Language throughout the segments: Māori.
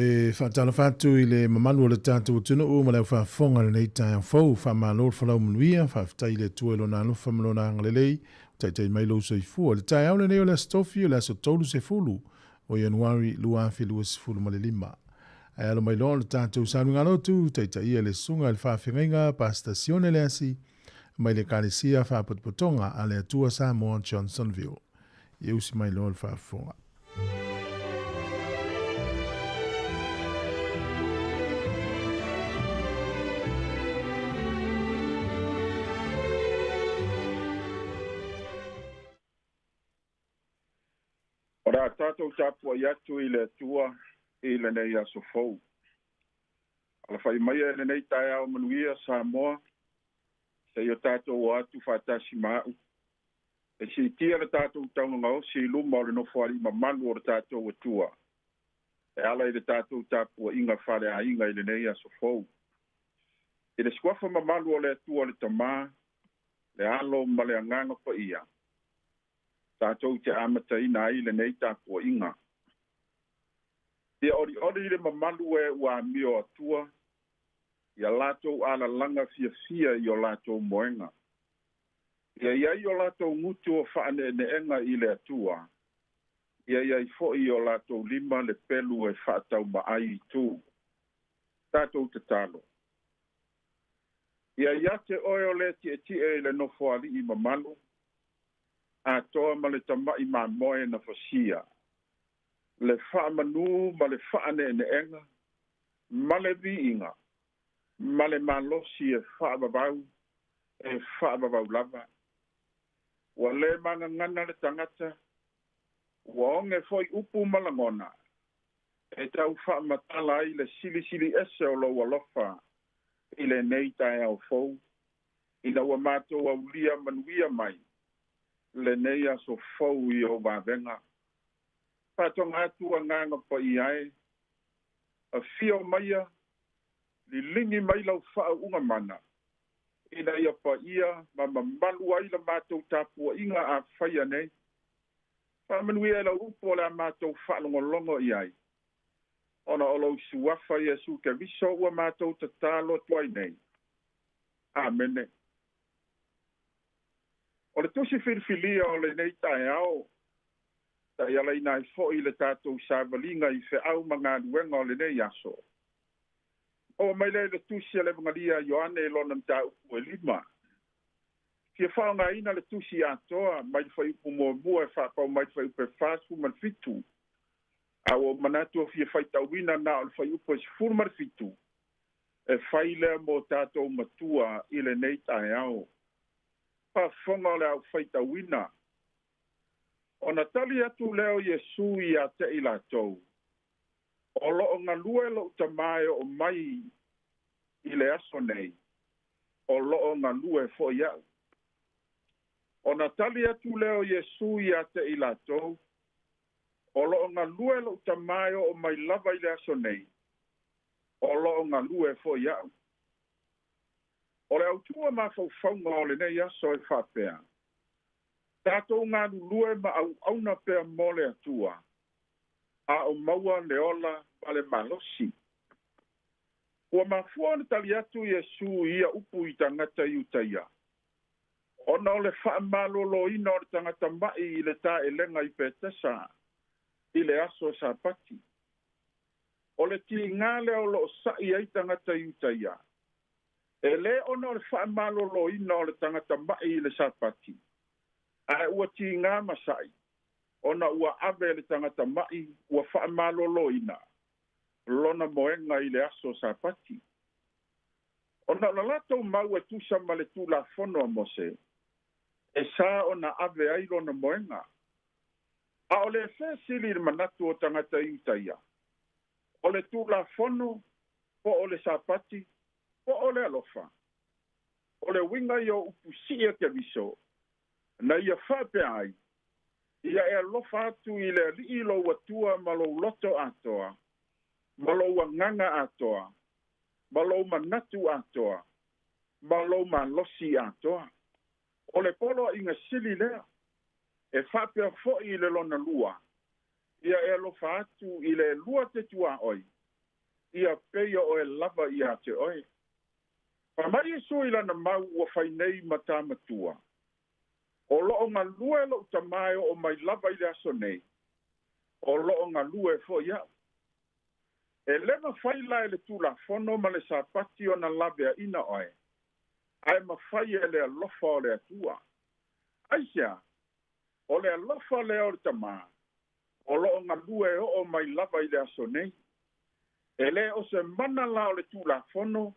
E whaatala whātu I le mamanu o le tātou tunu o ma leo whaafonga le nei tai ang fau, whaamalo le whalau manuia, whaafitai le tuelo nā lufa malona angalelei, tai mai lo so I fua. Le tai au le neo le stofi o le aso tolu se fulu, o Januari lua afi lua se fulu ma le lima. Ai alo mai lo le tātou sanu ngalo tu, tai ia le sunga le whaafengainga pa stasione le asi, mai le kālesia whaapotpotonga a le atua Sāmoa Johnsonville. I usi mai lo le whaafonga. Ora tātou tāpua I atu I le atua I le nei aso fau. Ala whai mai le nei tai au manuia Sāmoa, se o tātou o atu whātasi māu. E si tia le tātou taunga ngau, si luma o le no whari mamanu o le tātou atua. E ala I le tātou tāpua inga whare a inga I le nei aso fau. E le skwafa mamanu o le atua le tamā, le alo ma le anganga pa ia. Tātou te amataina ai le nei tāpua inga. Ia ori le mamalu e ua mio atua, ia lātou ala langa fia i o lātou moenga. Ia iai o lātou ngutu o whaaneenga i le atua. Ia iai fo'i o lātou lima le pelu e whaatau maai i tū. Tātou te talo. Ia ia te oe o le tie le nofo ali i mamalu, a toa ma le tamai ma moe na fasia. Le whaamanu ma le whaaneenga, ma le viinga, ma le malosi e whaababau lava. Wa le manga ngana le tangata, wa onge foi upu malangona, e tau whaamatala i le sili ese o lo walofa, i le neita e au fou, i na wa mato au lia manuia mai, le neia so fou i o wavenga. Patonga atua nganga pa i ai, a fio maia, li lingi mai lau wha unga mana, ina ia pa ia, ma malu ai la mātou tāpua inga a whaia nei. Whamanui e la upo la mātou whalongolongo i ai. Ona olo suafa i asu ke viso ua mātou tatalo tuai nei. Amene. O le tusi whirwhilia o le nei tae ao, ta iala ina i fo i le tātou sāwalinga i whe au mga nuenga o le nei aso. O mai le tusi ale mangalia Ioane lona mta upu e lima. Fia whaonga ina le tusi atoa, mai whai upu mua e whapau mai whai upe whāsu man fitu. A o manatu o fia whai tauina na o whai upu e sifur man fitu. E whai lea mo tātou matua i le nei tae ao. Pa whonga le au whai tauina. O na tali atu leo Yesu i a te ila tau. O lo o ngā lue lo utamae o mai i le aso nei. O lo o ngā lue fo iau. O na tali atu leo Yesu i a te ila tau. O lo o ngā lue lo utamae o mai lava i le aso nei. O lo o ngā lue fo iau. O le autua ma whaunga o le nei aso e whapea. Tātou ngā lue ma au na pea mole atua. A o maua le ola a le malosi. Ua mafua na tali atu Yesu ia upu i tangata i utaia. Ona o le whaamalolo ina o le tangata mai i le tā e lenga i pētesa. I le aso sa pati. O le ti ngā leo lo sai ai tangata i utaia. E le ona o le whaamalolo ina o le tangata mai i le sa pati. A ua ti ngā masai. Ona ua ave le tangata mai, ua whaamalolo ina. Lona moenga i le aso sa pati. Ona la lato mau e tusa ma le tula fono a mose. E sa ona ave ai lona moenga. A o le fe sili le manatu o tangata i utaia. O le tula fono, po o le sa pati, po o le alofa. O le winga i o upusia ke viso. Na ia whape ai. Ia e alofa atu i le li lo watua malo loto atoa. Malo wanganga atoa. Malo manatu atoa. Malo malosi atoa. O le polo inga sili lea. E whape a fo i le lona lua. Ia e alofa atu i le lua te tua oi. Ia peia o e lava i a te oi. Pamari e sui lana mau ua whainei mata matua. O loo ngā lue lo tamae o mai lava i le aso nei. O loo ngā lue fo iau. E lema whaila e le tula fono ma le sapati o na lavea ina oe. Ai ma whai e le alofa o le atua. Aisia, o le alofa le o le tamae. O loo ngā lue o mai lava i le aso nei. E le o se mana la o le tula fono,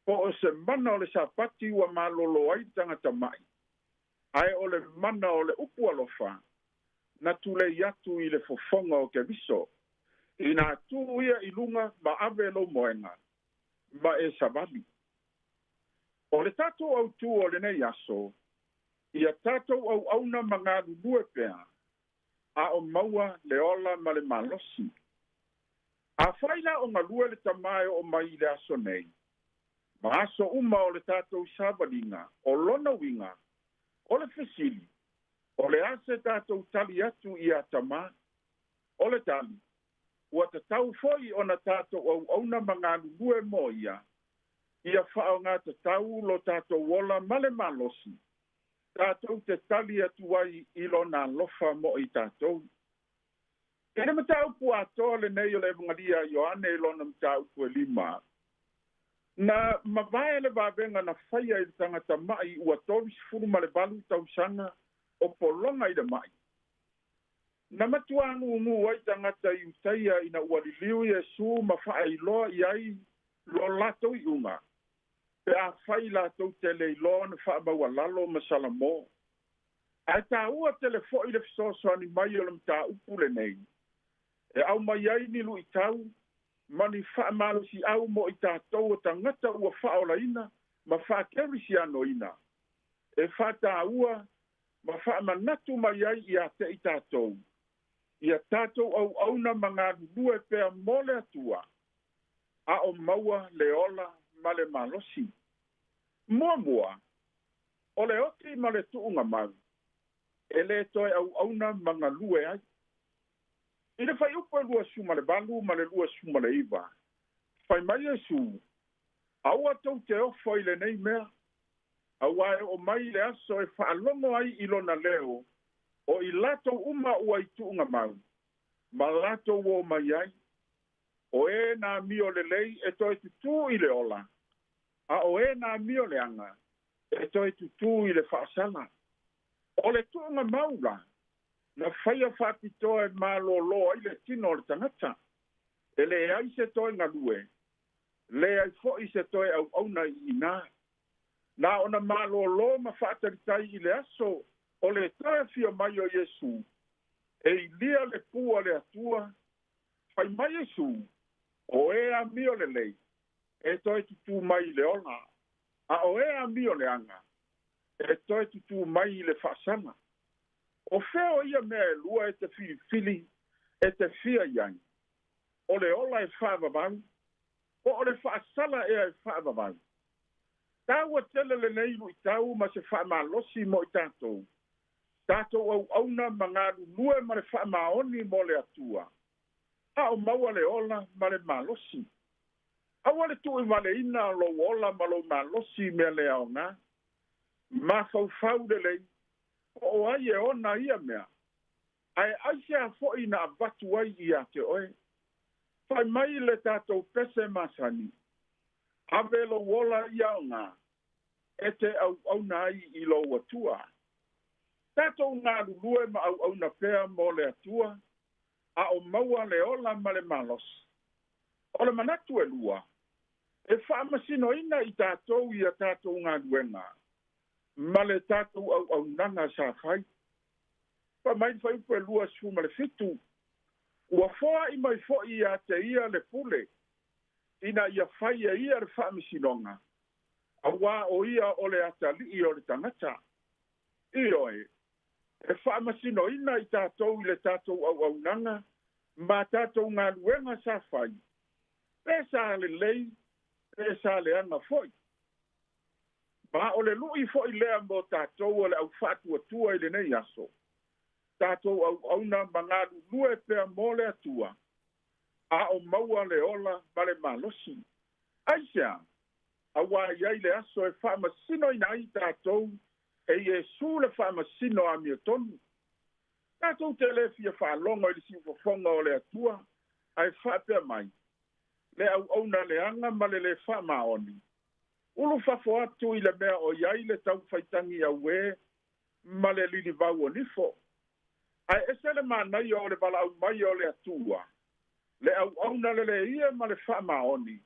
po o se mana o le sapati ua malolo ai tangata mai. Ai o le mana o le upu alofa, na tule iatu i le fofonga o ke viso, i nā tū ia i lunga ma ave lo moenga, ma e savali. O le tātou au tū o le nei aso, ia tātou au auna ma ngā lulue pēa, a o maua le ola ma le malosi. A whaila o ngā lue le tamae o mai le aso nei, ma aso uma o le tātou savalinga, o lona winga, o le fesili, o le ase tātou tali atu i a tamā, o le tali, ua te tau foi o na tātou au na mga lue mo ia whao ngā te tau lo tātou wola male malosi, tātou te tali atu ai i lo nā lofa mo i tātou. E ne matau pu atoa le nei o le evangalia Ioane i lo na matau pu e 5. Na mawai le wawenga na whaia i tangata mai ua tolu sifuru ma le balu tau sanga o polonga i le mai. Na matuanu ungu wai tangata i utaia ina ua liliu Yesu ma wha i loa i ai lo lato i unga. Pe a whai lato te le iloa na wha maua lalo ma salamo. A ta ua telefo i le fisoso ani mai o le mta upule nei. E au mai ai ni lu i tau, mani wha malo si au mo i tātou o tangata ua wha o la ina, ma wha keri si ano ina. E wha ta ua, ma wha manatu mai ai i a te i tātou. Ia tātou au auna mga lue pēr mole atua, a o maua le ola ma le malosi. Mua, o le oti ma le tuunga mau, e le toi au auna mga lue ai. I le whai upo lua suma le balu ma le lua suma le iwa. Whai mai e su, aua tau te ofo i le nei mea, aua e o mai le aso e whaalongo ai i lona leo, o i lato uma ua i tuunga mau, ma lato o mai ai, o e nā mio le lei e toi tutu i le ola, a o e nā mio le anga, e toi tutu i le whaasala. O le tuunga maula, na whaia whapitoa e mālolo i le tino le tangata, e le ai se toi ngalue, le ai fo i se toi au auna i nā. Nā ona mālolo ma whaataritai i le aso, o le toi fia mai o Yesu, e i lia le pua le atua, whai mai Yesu, o e a mio le lei, e toi tutu mai le ola, a o e a mio le anga, e toi tutu mai le whaasana. O feo ia mea e lua e te fili, e te fia iai. O le ola e whaavavau, o le whaasala e e whaavavau. Tāua tele le neilu i tau ma se whaamalosi mo i tātou. Tātou au auna mga lue ma le whaamaoni mo le atua. A o maua le ola ma le malosi. Aua le tui vale ina lo ola ma lo malosi mea le ao ngā. Ma fau le lei. O ai e ona ia mea. Ai aise a fo'i na avatu ai i a te oe. Whai mai le tātou pese masani. Ave lo wola ia o ngā. E te au nai i lo atua. Tātou ngā lulue ma au na pēr mo le atua. A o maua le ola ma le malos. O le manatu e lua. E whaamasino ina i tātou i a tātou ngā luenga. Ma le tātou au nanga sa whai. Pa mai whai upe lua su ma le fitu. Ua whoa i mai fo i a te ia le pule. Ina ia whai a ia le whaamisinonga. A wā o ia o le atali i o le tangata. I oe. E whaamasino ina i tātou i le tātou au nanga. Ma tātou ngā luenga sa whai. Pesa le lei. Pesa le anga foi. Ba o le lui fo i lea mo tātou o le au whātua tua i le nei aso. Tātou au na mga lue pēr mo le atua. A o maua le ola ma le malosi. Aisea, a wā iai le aso e whaamasino i nai tātou e Yesu le whaamasino a mia tonu. Tātou te le fia whaalonga i le siufafonga o le atua, ai whaapea mai. Le au na le anga ma le whaamaoni. Ulu fafo atu i le mea o iai le tau whaitangi a ue, ma le lili vau o nifo. Ai ese le mānai o le bala au mai o le atua. Le au na le ia ma le whaamaoni.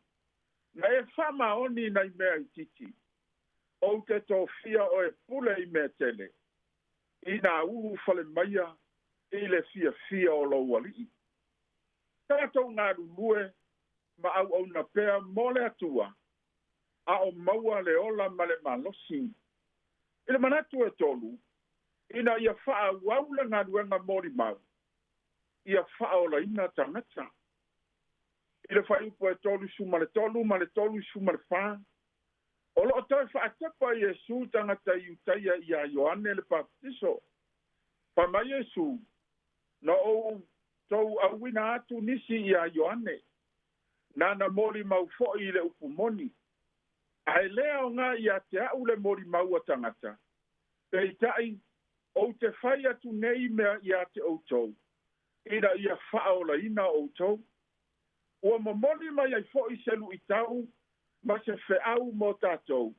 Na e whaamaoni na i mea i titi. O te tōwhia o e pule i mea tele. I nā uhu whale maia, i le fia o lo wali. Tātou ngā rulue, ma au na pēr mo le atua. A o maua le ola ma le malosi. I le manatu e tolu, ina ia wha waula ngā ruenga mori mau. Ia wha ola ina tangata. I le wha upo e tolu suma le tolu, ma le tolu suma le wha. O lo toi whaatapa Iesu tangata iutaia ia Ioane le baptiso. Pa mai Iesu, na o tau awina atu nisi ia Ioane. Nana mori mau fo'i le upumoni. Ai lea o ngā ia te au le mori mau tangata. Pei tai, o te whai atu nei mea ia te outou. Ina ia whaola ina outou. Ua mamoni mai ai fo'i selu i tau, ma se whiau mo tātou.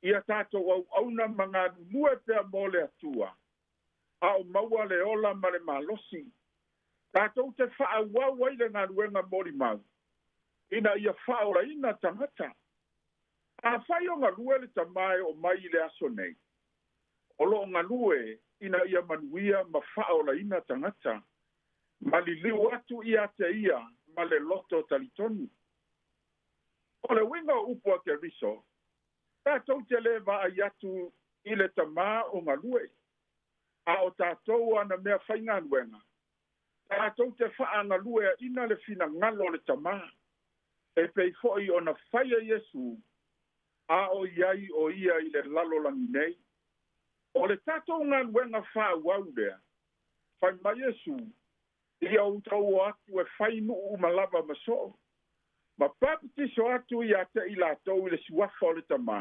Ia tātou au auna mga nue pea mo le atua. A o maua le ola ma le malosi. Tātou te whaau wai le ngā nuenga mori mau. Ina ia whaola ina tangata. A whai o ngā lue le tamae o mai le aso nei. O lo ngā lue ina ia manuia ma whaola ina tangata. Ma li liu atu ia te ia ma le loto talitonu. O le winga upo a ke riso. Tātou te le va ai atu i le tama o ngā lue. A o tātou ana mea whainga nuenga. Tātou te wha ngā lue ina le fina ngalo le tama. E pei fo'i o na whaia Iesu. A o iai o ia i le lalo langi nei. O le tātou ngā nuenga wha wau lea. Whai mai Iesu. Ia o tau atu e whai nuu malava maso. Ma baptiso atu ia te i lātou i le siwafa o le tama.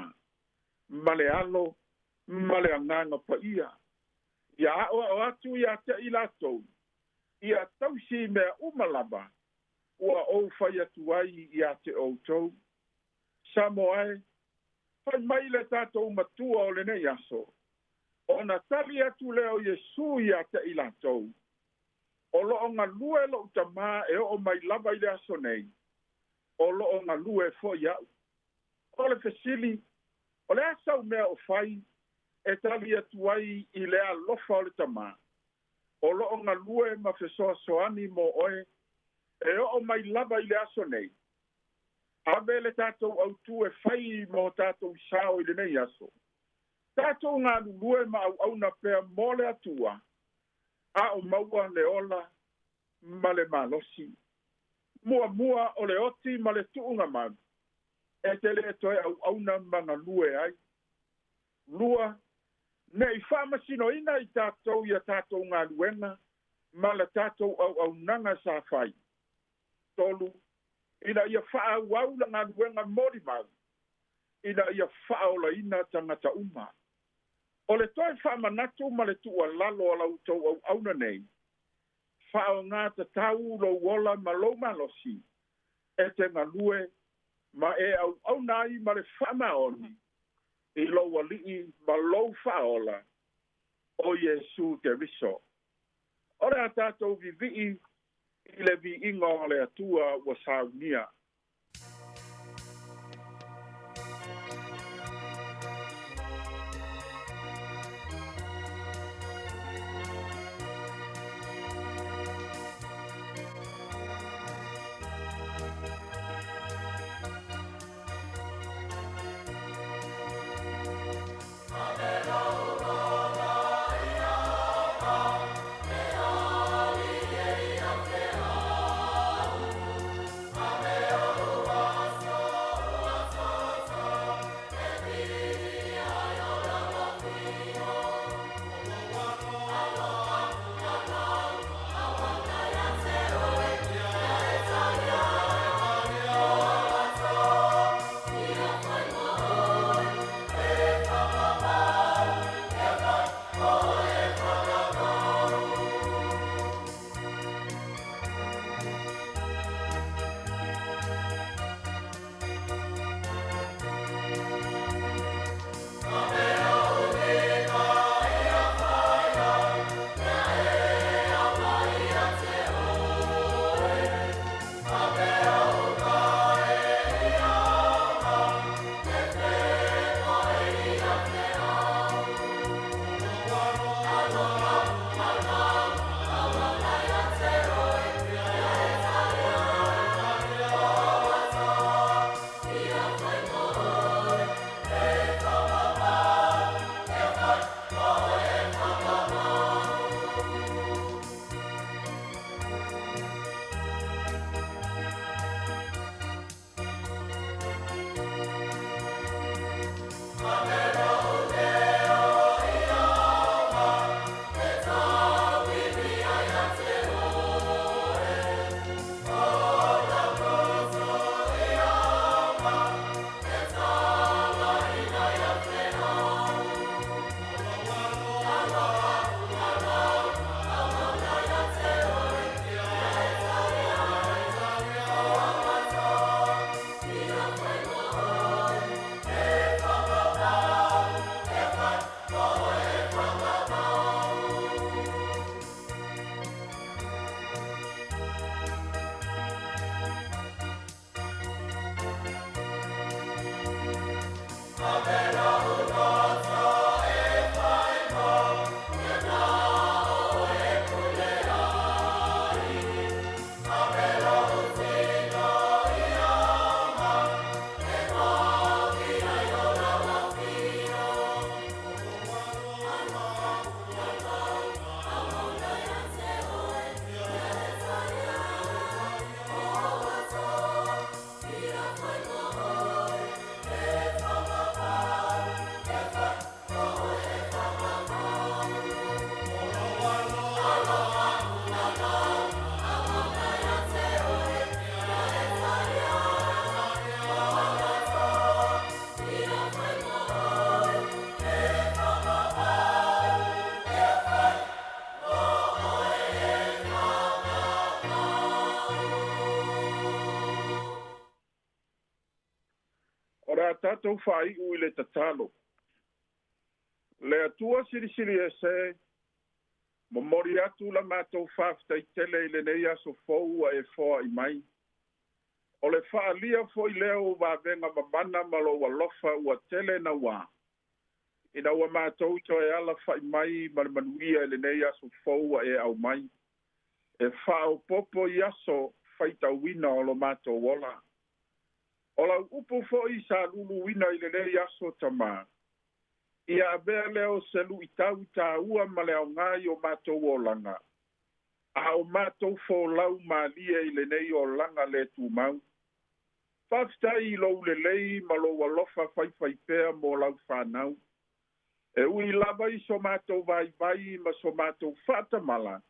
Ma le alo, ma le anganga pa ia. Ia o atu ia te i lātou. Ia tausi mea umalava. Ua o whai atu ai ia te outou. Sāmoa e. Whai mai le tātou matua o le nei aso. O na tali atu leo Iesu ia te i lātou. O lo ngā lue lo utama e o mai lava i le aso nei. O lo ngā lue fo iau. O le fesili, o le asau mea o whai, e tali atu ai i le alofa o le tama. O lo ngā lue ma fesoa soani mo oe, e o mai lava i le aso nei. Abe le tātou autu e whai mo tātou sao i le nei aso. Tātou ngā lue ma au na pea mo le atua. A o maua le ola, ma le malosi. Mua o le oti ma le tuunga mau. E te le toe au na manga lue ai. Lua, ne i whamasino ina i tātou ia tātou ngā luenga, ma le tātou au nanga sa whai. Tolu, ina ia wha au la ngā luenga mori mau. Ina ia whaola ina tangata uma. O le toi whamanatu ma le tua lalo ala utou au na nei. Whao ngā ta tau lo wola ma lo malosi. E te ngā lue ma e au nai ma le whamaoni. I lo walii ma lo whaola. O Iesu te riso. Ore a tātou vivi i le vi inga o le atua wa saunia. Amen. tātou whai ui le tatalo. Le atua siri e se, mo mori atu la mātou whaftai tele i le nei aso fōua e fōa i mai. O le whaalia fo i leo wa venga mamana malo wa lofa ua tele na wā. Ina ua mātou to e ala whai mai manuia le nei aso fōua e au mai. E whao popo i aso whaita wina o lo mātou wola. O lau upo fo i sa lulu wina i le nei aso tamā. Ia abea leo selu i tau tā ua ma leo ngai o mātou o langa. A o mātou fo lau mālia i le nei o langa le tū mau. Whaftai i lou le lei ma lo walofa whai pēr mō lau whanau. E ui lava i so mātou vai ma so mātou whatamala.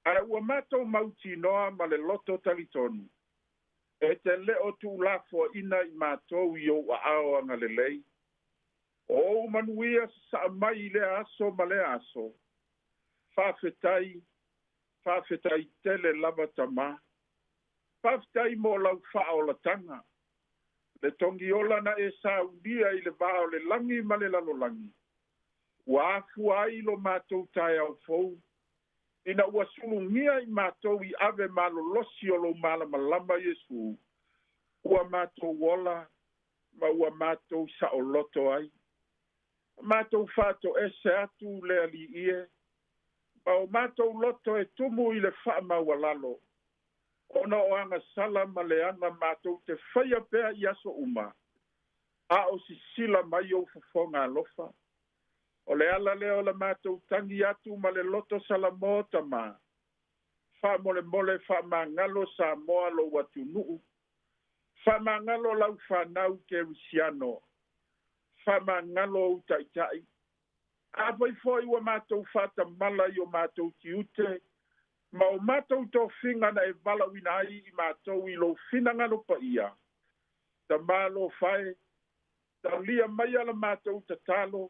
A ua mātou mauti noa ma le loto talitonu. E te leo tū lafo ina i mātou i o aoanga le lei. O manuia sa mai le aso ma le aso. Whawhetai tele lava tamā. Whawhetai mō lau whaolatanga. Le tongi ola na e saudia i le vāo le langi ma le lalolangi. Ua afu ai lo mātou tai au fou. Ina ua sulungia i mātou i ave malolosi o lo malamalama Yesu. Ua mātou wola, ma ua mātou sa o loto ai. Mātou whato e se atu le ali ie. Ma o mātou loto e tumu i le wha mawalalo. Ona o anga sala ma le anga mātou te whaia pēr i aso uma. A o si sila mai o fufonga lofa. O le ala leo la mātou tangi atu ma le loto sala mōta mā. Wha mole wha mangalo Sāmoa lo watu nuu. Wha mangalo lau whanau ke Rusiano. Wha mangalo o taitai. A pai foi ua mātou whata mala i o mātou tiute. Ma o mātou tō whinga na e vala wina ai i mātou i lo whinanga no pa ia. Ta mālo whae, ta lia mai ala mātou ta talo,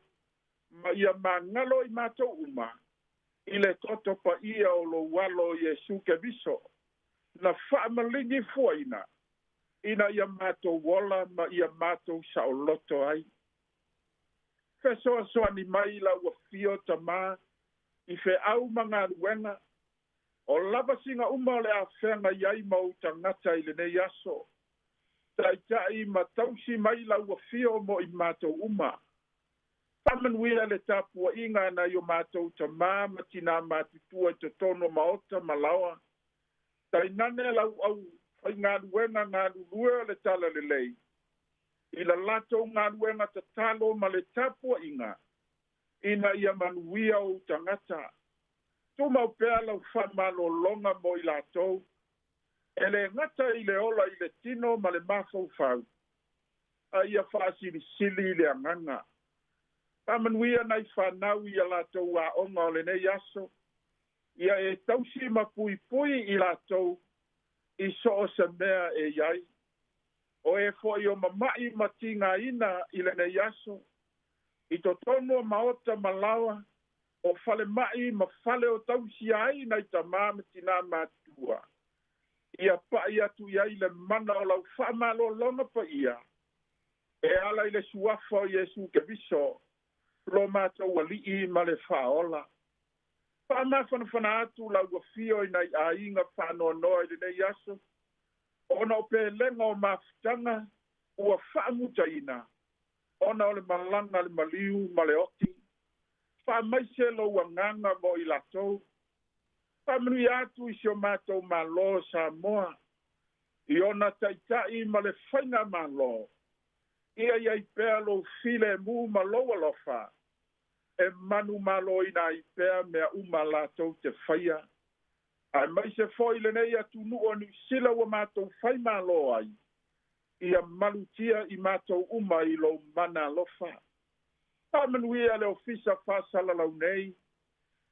ma ia mangalo i mātou uma. I le toto pa ia o lo walo Yesu ke viso. Na whaamalingi fuaina. Ina ia mātou wola, ma ia mātou sa o loto ai. Fesoa soani mai la ua fio ta mā, i fe au manga ruenga. O lava singa uma le a whenga iai mau tangata i le nei aso. Tai ma tausi mai la ua fio mo i mātou uma. Whamanuia le tāpua inga na i o mātou ta mā matina mātutua te tono maota malawa. Tai nane lau au whai ngāruenga ngārurua le tala le lei. I la lato ngāruenga ta talo ma le tāpua inga. Ina ia manuia o tangata. Tuma o pēr lau whamalo longa mo i lātou. E le ngata i le ola i le tino ma le mafau whau. A ia whaasiri sili i le anganga. Pamanuia nei whanau i a lātou a onga o le nei aso. Ia e tausi ma pui i lātou. I so o se mea e iai. O e fo i o mamai matinga ina i le nei aso. I to tono maota malawa. O fale mai ma fale o tausi ai nai ta māma tina mātua. Ia pa ia tu ia i le mana o lau whamalo longa pa ia. E ala i le suafa o Yesu ke viso. Lo mātou alii ma le whaola. Whama whanawhana atu lau wafio i nai a inga whanoa noa i le nei aso. Ona o pe lenga o mawhitanga ua whaamuta ina. Ona o le malanga le maliu ma le oti. Pa mai se lo wanganga mo i latou. Pa mnui atu i sio mātou malo Sāmoa. I ona taitai ma le whainga malo. Ia iai pēr lo file mu malo alofa. E manu malo ina i pēr mea uma latou te whaia. Ai mai se foi le nei atu nuo ni sila wa mātou whai malo ai. Ia malutia i mātou uma i lo mana alofa. Pamanuia le ofisa whasala lau nei,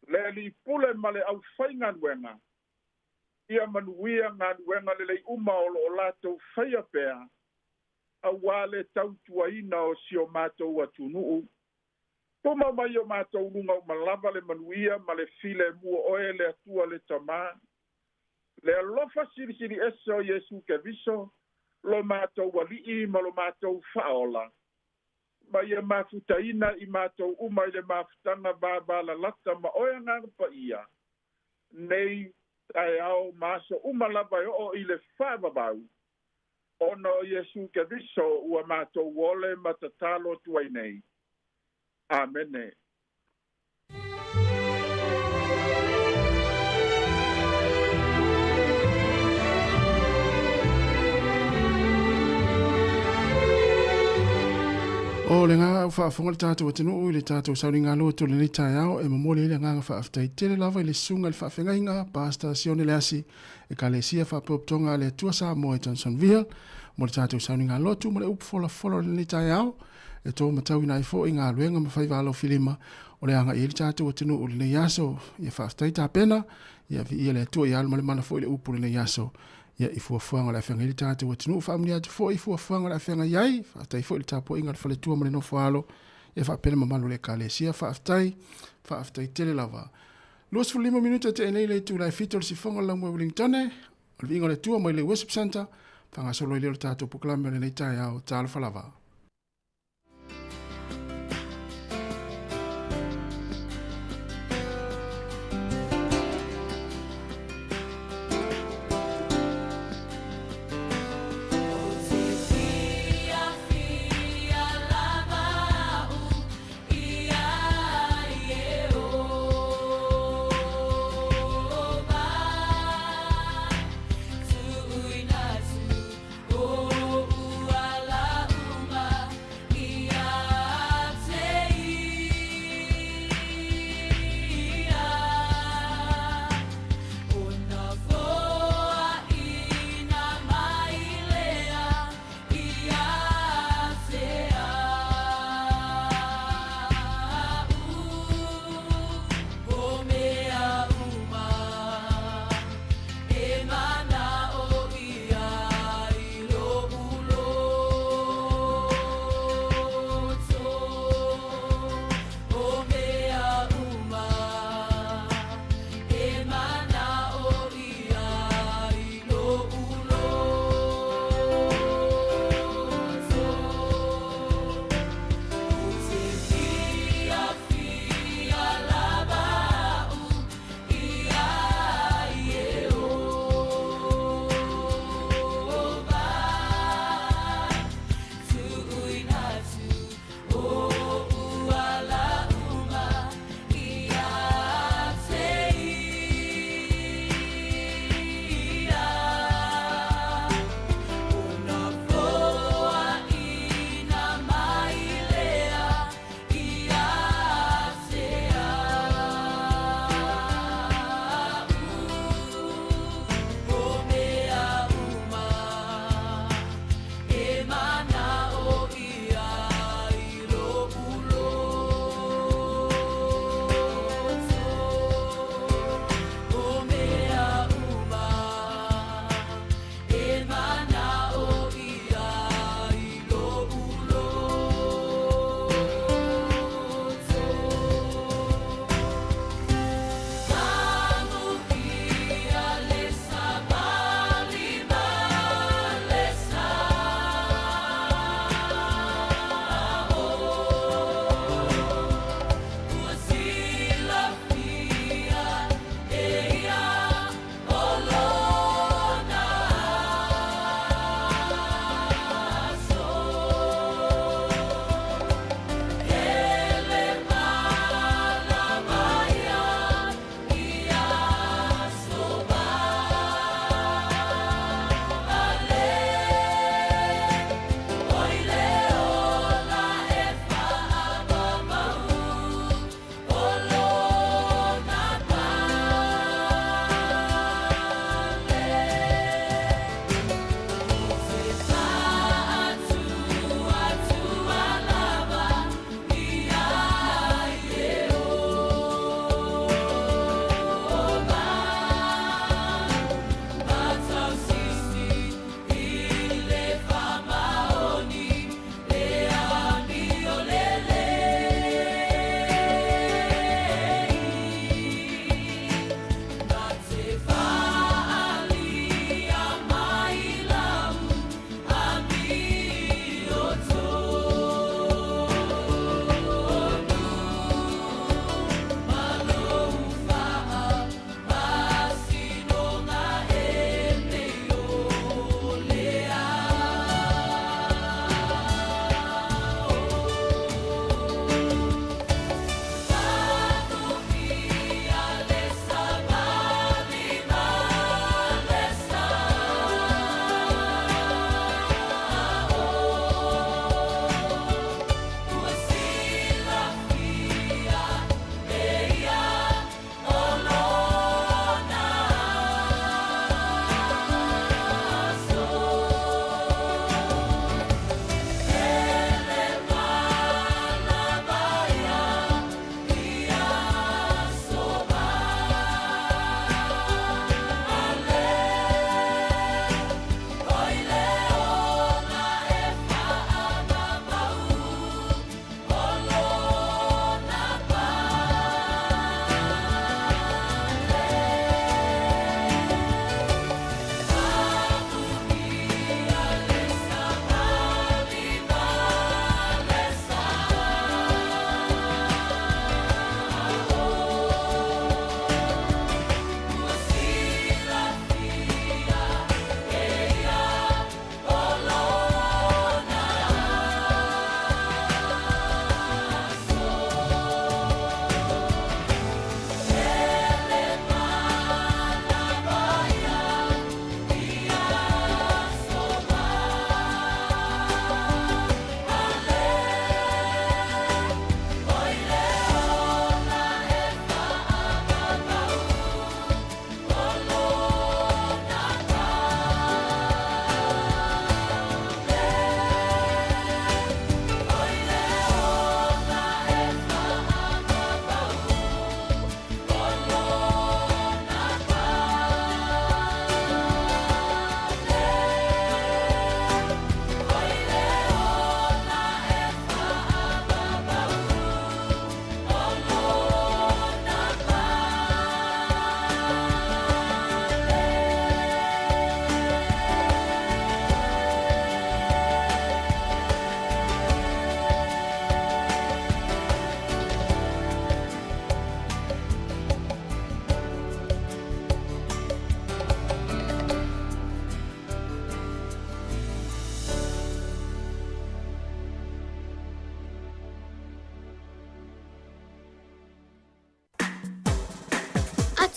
le li pule ma le au whai nganuenga. Ia manuia nganuenga le lei uma o lo lato whaia pēr, a wale tautua ina o si o mātou atunuu. Toma mai o mātou lunga o malava le manuia ma le file mua oe le atua le tamā. Le alofa siri ese o Yesu ke viso, lo mātou wali'i ma lo mātou whaola. Ma ia mafutaina I mātou uma I le mafutanga bābala lata ma oia ngāna pa ia. Nei tai au maso uma lava o I le whābabau. Ono Yesu Keriso ua mātou wole matatalo tuai nei. Amene. O le ngā whaafonga le tātou atinu ui le tātou sauri ngā loa tole nei tai au e mamole le ngā whaaftai tele lava I le sunga le whaafenga inga pasta sione le asi e ka le sia whaapoptonga le tua Sāmoa I Johnsonville mo le tātou sauri ngā loa tu mo le upu fola le nei tai au e tō matau ina I fo I ngā luenga ma whai wālo filima o le anga I le tātou atinu ui le nei aso I whaaftai tā pena I vi ia le tua I alu ma le mana fo I le upu le nei aso ia I fuafuanga le awhenga I le tātou atinu whaamuni atu fo I fuafuanga le awhenga iai whaatai fo I le tāpua inga le whaletua ma le no whaalo ia whaapena mamanu le kālesia whaatai tele lava. Luas fu 5 minuta te enei le tū lai fito le sifonga lau mwe Wellingtone o le inga le tua mai le Worship Center whangasolo I le tātou puklame le nei tai au tālo whalava. Uma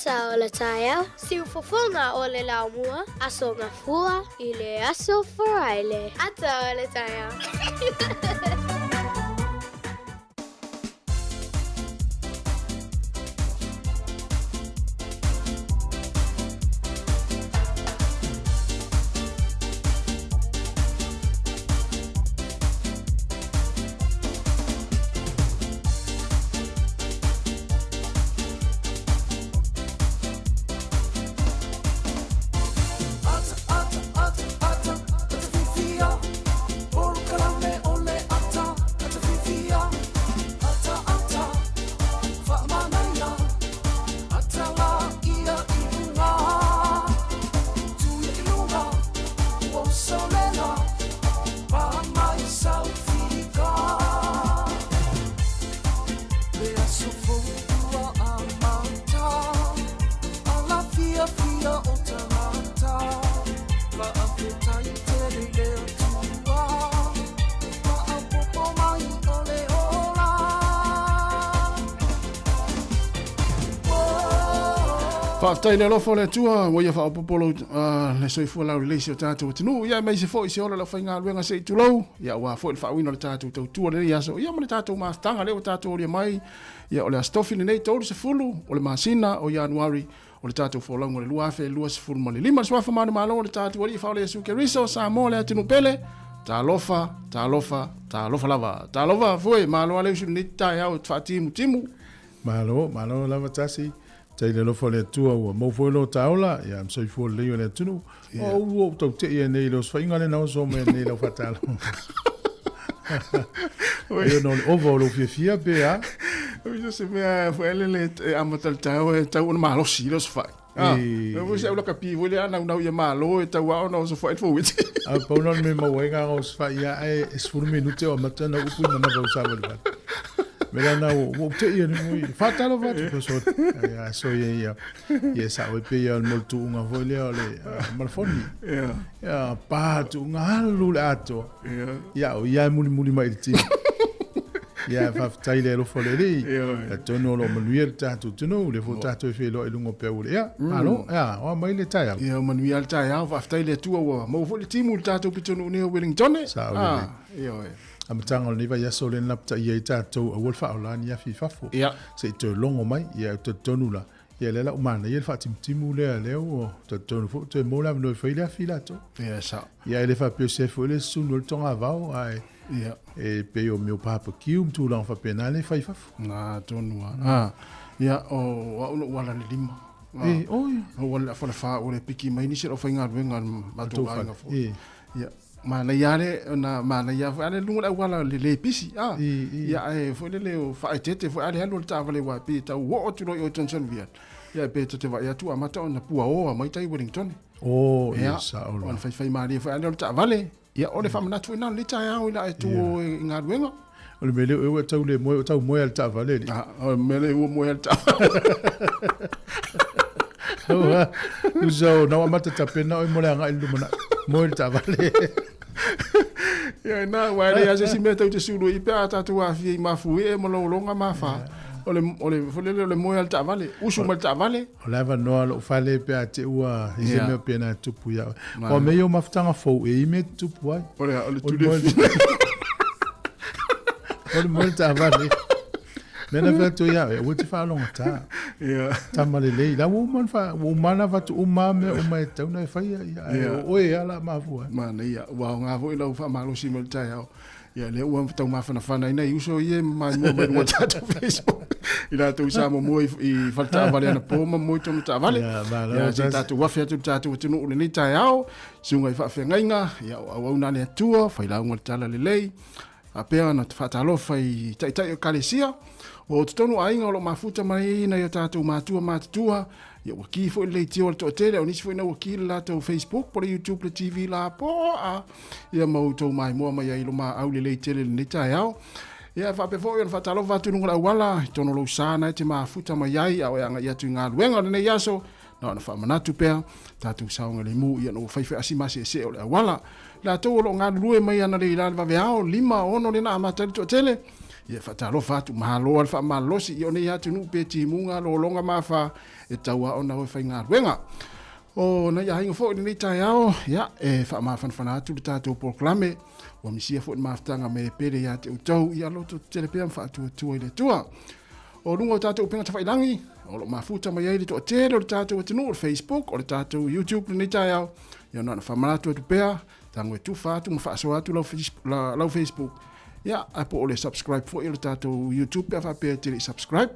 Ata o le taia, siu fofona o le laumua, aso ngafua i le aso foraile. Ata o le taia. Whaftai le lofo le tua, wa ia whaopopolo le soifua lau leisi o tātou tinu. Ia mai se fo i se ola la whainga luenga se i tulau. Ia wa fo i whawina le tātou tau tua le iaso. Ia ma le tātou maastanga leo tātou oria mai. Ia o le astofi le nei tōru se fulu. O le masina o Januari. O le tātou wholaunga le luafe, lua se fulu ma le lima. Swafa manu malo le tātou oria whao le asu ke riso. Sāmoa le atinu pele. Tā lofa lava. Tā lofa fue, malo ale usu ni tai au whaatimu timu. Malo lava tasi. Tai le lofo le tua ua maufoilo taola, ia msoifo le leo le tunu. O ua tau te ia nei lo swainga le nao so me nei lo fatalo. Ia no le ovo lo fia pe Oia se mea fuele le amatal tau e tau una malo si lo sfai. Ia se ula kapi vole ana una ia malo e tau au no so fai fuit. A pauna me mawenga o sfai ia e sfuru minute o matana upu na na sa vole. Mela na o te ia ni fatalo vatu so ia so ia sa o pe ia molto unha vole ole malfoni ia pa tu nga lu ato ia muli mai ti ia fa taile lo fole li tono lo manuel tatu tono le fo tatu fe lo ilungo pe ule ia alo ia o mai le taia ia manuel taia fa taile tu o mo fole timu tatu pitono ne Wellington ia Amatanga ni vai aso le napta ia i tātou a wolfa o lani a fifafo. Ia. Se te longo mai, ia te tonula. Ia lela umana, ia le whatimtimu lea leo o te tonu fo, te mola mnoi whaile a filato. Ia sa. Ia ele wha pio sefo ele sunu le tonga vau, ai. Ia. E pe o meo papa kiu, mtu lang wha penale whaifafo. Nga tonua. Ia o wala le lima. Oi. O wala whala wha o le piki mai nisi o whainga ruenga mato whainga fo. Ia. Mana yale na mana ya ale lunga wala le pisi ya e foi le fa tete foi ale halo tava le wa pi ta wo tu o Johnson via ya pe te va ya tu amata na pua o mai tai Wellington ya sa o on fai mari foi ale ta vale ya o le fa na tu na le ta ya o la tu nga ruenga o le mele o tau le mo tau mo al ta vale o mele o mo al ta uso na mata tapena o mo le nga ilumana mo el ta vale ya na wale ya se meta te sulu i pe ata tu afi ma fu e mo longa ma fa ole fole le mo al ta vale usu mo ta vale ola va no lo fale pe ate ua i se me pena tupu ya o me yo maftanga fo e me tupu ai ole tu le ole mo ta vale mena fa to ya o te fa longa ta tamale le la woman fa woman va tu umame o mai ta una fa ya o e ala ma fu mana ia wa nga vo ila fa malo si mo ta ya ya le o ta ma fa na ina uso ye ma mo ta Facebook ila tu sa mo i falta vale na po mo to ta vale ya ta tu wa fa tu ta tu no ni ta ya sunga fa fa ngainga ya wa una le tua fa ila ngol tala le lei a pea na fa ta lo fa i tai kalesia o tonu ainga o lo mafuta mai na yo tātou mātua ya waki fo le tio o tele o nisi fo na waki la to Facebook por YouTube le TV la po a ya mau to mai mo mai ai lo ma au le tele le ta yao ya fa pe fo yo fa talo va tu ngala wala tono lo sana te mafuta mai ai a ya ya tu nga wenga le yaso na na fa manatu pe tātou saunga le mu ya no fa fa asima se o le wala la to lo nga lue mai ana le ila va veao lima ono le na mata to tele Ia whatalo whatu mahalo al wha malosi i one atu nu pe timunga lo longa mawha e taua o na hoi whainga ruenga. O na ia hinga fo ni tai ao ia e wha mawhanwhana atu le tātou proklame wa misia fo ni mawhtanga me pere ia te utau ia loto telepea mwha atu atua i le tua. O rungo tātou upenga tawhailangi o lo mafuta mai aile to o tere o le tātou atinu o le Facebook o le tātou YouTube ni tai ao ia na whamaratu atu pea tango e tu whatu ma whaaso atu lau Facebook. Ia, apo o le subscribe fo i le tātou YouTube pia whapea te le subscribe.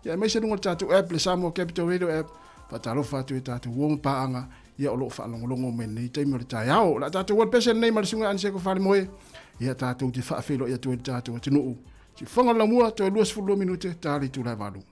Ia, mai se rungo le tātou app le Sāmoa Capital Radio app whatalo whatu e tātou wong paanga ia o loo whaalongolongo me nei taimi o le tai ao. La tātou wad pese nei marasunga anse ko whare moe. Ia tātou te whaafelo ia tue le tātou atinuu. Si whanga la mua to e 2 minute tāri tūlai walu.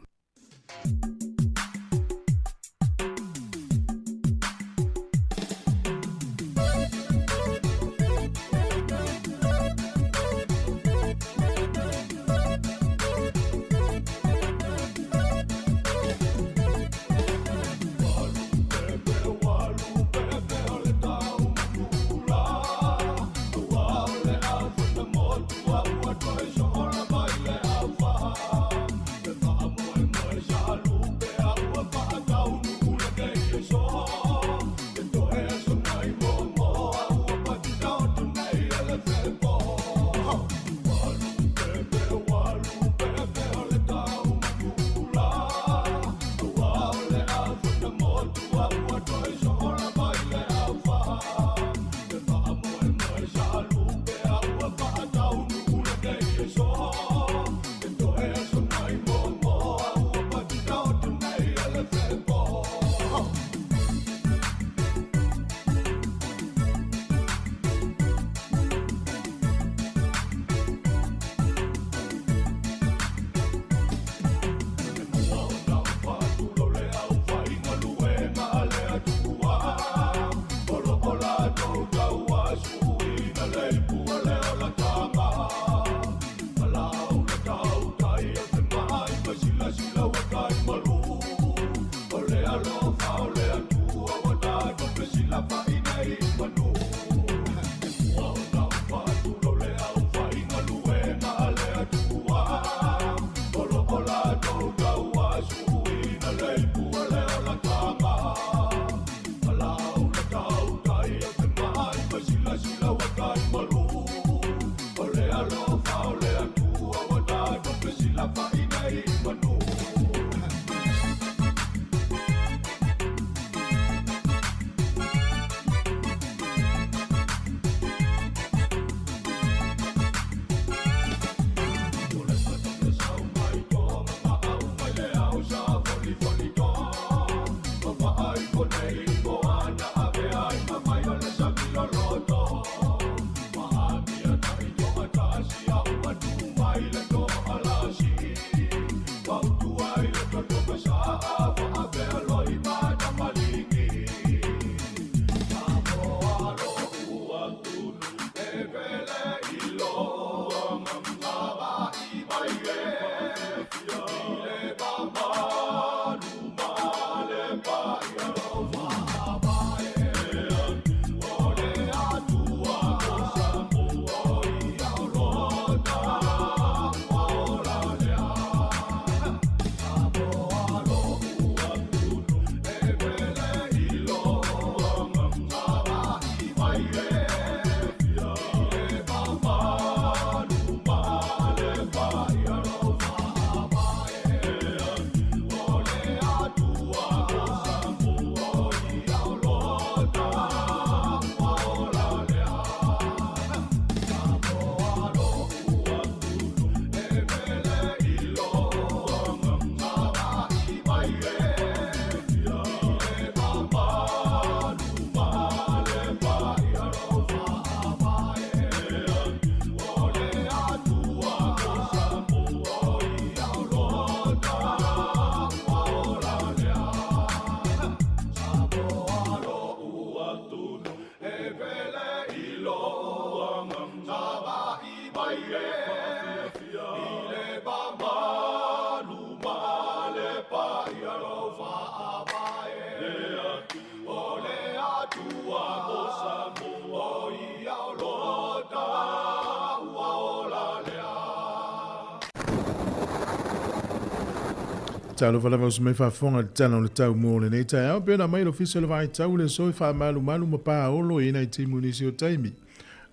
talo whala vau me whafonga le tana o le tau mō le nei tai au, pēna mai lo fisa le vai tau le soi wha malu ma pā olo i nei timu nisi o taimi.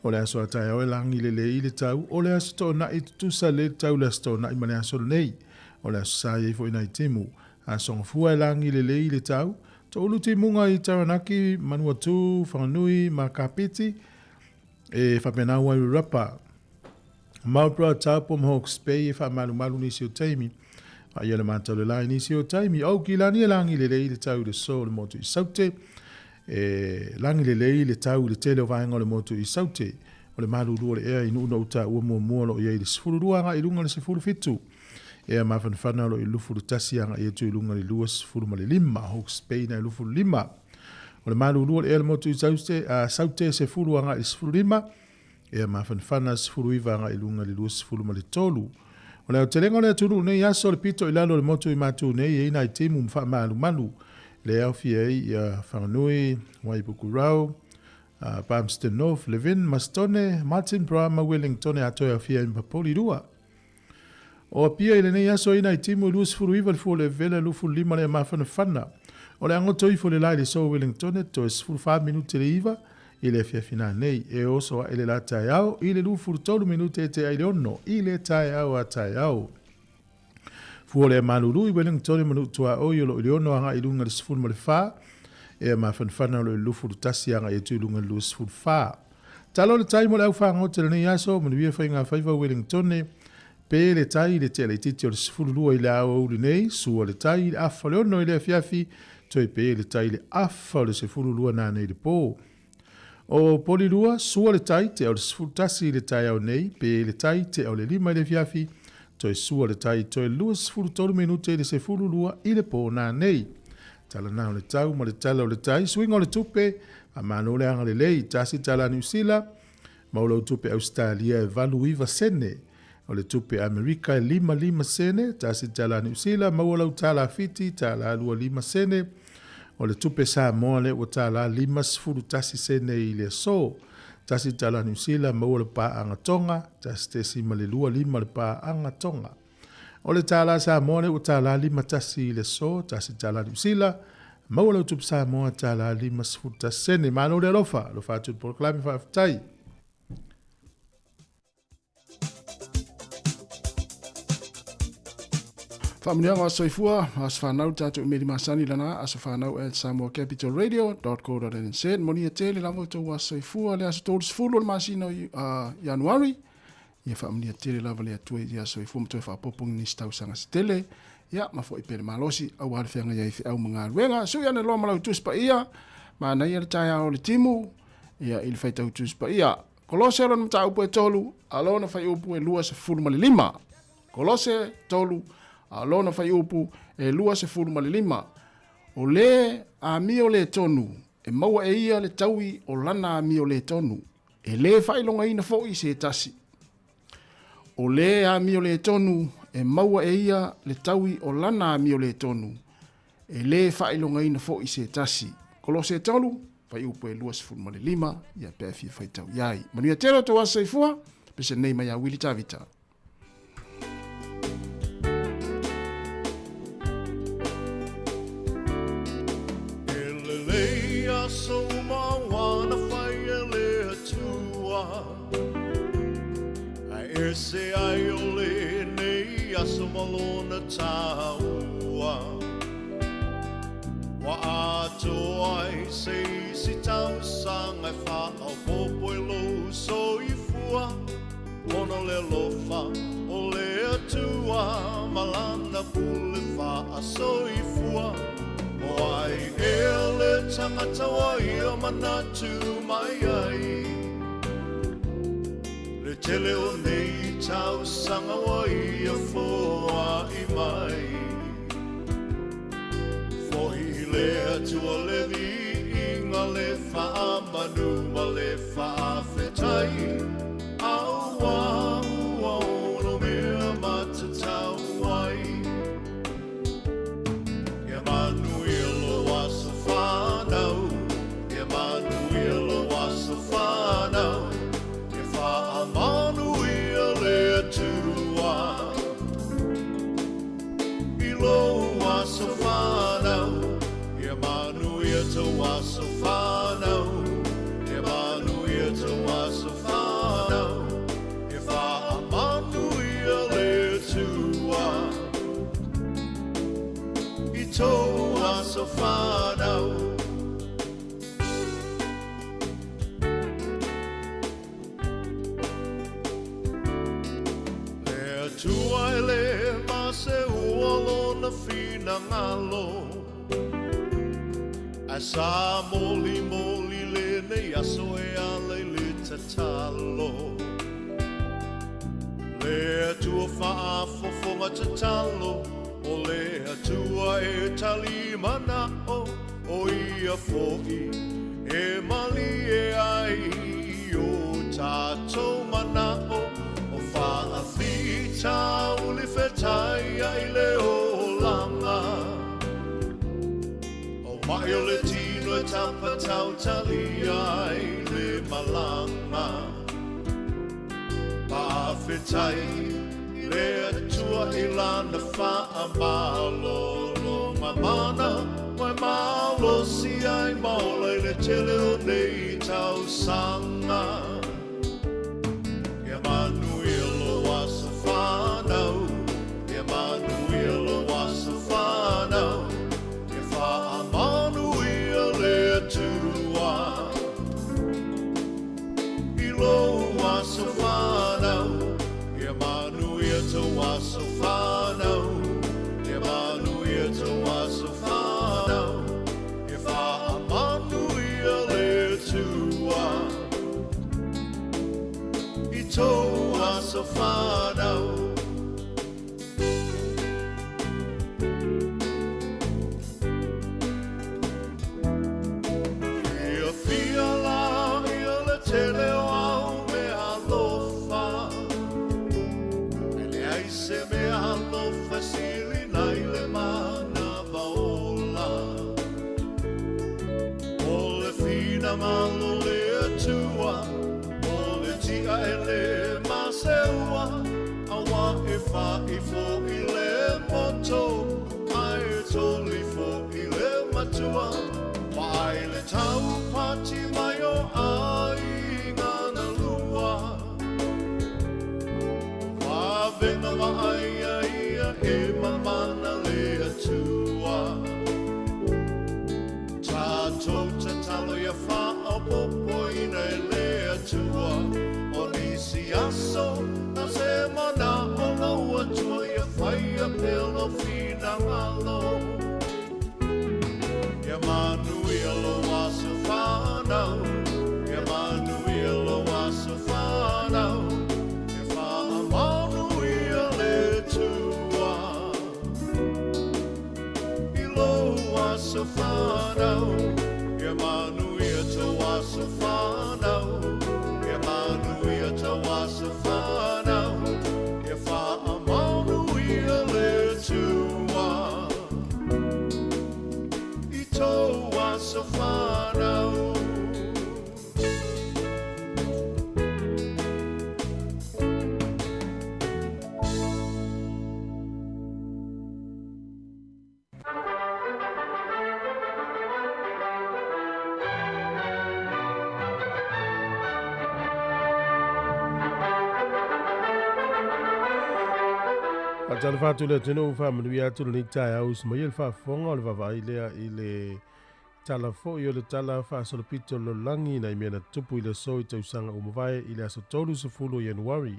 O le aso a tai au e langi le i le tau, o le aso tō na i tutusa le tau le aso tō na i mane aso le nei. O le aso sa i fo i nei timu, aso ngafua e langi le i le tau, tō ulu timunga i taranaki, manua tū, whanganui, ma kapiti, e whapena ua i rapa. Maupra tau pom Hawke's Bay e wha malu nisi o taimi, a ia le mātau le lai nisi o taimi, au ki lani e langi le le tau le so le motu i saute, langi le le tau le tele o vaenga le motu i saute, o le malu rua le ea inu una uta ua mua lo i le sifuru ruanga i lunga le sifuru fitu, ea mawhanwhana lo i lufu le tasianga i etu i lunga le lua sifuru ma le lima, Hawke's Bay na i lufu le lima, o le malu rua le ea le motu i saute sifuru ruanga i sifuru lima, ea mawhanwhana sifuru iwanga i lunga le lua sifuru ma le tolu, o le telenga le tulu nei aso le pito i lalo le motu i matu nei e ina i timu mwha malu le au fia i whanganui, Waipuku Rau, Palmerston North, Levin, Mastone, Martin Brahma, Wellington e atoe au fia i mpapoli rua. O pia i le nei aso ina i timu lua sifuru iwa le fuo le vele lufu lima le mawhanwhana. O le angoto i fo le lai le so Wellington e to e sifuru 5 minute le iwa i le fia fina nei e oso a ele la tai au i le lufu tolu minute e te aile ono i le tai au a tai au. Fua le malulu i Wellington manu tua o i lo i ono anga i lunga le sifuru ma le wha e ma whanwhana lo i lufu tasi anga i tu i lunga le sifuru wha. Talo le tai mo le au wha ngote le nei aso manu ia whainga whaiva Wellington pe le tai le te le titi o le sifuru lua i le au le nei sua le tai le afa le ono i le fiafi toi pe le tai le afa le sifuru lua na nei le po. O polirua, sua le tai te au le sifuru tasi le tai au nei, pe le tai te au le lima le fiafi, toi sua le tai toi lua sifuru tolu minute le sifuru lua i le po na nei. Tala nao le tau, ma le tala o le tai, swinga o le tupe, a mano le anga le lei, tasi tala New Zealand, maula o tupe Australia e valu iwa sene, o le tupe Amerika e lima sene, tasi tala New Zealand, maula o tala fiti, tala alua 5 sene, o le tupe Sāmoa le o tala 5 sifuru tasi sene i le so, tasi tala New Zealand maua le pā anga tonga, tasi te sima le lua 5 le pā anga tonga. O le tala Sāmoa le o tala 5 tasi i le so, tasi tala New Zealand, maua le tupe Sāmoa tala 5 sifuru tasi sene, mano le lofa atu por klami whaftai. Whamunianga soifua, as whanau tātou meri masani lana, as whanau at samoacapitalradio.co.nz. Moni a tele lavo tau a soifua, le aso tōru sifuru le masino i Januari. Ia whamuni a tele lavo le atua i a soifua, mtoi whapopungi ni stau sanga si tele. Ia, mafo i pere malosi, au hale whianga iai fi au mga ruenga. Sui ane loa malau tuspa ia, ma na ia le tai ao le timu, ia ili whai tau tuspa ia. Kolose alon mta upu e tolu, alona whai upu e lua se furu mali 5. Kolose tolu, alona fai upu e lua se furu mali 5. O le a mio le tonu, e maua e ia le taui o lana a mio le tonu, e le fai longa ina fo i se tasi. O le a mio le tonu, e maua e ia le taui o lana a mio le tonu, e le fai longa ina fo i se tasi. Kolose tolu, fai upu e lua se furu mali 5, ia pefi fai tau iai. Manuia tero to wasa i fua, pese nei mai a wili tavita. Sāmoa wana whai e le atua Ai se ai o le nei aso malona tāua Wa ato ai se si tau sanga wha au popo e lo so i fua Ona le lofa o le atua Malana pule wha aso i fua Wai ele tangata wai o manatu mai ai Le tele o nei tau sanga wai o foa i mai Fohi le atua le vi inga le wha manu ma le wha whetai Au au no mea matatau wai Ia manu Low aso whanau, e manu ia tau aso whanau, e manu ia tau aso whanau, e wha manu ia le tua, I tau aso whanau. Tuaile mase uolo na fina ngalo A sa moli moli le nei aso e ale le tatalo Le tua faa fofonga tatalo O le tua e tali mana o ia foi E mali e ai o tatou mana o Whaathita uli whetai ai le o langa O mai o le tino e tampa tau tali ai le malanga Pawhetai le atua I lana whaamalo Longa mana mai malo si ai maula I le tele o nei tau sanga Emanuel was a whanau, Emanuel was a whanau, e wha Emanuel e tua. Ilo was a whanau, Emanuel to was a whanau, Emanuel to was a whanau, e wha Emanuel e tua. Tau aso whanau Ia fia la ia le tele o au me alofa E le aise me alofa sili nai le mana vaola O le fina malo le atua Tia ele maseua Awa e wha I fo I le moto Ai e toli fo I le matua Wai le tau pati mai o ai ngana lua Wa venga wa ai ia e mamana le atua Tatou tatalo ia wha o popo ina e le atua Si aso na se mana o lau atua ia whai a pelo fina ngalo Ia Manuelo aso whanau Ia Manuelo aso whanau Ia wha Manuel e tua Ilo aso whanau Ia Manuel aso whanau was a whanau E wha Emanuel e tua I tau was a whanau Tala whātu lea tino whamanu I atu ni tai au sma il whafonga o le wawai lea I le tala fo I o le tala whaasolopito lo langi na I mea na tupu I le soi tausanga umawai I le aso tolu se fulu Januari.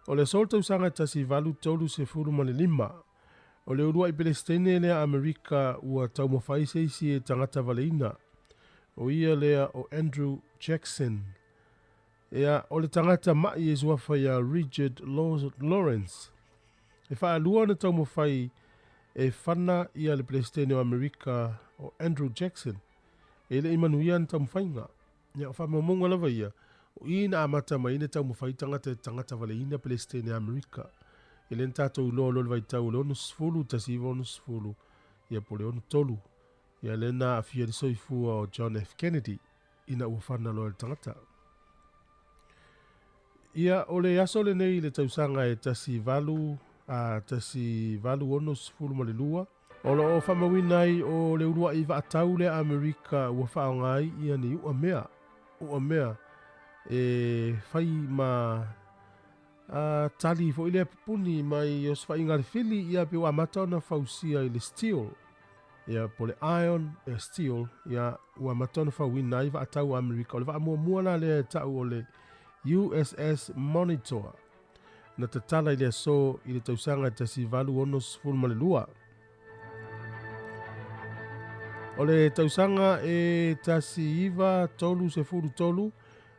O le sol tausanga tasi valu tolu se fulu mani lima. O le urua I Palestine lea Amerika ua taumawhai seisi e tangata valeina. O ia lea o Andrew Jackson. Ea o le tangata mai e zuafa ia Richard Lawrence. E wha lua na tau mawhai e whana ia le Palestine o Amerika o Andrew Jackson. E le imanuia na tau mawhainga. Ia o wha mamunga lava ia. O ina amata mai na tau mawhai tangata vale ina Palestine o Amerika. E le ntatou loa loa vai tau le onu sfulu tasiva onu sfulu. Ia po le onu tolu. Ia le na afia le soifua o John F. Kennedy. Ina ua whana loa le tangata. Ia o le aso le nei le tausanga e tasi valu tasi valu ono sifulu ma le lua. O lo o whamawina ai o le urua i vaatau le Amerika ua whaongai ia ni ua mea e whai ma tali fo ile puni mai o sfa inga fili ia pe wa mata na fausia ile steel ia pole iron steel ia wa mata na fawina i vaatau Amerika o le va mua na le tau o le USS Monitor na tatala ile so ile tausanga tasi valu ono sful malelua. O le tausanga e tasi iwa tolu se furu tolu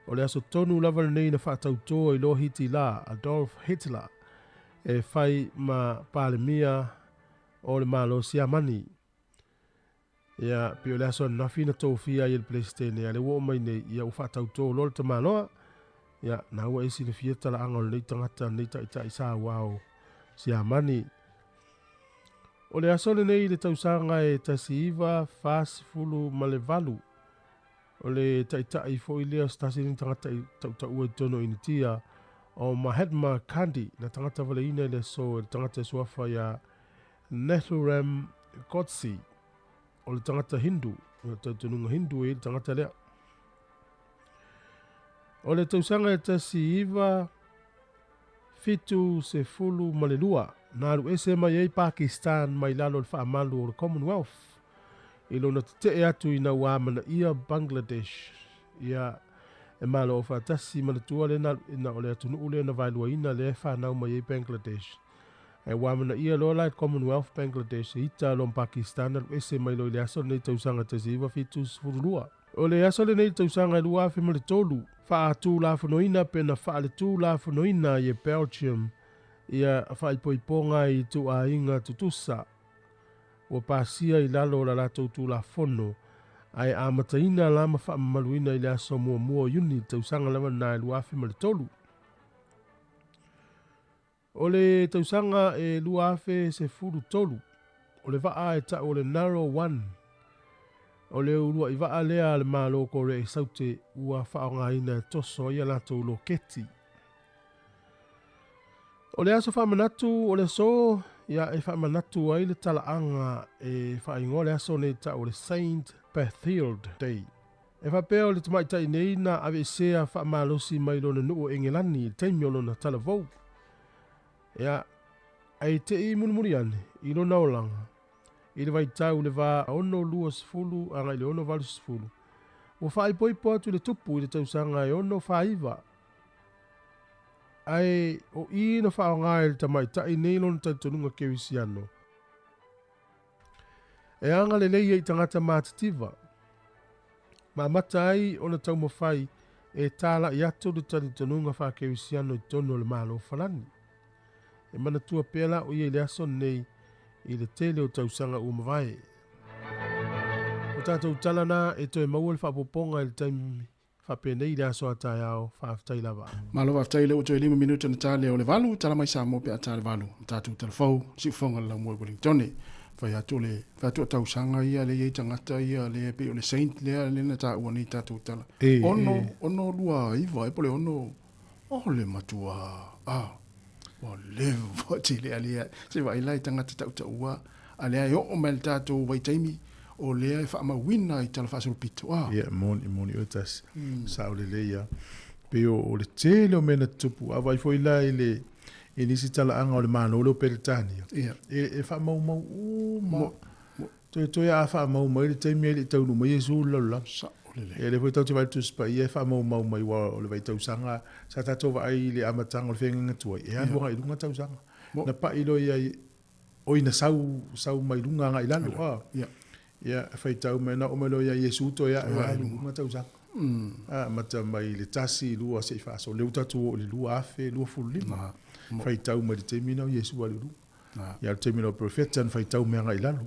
o le aso tonu lava nei na whaatautoa i lo hiti la Adolf Hitler e whai ma palemia o le malo siamani. Ia pio le aso na fina tōwhia i le Palestine a le wo mai nei ia u whaatautoa lo le tamanoa. Ia na ua esi le fieta la angol nei tangata nei ta isa wao siamani. O le aso le nei le tausanga e tasi iwa fasi fulu ma le valu. O le taitai fo i lea stasi ni tangata i tauta ua tono initia o Mahatma Gandhi na tangata wale ina le so le tangata suafa ya Nathuram Godse o le tangata Hindu o le tautununga Hindu e le tangata lea. O le tausanga e tasi iwa fitu se fulu ma le lua na alu ese mai ei Pakistan mai lalo le whaamalu o le Commonwealth. Ilo na te atu i na wāmana ia Bangladesh. Ia e malo o whaatasi manatua le na o le atunu ule na vailua ina le whanau mai e Bangladesh. E wāmana ia lola e Commonwealth Bangladesh e ita lom Pakistan alu ese mai lo le aso nei tausanga tasi iwa fitu sfurulua. O le aso le nei tausanga e lua afe ma le tolu. Whaatu la whanoina pe na wha le tū la whanoina i e Belgium. Ia whaipoiponga i tu a inga tutusa. O pasia i lalo la lato tu la fono. Ai a mataina la ma wha maluina i le aso mua uni tausanga lama na luafi ma le tolu. O le tausanga e luafe se furu tolu. O le vaa e ta o le narrow one. O le urua i vaa lea le malo kore e saute ua whaonga ina toso i lato lo keti. O le aso whamanatu o le so ia e whamanatu ai le talaanga e whaingo le aso ne ta o le Saint Berthild Day. E whapea o le tamaitai nei na ave sea whamalosi mai lo na nuo Engelani teimi o na talavou. Ia ai te I munumuri ane I lo naolanga. I le vaitau le vā ono lua sifulu anga I le ono valu sifulu. O whai poipo atu le tupu I le tausanga e ono whaiva. Ai o I na whaonga le tamaitai nei lo na tautonunga kewisiano. E anga le leia I tangata mātativa. Ma mata ai o na taumawhai e tāla I atu le tautonunga wha kewisiano I tono le malo whanani. E manatua pēla o I le aso nei I le tele o tausanga umawai. O tātou talana e toi maua le whapoponga I le taimi whapenei le aso atai au whaaftai lava. Malo whaaftai le o toi 5 minuta na tale o le valu, tala mai Sāmoa pe a tale valu. Tātou talafau, si whonga la mua Wellingtone. Whai atu le, whai tausanga ia le ei tangata ia le pe o le saint lea le na tā ua ni tātou tala. Ono lua iwa, e pole ono, le matua, o levo te lea lea, se wa ilai tangata tauta ua, a lea i o mel tātou waitaimi, o lea e whaama wina I tala whaasuru pito. Ia, moni o tas, sao le leia. Peo o le tele o mena tupu, a vai fo ilai le, e nisi tala anga o le manolo peritania. Ia. E whaama toi a whaama umau, le taimi e le taunu mai e su lala. E le foi tau te vai tu spa ia fa mau mai wa o le vai tau sanga sa ta tova ai le amatanga le fenga tua e an wa I lunga tau sanga na pa ilo ia o ina sau mai lunga nga ilalo ia fai tau mena o melo ia Yesu to ia wa lunga tau sanga mata mai le tasi lua se fa so le utatu o le lua afe lua fulima fai tau mai te mina Yesu wa lu ia te mina profeta fai tau me nga ilalo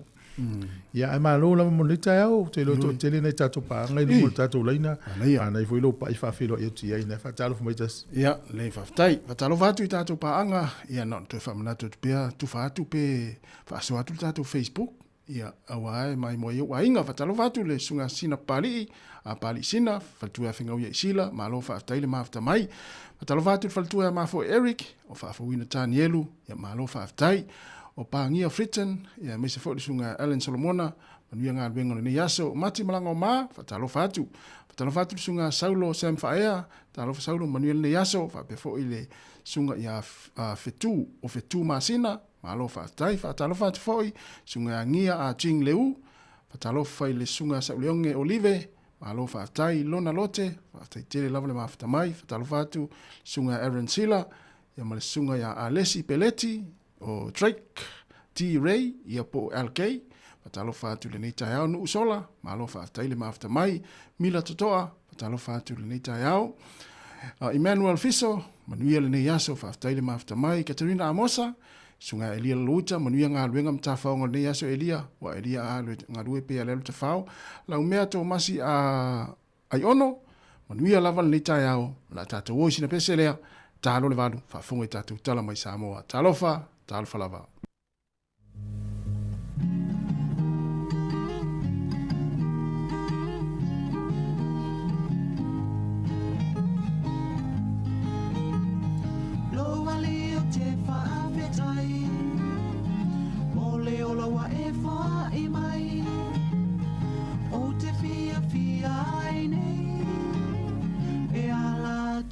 ia e malo la monita au te lo to tele nei tato pa ngai lu tato laina ana I foi lo pa I fa filo e ti ai na fa talo fo maitas ia le fa tai fa talo vatu I tato pa anga ia no to fa mana to pia tu fa tu pe fa so atu tato Facebook ia awae mai mo ia wainga fatalo fatu le sunga sina pali a pali sina fatu a finga ia sila malo fa taile ma fata mai fatalo fatu fatu ma fo Eric o fa fo wina Tanielu ia malo fa tai o pangia Fritzen ia me se fo sunga Allen Solomona manuia nga bengo ni yaso mati malanga ma fatalo fatu sunga Saulo Sam Faea talo Saulo manuia ni yaso fa pe fo ile sunga ia fetu masina malo fa tai fa talo fa foi sunga ngia a ching leu fa talo fa ile sunga sa leonge olive malo fa tai lona lote fa tai tele lavle ma fa mai fa talo fa tu sunga Aaron Sila ya mal sunga ya Alessi Pelletti o Drake T Ray ya po LK fa talo fa tu le nita yao nu sola malo fa tai le ma fa mai mila totoa fa talo fa tu le nita yao Emmanuel Fiso manuia le nei aso fa tai le ma fa mai Katerina Amosa sunga Elia Luta manuia ngā luenga mta whaonga nei aso Elia wa Elia a ngā rue pe a lelu te whao lau mea tō masi a ai ono manuia lava le tai au la tātou o sina pese lea tālo le vadu whaafonga i tātou tala mai Samoa tālofa tālofa lava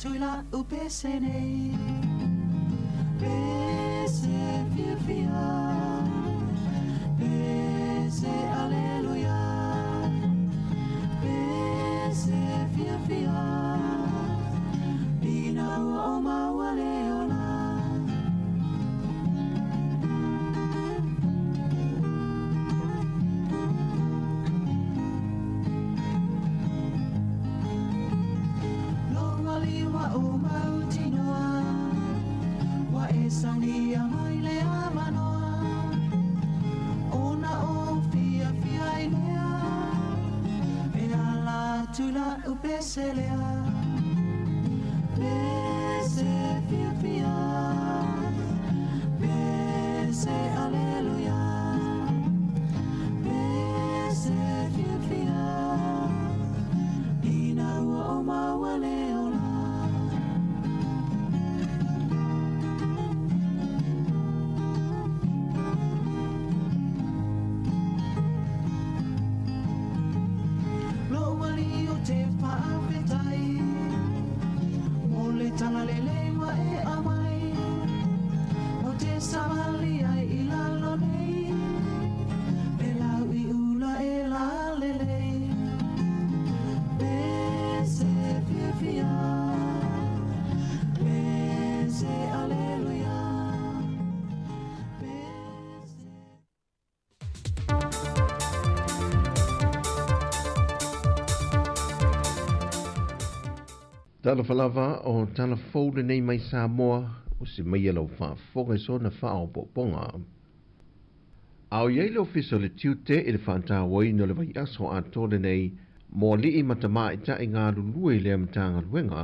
Tuila upesene Bese fia fia Bese aleluya Bese fia fia Ina oma waleona Sania maile amanoa Ona o fia fia ilea E ala tula upeselea Bese fia fia Bese aleluya Bese fia fia Ina ua oma waleola Tala falava o tala fōle nei mai Sāmoa o se mai alau whaafonga so na whao poponga. Au iei leo fiso le tiute i le whaantā wai no le vai aso a tōle nei mō li i matama i ta i ngā lulue lea mtanga luenga.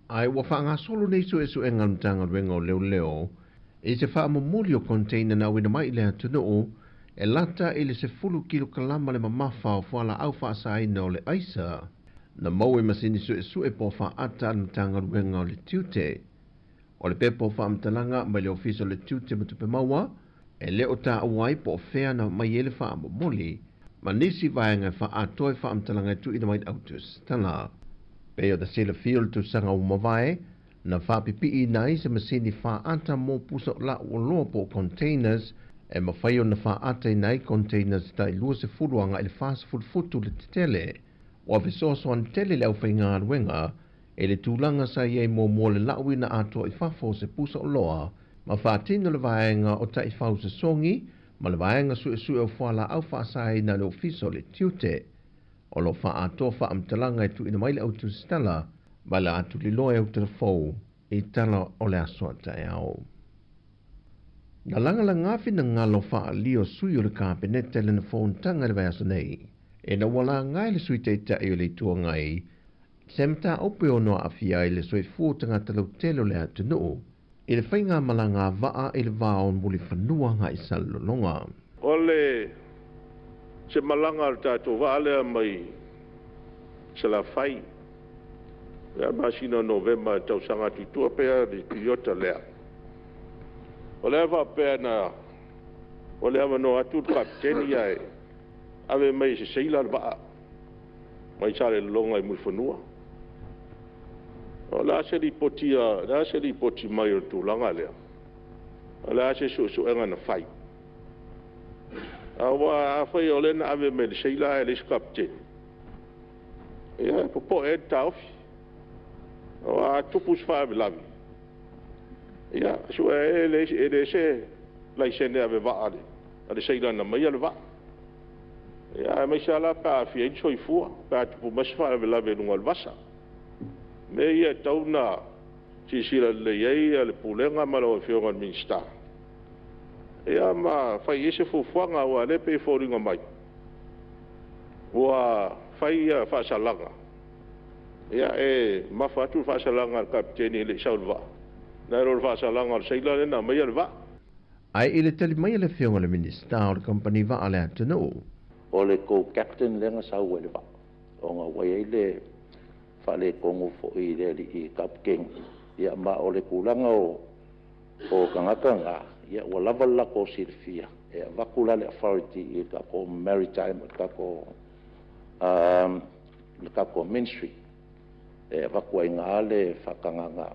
Ai wa whaanga solo nei so e so e ngā mtanga luenga o leo leo e se wha momoli o container na wina mai lea tunu o e lata i le se fulu kilo kalama le mamafa o whala au whaasa ina o le aisa. Na mau e masini su e po wha ata na tanga ruenga o le tiute. O le pepo wha amtalanga mai le ofiso le tiute matupe maua, e le o ta awai po whea na mai ele wha amomoli, ma nisi vaenga wha atoe wha amtalanga tu ina mai autus tala. Peo da sela fiol tu sanga umawai, na wha pipi i nai se masini wha ata mo pusa la o loa po containers, e mawhaio na wha ata i nai containers ta i lua se furuanga i le fast food futu le titele. O afisoso an tele le au whai ngā ruenga, e le tūlanga sa iei mō le laui na ato i whafo se pusa o loa, ma whātino le vaenga o ta i whau se songi, ma le vaenga su e whala au whaasai na le ofiso le tiute. O lo wha ato wha amtalanga e tu ina mai le autu stela, ma le atu li loe au telefou, i tala o le asoa tae au. Na langa la ngafi na ngalo wha lio sui o le kāpenete le na whauntanga le vai aso nei. E na wala ngai le sui te i o le tua ngai, se mta ope o noa awhia i le soi fōtanga talau telo le atu noo, i le whainga malanga waa i le vāo muli whanua ngai salolonga. O le Se malanga al tātou waalea mai se la whai. Ia masina November tau sanga tutua pea di Toyota lea. O lea wa pea na o lea mano atu kapteni ai. Ave mai se seila waa. Mai sare longa I mulfanua. O la se li poti mai o tūlanga lea. O la se suenga na whai. Awa whai o lena ave mai le seila e le kapteni. Ia popo e taufi. O a tupus whaave lavi. Ia, so e se laisene ave vaale. A le seila na mai ale vaa. Ia, mai se ala pa fia in soifua. Pa tupu mas whaave lavi nunga le vasa. Me ia tau na sisira le iei a le pulenga mara o fionga minsta. Ia ma whai ese fufuanga o a lepe fōringa mai. Ua whai whaasalanga. Ia mafatu whaasalanga al kapteni le saulwa. Nā rol whaasalanga al seila le na mai al wa. Ai ile tali mai le fionga le minista o le company va ale atunu. O le co-captain lenga sau le wa. O ngā wai le whale kongo fo I le I kapkeng. Ia ma o le kulanga o kangakanga. Ia o lava lako sirfia. Ia wakula le authority I kako maritime, kako ministry. E wakua inga ale whakanganga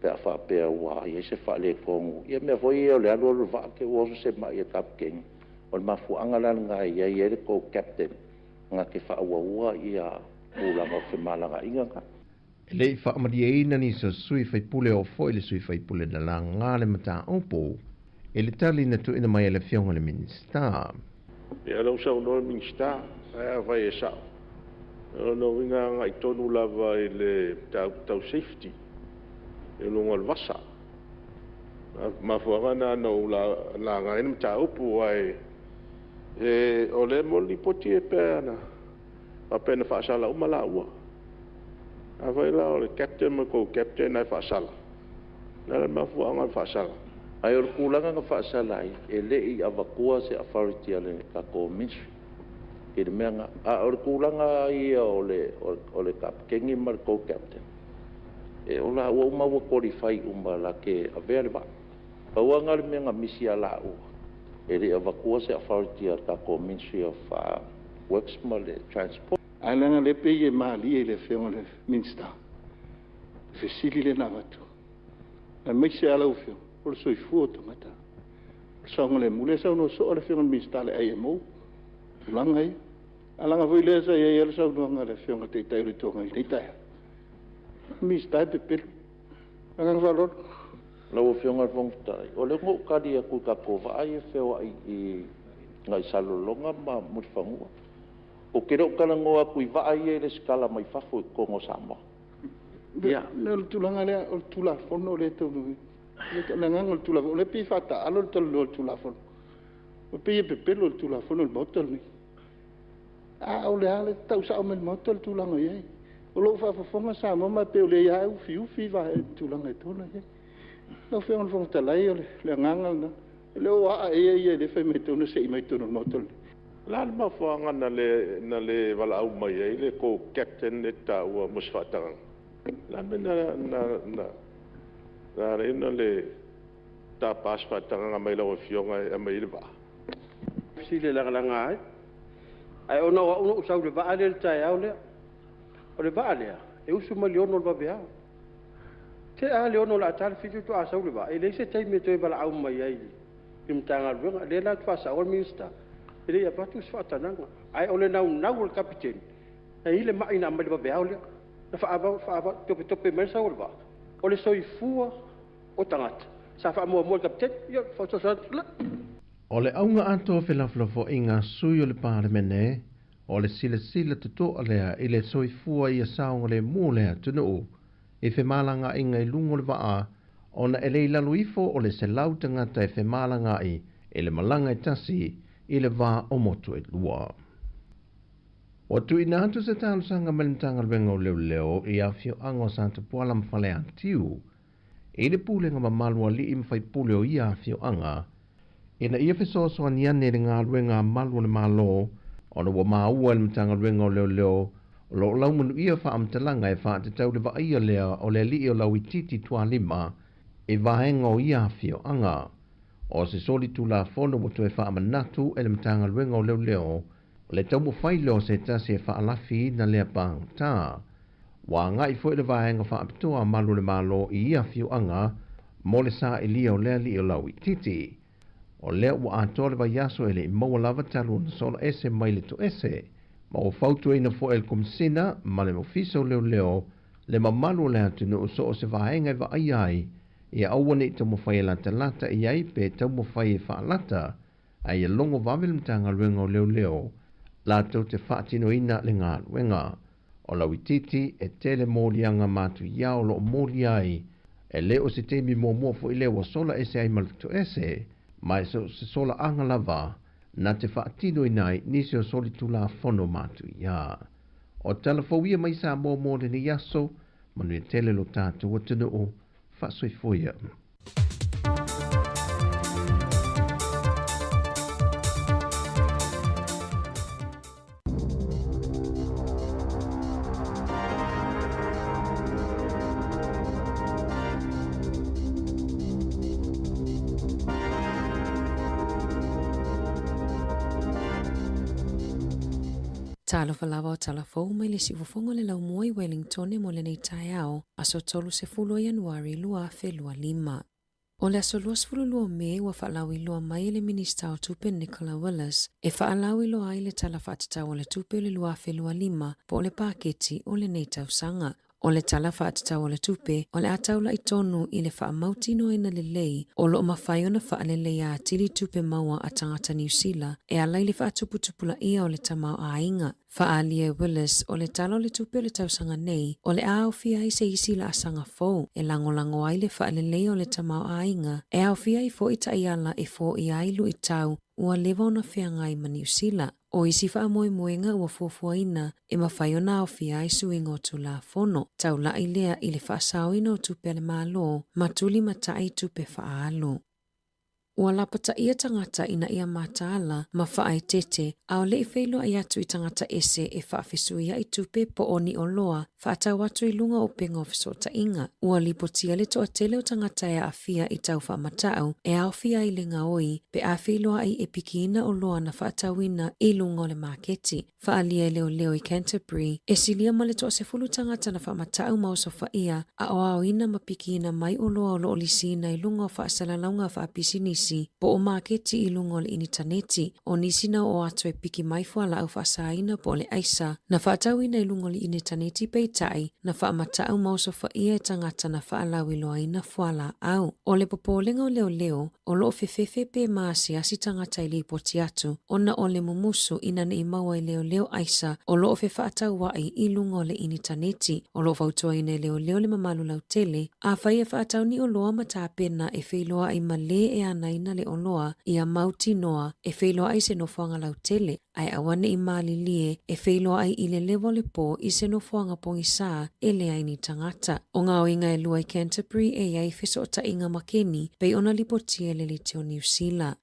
pea whapea ua I se whale kongu. Ia mea voi o le alu wake uosu se mai e kapkeng. O le mafuanga lan ngā ia I le co-captain. Ngā ke whaua ua I a ulanga o whemalanga inga ka. Le whaamari e ina ni sa sui whaipule o fo le sui whaipule na la ngā le mata opo. E le tali na tu ina mai le fionga le minsta. Ia lau sau no minsta. Aia vai e sao. No winga ngai tonu lava I le tau safety. E lunga al vasa. Mafuanga na no la ngai ni mta upu ai. E o le moli poti e pēna. A pēna whaasala umala ua. A vai la o le captain ma ko captain ai whaasala. Nā le mafuanga whaasala. Ai o le kulanga nga whaasala ai. E le I awakua se authority ale kako ministry. E le mea nga. A o le kulanga ia o le kapkengi ma le co-captain. E o la ua umaua qualify umba la ke avea le wa. Paua nga le mea nga misi a la ua. E le awakua se authority ale kako ministry of works ma le transport. Alanga le pe ye mali le fionga le minsta. Fesili le navatu. A mai se ala ufio. O le soifu o tangata. Saunga le mule sa no so le fionga minsta le AMO. Langa ia. Alanga voi le sa ia le sa no le fionga te tai le tonga I tai. Minsta pe pe. Alanga valor. La o fionga vongtai. O le ngo kadi ku ka ko va ai feo I ngai salolonga ma mutfangua. O kero kala ngoa kui vai e le skala mai fafo I kongo Sāmoa. Ia, le tulanga le o tulafono le tonu. Le nganga le tulafono le pi fata alo le tulafono. O pe pe le tulafono le motel ni. A o le ale tau sa o me motel tulanga ye. O lo fa fonga Sāmoa ma pe o le ia u fi va tulanga tona ye. No fe on fonga talai le nganga na. Le o a e le fe me tonu se I mai tonu motel. La mafuanga na le wala au mai e le ko captain e ta ua musfatang. La mena na reina le ta pas fatanga mai la o fionga e mai le va. Si le la ai. Ai ona o usau le va le tai au le. O le va le. E usu mali ono le va. Te a le ono la tal fitu to asau le va. E le se tai me to e wala au mai ai. Imtanga le la fa sa o minsta. Ele ia patu sfatananga. Ai ole nau o kapiten. E ile mai na mali ba ole. Na fa tope mensa olva. Ole soifua o tangata. Sa fa mo kapiten, ia fa sa Ole aunga anto felaflafo inga sui o le parlemene, ole sile tuto alea ile soifua ia saunga le mulea tunu. E fe malanga inga I lungo le waa, ona ele laluifo ole se lautangata e fe malanga I ele malanga tasi, I le wā o motu e lua. O tu ina atu se tālu sanga malintanga lwenga o leo I awhio ango santa puala mawhale antiu. E le pūlenga ma malua li imwhai pūle o I awhio anga. E na ia whesoa soa niane le ngā lwenga malua le malo Ona wa maua le matanga luenga o leo lo lau manu ia wha amtalanga e wha te tau le wa ia lea o le li o lau I titi tua lima e vahenga o ia fio anga. O se soli tu la fono mo tu e wha amanatu e le matanga luenga o leo le tau mo whai leo se tasi e wha alafi na lea pang tā. Wa ngai fo le vahenga wha apitoa malu le malo I ia fio anga mo le sa e lia o lea li o lau I titi. O lea ua atoa le vaiaso e le I maua lava talu na sola ese mai le to ese. Ma o fautu e na fo el komsina ma le mofiso leo le mamalu le atunu o so o se vahenga e va ai ia awane I tau mawhai e lata I ai pe tau mawhai e wha lata ai e longo vavil mtanga luenga o leo la tau te whaatino ina le ngā luenga. O lau I titi e tele mōlianga mātu iao lo mōli ai e leo se temi mō fo I leo wa sola ese ai malito ese mai so se sola anga lava na te whaatino inai nisi o soli tula fono mātu ia. O talafauia mai Sāmoa mō le ni yaso manu e tele lo tātou o tunu o whaasoifoia. Talofa lava o talafou mai le sifofonga le lau moi Wellington e mo le nei tai ao aso tolu se fulo Januari lua fe lua lima. O le aso lua sfulu lua me ua whaalau I loa mai le minista o tupe Nicola Willis e whaalau I loa ai le talafa atatau o le tupe le lua fe lua lima po le paketi o le nei tausanga. O le talafa atatau o le tupe, o le ataula I tonu I le wha mautino ina le lei, o lo mawhai ona wha le lei a tili tupe maua a tangata New Zealand, e alai le wha tuputupula ia o le tamau a inga. Wha alia Willis, o le talo le tupe o le tausanga nei, o le ao fia I se isi la asanga fou, e lango ai le wha le lei o le tamau a inga, e ao fia I fo I taiala e fo I ailu I tau, ua lewa ona whea ngai ma New Zealand. O isi wha moe moenga ua fuafuaina e mawhai ona au fia I suinga o tu la fono. Tau la I lea I le wha asawina o tupe le malo, matuli matai tupe wha alo. Ua lapata ia tangata ina ia mataala ma whaai tete, au le I whailo ai atu I tangata ese e whaafisuia I tupe po oni o loa, whaatau atu I lunga o penga o fisota inga. Ua lipotia le toa tele o tangata e a fia I tau whaamatau, e au fia I lenga oi, pe a whailo ai e pikiina o loa na whaatauina I lunga o le maketi. Whaalia leo I Canterbury, e silia ma le toa se fulu tangata na whaamatau mauso whaia, a o au ina ma pikiina mai o loa o lo olisina I lunga o whaasalalaunga whaapisinisi, po o maketi I lunga o le initaneti, o nisina o atu e piki mai fuala au whaasaina po le aisa, na whaatauina I lunga o le initaneti peitai, na whaamatau mauso whaia e tangata na whaalau I loaina fuala au. O le popolenga o leo, o lo fefefe pe maasi asi tangata I le ipoti atu, ona o le mumusu ina ne I maua I leo aisa, o lo fe whaatau wai I lunga o le initaneti, o lo fautua ina leo le mamalu lau tele, a whaia whaatau ni o loa mata pena e whailoa I male e anaina le oloa I a mauti noa e whailoa ai se nofuanga lau tele, ai awane I mali lie e whailoa ai I le levo le po I se nofuanga pongi saa e le aini tangata. O ngā inga e lua I Canterbury e iai wheso o ta inga makeni, pei ona lipotia le li teo New Zealand.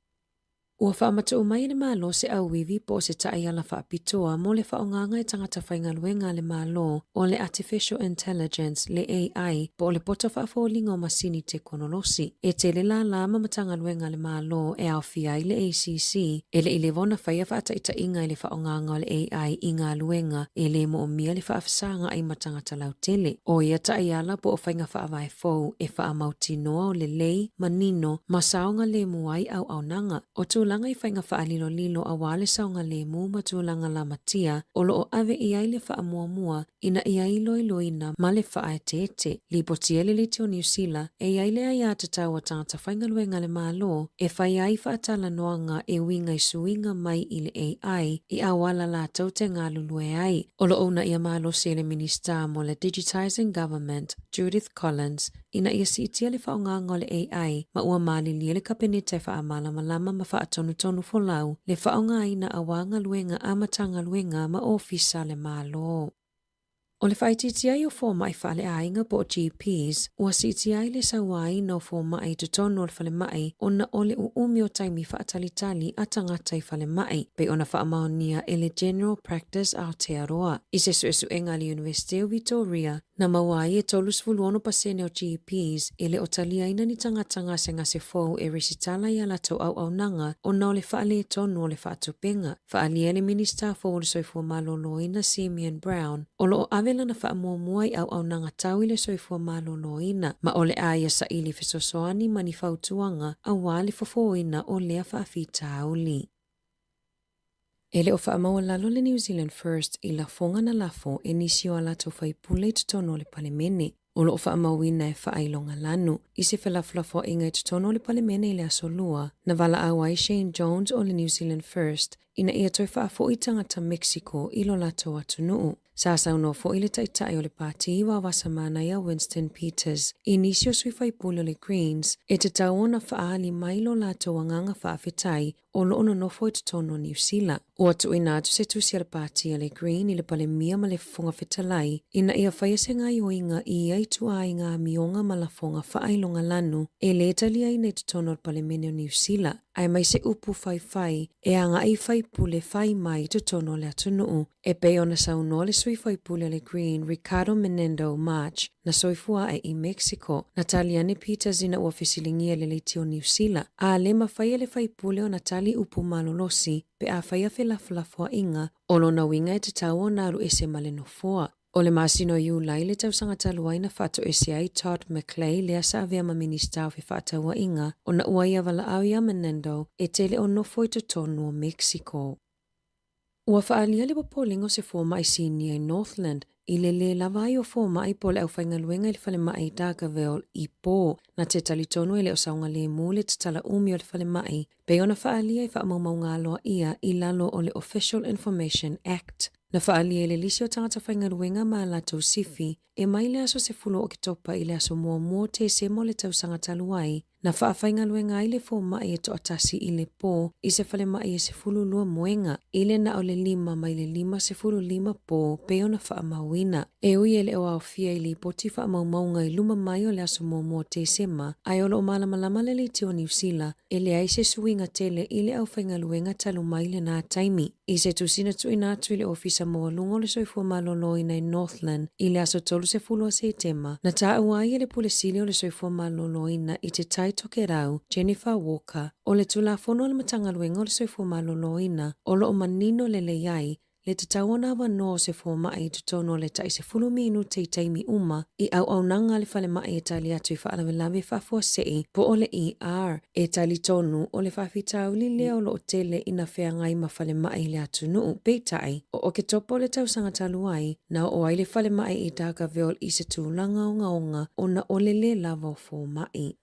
Ua whaamata o mai le malo se auwiwi po se tae ala whaapitoa mo le whaonganga e tangata whaingaluenga le malo o le Artificial Intelligence, le AI, po le poto whaafolinga o masini te konolosi. E te le la lama matangaluenga le malo e au fia I le ACC, e le ilevona whaia whaata ita inga I le whaonganga o le AI I ngā luenga e le mo o mia le whaafasanga ai matangata lau tele. O ia tae ala po o whainga whaavai fau e whaamauti noa o le lei, manino, masaonga le muai au nanga. O tu langa I whainga whaalilo lilo a wale saunga le mu matulanga la matia o lo o ave I ai le wha mua ina I ai loina ma le wha te lipotia le li teo New Zealand e ai le ai atatau a tangata whainga luenga le malo e whai ai whaatala noanga e winga I suinga mai I le AI I awala la tau te ngā lulue ai. O lo ona ia malo se le minista mo le Digitizing Government Judith Collins ina ia si itia le whaonganga le AI ma ua mali li le kapenete wha amala malama ma wha tonu folau le whaonga ina awanga luenga amatanga luenga ma ofisa le malo. O le whaititiai o fōma i whale ainga po o GPs, ua sitiai le sawai no fōma i tutono o le whale mai o na ole u umi o taimi whaatalitali a tangata i whale mai, pe ona whaamaonia e le General Practice Aotearoa. I se suesuenga le University of Victoria, na mawai e tolus fuluono pasene o GPs e le o talia ina ni tangatanga se ngase fōu e resitala i ala tau au nanga o na ole whaale e tonu o le whaatupenga. Whaalia le Minister for le soifua maloloina Simeon Brown, o lo avela na whaamuamua i au nanga tau i le soifua maloloina, ma ole aia sa ili fesosoani mani whautuanga a wale fofoina o lea whaafita auli. Ele o whaamaua lalo le New Zealand First i la fonga na lafo e nisio ala tau whaipule i tutono le palemene. O lo whaamauina e whaailonga lanu. I se whelaflafo inga i tutono le palemene i le asolua. Na wala awai Shane Jones o le New Zealand First ina ia toi whaafo i tangata Mexico i lo lato atunuu. Sasa uno fo ile taitai o le pati wa wasamana ia Winston Peters. I nisio sui whaipule le Greens e te tauona whaali mailo lato wanganga whaafetai o lo ono nofo i tutono New Zealand. O atu ina atu se tusi le pati a le Green i le pale mia ma le fonga fetalai ina ia whaiase ngai o inga i aitu a inga mionga ma la fonga whaailonga lanu e le talia ina i tutono le pale mene o New Zealand. Ai mai se upu whai e anga i whaipule whai mai tutono le atunuu. E pe ona sauno le sui whaipule le Green Ricardo Menendo March na soifua ai i Mexico. Nataliane Peters ina ua fisilingia le leiti o New Zealand. A le mawhai le whaipule o Natali upu malolosi pe a whaia whelaflafua inga o lona winga e te tau na aru ese malenofoa. O le masino iu lai le tausanga talua ina whato ese ai Todd McClay lea sa avea ma minista o whataua inga o na uaia wala au ia Menendo e tele o nofo i tutonu o Mexico. Ua whaalia le popolingo se fōma i sinia i Northland i le lava i o fōma i pole au whaingaluenga i le whale mai Dargaville i pō na te talitonu ele o saunga le mule te tala umi o le whale mai pe ona whaalia i whaamaumau loa ia i lalo o le Official Information Act. Na whaalia le lisi o tangata whaingaluenga ma la tau sifi e mai le aso se fulo o ki topa i le aso mua te se mo le tausanga taluai na whaingaluenga i le fōma i e to atasi i le pō i se whale mai e se fulu lua moenga i le na o le lima mai le lima se fulu lima pō pe ona whaamauina. E ui ele o au fia i li poti whaamaumaunga i luma mai o le aso mua te sema ai olo o malamalama le li te o New Zealand e le ai se suinga tele i le au whaingaluenga talu mai le nā taimi. I se tusina tu inatu i le ofisa moa lungo le soifua malolo i Northland i le aso tolu se fulu a se tema. Na taa uai e le pulesili o le soifua malolo ina i te tai toke rau Jennifer Walker o le tulafono le matangaluenga o le soifua malolo ina o lo o manino le leiai le te tauana wano se fōma i tutono le tai se fulu minu te taimi uma i au nanga le whale mai e tali atu i whaalawe whafua sei po o le ER e tali tonu o le whawhitau li leo lo o tele ina whea ngai ma whale mai le atu nuu peitai o ke topo le tausanga taluai na o ai le whale mai i Dargaville i se tūlanga o ngaonga o na ole le lava o fōma i.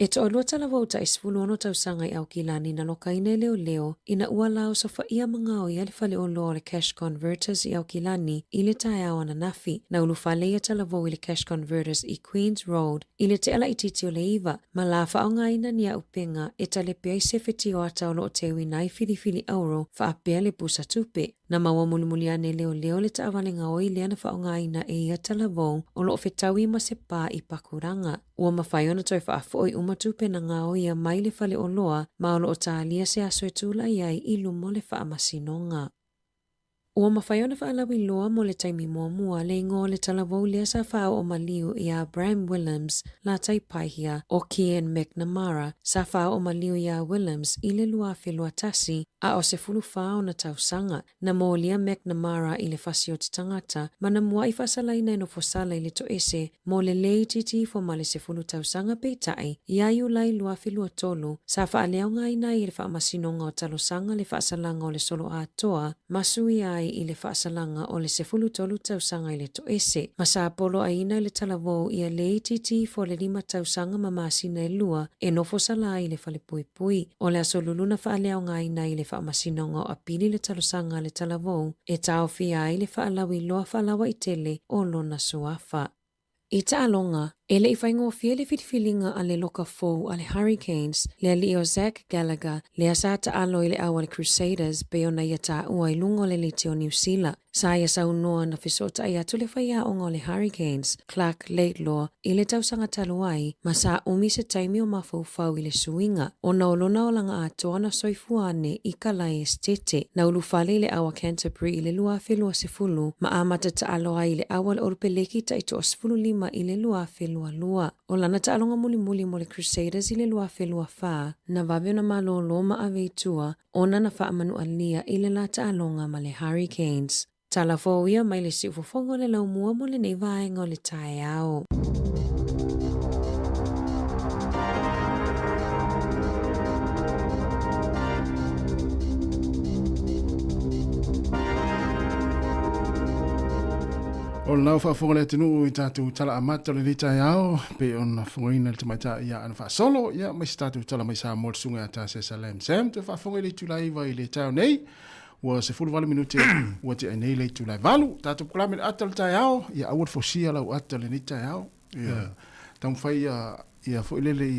E to olua tala wauta e sifulu ono tausanga i au kilani na lokaina leo ina ua lao so fa ia mga o ia le fale o loa le cash converters i au kilani i le tae au ana nafi na ulu fale ia tala wau i le cash converters i Queen's Road i le te ala i titi o le iwa ma la fa au ngaina ni a upenga e tale pia i sefeti o ata o lo o tewi nai fili euro fa a pia le pusa tupe. Na maua mulimuliane leo le taawalenga o i leana fa au ngaina e ia tala wau o lo o fetawi ma se pā i pakuranga. Ua mawhaiona toi whaafo i umatupe na ngā o ia mai le fale o loa ma o lo o tālia se aso e tūla iai i lumo le whaamasinonga. Ua mawhaiona whaalawi loa mo le taimi mua le ingo le talawau lea sa whao o maliu i a Bram Williams la taipaihia o Kian McNamara sa whao o maliu i a Williams i le lua whelua tasi a o se fulu whao na tausanga na mo lia McNamara i le whasi o te tangata ma na mua i whasalaina no fosala i le to ese mo le lei titi fo ma le se fulu tausanga peitai i ayu lai lua whelua tolu sa whaaleo ngaina i le whaamasinonga o talosanga le whaasalanga o le solo a toa masui ai i le whaasalanga o le se fulu tolu tausanga i le to ese. Ma sa apolo aina i le talavou i a le titi fo le 5 tausanga ma masina e lua e nofo sala i le fale pui. O le aso luluna whaaleo ngaina i le whaamasinonga o apili le talosanga le talavou e tau fia i le whaalawi loa whaalawa i tele o lona suafa. I ta alonga, E le i whaingofia le whitwhilinga a le loka fōu a le Hurricanes, le ali o Zach Gallagher, le asata alo i le awa le Crusaders, pe ona ia tā ua i lungo le liti o New Zealand. Sa ia sau noa na whisota ia tu le whaia onga o le Hurricanes, Clark Laidlaw, i le tausanga taluai, ma sa umi se taimi o mawhau i le suinga. O na olona o langa atoa na soifuane i ka lai estete, na ulufale i le awa Canterbury i le lua whelua sefulu, ma amata ta aloa i le awa le orpeleki ta ito o sefulu lima i le lua whelua lua. O lana ta alonga muli mo le Crusaders i le lua whelua wha, na wawe na malolo ma aweitua, ona na wha amanu alia i le la ta alonga ma le Hurricanes. Tala fōia mai le siufofongo le lau mua mo le nei vaenga o le tae au. O lau whaafonga le tinu i tātou tala amata le rita iao, pe on whangoina le tamaita ia ana whaasolo, ia mai si tātou tala mai sa mol sunga a tāse Salem Sam, te whaafonga le tulai wa i le tau nei, wa se fulu wale minute, wa te nei le tulai valu, tātou proklame le ata le tai ao, ia awad fosia lau ata le ni tai ao, ia tam whai ia fwilele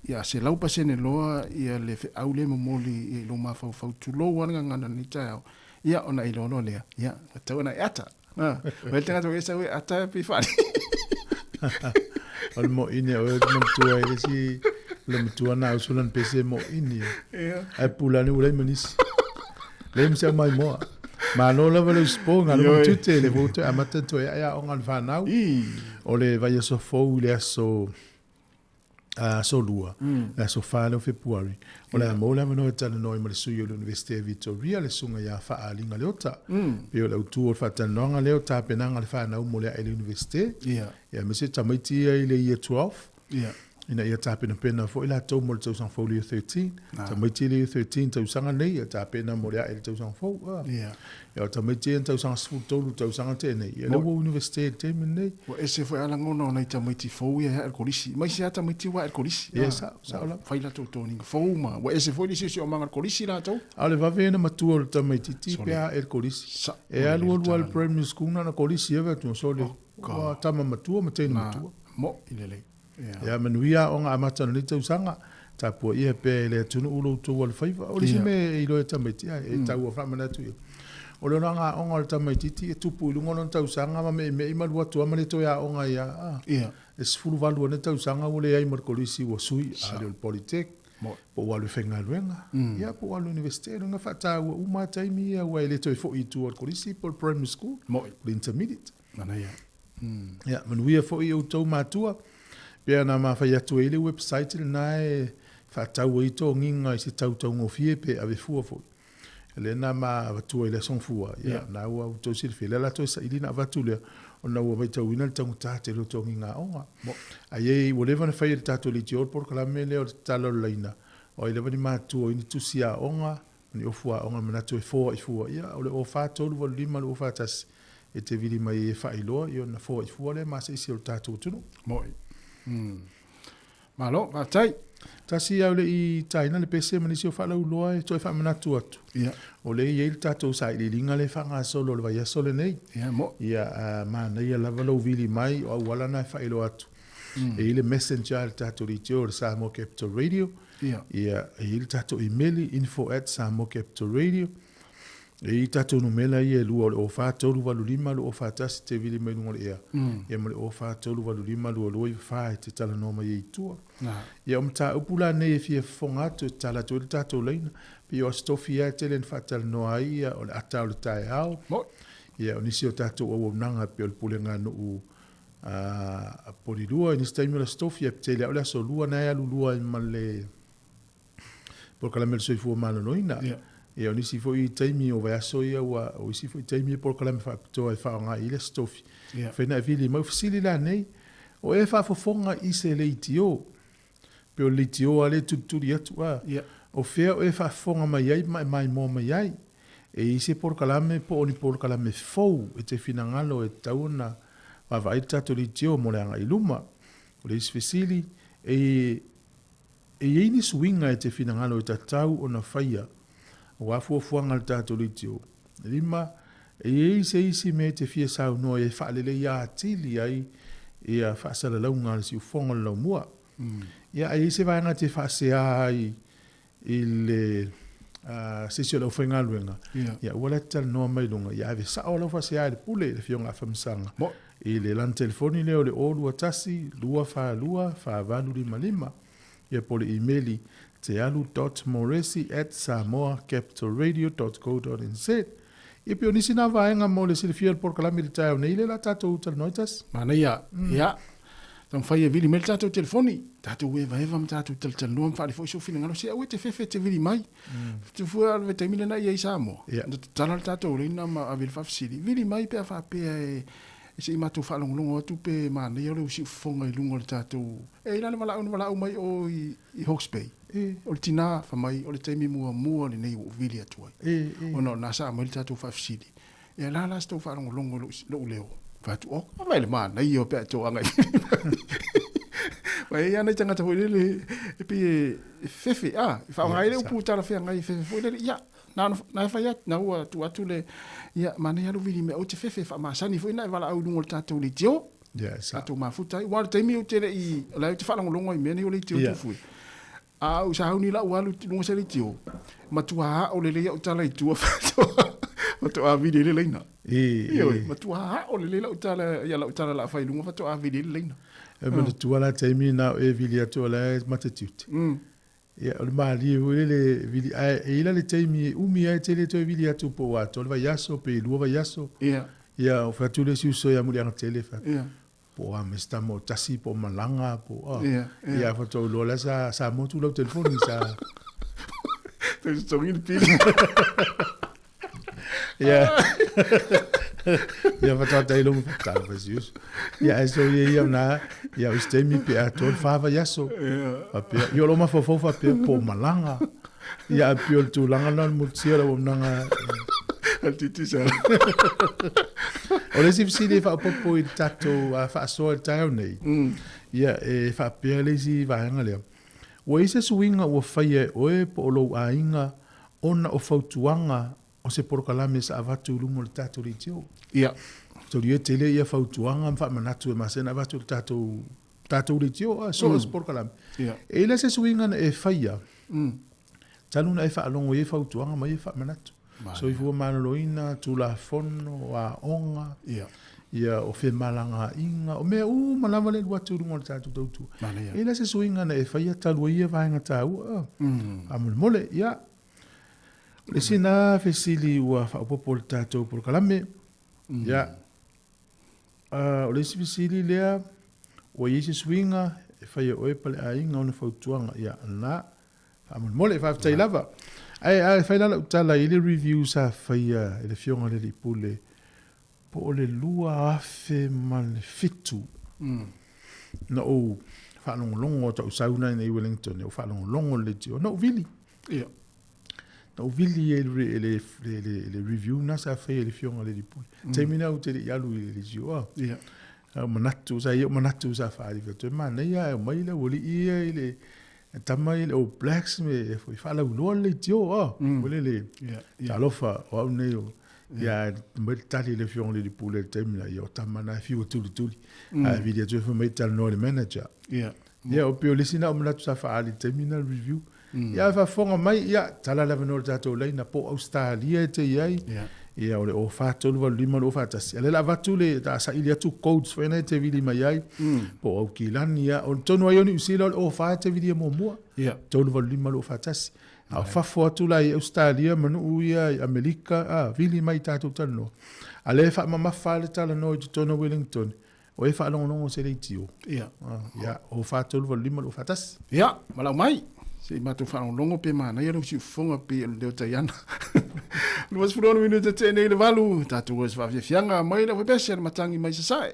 ia se lau pasene loa, ia le au le momoli i lo mawhau tulo wana ngana ni tai ao, ia ona i lono lea, ia, tau ana ata, wel tengah tu esa we ata pi fani. Al mo ini o mentua ile si le mentua na usulan pese mo ini. Ai pulani ulai manis. Le mse mai mo. Ma no la velo sponga no tutte le voto amata to ya on va now. O le vai so fo le so so lua. La so fa le fe puari. O le mo la no tana no i su yo l'universite Victoria le sunga ya fa alinga le ota. Pe o le tu o fa tana nga le ota pe nga le fa na mo le l'universite. Ya me se tamaiti ile year 12. Ina ia tāpena pena fo ila tau mo le tausang fo le 13. Tamaiti le 13 tausanga nei ia tāpena mo le ele tausang fo. Ia tamaiti en tausanga sfutolu tausanga tēnei. Ia lewa universite te menei. Wa ese fo ala ngono na tamaiti fo ia el kolisi. Mai se tamaiti wa el kolisi. Ia sa la. Faila to toni fo ma. Wa ese fo lisi o manga kolisi la tau. Ale va vena matua le tamaiti ti pea el kolisi. E alu al primary school na kolisi eva tu so le. Wa tama matua mateni matua. Mo ilele. Ya manuia o nga amata ni tausanga ta po ia pe le tunu ulo to wal faiva o le me i lo tamaiti e tau o fama tu o le nga o nga tamaiti ti tu pu lu ngolo tausanga ma me i malu atu ma le to ya o nga ya es fulu valu ne tausanga o le ai mar kolisi o sui a le politek po walu fenga luenga ya po walu universite nga fata o uma taimi ya wa le to fo i tu kolisi po primary school mo intermediate na ya ya manuia fo i o to matua pea na mawhai atu e le website le nae whatau e to nginga i se tautau ngofie pe ave fua fo. Le na ma watu e le song fua. Na ua uto sir fele la to sa ilina watu le o na ua waitau ina le tangu tate lo to nginga onga. A ye whatever na whai e tato li tior por kala mele o talo leina. O i le wani matu o ini tusia onga ni o fua onga manatu e fua i fua. Ia o le o whatolu wa lima le o whatas e te vili mai e whailoa i o na fua i fua le ma se isi o tato utunu. Moi. Malo, vatai. Tasi au le i taina le pese manisi o whalau loa e toi whamanatu atu. O le i eil tatou sa ili linga le whanga solo le vai asole nei. Mo. Ia mana ia lava lau vili mai o au walana e whailo atu. E ile messenger le tatou li teo le Sāmoa Capital Radio. Ia e ile tatou emaili info@Sāmoa Radio. E i tatou numela i e lua o whātolu walu lima lu o whātasi te vili mai nunga le ea. Ia mo le o whātolu walu lima lu o loi whae te tala noma i tua. Ia o mta upula nei e fia whonga atu tala tu le tatou leina. Pi o astofi a te len whatala noa ia o le atau le tae au. Ia o nisi o tatou o nanga pe o le pule ngā nuu a porirua. Nisi taimi o le astofi a te le o le aso lua na ea lulua i ma le por kalamel soifua malo noina. Ia o nisi fo i taimi o vai aso ia o isi fo i taimi por kalame whaapitoa e whaonga i le stofi. Whena e vili mau fasili la nei. O e whaafofonga i se leitio. Pe o leitio a le tuturi atu a. O whea o e whaafonga mai ai mai mō mai ai. E i se por kalame po oni por kalame fau e te whinangalo e tauna wawai tato leitio mo le anga i luma. O le isi fasili e ini suinga e te whinangalo e tatau o na whaia. O afuafuanga le tato litio. Lima, e se isi me te fia sau noa e whaalele ia atili ai ia whaasala launga le si ufonga le lau mua. Ia ai se vaenga te whaasea i le sesio lau whainga luenga. Ia ua tal noa mai lunga. Ia ave sao lau whaasea le pule le fionga whamsanga. I le lan telefoni leo le o lua tasi, lua wha valu lima. Ia po le emaili te alu.moresi@samoacapitalradio.co.nz. Ia pio nisi na vaenga mo le silifia le porkalami le tae au nei le la tatou utal noitas. Mana ia, ia. Tang fai e vili mel tatou telefoni. Tatou eva ma tatou tal noa mfali fo iso fina ngalo se awe te fefe te vili mai. Te fua alwe te mile na ia i Sāmoa. Tala le tatou reina ma avil fafsiri. Vili mai pe a fa pe e se imatu fa longo atu pe mana ia le usi fonga i lungo le tatou. E ila le wala mai o i Hawke's Bay. O le tina fa mai o le taimi mua le nei o vili atuai. Ono na Sāmoa le tatou fafsiri. E la la sto fa longo lo leo. Fatu o mai le mana ia pe to anga. Mai ia nei tanga to le pe fefe fa ngai le puta la fe ngai fefe fo le ia na fa ia na ua tu atu le ia mana ia lo vili me o te fefe fa masani fo ina vala au lungo tatou le tio. Tatou mafuta wa te mi o te i la te fa longo i meni o le tio tu fu. Au sa uni la wa lu lungo se le tio. Matua o le le o tala i tu fa. Mato a vidi le leina. Mato a o le la utala ya la utala la fai lunga fato a vidi le leina. E mana tua la taimi na e vili atu la matatute. Ya o mali o le vili e ila le taimi umi ai te le to vili atu po wa to va yaso pe lu va yaso. Ya o fatu le siuso ya muri anga tele fa. Po a mestamo tasi po malanga po. Ya fato lo la sa motu lo telefoni sa. Te sto il pili. Ja. Ja, wat dat heel lang vertellen was juist. Ja, zo je na, ja, is te mi pe tot fava yaso. Ja. Yo lo ma fo fa pe po malanga. Ja, pe tu langa non mutsira o nanga. Altiti sa. Ole si de fa po tato fa so tayo nei. Ja, fa pe le si va ngale. O ise swinga o fa ye o po lo ainga ona o fautuanga o se porkalame sa avatu lungo le tatou le tio. Ia. So lie tele ia fautuanga mfa manatu e masena avatu le tatou le tio, so o se porkalame. Ia. E la se swinga na e faia. Taluna e whaalongo e fautuanga mai e wha manatu. So i fua manaloina, tula fono, a onga. Ia. Ia o fe malanga inga, o mea malama le watu lungo le tatou tautu. E la se swinga na e faia talua ia vaenga tau. Amul mole, ia. Le sina fesili ua whaopopo le tātou porkalame. Ia. O le fesili lea, ua iese swinga, e whaia oe pale a inga ona whautuanga. Ia, na, whaamon mole, whaaftai lava. Ai, whailala utala, ile review sa whaia, ele fionga le li pule, po o le lua afe man le fitu. Na o, whaalongolongo ta usauna nei Wellington, o whaalongolongo le tio, na o vili. Ia. O vili le review na sa fai le fionga le dipuli. Taimina u te yalu le jio. Ia. Manatu sa fai le mana ia mai le woli ia le tamai le o blacks me foi fala u le jio. Wole le. Ya lofa o ne o. Ya mai tali le fionga le dipuli taimina ia tamana fiu tuli. A video tu foi mai tal no le manager. Ia. Ya o pio le sina o manatu sa fai le taimina review. Ia fa fonga mai ia tala la venor tato leina po Australia te iai. Ia o le o fato le lima lo fatas. Ia le la vatu le ta sa ilia tu codes fa na te vili mai ai. Po au kilani ia o tonu ai oni usila o fa te vili mo mo. Ia. Tonu lima lo fatas. A fa fotu la Australia manu ia Amerika vili mai tato tano. Ale fa mama fa le tala no i tonu Wellington. O e fa longo se le tio. Ia. Ia o fato le lima lo fatas. Ia, malau mai. Se matu whanau longo pe mana, ia rausi ufonga pe leo taiana. Luas furono minuta tene le valu, tatu was whawhianga mai la webese al matangi mai sasae.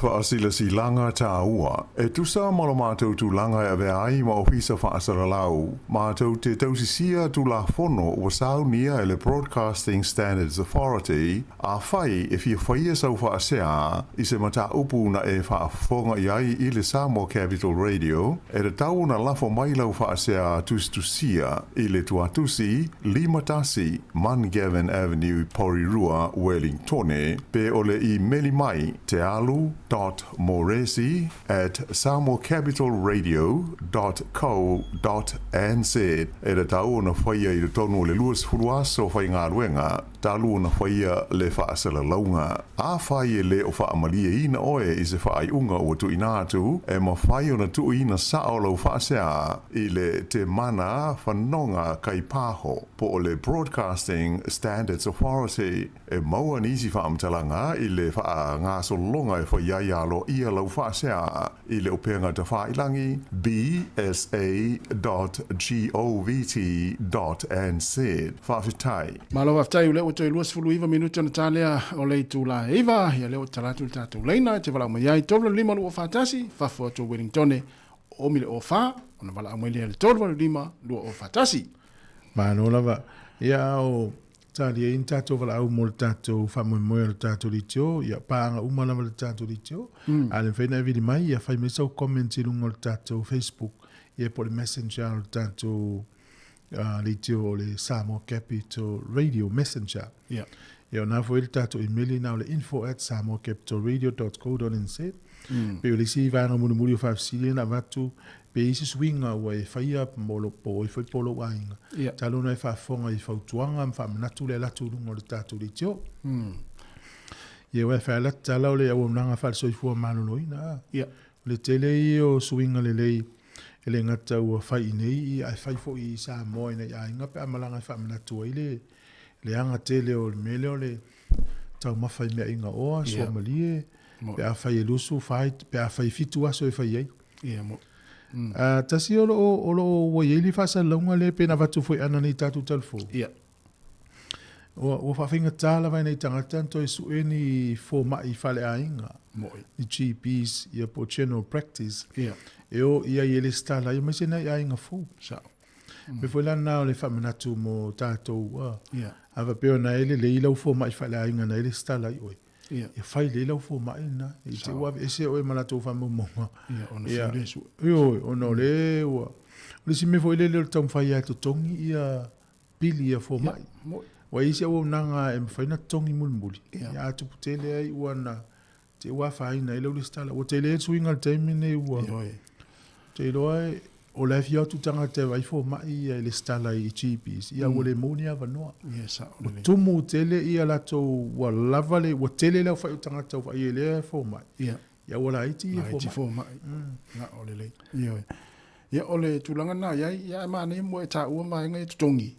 Whaasila si langa tā ua. E tusa molo mātou tu langa e vea ai ma ofisa whaasara lau. Mātou te tausisia tu la fono o sau nia e le Broadcasting Standards Authority a whai e fia whaia sau whaasea i se mata upu na e whaafonga iai i le Sāmoa Capital Radio e le tau na lafo mai lau whaasea tustusia i le tuatusi Limatasi Man Avenue Porirua Wellingtone pe ole i meli mai te alu.moresi@samoacapitalradio.co.nz e le tau na whaia i le tonu le luas furuaso whai ngā ruenga talu na whaia le whaasala launga. A whai e le o whaamalia ina oe i se whaai unga o tu inatu e ma whai o na tu ina sao lau whaasea i le te mana whanonga kai pāho po o le Broadcasting Standards Authority e maua nisi whaamtalanga i le wha ngā solonga e whai alo ia lau whaasea i le openga te whailangi bsa.govt.nz whawhitai. Malo whaftai ule o toi luas fulu iwa minuta na tālea o lei tū la iwa ia leo taratu tātou leina te wala mai ai tolu lima lua whatasi whafua tō Wellingtone o mile o wha o na wala mai lea le tolu lima lua o whatasi. Mano lava ia o tālia in tātou wala au mo le tātou whamoemoe le tātou litio ia pāanga umalama le tātou litio ale whaina e vidi mai ia whai mesau commenti lungo le tātou Facebook ia po le messenger le tātou litio o le Sāmoa Capital Radio Messenger. Yeah. Ia o nā fo le tātou emaili na o le info@samoacapitalradio.co.nz pe o le si vāna muni o whafsili na vatu pe isi swinga ua e whaia molo po e whai polo wainga. Talona e whafonga i whautuanga ma whamanatu le latu lungo le tātou litio. Ia ua e whaelata lau le au nanga whalsoifua manonoina. Le tele i o swinga le lei ele ngata ua whai nei i ai whai fo i Sāmoa ina i ainga pe amalanga i whamanatu ai le anga tele o le mele o le tau mawhai mea inga oa sua malie pe a whai e lusu whai pe a whai fitu aso e whai ei. Tasi o lo ieli whasa launga le pe na watu fwoi ana nei tātou talfo. O whawhinga tāla vai nei tangata to e sueni fo mai whale a inga. Ni GPs ia po general practice. E o ia ieli stala ia masena ia inga fo. Me foi lana o le whamanatu mo tātou ua. Awa peo na ele le ilau fo mai whale a inga na ele stala i oi. Ia whai le ilau fo mai na. I te ua ese oi malatu whamumonga. Ono le ua. Le si me foi le leo tau whai ato tongi ia pili ia fo mai. Wa isi au nanga e mwhaina tongi mulmuli. Ia atu putele ai ua na te ua whai na ilau le stala. O te le suinga taimine ua. Te loa o le fia tu tanga te vai fo mai le stala i GPs. Ia o le moni ava noa. O tumu tele ia lato wa lavale wa tele lau whai tanga tau whai ele fo mai. Ia o la iti fo mai. Na o le lei. Ia o le tulanga na ia mana i mo e ta ua mai ngai tutongi.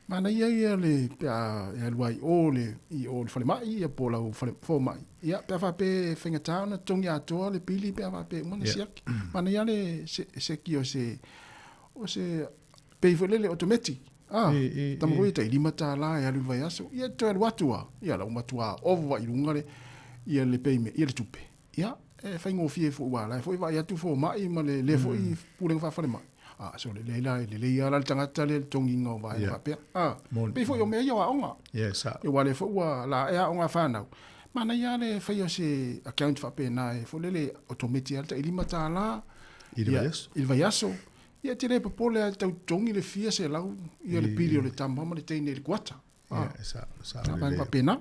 Mana ia le pia luai o le i o le whale mai ia po lau fo mai. Ia pia whape whenga tau na tongi atoa le pili pia whape umana siaki. Mana ia le seki o se peifolele automatic. Tamakoi tai lima tā la e alu vai aso. Ia toi alu atua. Ia lau matua owa i lungare. Ia le peime, ia le tupe. Ia whaingo fie fo wala. Fo i vai atu fo mai ma le fo i pulenga whawhale mai. So le leila le tangata le tongi ngau vai whapea. Pei fo i o mea ia wa onga. I wale fo ua la ea onga whanau. Mana ia le whai o se account whapea nae. Fo le automati alta i lima tā la. Il vai aso. Ia te le papole a tau tongi le fia se lau. Ia le pili o le tamama le teine le kuata. Tāpai whapea na.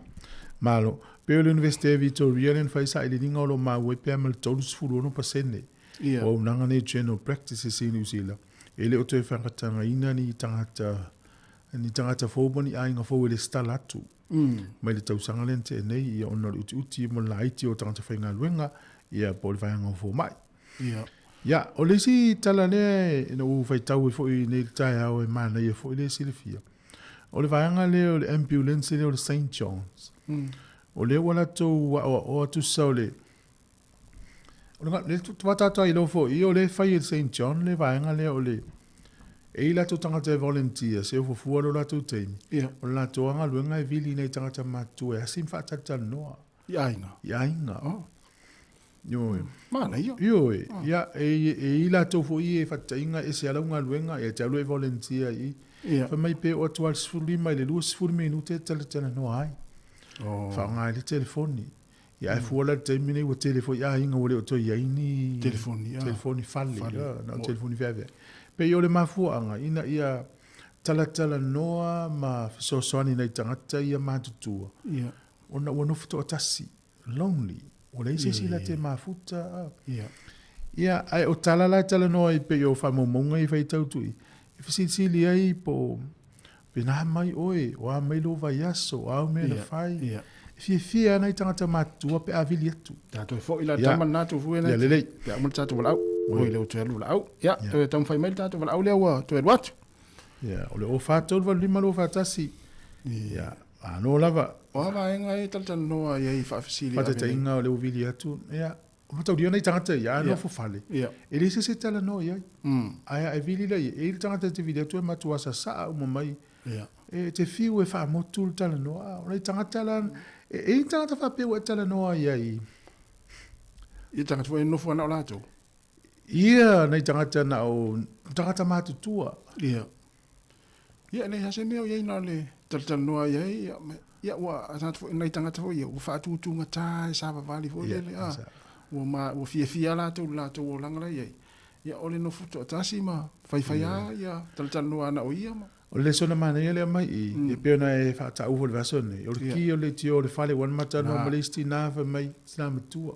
Malo. Peo le Universite Victoria le whai sa ili ringa o lo maa wepea mal tolus furono pasene. O nanga ne general practices in New Zealand. Ele o te whakatanga ina ni tangata fōboni a inga fōu ele stalatu. Mai le tausanga lente nei ia ona le uti mo la iti o tangata whainga luenga ia po le whainga fō mai. Ia, o le si tala ne ina u whaitau e fōi nei tai au e mana ia fōi le silifia. O le whainga le o le ambulance le o le St. John's. O le wala tau o atu sau le le tuatata i lo fo i o le whai St. John le vaenga le o le e la tu tangata volunteer se o fua lo la tu teimi o la tu luenga e vili nei tangata matu e asim whatata noa i ainga Yo. Mana yo. Yo, ya e la to fo e fatainga e se ala unga luenga e te alu e volunteer i. Fa mai pe o tual sfuri mai le lus sfuri minute tala no ai. Fa nga le telefoni. Ya fuola te mine o telefoni ya inga o le o to ya ini telefoni falli na telefoni veve. Pe yo le mafuanga ina ia tala noa ma so soani nei tangata ia matutua. Ona no futo tasi lonely. O le se sila te mafuta. Ia ai o tala noa i pe yo fa momonga i fai tautui. I fisili ai po pena mai oe o a mai lo vai aso o me na fai. Fia nei tangata matua pe avili atu. Tato fo ila tama natu fu ena. Ya lele. Ya mo tato wala. O le o telu la. Ya, to tam fai mai tato wala le wa to wat. Ya, o le o fato va lima lo fatasi. Ya, ano lava. O va enga e tal no ai fa fisili. Fata ta inga o le o vili atu. Ya, o tau dia nei tangata ya no fo fale. Ya. Ele se tala no ya. Ai vili la e tangata te vili atu e matua sa o mai. Ya. E te fiu e fa motul tala no. O le tangata la e tangata fa pe o tala no ya i. I tangata fo no fo na lato. Ia nei tangata na o tangata matutua. Ia. Ia nei hase meo ia ina le tal noa ia ia wa atat fo nei tangata fo ia o fa tu ngata sa va vali fo le o ma o fia la to o langala ia ia ole no futo tasi ma fai ia tal noa na o ia ma o le sona mana ia le mai e peona e fa ta uvo le vasone o ki o le tio le fale wan mata no malisti na fa mai sna matua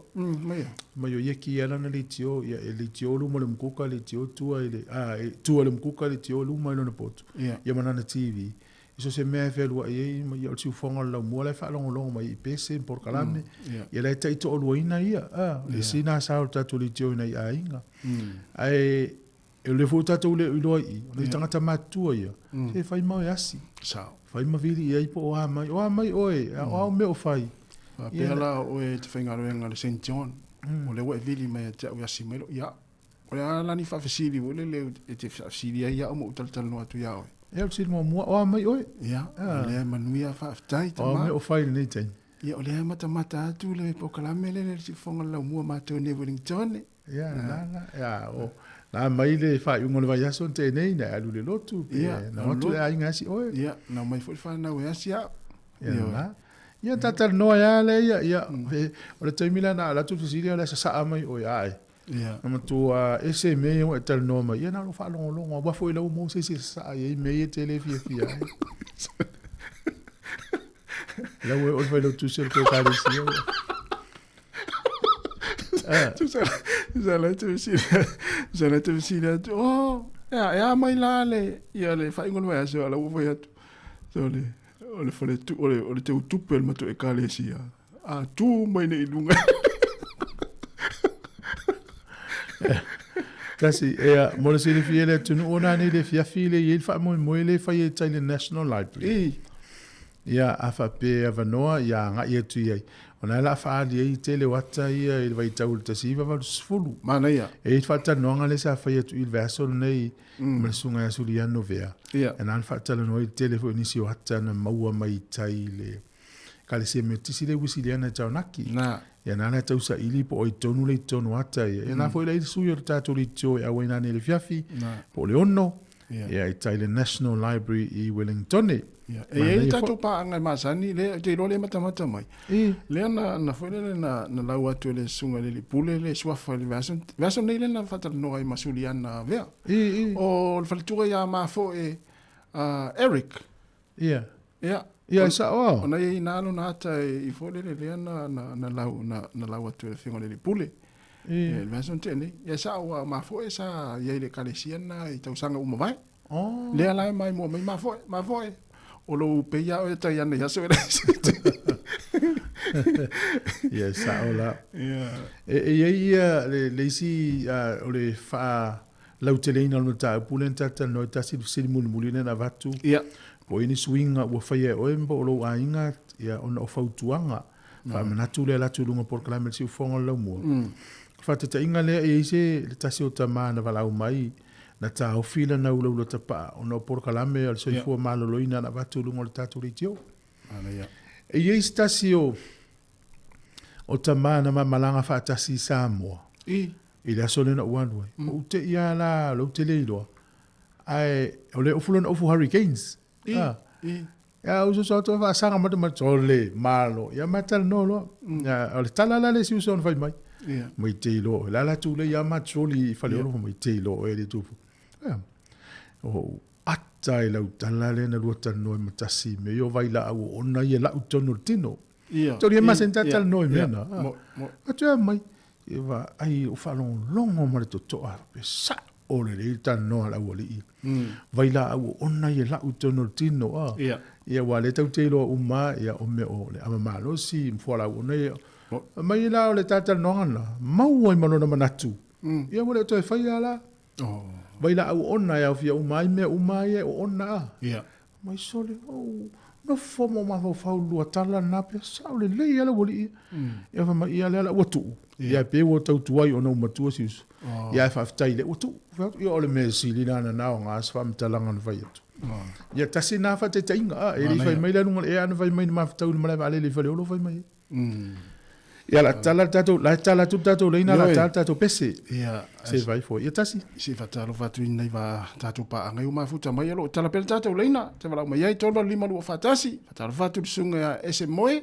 mai o ia ki ala na le tio ia le tio lu mo le mkuka le tio tua ile tua le mkuka le tio lu mai no na poto ia mana na tv iso se me fe lu ia mai o tiu fonga la mo le fa long mai pese por calame ia le tai to lu ina ia le sina sa o tatu le tio ina ia inga ai e le futa tu le iloi le tangata matua ia se fai mai asi fai ma vili ia ipo o mai oe o me o fai ia la o e te fenga roenga le St John o le we vili mai te o asi mai ia o le ala ni fa fasili o le te fasili ia o mo tal no atu ia e o sil mo o mai oe ia le manuia fa tai ta o me o fai nei tai ia o le mata tu le po kala mele le si fonga la mo ma to ne Wellington ia la o na mai le fa un le vai aso te nei na alu le lotu na motu ai ngasi oe ia na mai foi fa na we asia ia tata no ya le ia o le taimila na la tu fisili le sa mai o ai ia na tu ese me o tal no mai ia na lo fa lo wa foi lo mo se sa ai me te le fia la we o vai lo tu se ko ka disi Zala te visila oh ya mai la le ia le fa ingol vai so la wo ya so le ole fole tu ole te utupel ma to e kale sia tu mai ne ilunga kasi mo le sile fiele tu no ona ni le fia file il fa mo le fa ye tele National Library ia afa pe avanoa ia nga ia tu ia ona la fa di tele wata ia il vai tau te siva va sfulu mana ia e fa ta no nga le sa fa ia tu il verso nei me sunga ya suliano vea e nan fa ta no il telefoni si wata na maua mai tai le kale se me tisi le wisiliana taunaki na ia nana tau sa ili po i tonu le tonu ata ia na foi le su yo tatu li tio ia wena ni le fiafi po le ono ia i tai le National Library i Wellington e tatu pa anga masani le te role mata mai le na foi le na lau atu le sunga le pule le swafa le version nei le na fatal no ai masuliana vea o le faltura ia ma fo Eric ia sa o ona i nalo na ata i fo le na lau atu le fingo le pule le version tene ia sa o ma fo sa ia le kalesiana i tau sanga uma vai le ala mai mo mai ma fo o lo peia o ta ia nei so ia sa o la ia le si o le fa lau telena no ta pulenta ta no ta si mulina na vatu ia po ini swinga o faia o embo lo ainga ia ona o fautuanga fa manatu le la tulunga por clamer si fonga lo mo fa te inga le e se le tasi o tama na vala mai na ta o fila na ulo tapa ona por kalame al so fu malo loina na vatu lungo le tatu ritio ana ia e ye stasio o tamana ma malanga whaatasi Sāmoa. I le aso lena uanua. O te ia la, lo te leilo. Ai, o le ofulona ofu hurricanes. Ya uso so to va sanga mata matole malo. Ya matal no lo. Ya o le tala la le si uso on fai mai. Mai te lo. La tu le ya matoli fa le lo mai te lo e le tu. O atai la tala le na luata no matasi me yo vai la o ona ye la utono tino. To le masenta tal no me na. Atua mai. E va ai o fa longo ma to to a pe sa o le ta no la o li. Vai la o ona ye la utono tino ia wale tau te lo uma ia o me o le ama malo si mfola o ne mai la o le tata nona mau ai malona manatu ia wale to fai ala vai la o ona ia fia uma me uma ia o ona mai sole o no fomo ma fa lu tala na pe sa le le ia la wali ia fa mai ia la o tu ia pe o tau tuai o no matu si ia fa tai le o tu ia o le me si lina na o ngas fa mtalanga na vai tu ia tasi na fa te tainga e li fai mai la nunga e ana fai mai ma tau ni mala le fai lo fai mai ia la tala tu tato le ina la tala tato pese ia se vai fo ia tasi se fa talo fa tu nei va tato pa ngai ma futa mai lo tala pel tato le ina te vala mai ai tolo lima lu fa tasi fa talo fa tu sunga ese moe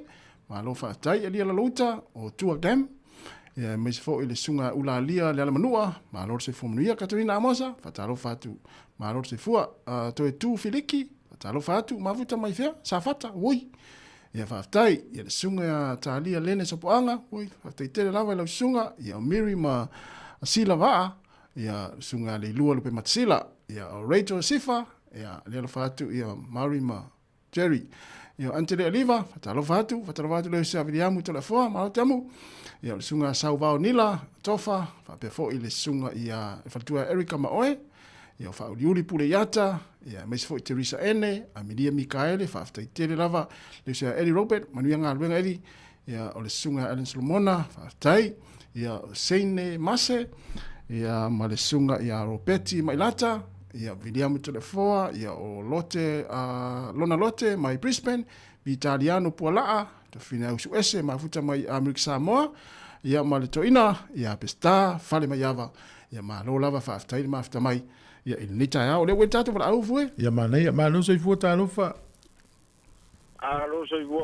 ma lo fa tai ali la luta o two of them ia mai se fo ile sunga ula lia le ala manua ma lo se fo mnuia katrina amosa fa talo fa tu ma lo se fua to e tu filiki talo fatu ma vuta mai fea sa fata oi ia fa tai ia le sunga talia lene so poanga oi fa tai tele lava le sunga ia miri ma sila va ia sunga le lua pe matsila ia Rachel Sifa ia le fatu ia Mari ma Jerry ia antele aliva talo fatu le sa viamu tele fo ma tamu ia sunga sauvao nila tofa fa pe fo ile sunga ia fa tua Erika ma oe ia fa uliuli pule yata ia mai fo Teresa ene Amelia Mikaele fa afta tele lava le sa Eli Robert manuanga luenga Eli ia o le sunga Alan Solomona fa tai ia Seine Mase ia male sunga ia Roberti Mailata ia William Telefoa ia o Lotte Lona Lotte mai Brisbane Italiano Pualaa to fina usu ese mafuta mai Amerika Samoa ia male toina ia pesta fale mai ava ia ma lo lava fa afta ma afta mai ia il nita ya o le weta to para ufue ia ma no so fu ta lo fa alo so fu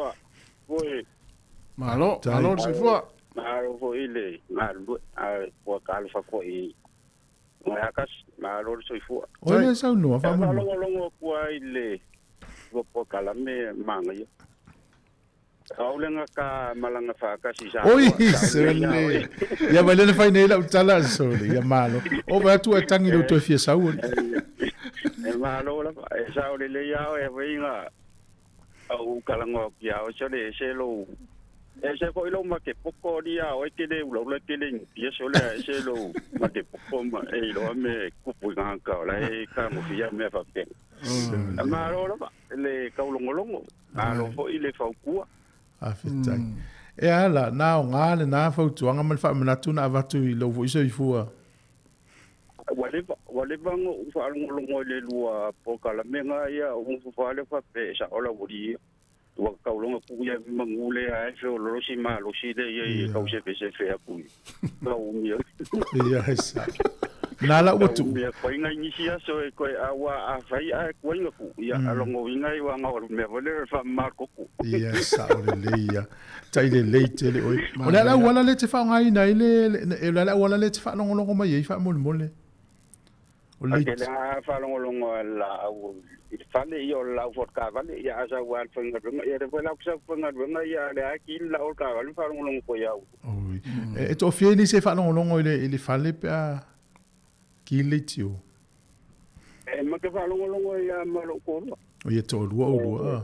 foi malo so fu alo fo ile ma lu po ka fa ko i ma ka ma lo so fu o le sa no fa mo lo ko ile po ka la me manga ia Aulenga ka malanga fa ka si sa. Oi, sele. Ya vale le fai nei la utala sole, ya malo. O va tu tangi lo to fie sa uri. E malo la sa ole le ya e vinga. Au kalango ya o sole se lo. E se ko ilo ma ke poko dia o ke le lo ke le ya sole se lo ma ke poko ma e lo me ku pu nga ka la e ka mo fia me fa pe. Malo la le ka longo. Malo fo ile fa ku. Afitai. E ala, na o ngale na fautuanga man fa manatu na avatu I lo vo iso I fua. Wale bango fa longo le lua po kala menga ia o fu fa le fa pe sa ola wuri. Wa ka longo ku ia mangule ai so lo si ma lo si de ia ka se pe se fe aku. Ka o mi. Ia esa. Nala watu. Me ko inga inisia so ko awa a fai a ko inga ku ia alongo inga I wa nga me vole fa marko ku. Ia sa ole leia. Tai le tele oi. Ona la wala le te fa ngai na ile la wala le te fa longo mai fa mole. O le la fa longo la au fale io la for ka vale ia sa wa fanga ia de la sa fanga ia le aki la o ka vale fa longo ko ia. Oi. E to fieni se fa longo ile fale pa Kilitio. Ma ke fa longo ia ma lo ko. O ia to lua.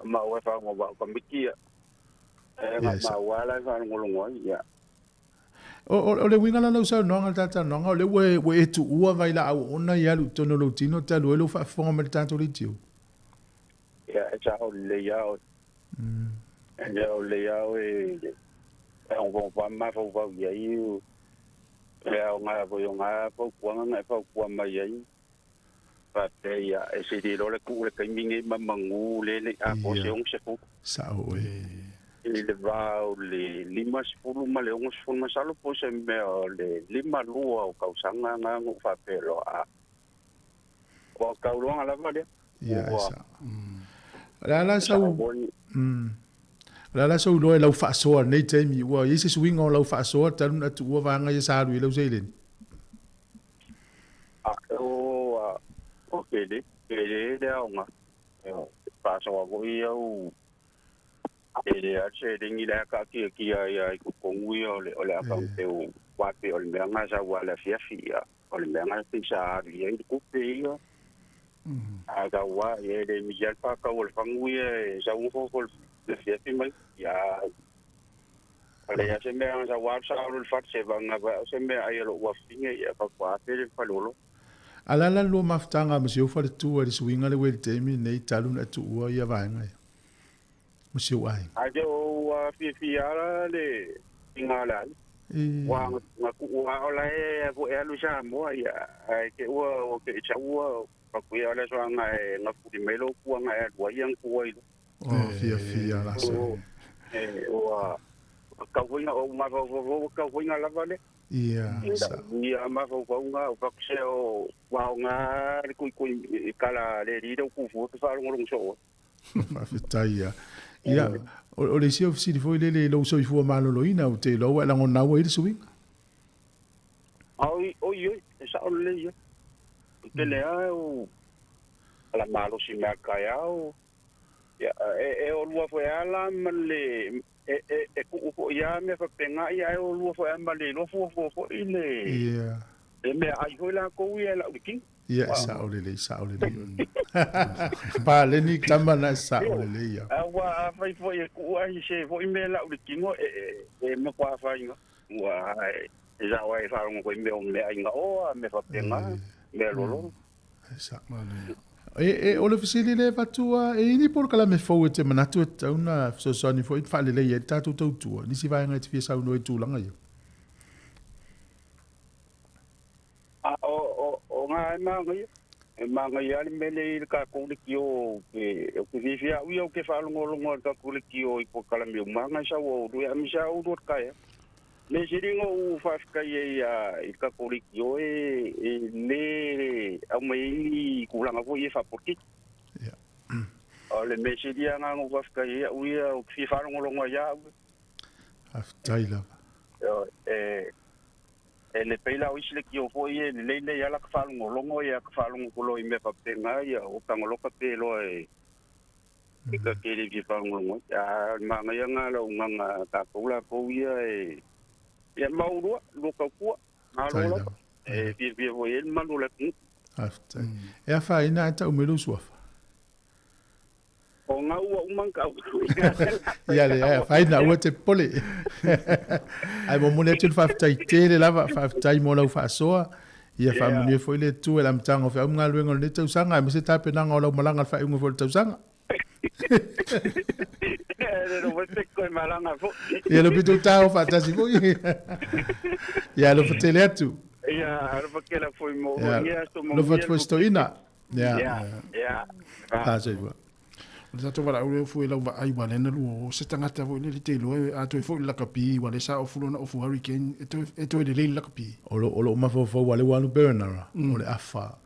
Ma wa fa ngo ba ko mikia. Ma wa la fa longo ia. O le winga la sa no nga tata no nga le we tu ua vai la au ona ia lu tono lo tino ta lo fa fo ma tanto litio. Ia cha o le ia o. O le ia o on va pas ma fo va ia I Leo nga vo nga po kuanga po kuama yai. Pa te ya ese di lo le ku le kai mingi mamangu le a po se on se ku. Sa o le vau le 5 ma le 11 masalo po se me o le 5 lua o kausanga nga ngo whapelo a o kaulonga la vale ia esa la sau la sau lo lau whaasoa nei teimi ua i se swinga o lau whaasoa taluna tu ua vanga i saru i lau seilen o kele le aunga whaasoa ko i au ele a se ringi la ka ki ai ko kongui ole akaunte o wapi ole menga sa wala fia ole menga sa ri ai ko pe ia aga wa ele mi jal pa ka ol fangui sa un ko le fia mai ya ale ya se me sa wa sa ol fat se vanga se me ai lo wa finge ya pa kwa pe pa lolo ala la lo maftanga mo se o fa tu e swinga le we temi nei taluna tu ua ia vanga Monsieur Wai. Ajo ala le ingala. Wa ola ko elu Sāmoa ya ke o ke chaua pa ku ala so nga fu di melo ku nga wa yang ku ai. Fia la so. Ka winga o ma ka winga la vale. Ia. Ia ma ko nga o pa se o wa nga ku kala le rido ku fu fa ngorong so. Fafitaia. Ia, o le si ofisi foi le lo so fu maloloina o te lo la ngona o ile suwi. Ai, sa o le ia. Te le au ala malo si me kaya o. Ya, o lua foi ala male ku ya me fa penga ia o lua foi male lo fo ile. Ia. Me ai foi la ko ia la uki. Ia sa o le. Pa le ni tamba na sa o le ia. Wa fai foi ku ai se foi me la uki ngo me kwa fai ngo. Wa ja wa fa ngo me o me ai ngo me fa penga me lo. Sa o le fisili le fatua ni por kala me fo te manatu una so ni fo fa le ia tatu tu ni si vai nga te fisa no tu langa ia. Ma ngai ali mele ka ko le kio ke vivia o ke fa longo ka ko le kio i ko kala mi manga sa o do ya mi sa o do ka ya le jiringo u fa ka ya i ka ko le kio le a mai ku langa fo i fa porki ya le me jiria nga ngo fa ka ya u ya o ke fa longo ya aftaila le peila o isle ki o foi le ya la ka falungo longo ya ka falungo ko i me pa penga ya o ka ngolo ka pelo ka ke le vi falungo ya ma nga ya nga lo nga ka pula ko ya mauru lo ka ku na lo vi vo el manu la ku afta ya fa ina ta o melo suafa o nga u manka ya le ya fa ina o te pole ai mo mole tu fa tai tele lava fa tai mo lo fa soa ia fa mo foi le tu e la mtango fa un alwe ngol te usanga me se tape na ngolo malanga fa un fo te usanga lo vete ko malanga fo ia lo bitu tao fa tasi fo ia lo fatele tu ia arba que la foi mo ia lo fat sto ina ia ah sei Le tato wala ure fu ela wa ai wale na luo se tangata vo le te lo a to fo la kapi wale sa o fulo na o fu hurricane e to le la kapi o ma fo wale walu burner o le afa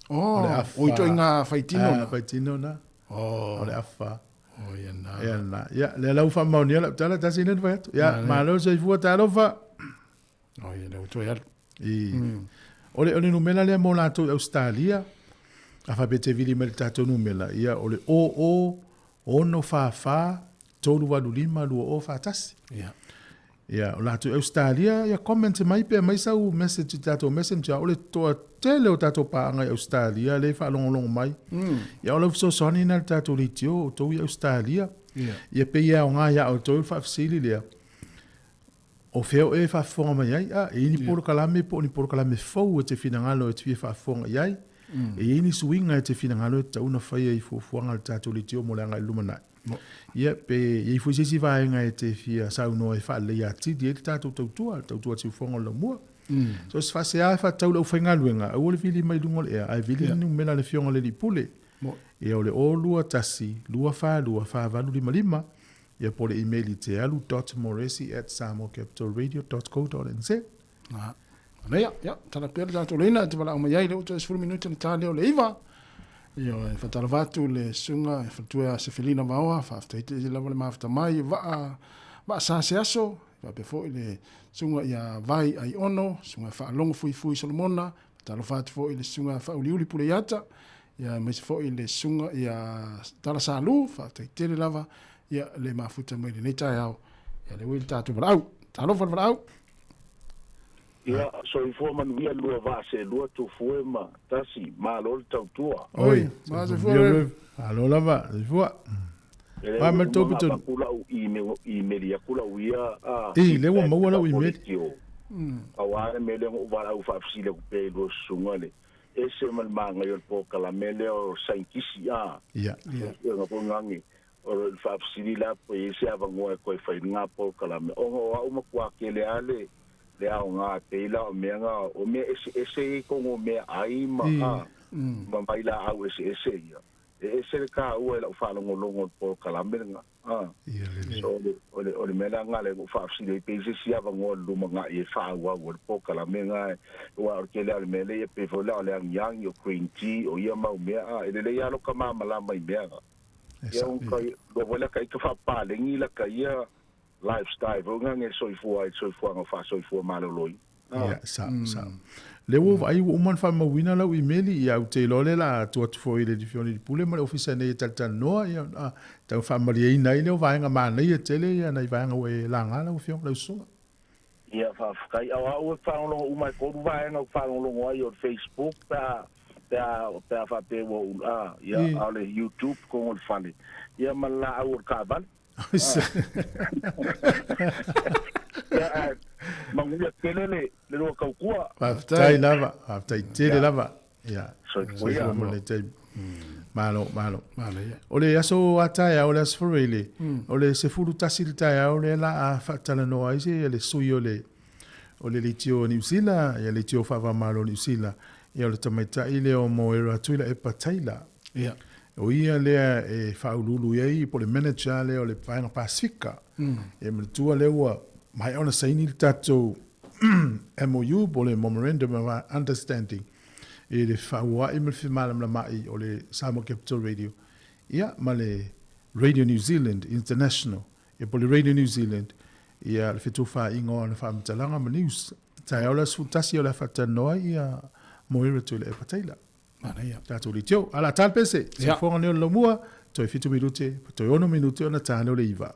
o to inga faitino na o le afa o ya le la ufa ma ni la tala tasi ne va ya ma lo se fu ta lo fa o ya le to ya o le numela le mo la to Australia afa bete vili mel tato numela ia ole o no fa tolu walu lima lu o fa tasi ia o la to Australia ia comment mai pe mai sa u message tato messenger ole to tele o tato pa nga Australia le fa long mai ia ole so soni na tato litio to Australia ia pe ia nga ia o to fa sili le o feo e fa fonga mai ai e ni por kalame fo te finangalo te fa fonga ai e ni suinga te finangalo ta una fai i fuanga al tato litio mo langa lumana ia pe i fu sisi vai nga te fia sa no e fa le ya ti di tato tua ti fonga lo mo so se fa se a fa tau lo finga luenga o le fili mai lungol e ai vili ni mena le fionga le pule e o le o lua tasi lua fa valu lima ia po le email I te alu.moresi@samocapitalradio.co.nz. Nei, ja, tala pele tātou leina, te wala mai ai leo te 10 minuta ni tāle o le iwa. Io, whatala watu le sunga, whatua se filina waoa, whaftaite I lawa le mawhata mai, waa sa se aso, wape fo I le sunga ia vai ai ono, sunga whaalongo fui Solomona, tala whatu fo I le sunga whauliuli pule iata, ia maise fo I le sunga ia tala salu, whaftaite le lava, ia le mawhata mai le neitai au, ia le wili tātou walau, talo walau. Ia soifua manuia lua vase lua tufue ma tasi malol tautua. Oi, vase fue. Alo lava, fua. Ah, me topo to. Kula email ya kula uia a. Le wa mo wala email. Awale mele o wala u fafsile ku pe lo sungale. Ese man manga yo po kala mele o sankisi a. Ia. Nga po ngangi. O fafsile la po ese avango ko fa nga po kala me. O uma kwa kele ale. Le au ngā teila o mea ngā, o mea ese kongo mea ai ma a, ma mai la au ese ia. Ese le ka ua e lau whanongo longo po kalamere ngā. So, o le mea ngā le whaafsile I peise siava ngō luma ngā I e whaua o le po kalamere ngā, ua orkele ale mea le e pefola o le angiangi o green tea o ia mau mea a, e le le alo ka mamala mai mea ngā. Ia unkai, lo wala ka ika whapalengi la ka ia, lifestyle vonga nge soifua nga fa soifua maloloi sa le wo ai wo man fa mawina la email ia te lole la tu fo ile di fioni pule ma ofisa ne tal no ia ta fa mali nei le va nga ma nei tele ia nei va nga we la nga la fion la so ia fa kai awa o fa lo o mai ko va nga fa lo ai o Facebook pa fa pe wo ia ale YouTube ko on fali ia mala au ka ban manguia kelele le lo kaukua tai lava tai tele lava ia so mo le tai malo ole aso ataya ole asforele ole se fulu tasil taya ole la fatala no ai se le suyo ole litio New Zealand ia litio fava malo New Zealand ia ole tamaita ile o moera tuila e pataila ia o ia lea e whaululu iei po le manager leo le whainga Pasifika. E mretua leua mai ona saini le tatou MOU po le Memorandum of Understanding. E le whaua i me whimalam la mai o le Sāmoa Capital Radio. Ia ma le Radio New Zealand International. E po le Radio New Zealand. Ia le whetu wha ingo ana whaamitalanga ma news. Tai aula sfutasi o le whatanoa ia moira tu le e pataila. Mana ia. Tātou li tio. Ala talpese. Se whonga neo lomua. Toi fitu minute. Toi ono minute o na tāne o le iwa.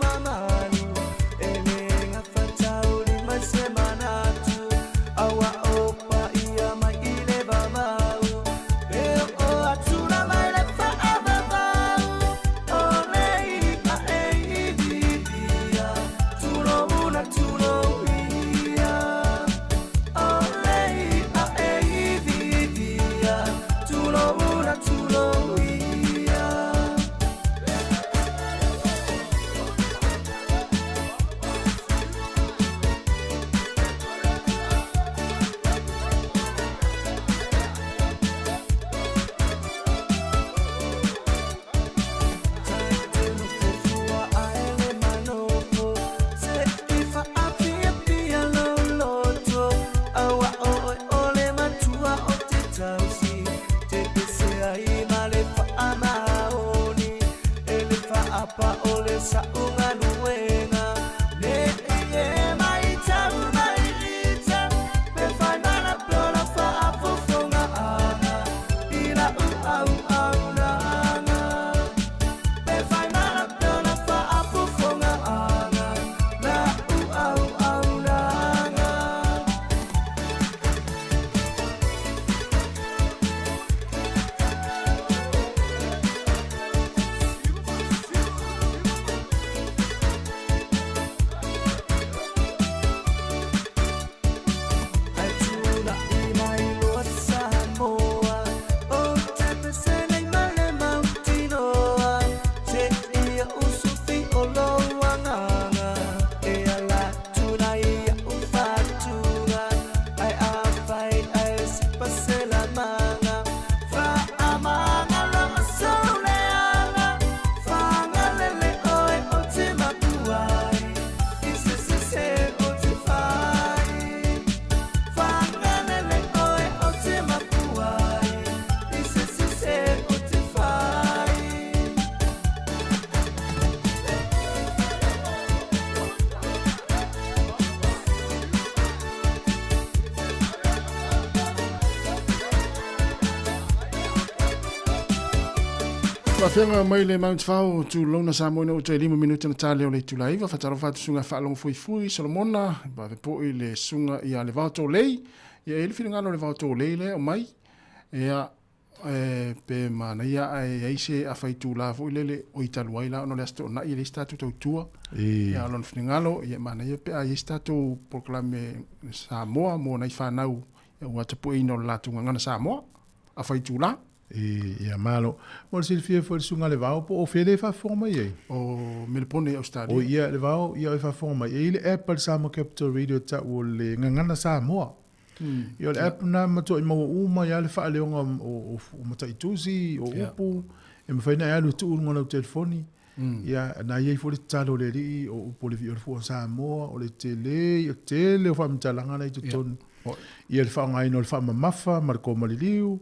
Mama, Whawhenga mai le Mount Whau tu lona Sāmoa o te 5 minuta na tāleo le tulaiva whataro whatu sunga whaalonga fui Solomona ba ve po i le sunga i a le vauto lei ia ele whina ngalo le vauto lei le o mai ia pe mana ia e eise a whaitu la fu lele o i taluai la ono le asto na i le statu tau tua ia alon whina ngalo ia mana ia pe a i statu proklame Sāmoa mo nei whanau ia ua tapu ino la tunga ngana Sāmoa a whaitu la ia malo mo Silvia foi sunga le vao po o fele fa forma ye o Melbourne Australia o ia le vao ia fa forma ye le Apple Sāmoa Capital Radio ta o le ngana Sāmoa ia le app na mato i mau uma ia le fa le o mata itusi o upu e me faina ia lu tu ngona telefoni ia na ye foi talo le ri o po le vi o Sāmoa o le tele o fa mtalanga na itu ton ia le whaonga ino le whaamamafa, mariko maliliu.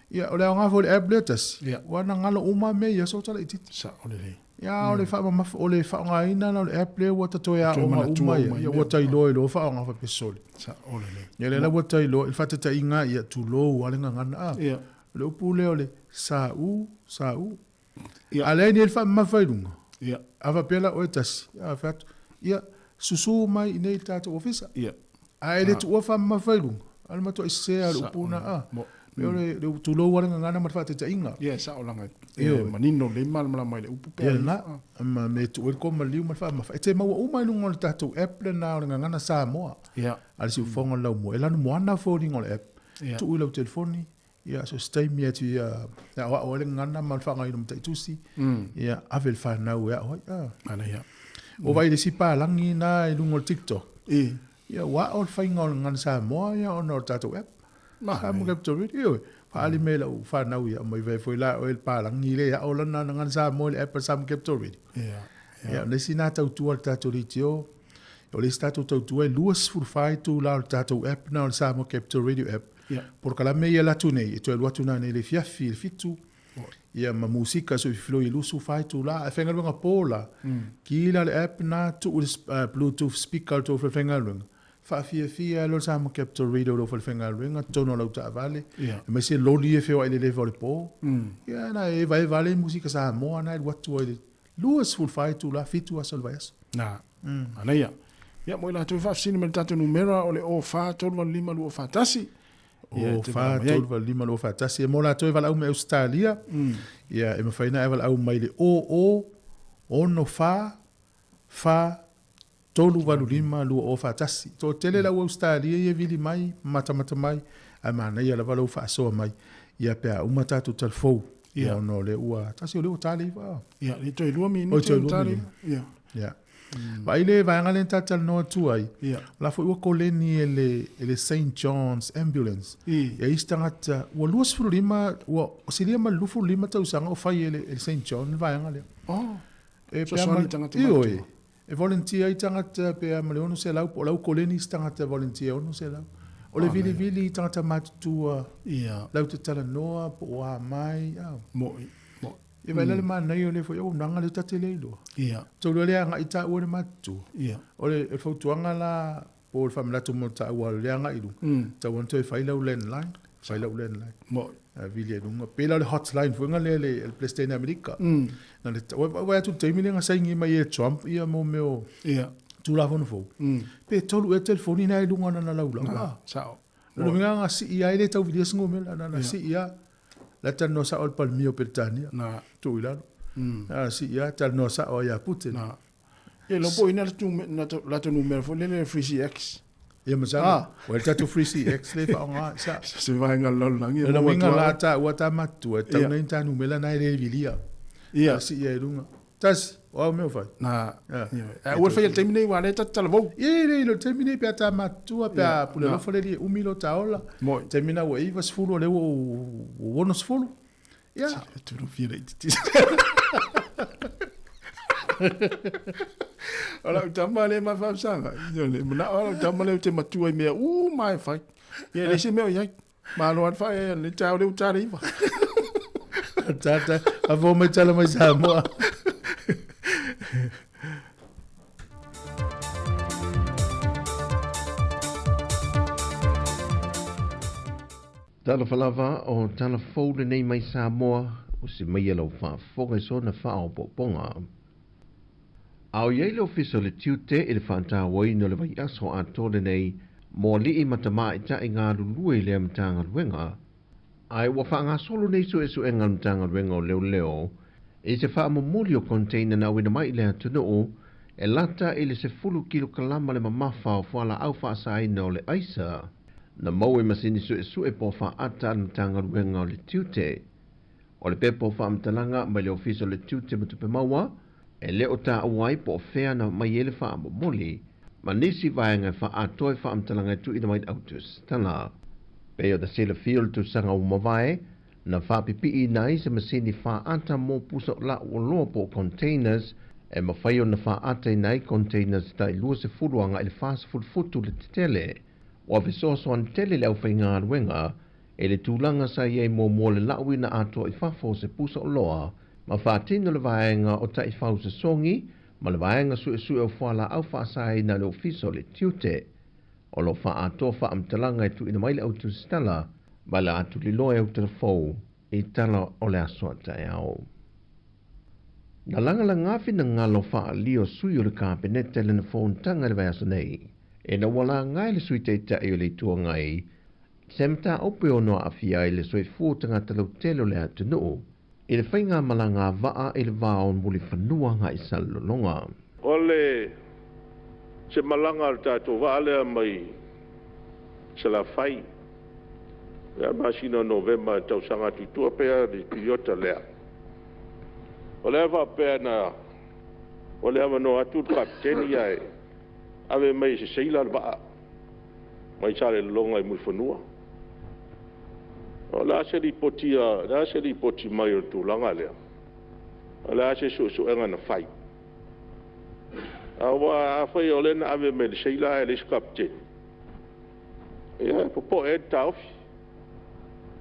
Ia, o leo ngafo le abletas. Wana ngalo uma me, ia so tala itit. Sa, o le rei. Ia, o le whaamamafa, o le whaonga ina na le able, wata toia onga uma ia. Ia, wata ilo ilo, whaonga fa pesole. Sa, o le rei. Ia, le la wata ilo, il whatata inga, ia, tu lo, alenga ngana. Ia. Le upu leo le, Sāu. Ia. Ale ni il whaamamafa ilunga. Ia. Awa pela o etasi. Ia, whatu. Ia, susu mai inei tata ofisa. Ia. Ai le tu ofa mafailu al mato ise al upuna le tu lo wala ngana ma fata inga sa olanga manino le mal mai le upu pe na ma me tu ko maliu ma fa ma te ma o mai ngol tatu apple na ngana Sāmoa al si fonga lo mo ela no ana phone ngol app tu lo telefoni so stay me tu o le ngana ma fa ngai no tusi avel fa na ana o vai le si pa langi na ngol TikTok ia wa o fainga ngan Sāmoa ia ono tatu app Sāmoa Capital Radio fa ali mela u fa na ia mai vai foi la o el palangi le ia o lana ngan Sāmoa le app Sāmoa Capital Radio ia le sina tau tu tatu ritio o le statu tau tu e luas fur fai tu la tatu app na Sāmoa Capital Radio app por kala me ia la tu nei e tu el watu na nei le fiafi le fitu ia ma musika so flo i lusu fai tu la e fenga lunga pola ki la le app na tu Bluetooth speaker to fenga lunga fa fia lo Sāmoa Capital Radio lo fenga lunga tono lo ta vale me se lo li e feo ile le volleyball ia na e vai vale musika Sāmoa na what to luas full fai tu la fitu asal vais na ana ia mo la tu fa sini me tatu numero o le o fa tolu lima lu fa tasi o fa tolu lima lo fa tasi e mo la tu vala me Australia ia e me faina e vala mai le o no fa tolu valu lima lu o fa tasi to tele la Australia e vili mai mata mai a mana ia la valu fa so mai ia pe a uma tatu telefo ia no le ua tasi o le tali va ia le to lu mi no tali ia vai le vai ngale tata no tu ai la fo ko le ni ele St John's ambulance ia istangata o luas fu lima o silia ma lufu lima tau sanga o fai ele St John vai ngale e pe ama e volunteer i tangata pe a maleonu se lau po lau koleni tangata volunteer onu se lau o le vili tangata matutua lau te tala noa po wa mai e vai lele mana i o le fo o nanga le tate leilo to le anga i ta o le matu o le fotuanga la po le familatu mo ta o le anga i lu ta won to fai lau landline vili dunga pela le hotline fo nga le PlayStation America na le wa tu te milinga saingi mai e Trump ia mo meo tu la fo fo pe tolu e telefoni na i dunga na laula sao no nga si ia ile tau video singo mela na si ia la tan no sa ol pal mio Britania na tu ila si ia tan no sa o ya Putin na e lo po ina tu la tu numero fo le free CX ia masanga o tatu free CX le fa nga sa se vai nga lol langi no winga la ta wa ta matu ta na inta numela na ile vilia si ia lunga tas o meu fai na o fai terminei wa le ta vo ie lo terminei pe ta matu pe pula lo fole li umilo taola termina o i vas fulo le o bonus fulo ia tu no fira it Ola utamale ma fa sanga. Le na ola utamale te matua me mai fai. Ye le se me ya. Ma lo fa le tau le utari va. Tata, avo me tala mai Sāmoa. Tala falava o tala fōle nei mai Sāmoa o se mai alo whaafonga so na whao poponga. Au iei le ofisa le tiute i le whaantawai no le vai aso a tole nei mo li i matama i ta i ngā lulue i le amtanga ruenga. Ai wa whaanga solo nei so e so e ngā amtanga ruenga o leo leo e se wha mamuli o container na wina mai le atunu o e lata i le se fulu kilo kalama le mamafa o whala au wha saina o le aisa na mau e masini so e po wha ata amtanga ruenga o le tiute. O le pepo wha amtalanga mai le ofisa le tiute matupe maua e leo ta awai po fea na mai ele wha mamuli ma nisi vaenga wha atoe wha amtalanga tu ina mai autus tala. Peo da sila fiol tu sanga umawai na wha pipi i nai se masini wha ata mo pusa la o loa po containers e mawhaio na wha ata i nai containers ta i lua se furuanga i le wha se futu le tele. O avisoso an tele leo whai ngā ruenga e le tūlanga sa iei mo le laui na ato i whafo se pusa o loa ma whaatino le vaenga o ta i whau se songi ma le vaenga su o whala au whaasai na le ofiso le tiute. O lo wha ato wha amtalanga e tu ina mai le autu stala ma le atu li loe au telefou i tala o le asoa tae au. Na langa la ngafi na ngalo wha lio sui o le kāpenete le na whauntanga le vaiasa nei e na wala ngai le sui te tae o le tua ngai se mta ope o noa awhia i le soi fuotanga talau telo le atu nuu i le whainga malanga waa i le vao muli whanua nga i salolonga. Ole se malanga al tātou waalea mai se la whai. Ea masina Novemba tau sanga tutua pea di piriota lea. Ole awa pea na ole awa no atu kapteni ai ave mai se seila al waa mai sale longa i muli whanua. O la se li poti mai o tūlanga lea. O la se su enga na whai. Awa a whai o lena ave me le seila e le skapten. Ia popo e taufi.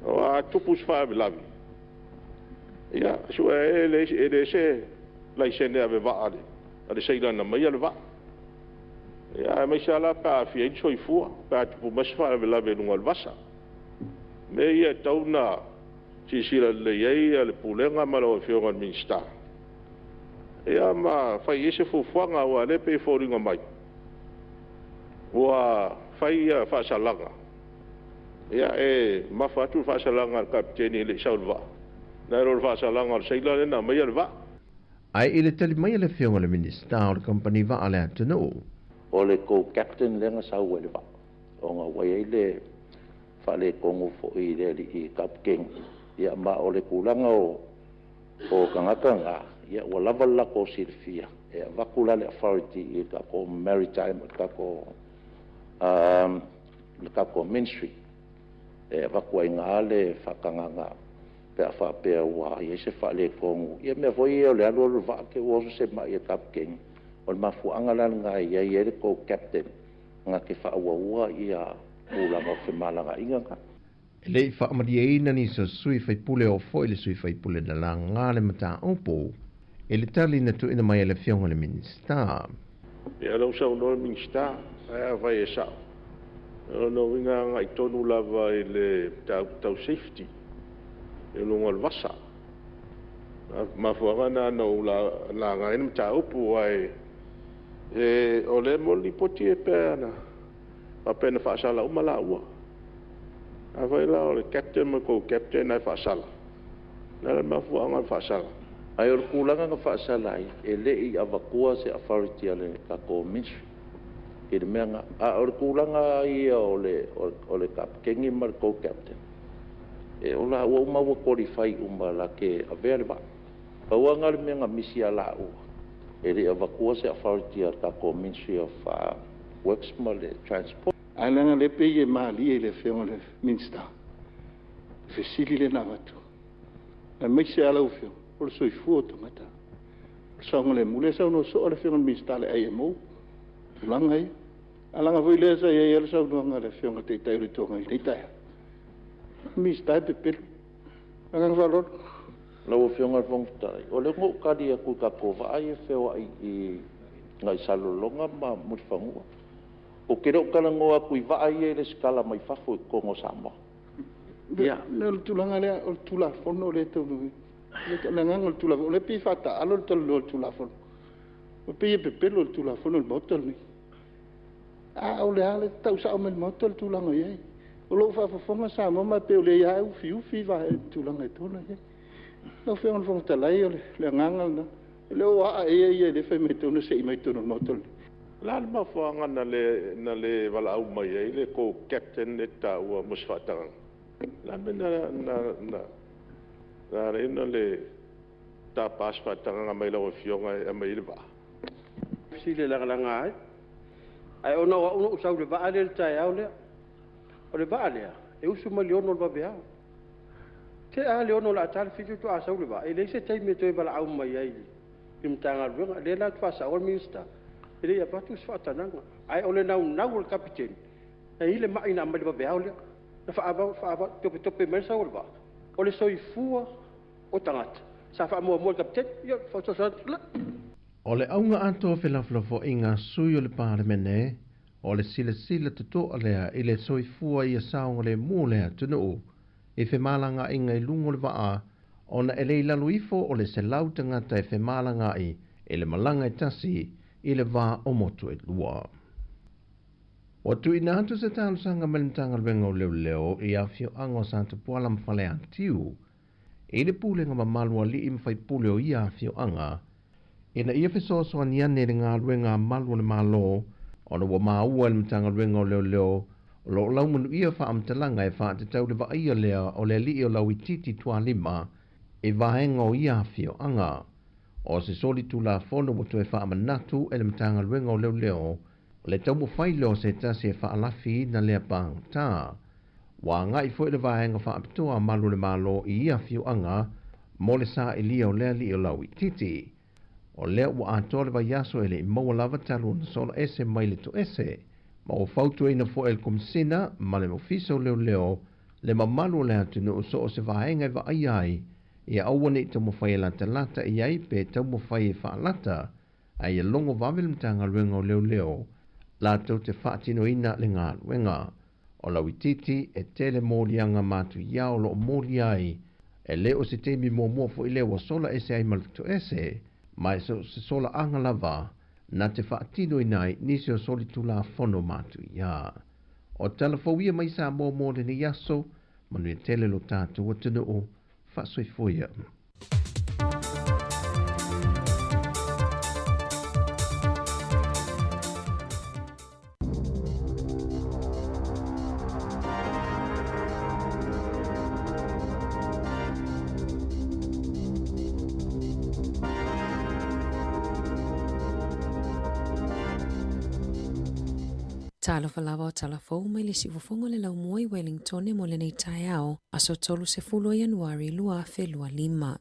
O a tupus wha lavi. Ia su e le se lai sene ave vaale. A le seila na mai ale vaa. Ia mai sa la pa fi e soifua. Pa tupu maswha ave lavi nunga alvasa. Me ia tauna si sila le iei le pulenga malo fionga minsta. Ia ma fai ese fufuanga wa le pe foringa mai. Wa fai fasalanga. Ia ma fatu fasalanga al kapteni le saulva. Na ro fasalanga al seila na mai alva. Ai ile tali mai le fionga le minsta o le company va ale atunu. O le ko captain lenga sau le va. O nga wai le fale kongo fo i le i kapking ia ma o le kulanga o kangakanga ia o lava la ko silfia e vakula le authority i ka ko maritime ka ko ministry e vakua ngale fakanganga pe fa pe wa ia se fale kongo ia me foi o le alo va ke o se ma i kapking o ma fu angala nga ia ia ko captain nga ke fa wa ia pula mo fe malanga inga ka le fa mariena ni so sui fai pule o foi le sui fai pule na langa le mata opo ele tali na tu ina mai le fionga le minsta e lo sa no minsta e vai esa no vinga ngai tonu lava le tau safety e lo ngol vasa ma fuanga no la ngai mata opo ai e o le mo li poti e pena apena fa sala uma la ua avai la o captain ma ko captain ai fa sala na ma fu anga fa sala ai o kulanga nga fa sala e le i avakua se authority ale ka ko ministry e de menga a o kulanga i o le kaptengi mar ko captain e o la o ma wo qualify uma la ke avele ba o anga le menga misi ala u e le avakua se authority ka ko ministry of works mole transport alanga le peye mali e le fionga le minsta fesili le navatu na mai se ala ufio o so ifu to mata so ngole mule sa no so le fionga minsta le ai mo langai alanga voi le sa ye le sa no ngale fionga te tai ri to ngai te tai minsta pe pe alanga valor lo fionga vong tai o le ngo ka dia ku ka ko va ai feo ai ngai salolonga ma mo fangu o kero kala ngoa kui vai le skala mai fafo ko ngo Sāmoa ia le tulanga le o tula fono le tu Le nganga le tula le pi fata alo le tula fo. O pe pe le tula fo le motel ni. A o le ale tau sa o me motel tula ngai. O lo fa fo nga sa mo ma pe o le ya u fi va tula ngai tona ye. No fe on fo talai le nganga na. Le o a le fe me tona se mai tona motel. La ma fo nga na le wala au mai le ko captain eta o musfata. La mena na rena le ta pas fata nga mai lo fionga e mai le ba. Si le la nga ai ona o sa le ba ale tai au le o le ba ale e usu ma leono le ba bea te a leono la tal fitu to a sa le ba e le se tai me to ba au mai ai im tanga le la fa sa o minsta e le ya patu fata nanga ai o le na o captain e ile mai na ma le ba bea le na fa aba tope me sa o ba o le soifua o tangata sa fa mo captain yo fa sa O le aunga ato whelawhilawho i ngā sui o le pāremene, o le sila tuto alea i le soifua i a saonga le mōlea tunu o, i whemalanga i ngai lungo le waa, o na ele i lalu ifo o le se lau tangata e whemalanga i le malanga i tasi i le wā o motu e lua. O tu i nātu se tālu sanga melimtanga lwenga o leo i a fio ango santa puala mawhale antiu, i le pūlenga ma malua li i mwhai pūle o i a fio anga, ina ia fesoasoa ni ane le ngā ruenga malu le malo, o na wa maua le mtanga ruenga o leo, o lo laumunu ia wha amtalanga e wha te tau le wa ia lea o le li o lau i titi tua lima, e vahenga o ia fio anga. O se soli tu la fono watu e wha amanatu e le mtanga ruenga o leo, o le tau mo whai leo se tasi e wha alafi na lea pang tā. Wa ngai fo le vahenga wha apitoa malu le malo i ia fio anga, mo le sa e lia o lea li o lau i titi. O lea ua atole wa yaso ele i maua lava talu na sola ese mai le to ese. Ma o fautu e na fo el komisina, ma le mofiso leo, le mamalu le atunu o so o se vahenga e wa ai, ia awane i tamo whai lata lata i ai pe tamo whai e wha lata, ai e longo wawele mtanga ruenga o leo, la tau te whaatino ina le ngā ruenga. O lau i titi e tele mōrianga matu iao lo o mōri ai, e leo se temi mō fo i leo wa sola ese ai ma le to ese, mai se sola anga lava, na te whaatino inai nisi o soli tula fono matu ia. O talafauia mai Sāmoa mōre ni yaso, manu e tele lo tātou atunu o whasoifoia. Talo falawa o talafou mai le sifofongo le lau muai Wellington mo le nei tai ao aso tolu se fulo Januari lua fe lua lima.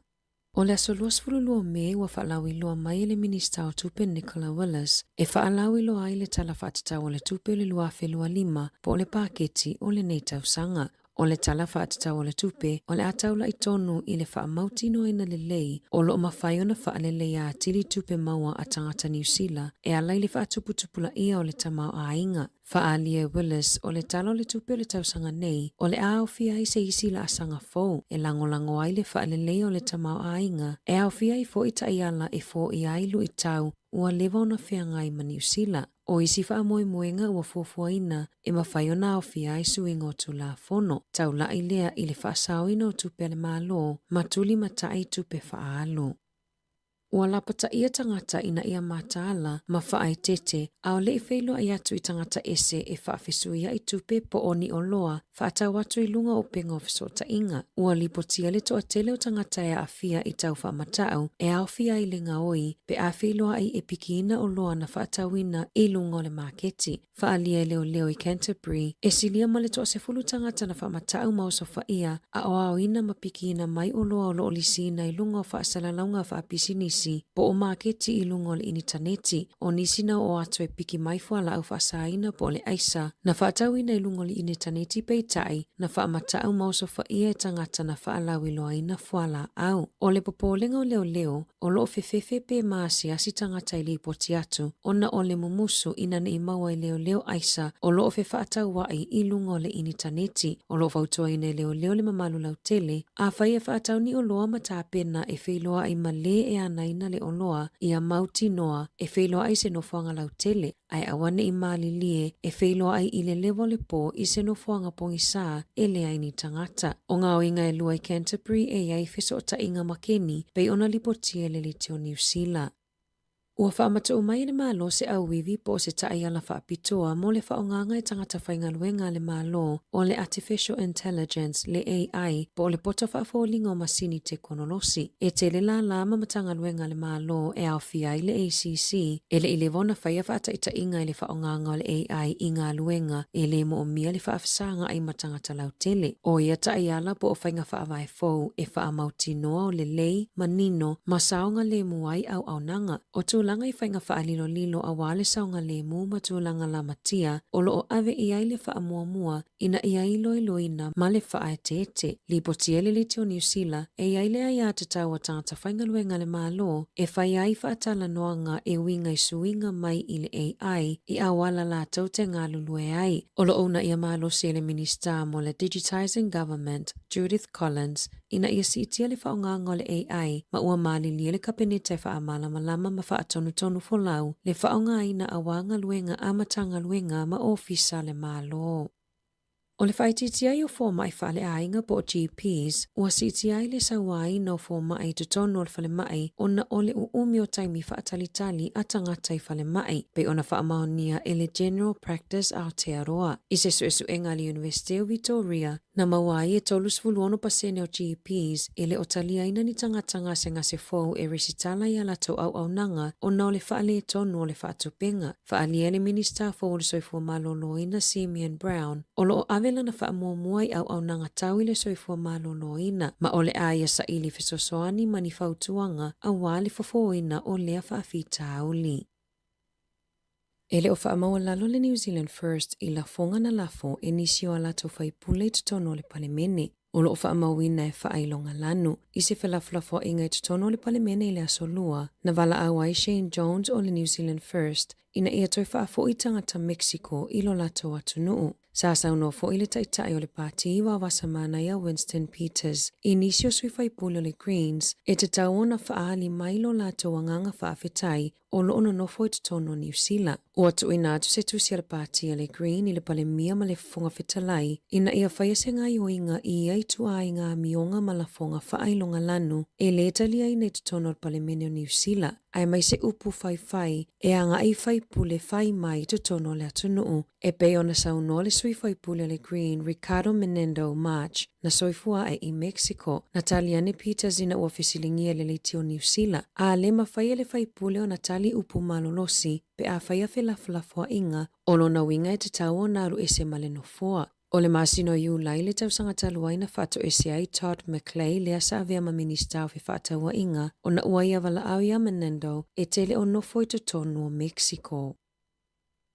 O le aso lua sfulu lua me wa whaalau i lua mai le minista o tupe Nicola Willis e whaalau i lua ai le tala whaatatau o le tupe le lua fe lua lima po o le paketi o le nei tausanga. O le tala whaatatau o le tupe o le ataula i tonu i le whaamautino ina le lei o lo mawhai ona whaalelei a tili tupe maua a tangata New Zealand e alai le whaatuputupula ia o le tamau a inga. Whaalia Willis o le talo le tupe o le tausanga nei o le aofia i se isi la asanga fou e langolango ai le whaalelei o le tamau a inga e aofia i fo i taiala e fo i ailu i tau ua lewa ona whiangai ma New Zealand. O isi wha moe moenga ua fuafuaina e mawhai ona aofia i suingo tu la fono. Tau la i lea i le whaasauina o tupe le malo matuli matai tupe whaalu. Ua lapata ia tangata ina ia mataala ma whaai tete au le i whailo ai atu i tangata ese e whaafesuia i tupe po oni o loa whaatau atu i lunga o penga o fisota inga. Ua lipotia le toa tele o tangata e awhia i tau whaamatau e awhia i le ngaoi pe awhilo ai e pikiina o loa na whaatauina i lunga o le maketi. Whaalia leo i Canterbury e silia ma le toa se fulu tangata na whaamatau mausofa ia a o au ina ma pikiina mai o loa o lo lisina i lunga o whaasala launga whaapisinisi intaneti po o maketi I lunga o le intaneti o nisina o atu e piki mai fuala au whaasaina po le aisa na whaatauina I lunga o le intaneti peitai na whaamatau mauso wha ia e tangata na whaalawi loaina fuala au. O le popolenga o leo o loo fefefe pe maasi asi tangata I li poti atu ona o le mumusu ina ne I maua I leo aisa o loo fe whaatau wai I lunga o le intaneti o loo fautua ina leo le mamalu lau tele a whai e whaatau ni o loa matapena e whailoa I male e anaina le oloa I a mauti noa e whailoa ai se no whanga lau tele ai awane I malilie e whailoa ai I le levo le po I se no whanga pongi sā e le aini tangata. O ngā oinga e lua I Canterbury e ai fiso o ta inga makeni pei ona lipotia le litio New Zealand. Ua whaamata o mai le malo se auwiwi po se tae ala whaapitoa mo le whaonganga e tangata whaingaluenga le malo o le Artificial Intelligence le AI po le pota whaafolinga o masini teknolosi. E te le la lama matangaluenga le malo e au fia I le ACC e le ilevona whaia whaata ita inga I le whaonganga o le AI I ngā luenga e le mo o mia le whaafisanga ai matangata lau tele. O ia tae ala po o whainga whaavai fau e whaamauti noa o le lei, manino, masaonga le muai au nanga. O langa I whainga whaalilo lilo a wale saunga le mu matulanga la matia o loo ave I ai le whaamuamua ina I ai loiloina ma le whae tete. Li potia le litio New Zealand e ai le ai atatau a tangata whaingaluenga le malo e whai ai whaatala noanga e winga I suinga mai I le AI I awala la tau te ngā lulue ai. O loo na ia malo se le minister mo le Digitizing Government Judith Collins ina ia si itia le whaonganga o le AI ma ua mali lia le kapenete whaamala malama ma whaatonu folau le whaonga ina awanga luenga amatanga luenga ma ofisa le malo. O le whaititia I o fōma I whale ainga po GPs, ua sitiai le sawai no fōma ai tutono le whale mai ona ole u umi o taimi whaatalitali a tangata I whale mai, pe ona whaamaonia e le General Practice Aotearoa. I se suesu enga le University of Victoria, na mawai e tolus fuluono pasene o GPs, e le o talia ina ni tangata ngase ngase fōu e resitala I ala tau au nanga ona o le whaale tonu o le whaatupenga. Whaalia le Minister fōu le soifua malolo ina Simeon Brown, o lo ave na whaamuamuai au nanga tau I le soifua malolo ina, ma ole aia sa ili fisosoani mani fautuanga a wale fofoina o lea whaafita auli. Ele o whaamaua lalo le New Zealand First I la fonga na lafo e nisio ala tau whaipule tutono le palemene. O lo whaamauina e whaailonga lanu. I se whalaflafo inga I tutono le palemene I le asolua. Na wala awai Shane Jones o le New Zealand First ina ia toi whaafo I tangata Mexico I lo lato atunuu. Sāsau no fo I le taitai o le pāti wa wasamana ia Winston Peters. I nisio sui whaipule le Greens e te tau ona whaali mailo lato wanganga whaafetai o lo ono nofo I tutono New Zealand. O atu ina atu se tusi a le pāti a le Green I le pale mia ma le fonga fetalai ina ia whaia se ngai o inga I ai tua I ngā mionga ma la fonga whaailonga lanu e le talia I nei tutono le pale mene o New Zealand. Ai mai se upu whai e anga I whaipule whai mai tutono le atunuu. E pe ona sauno le sui whaipule le Green Ricardo Menendo March na soifua ai I Mexico. Natalia ne Peters ina ua fisilingia le litio New Zealand. A le mawhaia le whaipule o Natali upu malolosi pe a whaia whelaflafua inga o lona winga e te tau o naru ese male no foa. O le masino iu lai le tausanga taluai na whato ese ai Todd McClay le asa avea ma minista o whataua inga o na ua ia wala au ia Menendo e tele o nofo I tutonu o Mexico.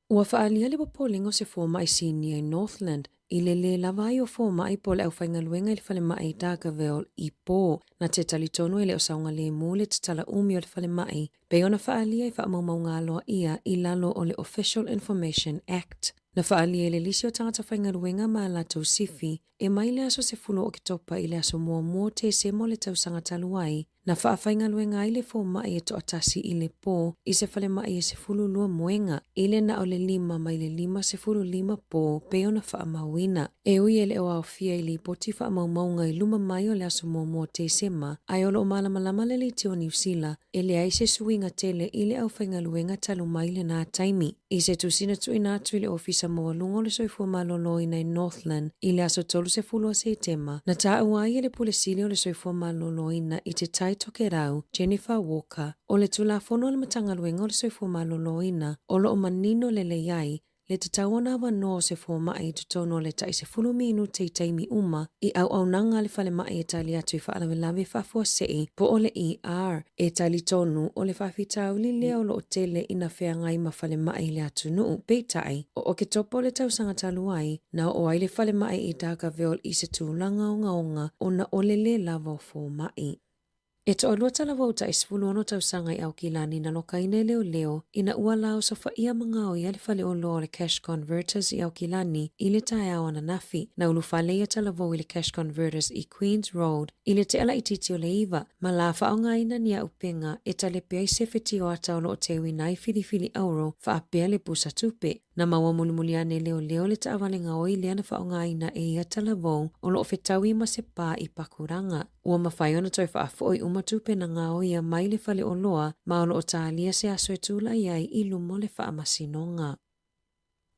Ua whaalia le popolingo se fōma I Sydney I Northland I le lawai o fōma I pole au whaingaluenga I le whale mai Dargaville I pō na te talitonu e le o saunga le mū le tala umi o le whale mai pe ona whaalia I whaamaumau ngāloa ia I lalo o le Official Information Act. Na whaalia le lisi o tangata whaingaruenga ma la tau sifi e mai le aso se fulo o ki topa I le aso mua te se mo le tau sanga taluai na whaingaruenga I le fōma I e to atasi I le pō I se whale mai e se fulu lua moenga I le na o le lima mai le lima se fulu lima pō pe ona whaamauina. E ui ele o au fia I li poti whaamaumaunga I luma mai o le aso mua te sema ai olo o malamalama le li teo New Zealand e le ai se suinga tele I le au whaingaruenga talu mai le nā taimi. I se tusina tu ina atu I le ofisa moa lungo le soifua malolo I nei Northland I le aso tolu se fulu a se tema. Na taa uai e le pulesili o le soifua malolo ina I te tai toke rau Jennifer Walker o le tulafono le matangaluenga o le soifua malolo ina o lo o manino le leiai le te tauana wano se fo mai tu tono le tai se fulu minu te taimi uma I au nanga le fale mai e tali atu I whaalawe lawe whafua sei po ole ER e tali tonu o le whawhitau li leo lo o tele ina whea ngai ma fale mai le atu nuu peitai o ke topo le tausanga taluai na o ai le fale mai I daga veol I se tūlanga o ngaonga o na ole le lava o fo mai. E to alua tala vauta I sifulu ono tausanga I au kilani na lokaine leo ina ua lao sa ia mga o ia le fale o lo le cash converters I au kilani I le tae au ana nafi na ulu fale ia tala vau I le cash converters I Queens Road I le te ala ititi o le iwa ma la fa o ngaina ni a upenga e tale pia I sefeti o ata o lo o tewi nai fili euro fa apea le pusa tupe na maua mulimuli ane leo le taawale nga oi le ana fa o ngaina e ia tala vau o lo o fetawi ma se pa I pakuranga ua mawhai ona toi fa afo I umatupe na ngā o ia mai le fale o loa ma o lo o tālia se aso e tūla iai I lumo le wha amasinonga.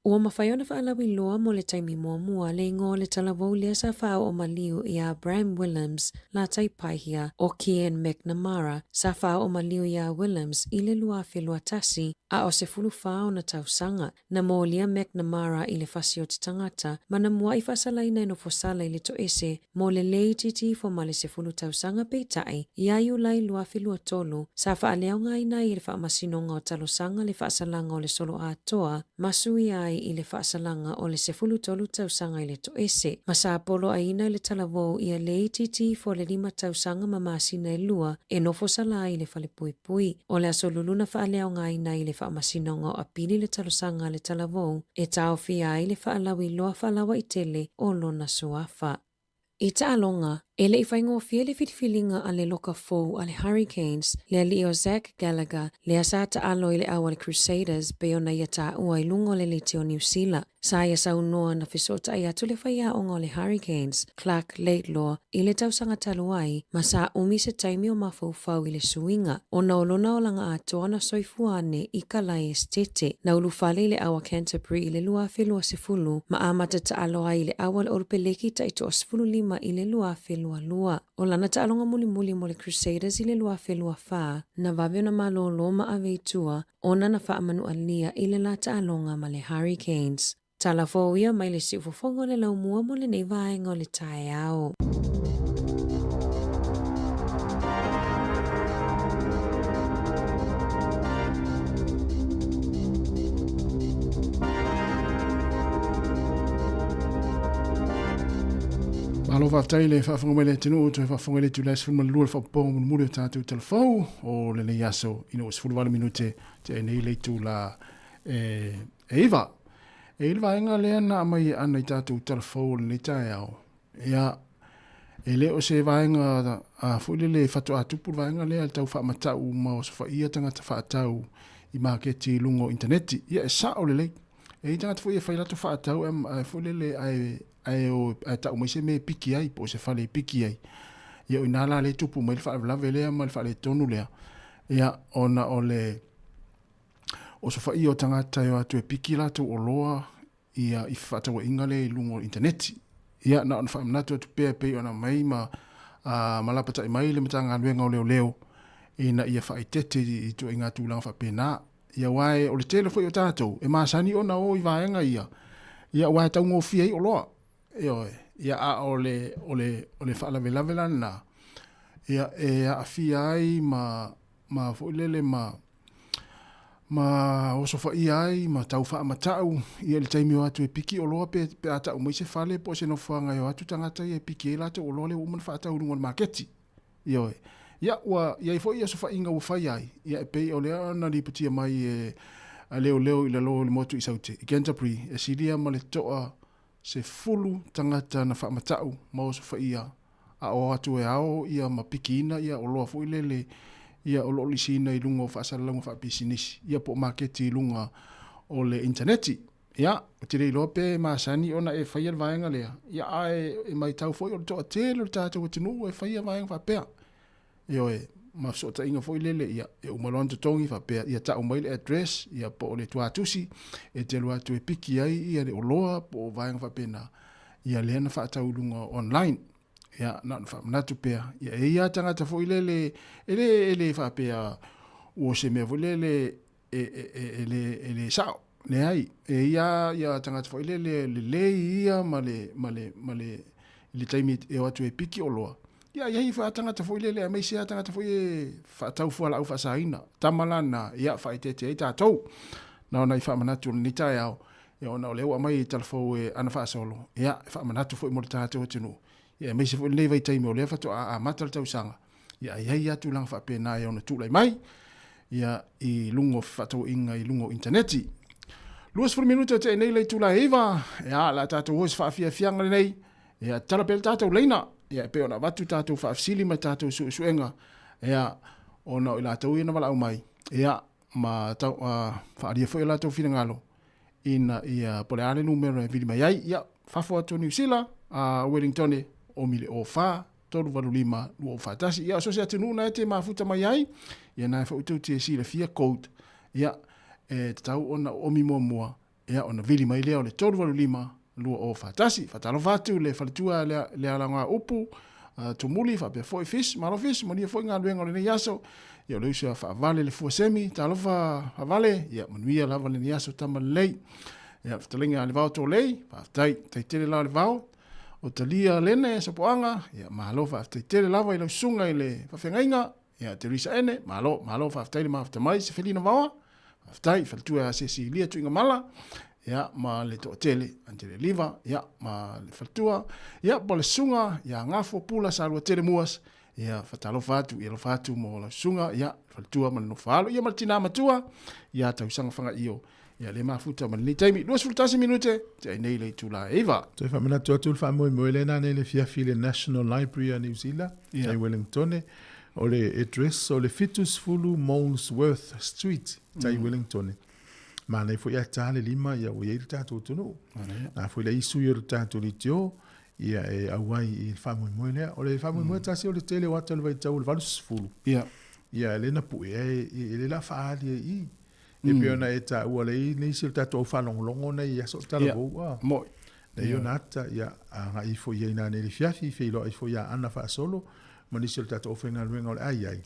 Ua mawhaiona whaalawi loa mo le taimi mua le ingo le talavou lea sa whao o maliu I a Bram Williams la taipaihia o Kian McNamara sa whao o maliu I a Williams I le lua whelua tasi a o se fulu whao na tausanga na mo lia McNamara I le whasi o te tangata ma na mua I whasalaina ino fosala I le to ese mo le lei titi fo ma le se fulu tausanga peitai I ayu lai lua whelua tolu sa whaaleo ngaina I le whaamasinonga o talosanga le whaasalanga o le solo a toa masui ai I le whaasalanga o le sefulu tolu tausanga I le to ese. Ma sa apolo aina I le talavou ia le titi fo le 5 tausanga ma masina I lua e nofo sala I le fale pui. O le aso luluna whaaleo ngaina I le whaamasinonga o apili le talosanga le talavou e tau fia I le whaalawi loa whaalawa I tele o lona suafa. I taalonga, e le iwhaingo fia le whitwhilinga a le loka fou a le Hurricanes, le ali o Zach Gallagher, le asa ta alo I le awa le Crusaders, be ona ia ta ua I lungo le liti o New Zealand. Sa ia sa unoa na fisota ia tu le whaia onga o le Hurricanes, Clark Laidlaw, I le tausanga taluai, ma sa umi se taimi o mafau I le suinga, o na olona o langa atoa na soifuane I kalai estete, na ulufale I le awa Canterbury I le lua whelua sefulu, ma amata ta aloa I le awa le orpeleki ta ito o sefulu lima I le lua whelua lua. O lana ta alonga muli mo le Crusaders I le lua whelua wha, na vaveo na malolo ma aveitua, ona na wha amanu alia I le la ta alonga ma le Hurricanes. Tala fōia mai le si ufofongo le lau mua mo le nei vaenga o le tae ao. Alo whaftai le whaafonga mai le tenu o toi whaafonga le tu les fulma lua le whaaponga mulu tātou telefau o le nei aso ino os fulwala minute te nei le tu la Eva. E ilwa inga lea na mai ana I tātou telefau le tae au. Ia, e le o se vaenga a fuli le whatu atupu vaenga lea tau whaamatau ma o sa whaia tangata whaatau I marketi lungo interneti. Ia e sa o le lei. E I tangata fui e whailatu whaatau e fuli le ai tau mai se me piki ai, po se whale piki ai. Ia o inala le tupu mai le whaalawe lea ma le whaale tonu lea. Ia, ona o le o so fai o tangata yo atu e piki latu o loa ia I whatawa ingale I lungo interneti. Ia na on whaamnatu atu pe ona mai ma malapata I mai le matanga anuenga o leo ina ia whai tete I tu inga tūlanga whapena. Ia wae o le tele fwoi o tātou e maasani ona o I vaenga ia. Ia wae tau ngō fia I o loa. Ia a o le whaalawe lavela na. Ia e a fia ai ma fwilele ma o sofa ai ma tau wha matau I le taimi o atu e piki o loa pe ata o moise whale po se no whanga o atu tangata I e piki e lata o loa le uman wha atau rungon marketi. Ia I fo ia sofa inga whai ai. Ia e pei o lea na lipatia mai a leo I le lo le motu I saute. I Canterbury e siria ma le toa se fulu tangata na wha matau ma o sofa ia. A o atu e ao ia ma piki ina ia o loa fo ilele ia o loli sina I lunga o whaasalalanga wha business. Ia po marketi I lunga o le interneti. Ia, o te rei lope maasani ona e whaia vaenga lea. Ia e mai tau fwoi o le toa tele o tātou tinu e whaia vaenga whapea. Ia mafsota inga foi lele ia e umalon to tongi fa pe ia ta umail address ia po le tua tusi e te lua tu piki ai ia le oloa po vai fa pena ia le na fa ta ulunga online ia na fa na tu pe ia tanga ta foi lele ele fa pe o se me volele ele sa Ne ai, ia tangata fo le ia le taimi e watu e piki o loa. Ia fa tangata fo le mai se tangata fo fa tau fo la fa saina. Tamalana ia fa itete ai tatou. Na ona fa manatu ni tai au. Ia ona o le wa mai talfo e ana fa solo. Ia fa manatu fo mo tatou tunu. Ia mai se fo le vai taimi o le fa to a matal tau sanga. Ia tu lang fa pena ia ona tu lai mai. Ia I lungo fa to inga I lungo interneti. Luas for minuto te nei le tula eva. Ia la tatou hos fa fianga nei. Ia talapel tatou leina. Ia pe ona watu tatou fa afsili ma tatou suenga. Ia ona o la tau ina wala mai. Ia ma tau fa aria foi la tau fina ngalo. Ina ia pole ale numero e vili mai ai. Ia fa fo atu New Zealand Wellington o mile o fa tolu valulima o fa tasi. Ia so se atinu na te mafuta mai ai. Ia na fa utu te sila fia code. Ia tau ona omi moa. Ia ona vili mai leo le tolu valulima lua o fatasi fatalo fatu le faltua le alanga upu tumuli fa be foi fish malo fish mo ni foi nga luenga le yaso ia le usa fa vale le fu semi talo fa vale ia manuia la vale yaso tamalei ia ftalinga le vauto lei fa tai tele la le vau o talia lene so poanga ia malo fa tele la vai le sunga ile fa fengainga ia terisa ene malo fa tele ma fa mai se felina va fa tai faltua se si lia tuinga mala ia ma le to tele ante le liva ia ma le faltua ia pole sunga ia ngafo pula sa lo tele muas ia fatalo fatu mo la sunga ia faltua ma no falo ia martina matua ia tau sanga fanga io ia le mafuta ma ni taimi 2 minute te nei le tula eva te fa mena tu fa mo le na le fia file National Library in New Zealand in Wellington o le address o le fitus fulu Molesworth Street tai Wellington. Ma nei foi atale lima ia o ia tatou tunu. Na foi le isu ia tatou litio ia e awai il famo moile o le famo moile tasi o le tele wata le vai tau le valus fulu. Ia le na pu e le la faali I. E pe ona e ta o le nei sil tatou fa longo nei ia so tala bo. Moi. Le ionata ia anga I foi ia na le fiafi fe lo I foi ia ana fa solo ma ni sil tatou fenga luenga o ai.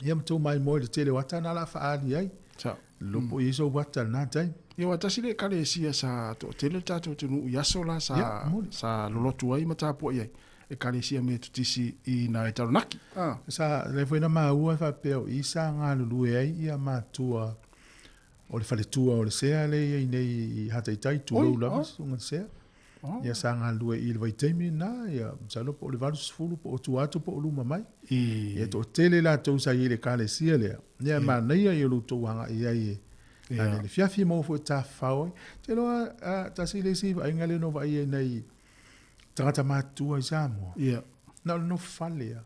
Ia mto mai mo le tele wata na la faali ai. Lopo iso wata na tai. Ia wata sile kale sia sa to tele tatou tunu yaso la sa lolotu ai mata po ia. E kale sia me tutisi I na etaronaki. Sa le foi na maua fa peo isa nga lulu ai ia matua o le faletua o le sea le ia nei hata tai tu lo la unga sea. Ia sa nga lulu I le vai temi na ia sa lopo le valus fulu po tu atu po luma mai. Ia to tele la to sa ile kale sia le. Ia ma nei ia lu to hanga ia ia. Le fiafi mo fo ta fao. Te lo ta si le si ai ngale no vai nei tangata matua I Sāmoa. Ia. No fale ia.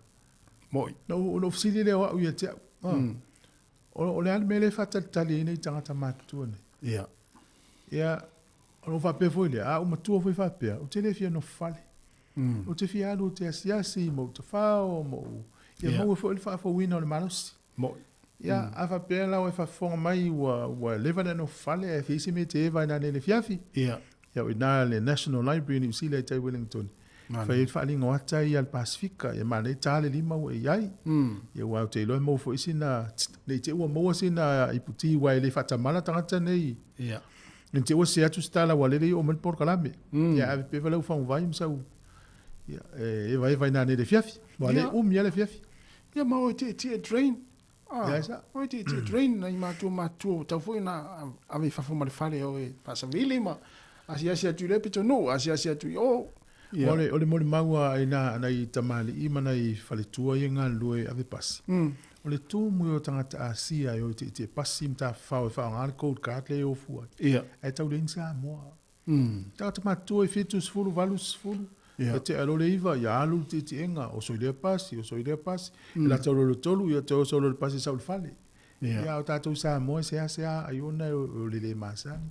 Moi. No fsili le o ia te. O le mele fata tali nei tangata matua nei. Ia. Ia o fa pe foi le o matua foi fa pe. O te le fia no fale. O te fia lo te asiasi mo te fao mo. Ia mo foi fa fo wina o le malos. Moi. Ia afa pe la o fa fonga mai wa leva no fale e fisi me te vai na le fiafi. Ia. Ia o ina le National Library in New Zealand tai Wellington. Fa fa lingo ata ia al Pacifica ia ma le tale lima o iai. Ia wa te lo mo fo isina le te o mo sina iputi wa le fata mala tangata nei. Ia. Ni te o se atu stala wa le o men por kalame. Ia ave pe va fa vai msau. Ia e vai na le fiafi. Wa le ia le fiafi. Ia ma o te drain. O te drain na matu tau foi na ave fa fo fale o e fa sa vilima. Asia tu le pito no, asia tu o. Ole mo maua ina na I tamali I mana I faletua I nga lue ave pasi. Ole tu mo o tangata asia o te pasi mta fa ngal code card le o fu. Ia. E tau le Sāmoa. Tangata matua I fitus fulu valus fulu. E te alo le iva ia alu te enga o soile pasi. La tau lo tolu ia te o solo le pasi sa fale. Ia o tatou Sāmoa sea aiona o le masani.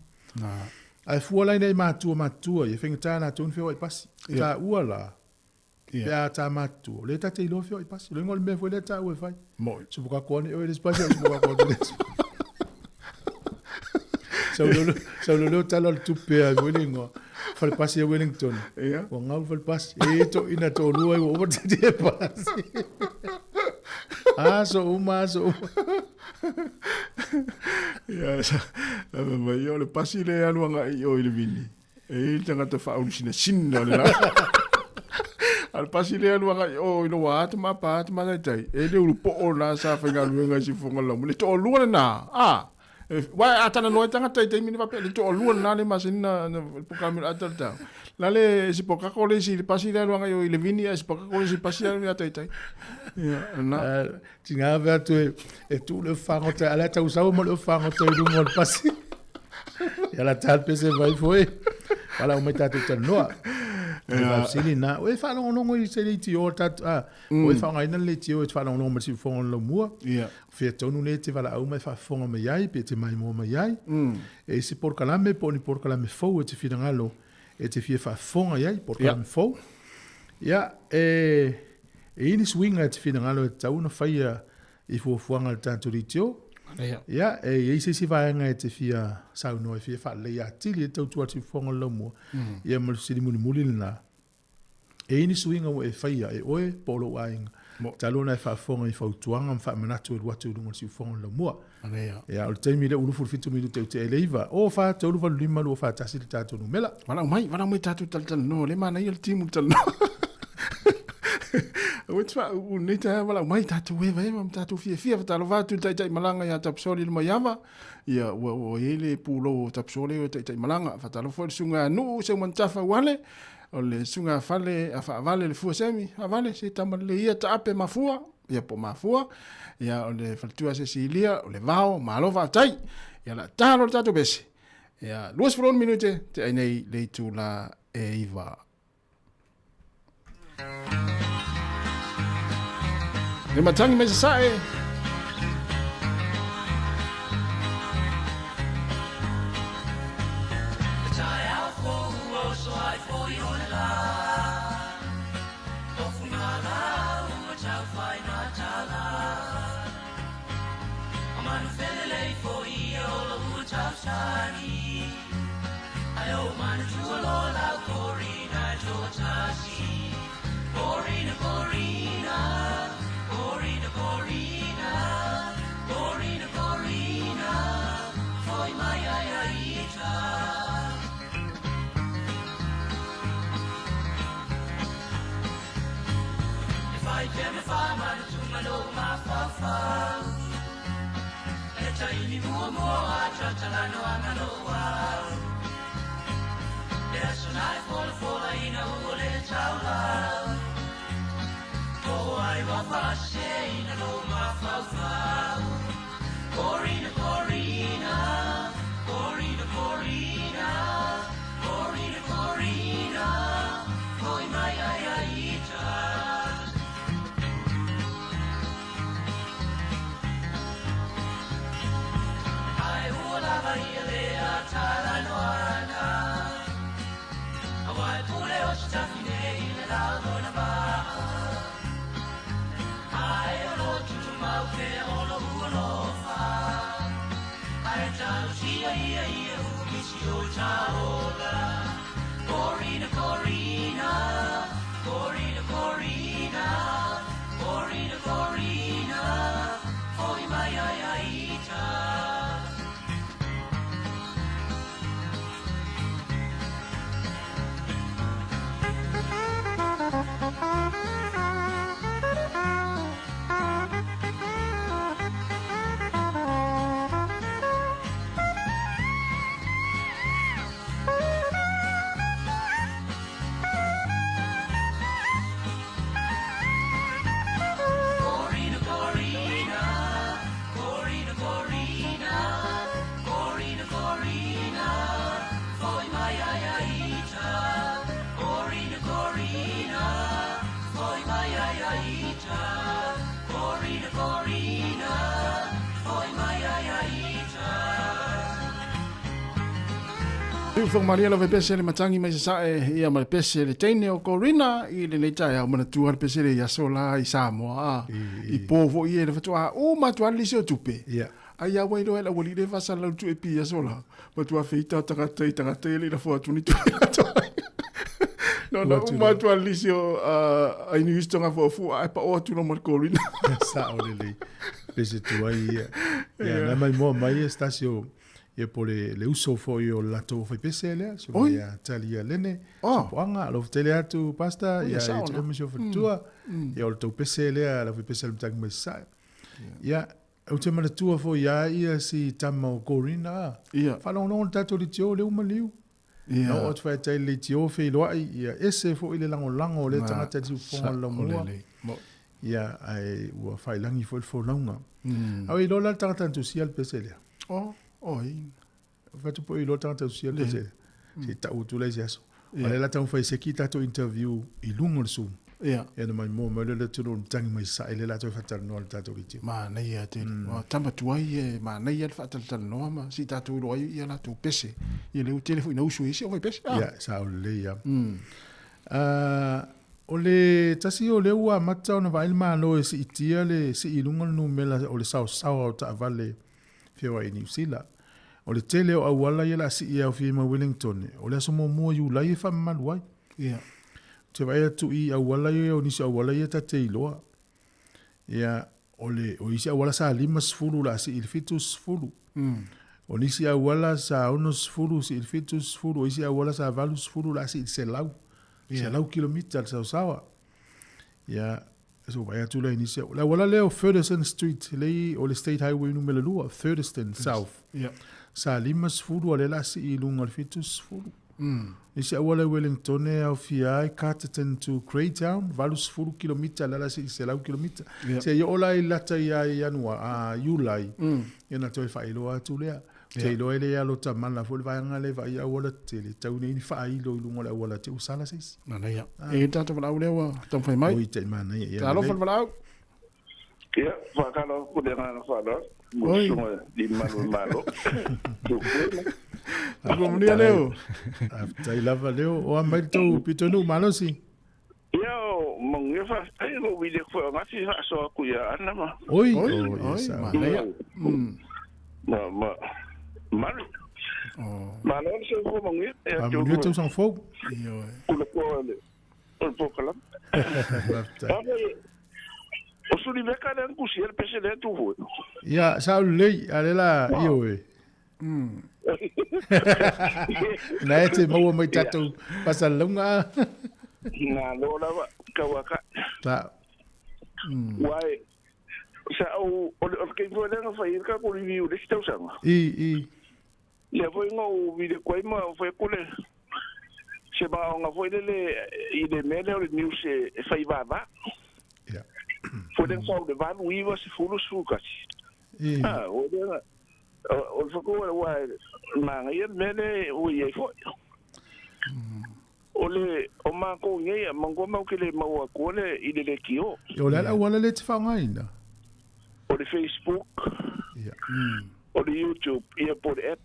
Ai fuala nei matua ia fenga na tun fio I pasi. Ta uala. Ia ta matua. Le ta te lo fio I pasi. Le ngol me foi le ta u fai. Moi. So buka kone o des pasi so buka kone. So lo talo tu pe a Wellington. Fa pasi a Wellington. Ia. O ngau fa pasi. E to ina to lu ai o te pasi. Ia, mai o le pasi le aluanga i o i le vini. E tangata whaaurusina sinna le la. Al pasi le aluanga i o i lo wāta ma pāta ma tai. E le uru po o nā sa whainga luenga si whonga lamu. Le to o lua nā. Wai atana noa tangata i teimini pape. Le to o lua nā le masina na pukamira ataltau. La le si pokako le si le pasi le aluanga i o i le vini. Si pokako le si pasi le aluanga i tai. Tinga vea tu e tu le whango te ala tau sau mo le whango te iru mo le pasi. Ia la tāpe se vai foi. Wala o mai tātou tanoa. Sili na. O e whanongonongo i se le ti o tatu. O e whangaina le ti o e whanongonongo ma si whango lo mua. Fia tonu le te wala au mai whafonga mai ai. Pe te mai mo mai ai. E se porkalame po ni porkalame fau e te whirangalo. E te fia whafonga ai. Porkalame fau. Ia e ini swinga e te whirangalo e tauna whaia i fuafuanga le tātou ritio. Ia, e se vaenga e te fia sauno e fia whalei atili e tautua te whonga laumua. Ia malu siri muli na. E ini swinga o e whaia e oe polo ainga. Talona e whafonga i whautuanga ma whamanatu e ruatu urunga si whonga laumua. Ia, o le teimi le urufu fitu milu te ute e leiva. O wha te urufa lima lu o wha tasi le tātou numela. Wana mai tātou taltana no, le mana i al timu talana. Wetwa unita wala mai tatu we vai mam tatu fia talo vatu tai malanga ya tapsoli le mayama ia o ele pulo tapsoli o tai malanga fatalo fo sunga nu se mantafa wale o le sunga fale afa vale le fuasemi avale se tamale ia tape mafua ia po mafua ia o le faltua Cecilia o le vao malova tai ia la talo tatu besi ia 2 minute te ai nei le tula e iva. Le matangi me sae. Fu Maria lo pese le matangi mai sa ia ma pese le teine o Corina i le leita o mana tu ar pese le ya sola i Sāmoa i povo i le fatua o ma tu ali se tupe ai a wai lo ela wali le fasa la tu e pi ya sola ma tu a feita tanga le la fo tu ni tu no ma tu ali se ai ni sto nga fo ai pa o tu no ma Corina sa o le pese tu ai ia na mai mo mai stasio ia po le uso fo io la to fai pese le so ia talia lene so poanga lo tele atu pasta ia e me so futua ia o to pese le la fai pese le tag mai sa ia o te mana tua fo ia si tamo corina fa no tato di tio le umaliu no o te fai tai le tio fe lo ia ese fo ile lango le tangata di fo lo mo ia ai ua fai langi fo longa au i lo la tangata tu sia le pese le fa tu po i lo tangata tu sia le pese si ta utu le jaso ale la tau fai se kita to interview i lungo le sum ia e mai mo le tu tangi mai sa ile la to fa tar no ta to iti ma nei ia te tama tuai e ma nei ia fa tal no ma si ta tu lo ia la tu pese ia le telefone no su isi o mai pese ia sa le ia o le tasi o le ua mata ona vai malo e si itia le si ilunga no mela o le sao o ta vale fio ai New Zealand o le tele o awala ia la si ia o fima Wellington o le somo mo yu la ia fa maluai ia te vai tu i awala ia o nisi awala ia ta te iloa ia o isi awala sa lima sfulu la si ilfitus sfulu o nisi awala sa unos sfulu si ilfitus sfulu o isi awala sa valus sfulu la si selau se lau kilomita al sawa ya so vai atu la inicia la wala leo Ferguson Street le o le State Highway numero 2 Ferguson South sa limas fudu le la si lunga al fitus fudu isi wala Wellington e au fia Carterton to Greytown valus fudu kilomita la si se lau kilomita se yo ola i lata ia January July ina toi fa ilo atu le te ilo ele ya lo tamana fo vai ngale vai ya wala te le tau ni fa ilo lunga la wala te usala sis na ya e tata wala ule wa tam fai mai oi te mana ya ta lo fa wala ia fa kalo ku de na fa lo mo di malo Ako mnia leo. Tai lava leo o mai to pitonu malosi. Ia o monge fa ai go vide ko ngati so ku ya ana ma. Oi ma Malo se ko monge e tu. Mo tu sang fo. Io. Ku ko le. Po kala. O su di beka den ku si el pese de tu ho. Ya sa le alela io e. Na ete mau mai tatu pasal lunga. Na lo la kawaka. Ta. Wai sa o ke vo le fa ir ka ko review de sta usanga. Le foi ngo video ko ma foi ko le. Se ba nga foi le i de mele o news e fa iba ba. Ja. Foi den so de van we was full sukas. O de o foko wa manga ye mele o ye fo ole o ma ko nge mango ma ke le ma wa ko le i le kio yo la wala le tfanga ina o le Facebook ya o le YouTube e por app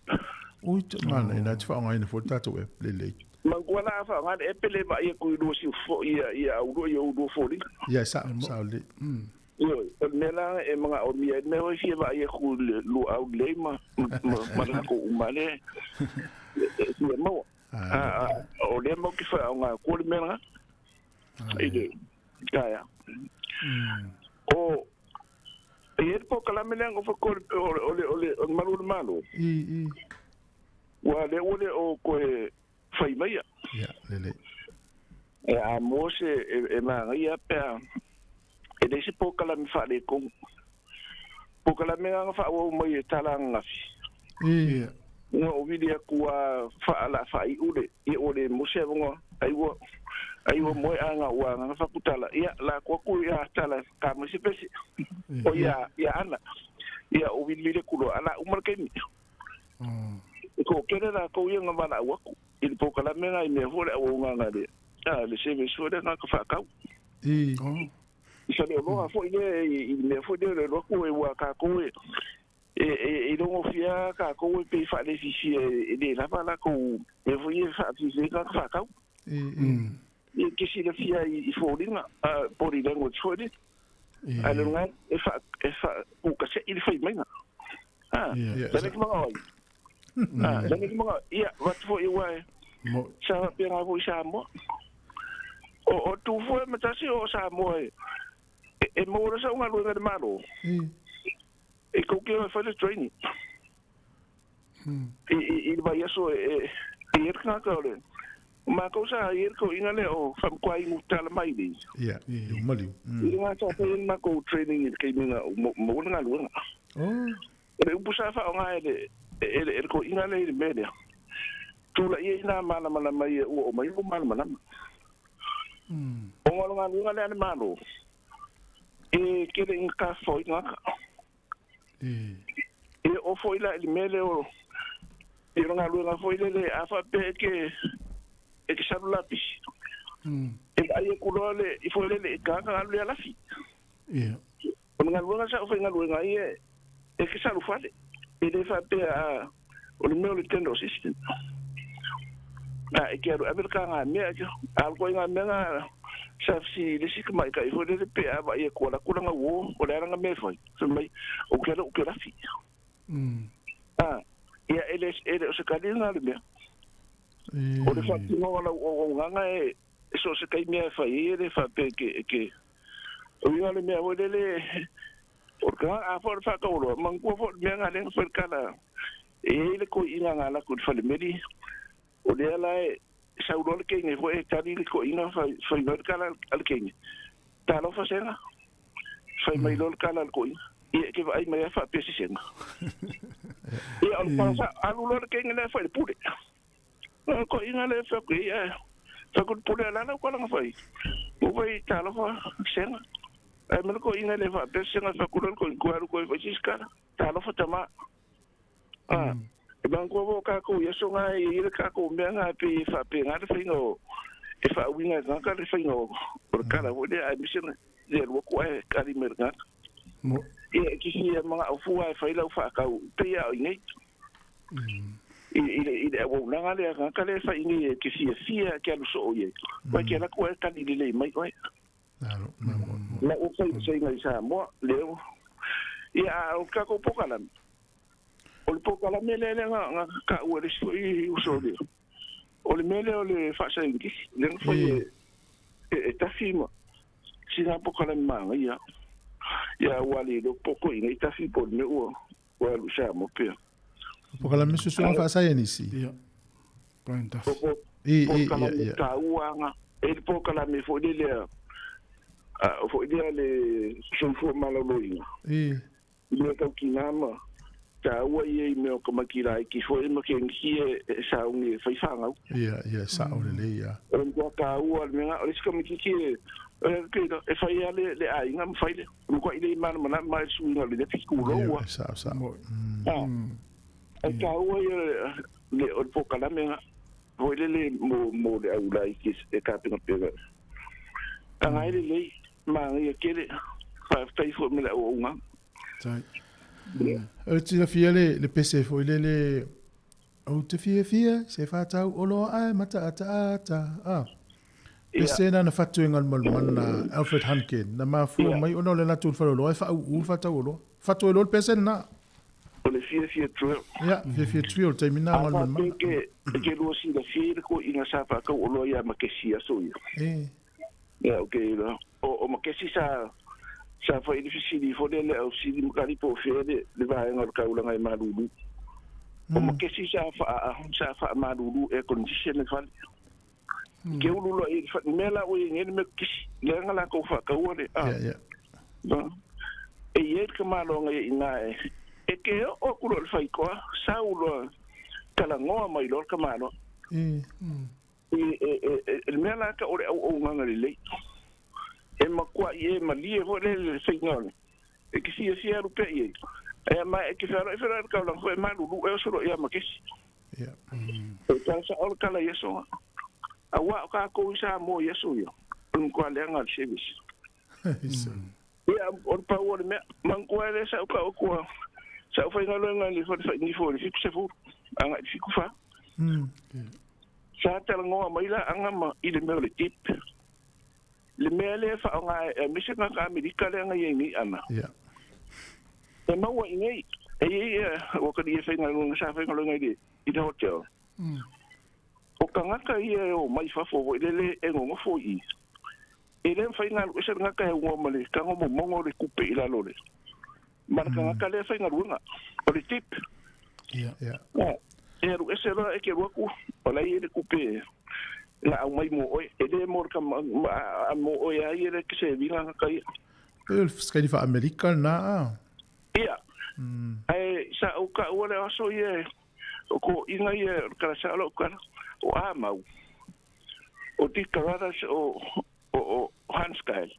o te mana ina tfanga ina fo tato e le mango la fa nga app le ba ye ko do si fo ya o do fo li ya sa le yo mela e mga o mi me o si ba ye ku lu au le ma ko umale si mo o le mo ki fa nga ko le mela ide kaya o e po kala mela ngo fa ko o malo wa le o ko fa imaya ya le e a mo se e ma ya pa e desi pokala mi fa le kong pokala me nga fa o mo ye talanga fi no video ku fa ala fa I ude e o le mo se ngo ai wo mo anga wa nga fa kutala ya la ko ku ya tala ka mo se pesi o ya ana ya o video ku ala umar ke ni ko kene la ko ye nga bana wa ku il pokala me nga me ho le o nga de le se me so de nga fa ka Isa le loa fo ile I me fo de le loko e wa ka ko e lo fia ka ko pe fa le fisi e de la pala ko e fo ye fa ti se ka fa ka e ke si le fia I fo dinga body language fo de ale nga e fa o ka se il fa menga le ke mga oi le ke mga ia wat fo e wa sa pe nga fo sa mo o tu fo matasi o sa mo e mo ra sa unga luenga de malo ko ke fa le training i ba yaso e ka ka le ma ko sa ko ina le o fam kwai mutala mai ni ya mali ina ta pe ma ko training ke mina mo nga lu nga e bu sa fa nga e ko ina le media tu la ina mala mai o mai ko mala mala o ngolo nga lu nga le malo e ke le ka fo nga e o fo ila le mele o e nga lu nga fo ile le afa pe ke e ke salu lapi e ai ku le i fo le ka lu ya lafi o nga lu nga sa fo nga lu nga e ke salu fale e de fa pe a o le mele tendo system e ke ro amerika nga me al ko nga me nga sa si le sik mai kai fo le pe a ba e ko la ku nga wo o le nga me fo so mai o ke lafi ya ele o se kadina le me o le fatti no o nganga e so se kai me fa ile fa pe ke o yo le me o le o ka a for fa ko lo man ko for me nga le fer kala e le ko ina nga la ku fa le medi o le la sa u le ke nge fo e tani ko ina fa no kala al ke ta lo fa senga fa mai lo kala al ko ina e ke vai mai fa pe si senga e al pa sa alu lo ke nge le fa le pule ko ina le fa ko ya fa ko pule la na ko la fa o vai ta lo fa senga e me ko ina le fa pe senga fa ko ko fa si skala ta lo fa tama e ban ko ka ko yeso nga e ka ko me nga pe fa pe nga fa no e fa winga nga ka fa no por kala wo de a mission de wo ko e ka di merga e ki si mga fu ai fa ila fa ka pe ya ni e wo nga le nga ka le fa ni ki si ke lu so ye wa ke la ko ka di le mai ko na o fa se nga sa mo le ya o ka ko pokala o le poka la mele nga ka ua le sui uso le o le mele o le fasa ingi le nga foi e tafima si nga poka la manga ia wali lo poko inga i tafi po le ua lu sa mo pia poka la misu nga fasa inisi poka la me ka ua nga e le poka la me foi le foi le sunfu malolo inga le ka kinama ta ua ye me o kama kira ki fo e make ngi e sa ungi fai fanga sa o le ya o ngo ka ua me nga o le kama ki ke e fai le ai nga me fai le ko ile man mana mai su nga le ti ku ro wa sa e ka ua le o po kala me nga o le mo le au lai ki e ka pe pe nga ile le ma ngi ke le fa fai fo me la o nga ti la fia le pese fo le o te fia se fa tau o lo ai mata ata pese na fatu ngal mal man Alfred Hankin na ma fu mai ono le na tu fa lo fa u fa tau lo fatu lo pese na o le fia tru fia tru te mina ngal man ke lo si la fia ko ina sa fa ko lo ya ma ke si so ya okay o ma ke si sa fa difficile fo le aussi di mukali po fede le va ngor ka ula ngai malulu o mo ke si sa fa malulu e condition le fa ke ulu lo e fa mela o ngene me kisi le ngala ko fa ka ule ba e ye ke malo ngai ina e ke o kulo le fa ko sa ulo kala ngoa mai lo ka malo e mela ka o nganga le e makua i e malie ho le signal e ki si rupe i e ma e ki fera ka la ho ma lu e so ya ma kesi e ka sa ol kala yeso a wa ka ko sa mo yeso yo un ko le ngal service ya on pa wo me man ko le sa ko sa fa ngalo ngali fo ni fo fi se fu anga fi ku fa sa tel ngo ma ila anga ma i le me le tip le mele fa nga mission ka Amerika le nga yengi ana e ma wa ngai e o ka di fa nga nga sa fa nga nga di i hotel o ka nga ka i o mai fa fo le e ngo fo i e le fa nga o se nga ka ngo male ka ngo mo le kupe ila lole Maraka ka le fa ngarunga. O le tip. Yeah. E ru ese ra e ke ruaku. O la i le kupe. La au mai mo oi. E le mor ka mo oi ai le ke se vinga ka i. Pe skadi fa Amerika na. Ia. Ai sa o ka o le aso ye. O ko inga ye ka sa lo ka. O a mau. O ti karara o Hanskael.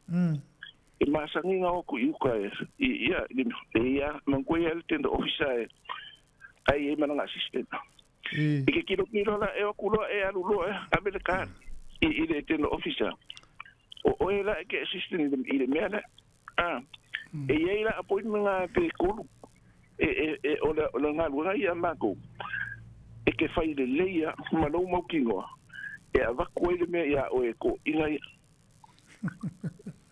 E masangi nga o ku iuka ia mangkoi el tendo ofisa ai e mananga assistant. I ke kilo la e o kulo e alulo e Amerikan. I le tendo ofisa. O e la ke assistant i le mea e ia la appointment nga pe kulu. E o la nga luga ia mako. E ke fai le leia malo maukingoa. E avakoi le mea ia o e ko inga ia.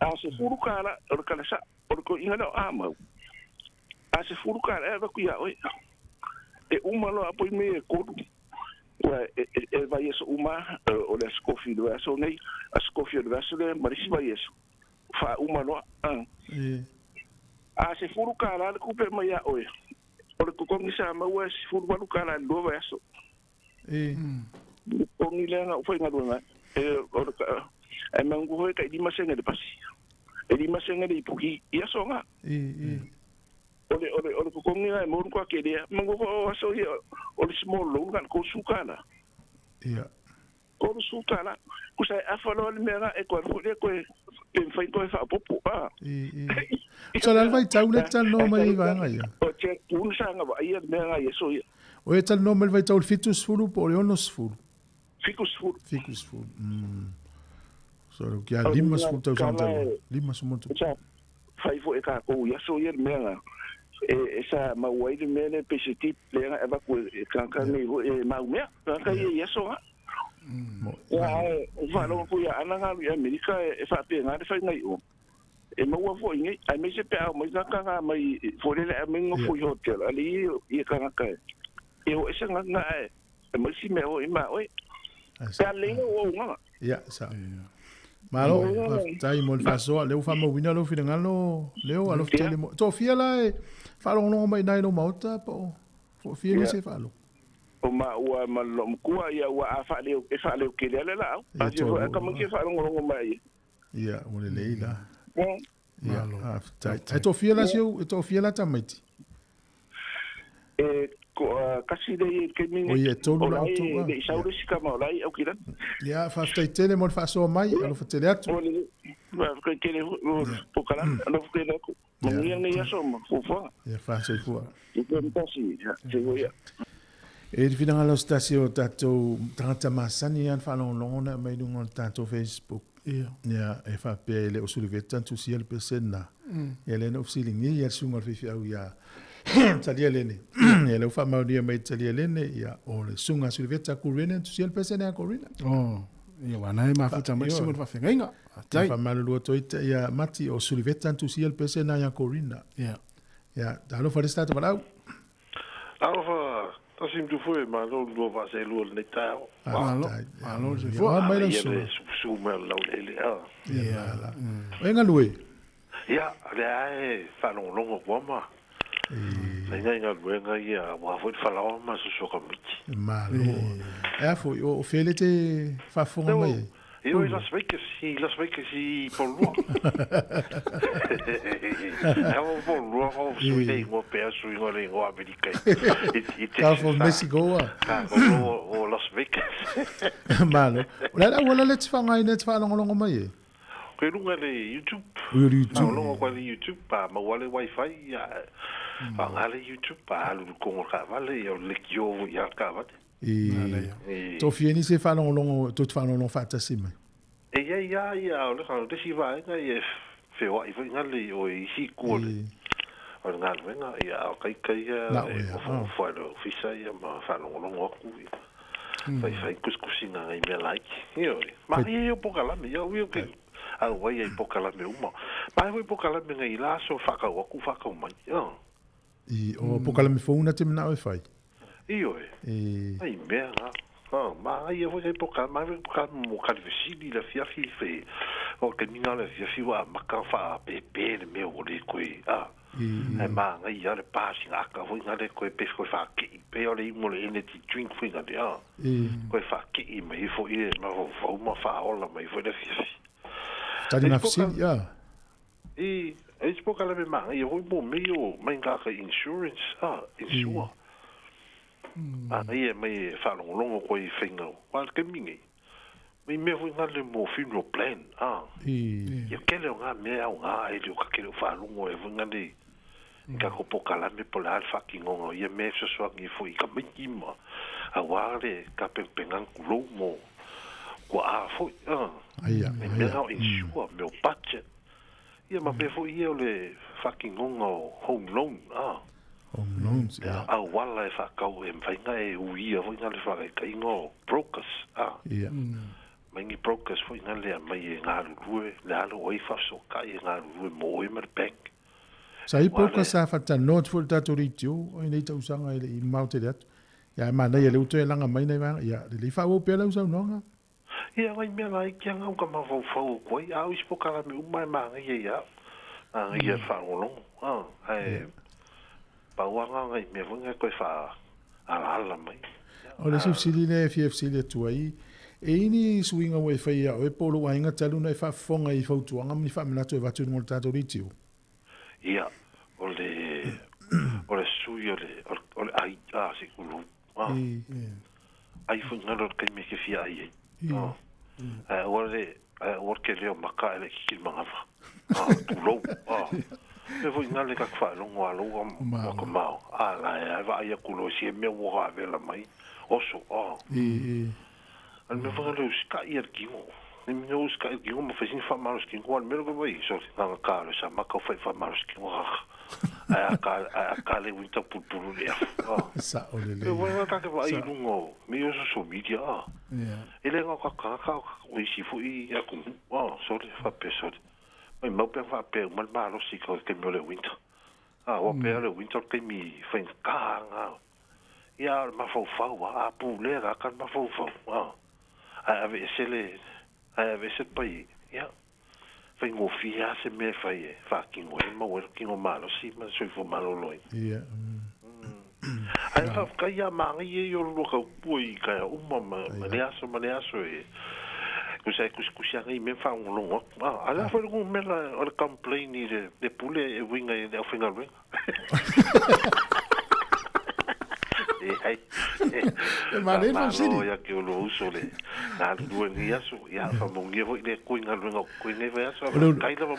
A se furu kara o kala sa o ko inga no amau. A se furu kara e vaku ia oi. E umalo apoi me e kodu. Wa e vai eso uma o le skofi do aso nei a skofi do aso le marisi vai eso. Fa umalo a se furu kara le kupe mai ia oi. O le kukongi sa mau e se furu walu kara do vai eso. O ni le nga foi nga do nga. O le e mangu hoi ka ilima senga de pasi. E lima senga de ipuki ia songa. Ole kukongi ngai mo kwa kedea. Mangu ho aso hi ole small lo kan ko sukana. Ia. Ko sukana. Kusa afalo le mera e ko fule ko e fai ko fa popo a. So la vai tau le tal no mai vai ngai. O che un sanga va ia mera ia so ia. O e tal no mai vai tau fitus fulu po le onos fulu. Ficus fulu. So que a limas futa usando limas muito. Fai fo e ka ko ia so ia mera. Esa mawai de mele pesiti plena eva ko ka ni e maumia ka ia so. Va lo ko ia ananga ia Amerika e fa pe ngare fa ngai o. E mo fo ngai ai me se pe a mo ka mai fo le a mengo fo hotel ali ia ka ka. E o esa nga e mo si me o ima oi. Ka le o nga. Ja, sa. Malo, tai mo fa so, le fa mo wina lo fina ngalo, leo alo tele mo. To fia la e fa lo no mai nai no mauta po. Fo fia ni se fa lo. O ma wa ma lo kua ia wa fa le e fa le ke le la. Pa je ka mo ke fa lo mai. Ia, o le leila. Ia, tai to fia la se, to fia la tamiti. Kasi de ke mingi. O ia tolu la to. Le saure sika ma lai au kira. Ia fa tai tele mo fa so mai, alo fa tele atu. Va ke kele pokala, alo ke le ko. Mo ia ne ia so mo fo. Ia fa se fo. I ko ntasi, se go ia. E di fina ngalo stasio tato tangata masani an fa lona mai dungon tato Facebook. Ia e fa pe le osuliveta tu siel pesena. Ia le no silingi ia sunga fi au ia. Talia lene. E le fa mau dia mai talia lene ia o le sunga suliveta kurena tu siel pesena kurena. Oh, ia wana e mafuta mai sunga fa fenga. Tai fa malu toita ia mati o suliveta tu siel pesena ia kurena. Ia. Ia, dalo fa restato valau. Alfa Tasim tu foi, mas não vai ser lua nem tal. Alô, se for. Ah, mas su me la ele. Ia. Venga lui. Ia, le fa longo como. Nga luenga ia wa foi falar mas so kamiti. Malo. É foi o felete fa fonga mai. Eu las Vegas si por lua. Eu por lua o suide mo peso e ngole ngo America. Tá for Mexico. O Las Vegas. Malo. Wala let's fanga net fa longo mai. Ko lunga le YouTube. Longo kwa le YouTube pa ma wale wifi ya. Angale YouTube pa lu ko ka vale yo le kyo ya ka vale. To fieni se fa longo to fa longo fa tasima. Ja, le gaan dus hier waar je veel even ngale o hi ko. O ngale wenga ja kai of voor de visa ja maar fa longo ku. Vai kuskusinga ngai me like. Yo. Maar hier pokala me yo ke. Al wai pokala me uma. Maar wai pokala me ngai la so fa ka ku fa ka mai. Yo. O pokala me fona te na wi-fi. Iyo. Ai merda. Ma ia foi época, mas época mo calvesili la fiafi fe. O que ninga la fiafi wa makafa pepe le meu le coi. Ai ma ngai ya le passing aka foi ngale ko pe ko fa ki pe o le mo le energy drink foi ngale ah ko fa ki mai fo e ma fo ma fa ola mai fo le fi tadi na fisi ya e po kala me ma e ho mo me o mai nga ka insurance insure e mai fa longo ko i finga wa ke mingi mi me foi ngale mo funeral plan e ke le nga me au nga e le ka ke fa longo e ngale ka ko poka la me pola alfa ki ngongo ye me so so ngi foi ka mikima a wale ka pengan kulo mo ko a foi ai me au insure me o budget ye ma be foi ye le fucking ngongo home loan home loans ya a wala fa ka o em fa ngai u ia foi ngale fa ka ingo brokers mangi brokers foi ngale mai ngaru rue le alo oi fa so ka ngaru rue mo e mer bank sai poka sa fata not full tatoritio o nei tau sanga ile I maute dat ya mana ia le uto langa mai nei ya le fa o pela usa nonga ia vai me lai ki anga ka ma fo ko ia o ispo kala me mai ma ia ia fa o long ai pa wanga ngai me vunga ko fa ala mai o le subsidi le FFC le tuai e ini swinga we fa ia o polo wa inga talu nei fa fonga I fautu anga mi fa mena to va tu ngol tatoritio ia o le sui o le ai si kulu ai fu ngalo ke me ke fia ai o ke leo maka ele ki manga fa tu lo me fu ngale ka fa lo ngalo ko mau ala va ia kulo si me wo ha vela mai oso al me fu ngalo ska ia ki mo ni no ska ki mo fa sin fa malos ki ko al me ko vai so nga ka le sa maka fa malos ki mo a le winter putulu le sa o le le wa ka va I lungo me yo so media ele nga ka o si fu I ya ku so le fa peso mai mo pe fa pe mal malo si ko ke me le winter o pe le winter ke mi fa ka nga ya ma fa wa pu le ka ma fa ave se pai ya fai ngo fia se me fai fa kingo e ma wer kingo malo si ma so fo malo loi ai fa ka ya ma ye yo lo ka pui ka o ma le aso e ku sai ku sia ngai me fa un longo ala fa ngo me la o complain ni de pule e winga e de finga ring ma le fa si ya ke lo uso le na due ni aso ya fa mo ngi vo le ku nga ringa ku ne va aso kai la mo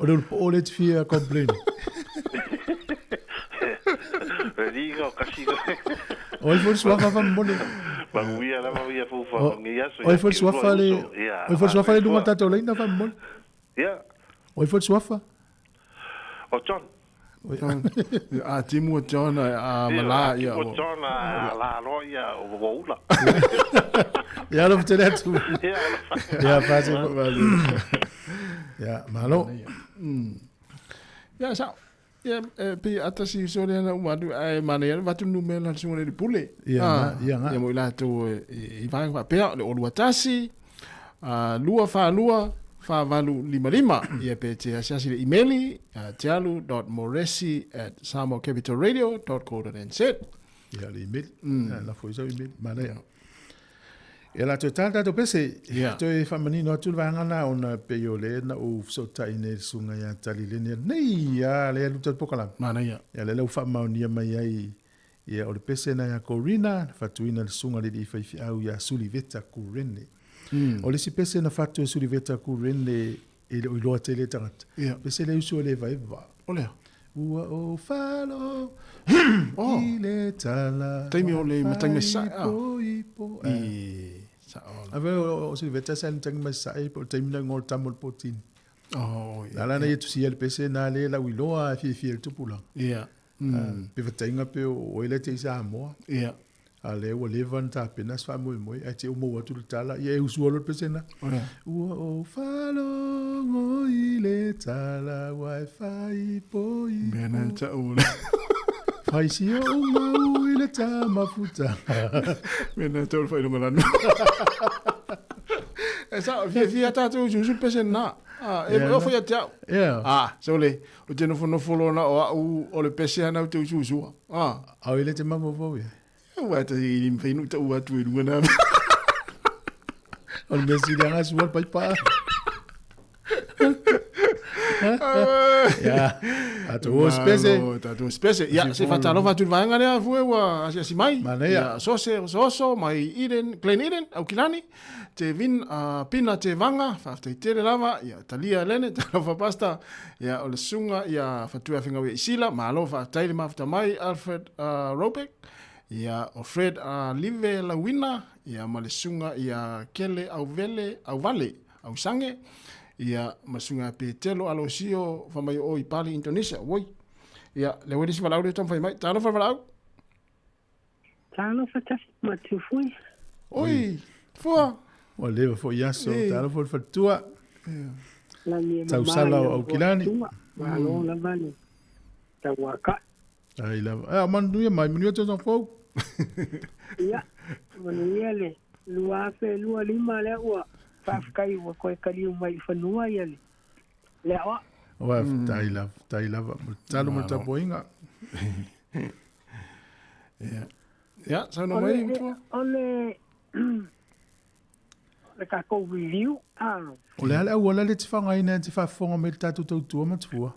lo o le fia complain digo casi o il forse fa mo le ma via la via fu fa ngi aso o il forse fa le o il forse fa le lunga tato le na fa mo ya o il forse fa o John a timu John a mala ia o John a la roia o vola ya lo te tu ya fácil ya malo ya sa ya pe atasi so le na umadu ai mane va tu numela so le pule ya mo la to I va pe le o luatasi lua fa valu lima ia pe te asiasi le emaili tialu.moresi@samocapitalradio.co.nz ia le email la foi so email mana e la tata to pese to e famani no tu vanga na ona pe yo le na o so tai ne sunga ya tali le nei ya le lu to pokala mana ya le fa mauni mai ai ia o le pese na ya Corina fatuina le sunga le fa au ya suliveta kurene o le si pese na fatu su riveta ku rende e o lo tele tangata pese le uso le vai va ole ua o falo ile tala taimi o le matanga sa ave o su riveta sa matanga sa po taimi na ngol tamol potin la na yetu si el pese na le la wiloa fi el tupula pe vatenga pe o ile te Sāmoa ale o levan ta apenas fa moi ati o mo tu tala e usu lo pesena o falo mo ile tala wifi poi bena ta ula fai si o mo ile ta mafuta bena to fa no malano esa via ta tu ju pesena E foi até. So le o te no fono na o le pese ana te usu. Au ele te mamo foi. Wa te i mfeinu te ua tu i na. O le mesi nga sual pai pa. Ya. Atu spese. Ya, se fatalo fatu vanga le fu wa si mai. Ya, so mai Eden, Glen Eden, au kilani. Te vin pina te vanga, fa te tere lava, ya talia lene, te lava pasta, ya o le sunga, ya fatua finga we isila, malo fa taile mafta mai Alfred Robeck, ya o Fred Live la wina, ya malesunga, ya kele au vale, au sange, ya masunga pe telo alo sio fa mai o ipali Indonesia, woi. Ya, le wedi si malau de tom fai mai, talo fa malau. Talo fa tas matufui. Oi, fua. O leva fo yaso, talo fo fatua. Tau sala au kilani. Malo la vale. Tawaka. Ai la. Manu mai manu to fo. Ya. Manu le. Lua fe lua lima le wa. Fafkai wa ko kali mai fanua ya le. Le wa. Wa tai lava. Talo mo tapoinga. Ya. Ya, sa no mai. Ole le ka ko review o le ala wala le tfanga ina te fa fonga me tatu tu ma tfua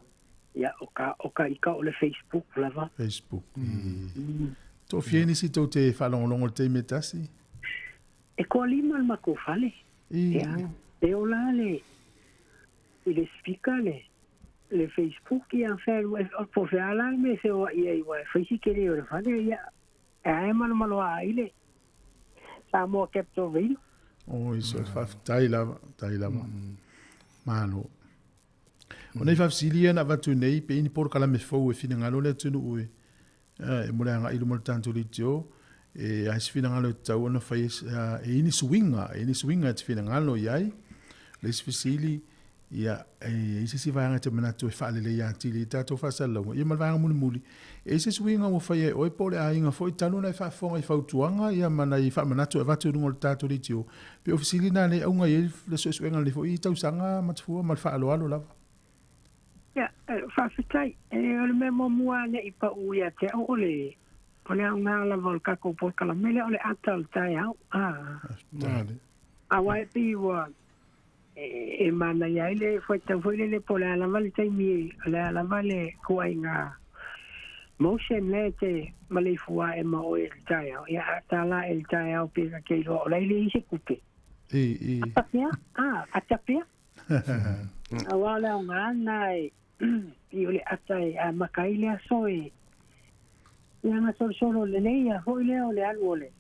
ya o ka ika o le Facebook lava Facebook to fieni si to te fa longo te metasi e ko lima ma ko fale ya e o la le il speaker le Facebook ya fa o po fa ala me se o ia wa Facebook ke le o fa ya ai malo ai Sāmoa Capital Radio. Oh, isso fa tai lava. Malo. O nei fa silia na vatu nei pe ni por kala me fo e fina ngalo le tunu ue. E mo nga ilu mo tanto litio e a fina ngalo tau na fa e ini swinga te fina ngalo yai. Le sfisili ia e se si vai ngate mena tu fa le ya tili tato fa salo. Ia mal vai muli. E se swinga mo fa e o pole a inga foi tanu na fa fonga i fa tuanga ia mana i fa mana tu e vatu ngol tato litio. Pe ofisili na le unga ye le so swinga le foi tau sanga matfu mal fa alo lava. Ya, fa fitai e o me mo mua ne i pa u ya te o le nga la vol ka ko por kala mele o le atal tai au. Awai pi wa e mana ya ile foi le pola la vale tai mi la vale ko ainga motion le te malifua e ma o el tai ya tala el tai au pe ke lo la ile se kupe atapia awala nga nai i ole atai a makaile asoi ya na solo le leia ho ile ole alole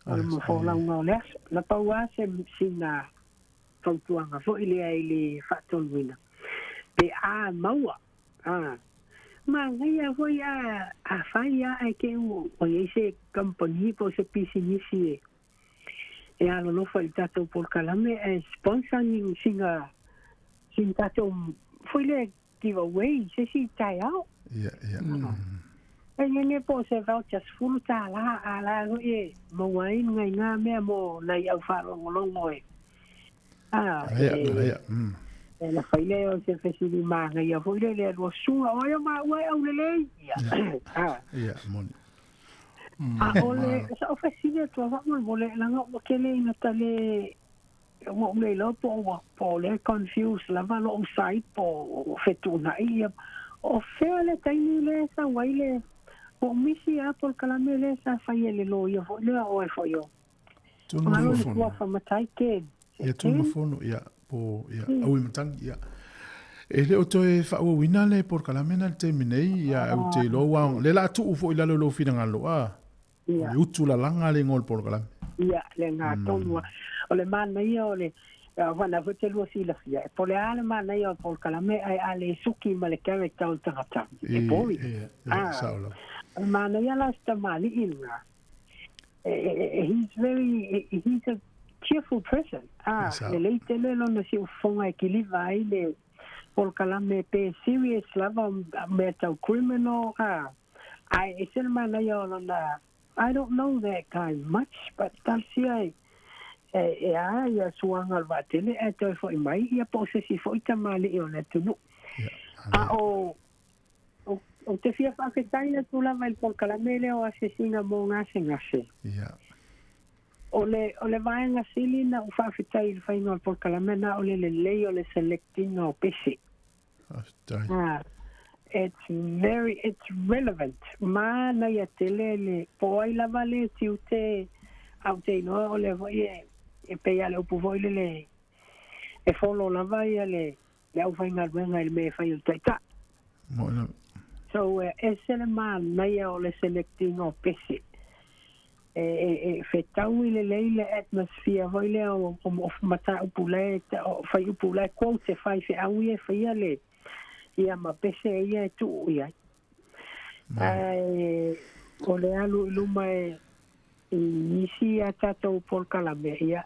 mo fo la nga ole la paua se sina fautuanga fo ile ai fatol wina pe a maua ma ngai fo ya a faia ai ke o ese company po se pisinisi e alo no foi tato por calame e sponsoring singa sin tato foi le giveaway se si tai out e ne po se vouchers full ta la ala e mo wai ngai nga me mo nai au fa longo e la faile o se fesi di manga ia foi le lo sunga o ia ma wai au le ia mon ole sa fesi le to va mo le la ngo ke le na tale mo le lo po le confuse la va lo site po fetuna ia o fele tani le sa wai le o misi a por calamele sa faile lo ia foi le o foi yo tu no fo fa matai ke ia telefono ia po ia au matang ia ele o toe fa o wina le por kalamena te minei ia au te lo wa le la tu fo ila lo fina ngalo ia utu la langa le ngol por kalam ia le nga tonu o le man ia o le wana vote lo si la fia po le ale man ia por kalame ai ale suki ma le kare tau tata e poi saula man ia la sta mali inga he's a cheerful person. Le leite le no si ufonga ki livai le por kalame pe serious lava metal criminal. I said man I don't know that guy much, but that's ia suanga al vatele toi foi mai ia posesi foi tamali o na tunu o te fia whaketaina tula mai por kalamele o asesina mo ngase ngase. O le vaenga sili na u whawhetai il whainga por kalamena o le lei o le selecting o pese. It's relevant. Ma na ia tele le poai lava le tiute au te inoa o le voi e pea le upu voi le e follow lava ia le au whainga ruenga il me whai utaita. So esele ma na ia o le selecting o pese. Fetau i le leile atmosphere voi le o mata upule o whai upule quote whai fe au e whai le ia ma pese ia tu ia. O le alu iluma isi a tatou por kalame ia.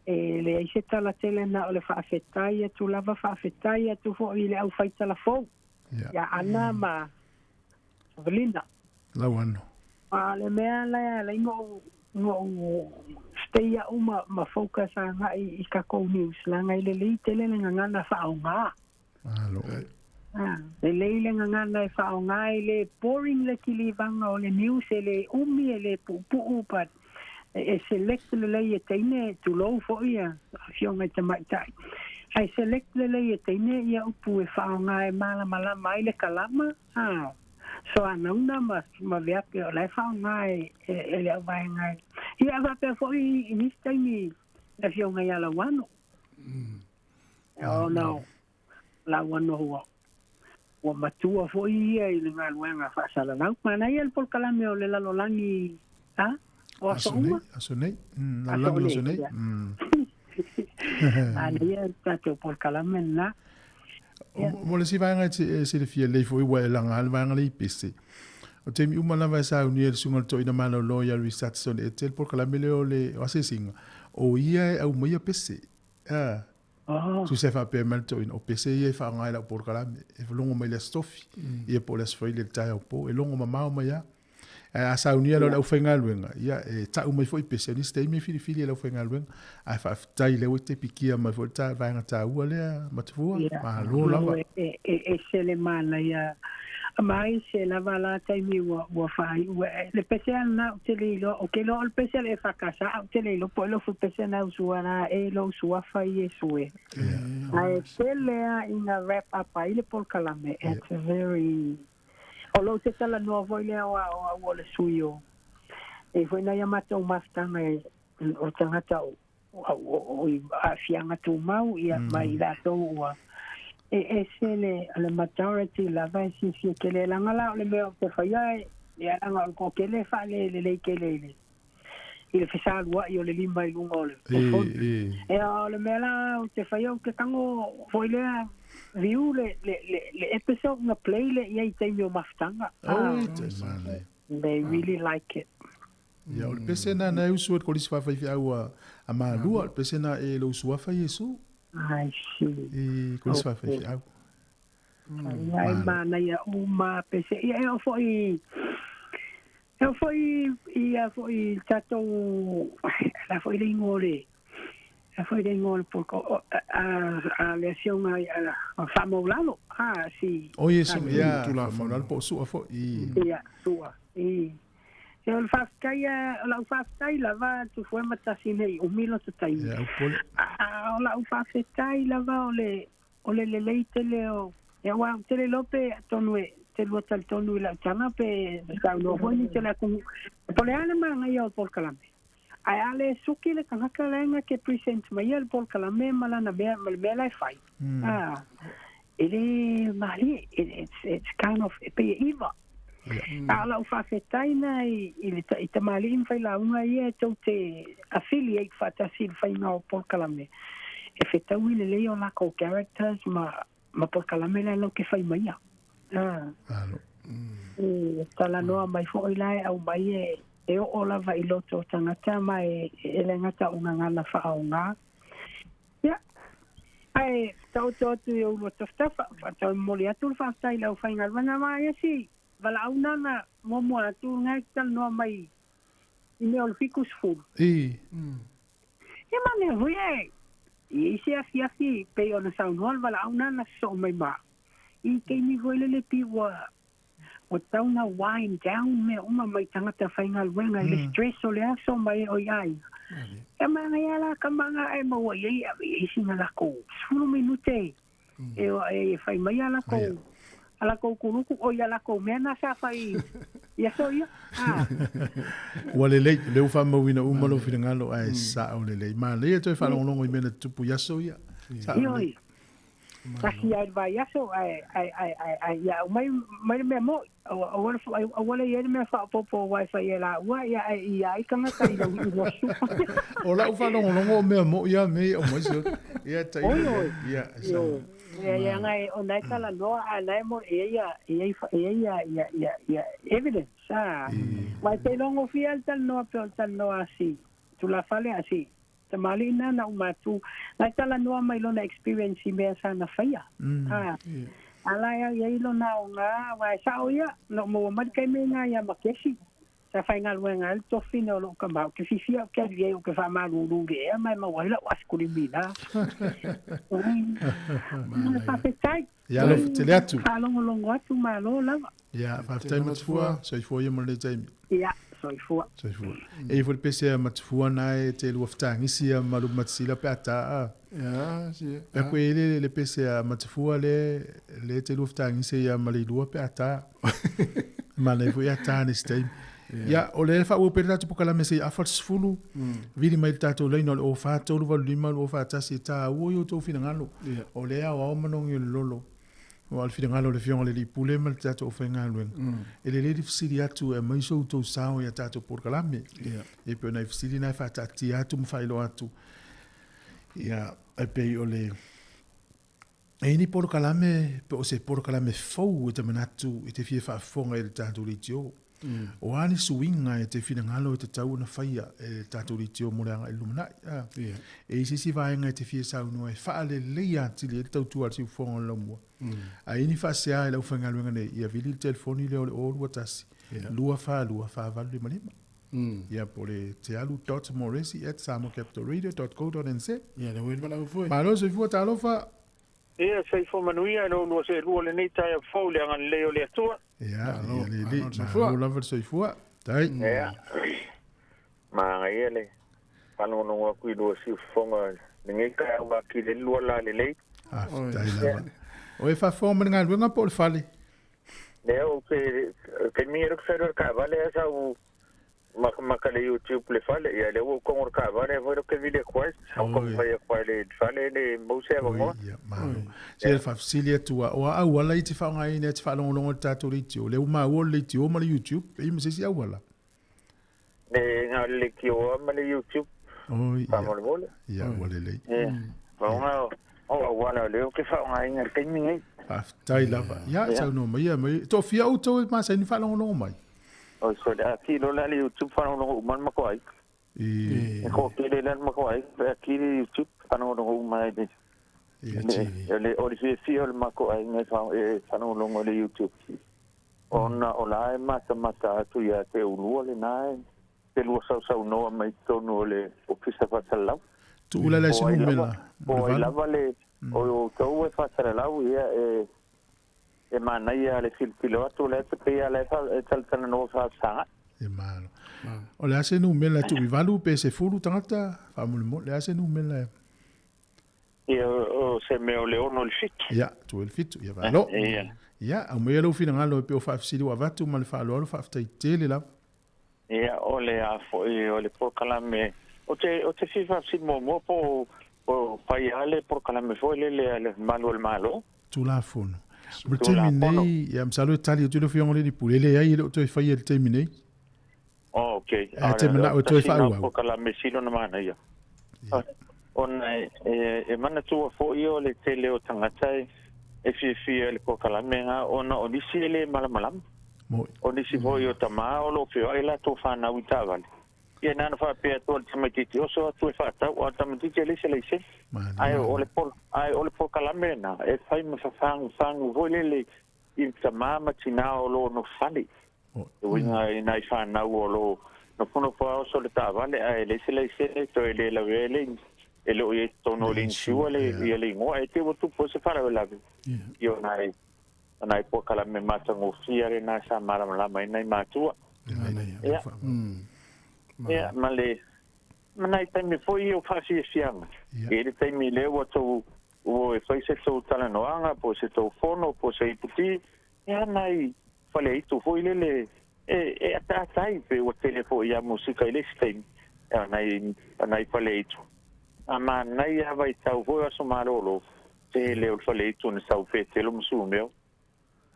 Le aise tala tele na o le whaafetai tu lava whaafetai tu fo i le au whai tala fau. Ia ana ma Velina. Lawano. Le mea la ingo stay a ma focus a nga I kako news la nga ile le tele nga ngana whao ngā. Le leile nga ngana whao ngā le boring le kili vanga o le news le umi le pupu but select le le teine tu lo fo ia fionga te mai tai. Ai select le le teine ia upu whao ngā mala mai le kalama. So anauna ma vea pe o lai whao ngā le au vai ngā. Ia wa pe fo I nis taimi le fionga ia la wano. Oh no. La wano hua. Wa matua fo ia I le ngā luenga whaasala nau. Mana ia le polkalame o le lalolangi. Ha? O aso uma? Aso nei. Lalolangi aso nei. Ana ia tato polkalame na. Mo le si vanga se le fia le fo I wa langa al vanga le pese. O te mi umana vai sa uni le sunga to ina mana lo ya research so le tel polkalame le o le assessing. O ia au mai pese. Tu se fa pe mal to in o pese ia fa ngai la polkalame. E longo mai le stofi. Ia po le sfai le tai o po e longo mama o mai ya. A sa uni lo la fenga luenga. Ia e ta o mai foi pese ni stay me fili la fenga luenga. A fa tai le te pikia mai fo ta vai ngata ua le matfua. Ma lo la. Se le mana ia mai se la vala tai mi wa fai le pese na te le lo o ke lo el pese le fa casa te le lo po lo fu pese na usuana e lo usua fai e sue. Ai se le in a wrap up ai le por kalame. It's very Olo te tala noa voi lea o le suio. E foi na yamata o mastanga o tangata o a fianga tu mau ia mai rato ua. E se le majority la vai si ke le langala o le mea te whaiai e anga o ko ke le wha le ke le. I le whesalua I o le lima I lunga o le. E o le mea la o te whaiau ke tango voi lea viu le episode na play le ia I teimi o maftanga. They really like it. Ya o le pese na usu ko lisi fa fa au a malua le pese na e lo usu fa Yesu. I see. Ko lisi fa au. Ai mana ia uma pese ia o foi tato la foi le ngore. Foi de ngol por a lesión a famolalo si oye eso ya tu la famolalo por su fo ya sua el faskai la faskai la va tu fue matasine o milo tai la faskai la va ole le leitele o ya wa tele lope tonue te lo tal tonu la chama pe sa no fue ni te la con por le alema yo por calame ai ale suki le kanaka lenga ke present mai el por kalame mala na me la fai ele mali it's kind of pe iva ala ufa fetaina ile ta mali in fai la una ia te affiliate fatasil fai no por kalame e fetau ile le o la ko characters ma por kalame la lo ke fai mai tala noa mai fo ilai au mai e o lava I loto tangata mai e le ngata o ngana whaonga. Ia. Ai, tau tu e uro toftafa, tau mori atu whaftai lau whainga wana mai asi. Wala au nana momo atu ngai tal noa mai I me ol fikus furu. E mane hui e. I se afi pe ona saunoa wala au nana so mai ma. I kei ni hui lele pi wa tauna wind down me uma mai tangata whainga luenga i le stress o le aso mai o iai. E mana ia ka manga e maua iei i singa lako. 10 minute. E whai mai ala ko. Ala ko kuruku o ia lako mena sa whai. Ia so ia. Ua leu whamauina umalo whiringalo ai sa o lelei. Ma lea toi whalongolongo I mena tupu iaso ia. Ioi. Taki ai vai iaso ai ia mai me mo. Awala ia me wha popo wifi ia la ua ia i kanga kai la ui rosu. O la whalongolongo o mea mo ia me o moiso. Ia tai ia sa. Ia ngai o nai kala noa a nai mo ia evidence. Mai te longo fiel tal noa pe tal noa si. Tu la fale asi. Te mali na na umatu. Nai kala noa mai lona experience I mea sana whaia. Ala ia ilo na o ngā wai sao ia. No mo mari kai me ngā ia makesi. Sa whainga luenga il tofina o lo kamau. Ke fifia o kia rie o ke whamarurunge ea mai mawaila o askuri mina. Whawhetai. Ia lo te le atu. Whalongolongo atu ma lo lava. Ia, whawhetai matufua. Soifua ia mole taimi. Ia, soifua. E fo le pese matufua nai te lua whtangisi a maru matisila pe ata. Ia, si. Pe koe le pese matufua le te lua whtangisi a marilua pe ata. Mana fo ia tane steim. Ia, o le wha ua pere tatu pokala me se afar sifulu. Vili mai tatou leina o whātou luwa lima o whātasi tā ua i o tau whina ngalo. O le au manongi o le lolo. O al whina ngalo le fionga le li pule ma le tatou o whainga luenga. E le li fisiri atu e maiso tau sao ia tatou pokala me. E pe ona i fisiri nai whātati atu mwhailo atu. Ia, e pei o le... E ni pokala me, pe o se pokala me fau e te manatu e te fie whaafonga e le tatou li tio. O ani suinga e te whina e te tau na whaia e tātou riti o moreanga e lumanai. E isi vaenga e te whia saunua e whaale leia tili e tau tua tiu whonga o laumua. A ini whaasea e lau whangaluenga nei ia vili telefoni leo le orua tasi. Lua whaavalu le malima. Ia po le te alu.moresi@samocapitalradio.co.nz. Ia le wēn malau fwoi. Malo se fua talofa. Ia sei fo manuia no no se rua le nei tai fo le ngan leo le atua. Ia, le ma lava se fua. Tai. Ia. Ma ele. Pano no ku do si fonga ningai ka wa ki le lua la le lei. Ah, tai lava. O e fa fo menga luenga po le fale. Le o ke mi ro fero ka vale esa u makale YouTube le fale ia le o kongor ka vale vo ke video quest o ko vai quale fale le mo se mo se fa facile tu o au wala i te fa ngai ne te fa longo tatu ritio le uma o le tio ma YouTube e me se sia wala ne nga le ki o ma le YouTube o ia mo le ia wala le o wala le o ke fa ngai nga ke mi ngai tai lava ia sa no mai to fia o to ma se ni fa longo mai o so da ki lo la YouTube fa no man ma ko ai e ko ke le lan ma ko ai ki YouTube fa no mai de le o di fi o ma ko ai ne fa no lo le YouTube ona ola ma ta tu ya te u le nai te lu sa no mai to no le o pisa fa sala tu la la sinu mela o la vale o to fa sala ia e mana ia le piloto le te ia le tal no sa e malo o le ase nu mela tu valu pe se fulu tangata fa mo le ase nu mela e o se me o le ono le fit ia tu el fit ia valo ia o me lo fina ngalo pe o fa fsili wa vatu mal fa lo fa ftai tele la ia o le a fo o le por kala me o te fi fa fsili mo po pai ale por kala me fo le malo tu la fono terminei ia msalo tali tu lo fiong le pulele ai lo to fa il terminei okay termina o to fa o kala me silo na mana ia on e mana tu fo io le tele o tangata e fi le por kala me ha ona o disi le malam o disi fo io tama o lo fio ai la to fa na wita vale ia nana fa pe to le matiti o so tu fa ta o ta matiti le se ai o le por kala me na e fai ma fa fang volele in tama matina o lo no fali o ina fa na o lo no pono fa so le tavale ai le se to le la vele e lo e tono l'insua le le ngo e te tu po se fara la io nai po kala me mata ngo fiare na sa mara la mai nai matua ya male manai tai me foi o fa si fianga e le tai me le o to o e fai se to tala no anga po se to fono po se puti ya nai fale itu foi le e atai pe o telefo ia musica ile stem nai fale itu ama nai ava i tau voi aso marolo te leo fale itu na sau pe te lo musu meu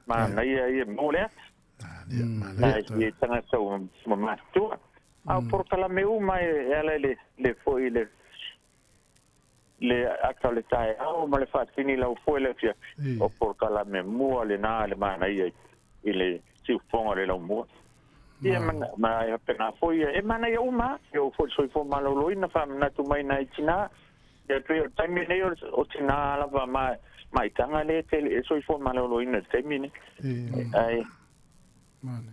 ma nai ia mole nai i tanga sau mamatu au por kala meu mai ela le foi le akale tai au ma le fatini la foi le fia o por kala me mua le na le ma nai ile si fonga le la mua ia ma pena foi e mana ia uma eu foi malo ina fa na tu mai na tina e pe time ne o tina la va mai tanga le te foi malo ina time ai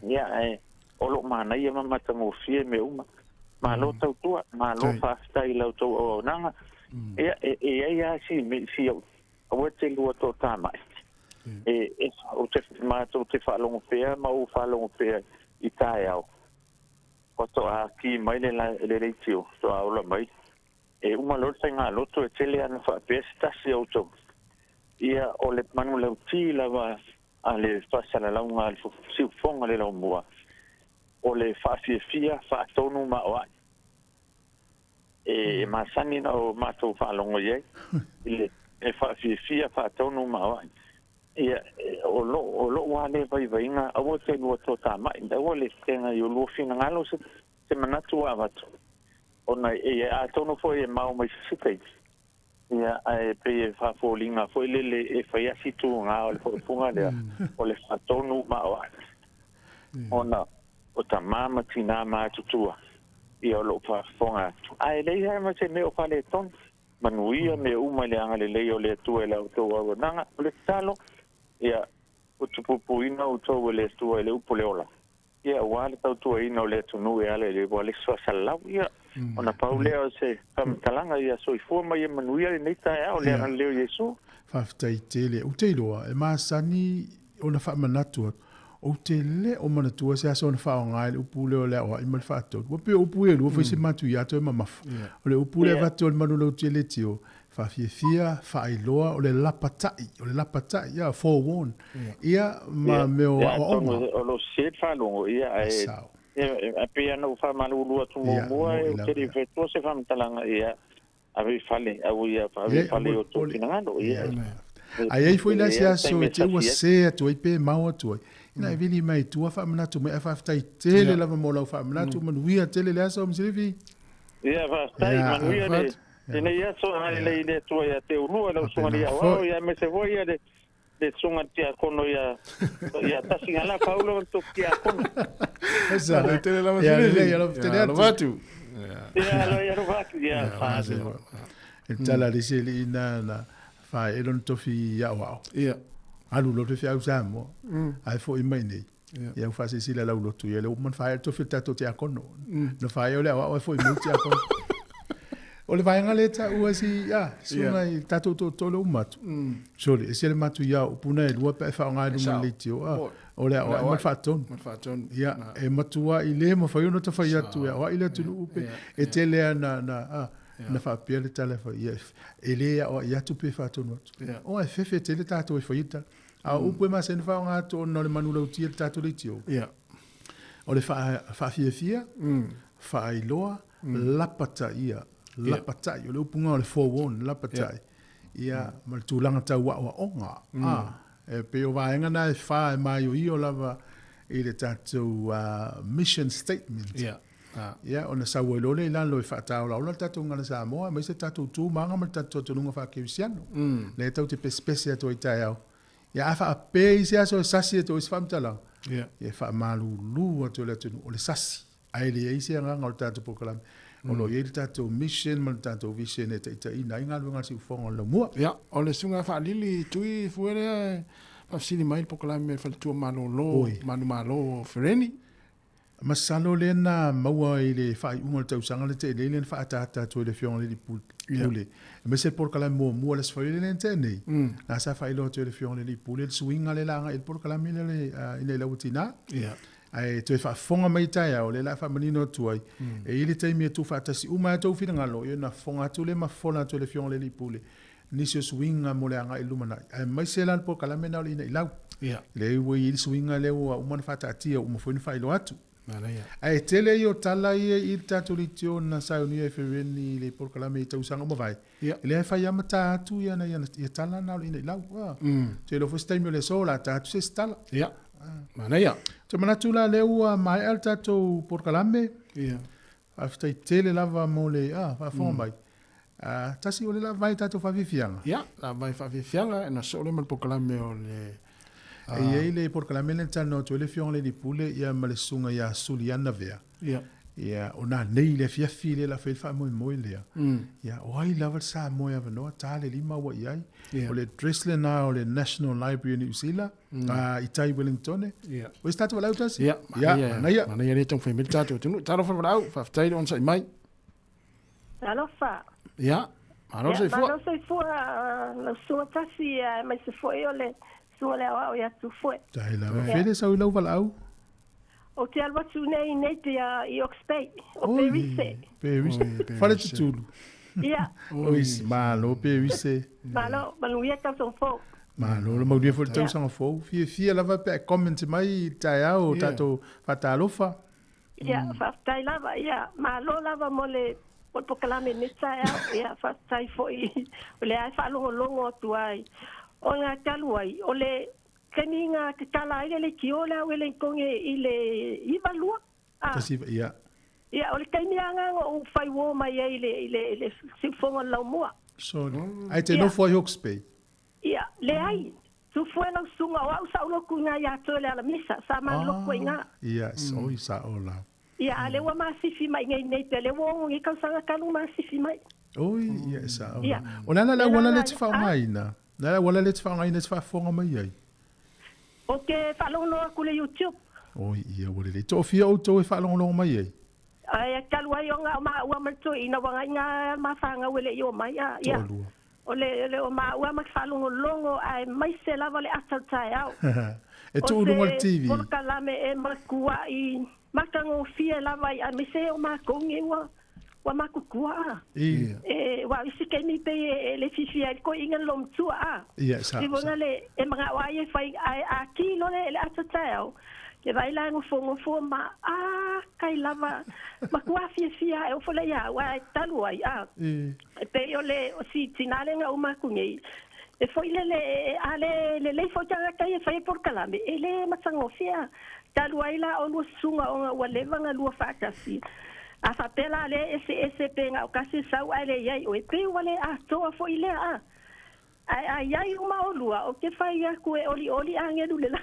ia ai o lo mana ia ma tango fie me uma ma lo tau tua ma lo fa stai lo to o nanga ia si o te lu to tama o te ma to te fa longo pe ma o fa longo pe itaiao o to a ki mai le tio to a ola mai e uma lo tenga lo to tele ana fa pesta si auto ia o le manu le ti la va ale fa sala la unga si fonga le lo mua o le fa fia fa tonu ma wa e ma sani no ma to fa longo ye ile e fa fia fa tonu ma wa ia o lo wale vai nga o te no to tama inda o le tenga yo lo fina ngalo se manatu avatu ona e a tono foi e mau mai sitai ia ai pe fa folinga foi le e fa ya situ nga o le funga le o le fa tonu ma wa ona o tamama tina ma tutua ia lo fa fonga ai le ia ma se me o fa le ton manuia me uma le anga le o le tu e la to o nanga le talo ia o tupu ina o to le tu e le upoleola ia wale tau tu ina le tu nu e ale le wale so salau ia ona paule o se kam talanga ia so i forma ia manuia nei ta o le anga le Yesu fa ftai tele o te loa e ma sani ona fa manatu o te le o manatu se aso ona fa ngai upuleo le o i mal fato o pe upuleo o fese matu ia to ma maf o le upuleo va to manu lo tele tio fa fia fa iloa o le lapatai ia for one ia ma me o lo set fa lo ia e pe no fa malu lu tu mo e te rifetto se fa talanga ia ave fale au ia ave fale o tu finando ia ai foi la sia so te o se tu pe mau tu ina vili mai tu fa mana tu me fa ftai tele la mo la fa mana tu man wia tele la so msivi ia fa stai man wia ina ia so le tu ia te unu la so ia ia me se voi ia de songa tia kono ia tasinga la paulo to tia kono esa tele la msivi ia lo tele lo vatu ia lo vatu ia fa tala riseli na fa elon tofi ya wa ia alu lo tofi au samo ai fo i mai nei ia fa se sila la lo tu ia le man fa tofi tato te akono no fa ia le wa fo i muti akono o le vai ngale ta u si ya suna i tato to lo matu so le se le matu ya upuna e lua pe fa nga lu maliti o le o man fa ton ia e matua i le mo fa yo no to fa ya tu ya wa ile tu upe e tele na fa pele tale fa yes ele o ya tu pe fa to no o e fe tele tato e fa ita a upe ma sen fa nga to no le manulo ti tato le tio o le fa fia fa iloa lapata ia lapatai o le upunga o le forwon lapatai ia ma le tūlanga tau wa onga e pe o vaenga na e wha e mai o i o lava i le tātou mission statement ia o na saua i lole i lalo e whaatau lau la tātou ngana Sāmoa mai se tātou tū manga ma le tātou tununga whakewisiano le tau te pespese ato i tai au ia a wha a pe i se aso e sasi ato i swamtala ia wha malu lu ato le tunu o le sasi ai le eise nganga o le tātou pokalami o lo yel tato mission man tato vision e te ina inga lunga si fonga lo mua ya o le sunga fa lili tui fuere pa sini mai pokola me fa tu malo lo manu malo fereni Masalo le na maua i le whai unga tau sanga le te le le wha atata tu le fiong le li pule. Me se por kala mua le sfai le te nei. Na sa whai lo tu le fiong le li pule le swinga le langa il por kala mile le i le lautina. Ai tu fa fonga mai tai o le la fa manino tu ai. E ile tai me tu fa tasi uma tu fina ngalo yo na fonga tu le mafona tu le fiong le li pule. Nisio swinga mo le anga ilumana. Ai mai se lan por kala mena le lau. Le ue il swinga le o uma fa tatia uma foi fa ilo atu. Ai tele yo tala i tatu li tio na sa uni e fereni le por kala me tau sanga mo vai. Le fa ya mata tu ya na ya tala na le lau. Te lo fo stai me le sola tatu se stala. Mana ia. Te manatula leua mai al tatou porkalame. Aftai tele lava mo le, whawhonga mai. Tasi o le lava vai tatou whawhiwhianga. La vai whawhiwhianga, na so le mal porkalame o le... Ei le porkalame le tano tu le fiong le pule ia malesunga ia suliana vea. Ia o nā nei le fiafi le la whewha moi lea. Ia o ai lava Sāmoa wanoa tāle lima wa iai. O le Dressler nā o le National Library New Zealand. I tai Wellington. O is tātou walau tasi? Ia, mana ia le tong whaimiri tātou tunu. Tāro whalau, whaftai on sai mai. Alofa. Ia, maro sai fua. Maro sai fua, la sua tasi mai se foi o le sua le au ia tu foi. Tai lava whele sau lau walau. O te alwa tu nei te i Oxbay, o Perise. Perise, whare te tūlu. Ia. Ois, malo Perise. Malo, manuia tau son fo. Malo, la maudia fo le tau sanga fo. Fia lava pe comment mai tai au, tato whatalofa. Ia, whaftai lava, ia. Malo lava mo le pokalame ne tai au, ia, whaftai fo i. O le ai whalongo atu ai. O ngā talu ai, o le... Kaninga ke kala ile le kiola o le konge ile ivalua. Kasi ia. Ia o le kainianga o fai wo mai ile sifonga la moa. So, ai te no foi Hawke's Ia, le ai. Tu foi la sunga o au sa lo kunga ya tole ala misa sa ma lo kuinga. Ia, so sa ola. Ia, le wa ma sifi mai ngai nei te le wo ngi ka sanga kanu ma sifi mai. Oi, ia sa ola. Ona la wala le tfa mai na. Na wala le tfa ngai ne tfa fonga mai ai. O ke whalongo aku le YouTube. Oi, ia wale le. Tō fia o tō e whalongo mai ei? Ai, kalua i o ngā ma ua mato i na wanga i ngā mawhanga wele i o mai. Ia. O le o ma ua ma whalongo longo ai mai se lava le atau tai au. E tō urunga le TV? O se porkalame e makua i makango fia lava i a me se o ma kongi wa makukua. Ia. Wa isi ke mi pe le fifia ko ingan lom tua Ia sa. Ti bona le e mga wa ye fai a kilo le atatao. Ke vai la ngo fo ma kai lava. Makua fia e o fole ya wa talu ai Pe yo le o si tinale nga uma kungi. E foi le fo tanga kai fai por kalame. Le matsango fia. Talu ai la o lu sunga o wa levanga lu fa kasi. A fatela le ese penga o kasi sau ale yai o pe wale a toa fo ile ai yai uma olua o ke fai ya ku oli angelu le la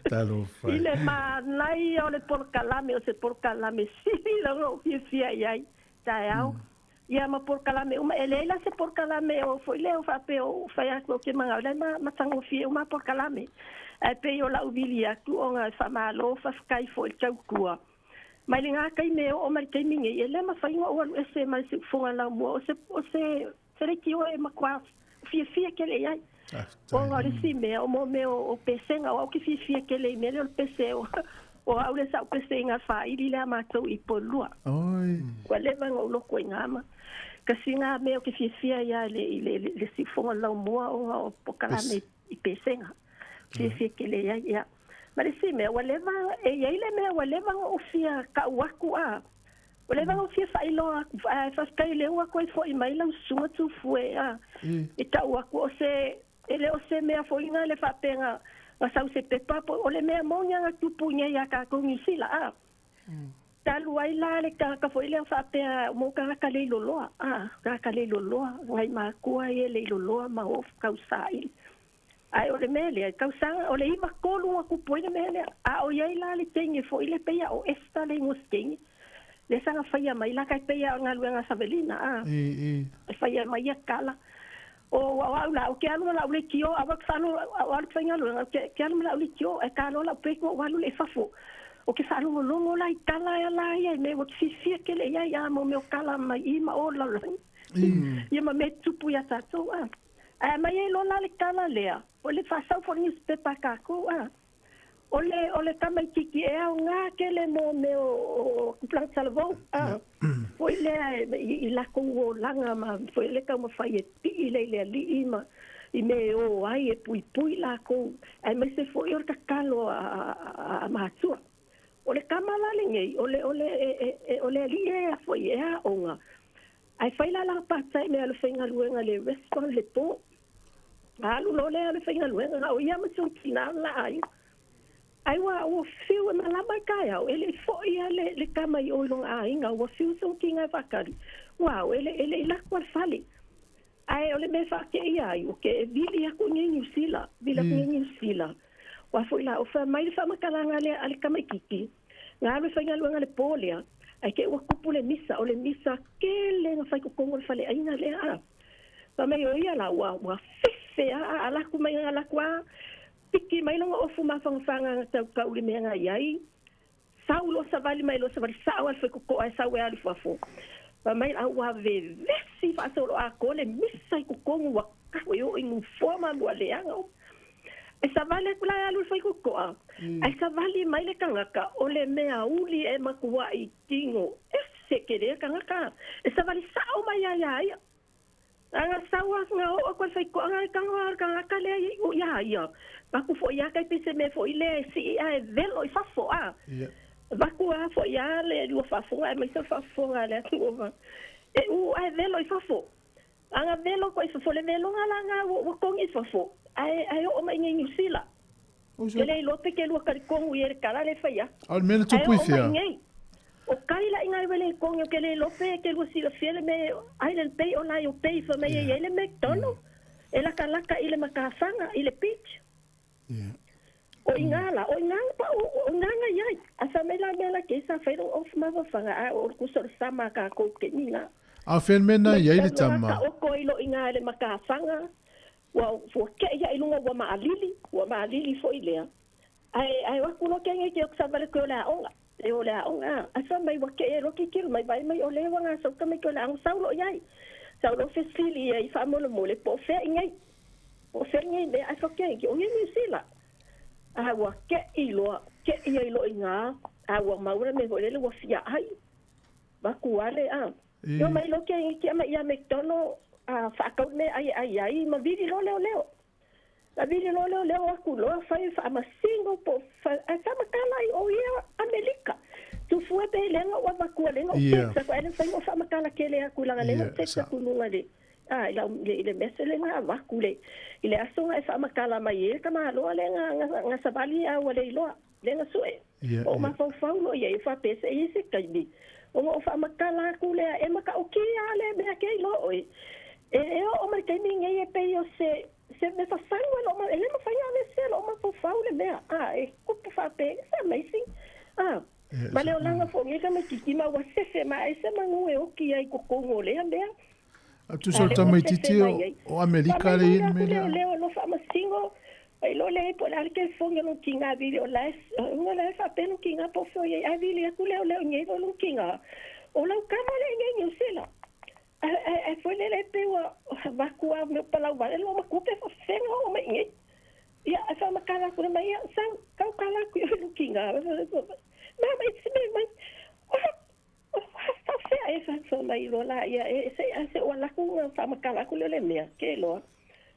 Talo fai ile ma nai o le porkalame o se porkalame si lo fia yai taiao ia ma porkalame uma elela se porkalame o fo ile o fa pe o fai ya ko ke manga le ma tango fia uma porkalame ai pe o la ubilia tu o nga fa malo fa sky fo el chaukua mai le ngā kai meo o mai kai mingi e le ma whainga o alu ese mai se funga la mua o se reki o e makua fia ke le iai o ngā resi mea o mo meo o pesenga o au ki fia ke le mele o pese o au le sa o pese inga wha iri le amatou i polua kua le vanga o loko i ngama kasi ngā meo ki fia ia le si funga la mua o ngā o pokalame i pesenga fia ke le iai ia Mare si me waleva e ile me waleva o fia ka waku waleva o fia failo fa skai le wa ko fo i mai la sunga tu fue e ta waku o se ele o se me fo inga le fa penga o sa se pepa o le me monya tu punya ya ka ko mi sila talu ai la le ka fo ile fa pe mo ka le lolo ka le lolo ngai ma ku ai le lolo ma o ka usai ai o le mele ka usanga o le iwa kolu aku poina mele o yai la le tengi fo ile peia o esta le ngoskengi le sanga faia mai la ka peia nga luenga savelina faya mai kala o la o ke alu la le kio ava falo o al fenga lu ke alu la le kio e ka lo la pe ko walu le fafo o ke falo longo la kala ya la ya me o fi ke le ya mo me o kala mai I ma o la ia ma me tupu ya tato mai e lo la le kala lea o le fa sa for ni pepa ka ko ole kama kiki e au ngā ke le mo me o plan salvo foi le I la ko o langa ma foi le ka ma fai e pi le li ma I me o ai e pui la ko ai me se foi o ka kalo a matua ole kama la le ngai ole li e foi e a onga ai fai la pa sai me le fenga luenga le respond le po alu lo le fenga luenga o ia ma so kina la ai ai wa o fiu na la makaya ele foi le kama I o long a inga o fiu so kinga vakari wow ele la kwa fali ai ole me fa ke ia o ke vili aku New Zealand wa foi la o fa mai fa makalanga ale kama kiki nga le fanga luanga le polia ai ke o kupule misa ole misa ke le nga fa ko kongo fale ai na le a pa me o ia la wa fe ala ku mai ala kwa piki mai longa o fuma fanga tau ka uli menga iai saulo savali mai lo savali sawa fe ko ai sawa ali fafo pa mai a wa ve si fa solo a ko le misa ko kongo wa ka yo in forma lo le anga e savali kula alu fe ko ai savali mai le kangaka o le mea uli e makua I tingo e se kere kangaka e savali sao mai ai anga sawa nga o ko fai ko anga kanga le o ya ba ku fo ya kai pese me fo ile si a velo I fafo ba ku a fo ya le lo fafo a me se fafo ale tuva e u a velo I fafo anga velo ko fo le velo nga o ko ngi fafo ai o mai ngi sila ele lo pe ke lo ka ko ngi er kala le faya al menos tu puisia o kai la inga vele ko ngi ke le lo pe ke lo sila fiele me island pay o la yo pay for me ele McDonald ela kalaka ile makafanga ile pitch o ingala pa o nganga yai asa mela ke sa fairo of mava fanga o kusor sama ka ko ke ninga a fenmena yai le tama o ko ilo ingale makafanga wa fo ke ya ilunga wa maalili fo ile ai wa kuno ke nge ke sa vale ko la onga e o la onga asa mai wa ke ro ki kil mai mai o le wanga so ka me ko la ang saulo yai saulo fesili ai fa mo le po fe ngai o fe ngai be asa ke o ngi sila awa ke ilo inga awa maura me vole le wafia ai ba kuale yo mai lo ke mai ya McDonald fa ka me ai ma vidi lo leo la vidi lo leo aku lo fa ma single po fa sama kala o ia America tu fue pe lenga wa ba kuale no sa ko ele fa fa ma kala ke le aku la lenga sa ku no ngale le mesele nga vakule ile asonga fa makala mai ka malo le nga sabali a wale lo le nga sue o ma fa no ye fa pese ise kaini o fa makala kule e maka o ki ale be ke lo e o ma ke ni nge pe yo se me fa fa no ma ele ma fa ya le se lo ma fa le me e ku fa pe sa amazing Vale o langa fo nge ka me kikima wa se ma ese mangue o ki ai ko ngole ande tu solta mai titi o Amerika le in me le lo fa ma singo ai lo le po la ke fo no kinga video la no la fa pe no kinga po fo ai video ku le nge no kinga o la kama le nge sela ai fo le pe wa va ku a me pa la va le ma ku pe fa fe no me nge ya fa ma kala ku me ya san ka kala ku no kinga ma it's me esa so mai lo la ia ese wala ku fa makala ku le mea ke lo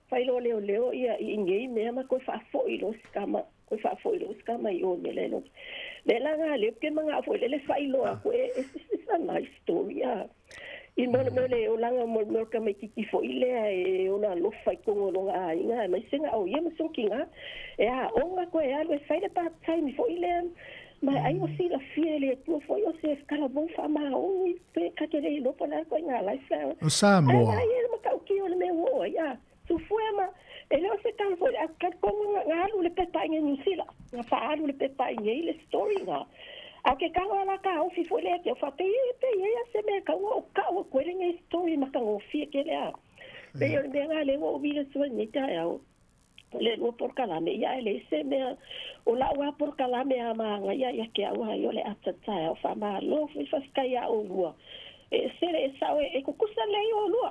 fa lo leo ia ingei me ma ko fa fo ilo skama io me le no le la nga le ke manga fo le fa ilo ko it's a nice story in mo le o la mo ka me ki fo ile e ona lo fa ko lo nga inga mai singa o ye mo so kinga o nga ko le fa le pa time fo ile ma ai o sila fiele tu foi o se kala bon fama o pe ka ke le lo pona ko nga la sa o Sāmoa ai ma ka ki o me o ya tu foi ma ele o se kan foi a ka ko nga lu le pepa nga New Zealand nga fa lu le pepa nga ile story nga a ke ka la ka o fi foi le ke fa pe ya se me ka o ko le nga story ma ka o fi ke le Pe yo me ngale wo vi le so ni ta ya. Le wo por kalame ya le se me o la wa por kalame ama nga ya ke wa yo le atata ya fa ma lo fa ska ya o lo. Se le sa e ko kusa le yo lo.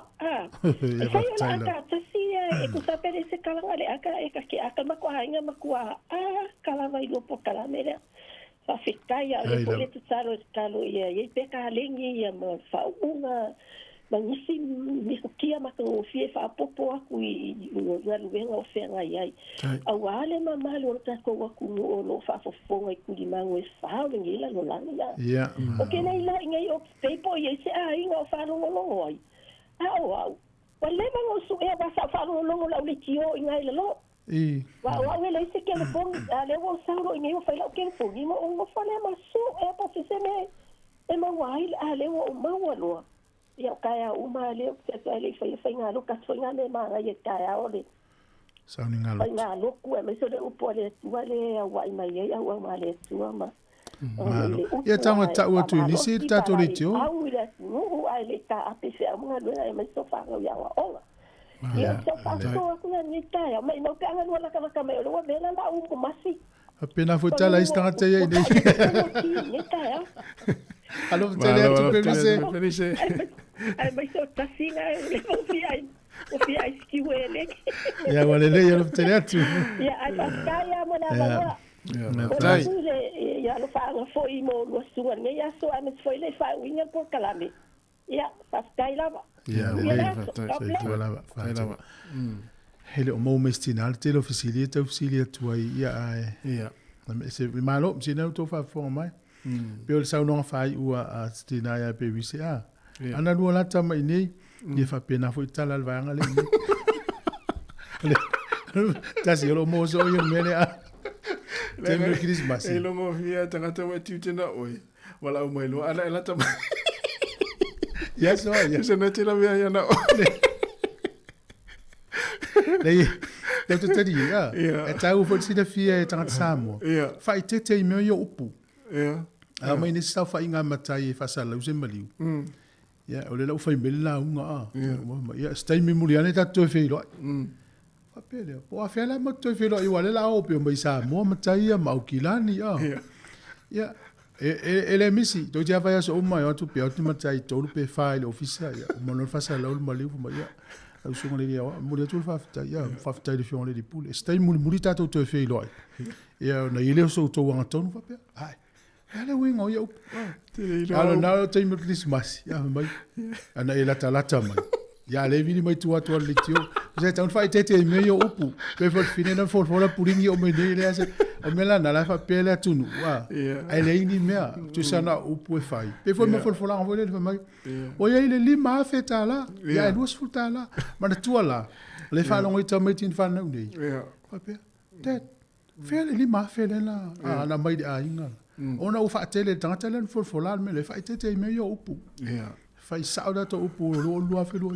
Fa yo la ka ta si e ko sa pere se kala ngale aka e ka ke aka ma ko hanga ma ko kala vai lo por kalame le. Fa fica ya le ko le tsaro skalo ya ye pe ka lengi ya mo fa una Mangisi mi kia maka o fie fa popo aku I luenga o whenga iai. Au ale mama le o tako waku o lo fa fofonga I kuri mango e whao le ngila no langa ia. O kena ila ingai o peipo I se inga o whanongo longo ai. Au. Wa le mango su ea wasa whanongo longo lau le tio ingai le lo. Wa le se kele fongi le o sauro ingai o whaila o kele fongi mo o ngo whale masu ea po fise me e mawai le o maua loa. Ia kaya uma le le fai ngalo ka fai ngale ma ia kaya ole sauni ngalo fai ngalo ku me so le upo le tuale wa mai ia wa ma le tuama ia tama ta o tu ni si ta to le tio au le no ai le ta ape se ama le me so fa ya wa ola ia so fa so ku ni kaya mai no ka ngalo la ka me lo me la u ko masi apena foi tala istanga te ia ni kaya alo tele tu pelise ai mai so tasina le o fi ai skiwele ya wale le yo tele tu ya ai mo na ba ya lo fa fo I mo lo suan ne ya so am foi le fa winga por kalame ya fa stai lava ya fa lava hele o mo mestinal tele oficilia tu ai ya se malo sino to fa fo mai Pio le saunonga whai ua a stina ia pe wise Ana lua lata mai nei, ni fa pena foi tala vanga le. Tasi lo mo so yo mele a. Tembe Christmas. E lo mo via tangata wa tutena oi. Wala o mai lo ala lata mai. Yes, Se na tira via ya na. Lei. Deu te dia. E tau foi se da fia e tangata Sāmoa. Fai tete me yo upu. Mai ni sa fa inga matai fa sala use maliu. Ya, ole la fai mel la unga. Ya, stai mi muliane ta to fe lo. Fa pele. Po a fela mo to fe lo I wale la o pe mai Sāmoa matai ya maukilani Ya. Ele misi, do ja vai so mai o tu pe o tu matai to pe file officer ya. Mo no fa sala o maliu ma ya. Au so ngale ya, mo le tu fa ta de fion le di poule. Stai muri ta to fe lo. Ya, na ile so to wanga ton fa pe. Ai. Ala winga yo. Ala na te me Christmas. Ya mai. Ana ela talata mai. Ya le vini mai tu atu le tio. Je ta un fai tete me yo upu. Pe for fine na for la puringi o me le ase. O me la na la fa pele atu nu. Wa. Ai le ni mea. Tu sana upu e fai. Pe for me for la envoyer le mai. O ya ile lima feta la. Ya duas futa la. Ma tu la. Le fa longo ita mai tin fa na nei. Pa pe. Tet. Fele lima fele la. Ana mai a inga. Ona u fa tele tangata len for folar me le fa tete me yo upu. Fa sauda to upu lo lo fa lo.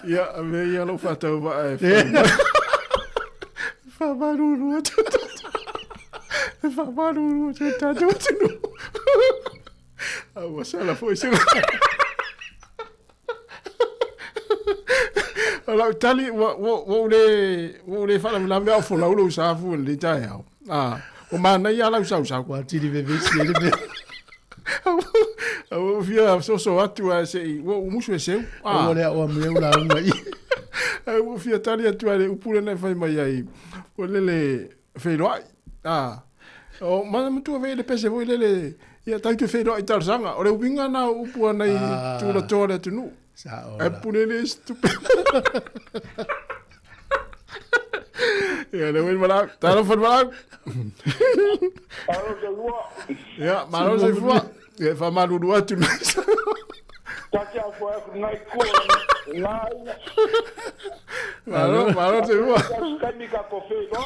Ya, me ya lo fa to ba. Fa barulho. Fa barulho tá doido. Ah, você ela foi isso. Ala tali wo le fala la me fo la lo sa fu le ta ya. O mana ya la sa kwa ti di bebe si le be. O via so atu a se wo musu se. O le o me la mai. O via tali atu ale upule na fai mai ai. O le fe lo. O mana mtu ve le pese vo le ya ta tu fe lo itarzanga. O le winga na upu na tu la tore tu nu. E punele stupendo. Ya, le voy malak. Talo for malak. Ya, malo se fua. Ya, fa malu dua tu. Taki a fua ngai ko. Malo se fua. Kami ka kofe, no?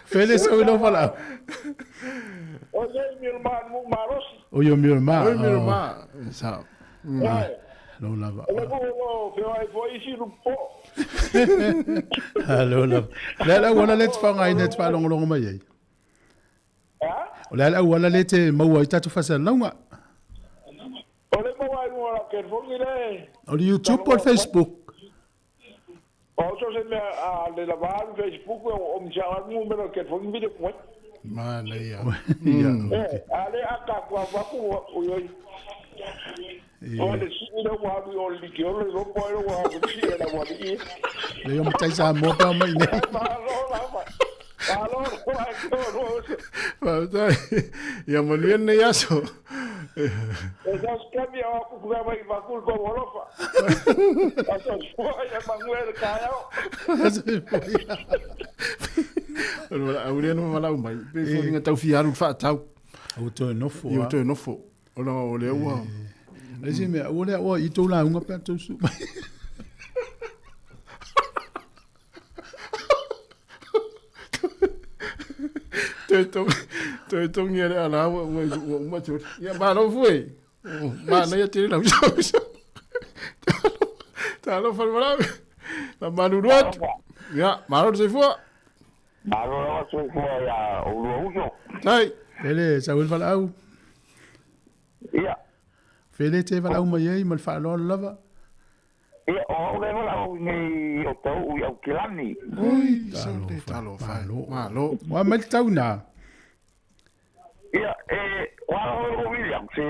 Feliz o no fala. Oye, mi hermano Maros. Oye, mi hermano. Oye, mi hermano. Sao. Lo lava. Ole ko pero ai foi si rupo. Lo lava. La wala let's fangai net fa long mai ai. La wala lete mau ai tatu fa longa. Ole mo ai mo la ke fongi le. O YouTube or Facebook. O se me a le la va Facebook o mi ja mu me ke fongi video ko. Mana ia. Ale aka kwa ku o yo. Ole si no wa bi o li ke o lo po o wa ku si na wa bi. Le yo mtai Sāmoa pa mai ne. Ya manien ne yaso. Esas cambia o ku ga vai va ku ko wolofa. Aso ya manguel kayo. Auria no malau mai. Pe fo nga tau fiaru fa tau. O to no fo. Yo to no fo. Ola o le wa. Lesi me o le o I to la unga pe to su. Tôi nghe đấy là mà chút ya ba nó vui mà nó chỉ làm sao ta nó phân vào mà đủ đuốt ya mà nó sẽ phua ya o lo đây ele sa wil fal au ya fele te fal au mai mal fa lo lava ya o le lo ni o to u au kilani ui sao te talo fa lo wa mal tau na ya wa o William se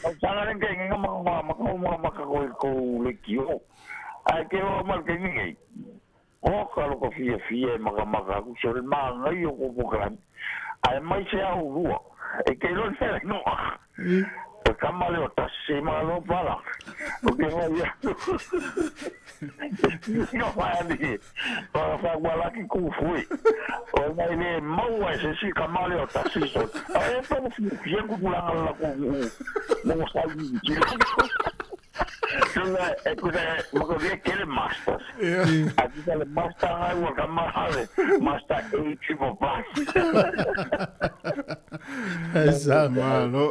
o sana ren ke nga ma ko le kio ai ke o mal ke ni o ka ko fie ma ku so le ma ngai o ko kan ai mai se au ru e ke lo se no Kamale o tasi malo pala. Oke ya. No vale. Para wala ki ku fui. O mai le mau ese si kamale o tasi so. Ai to fie ku pulang la ku. Mo sa ji. Sula e ku de mo ko vie kele masters. Aquí sale master ai wa kamale. Master e tipo pas. Esa malo.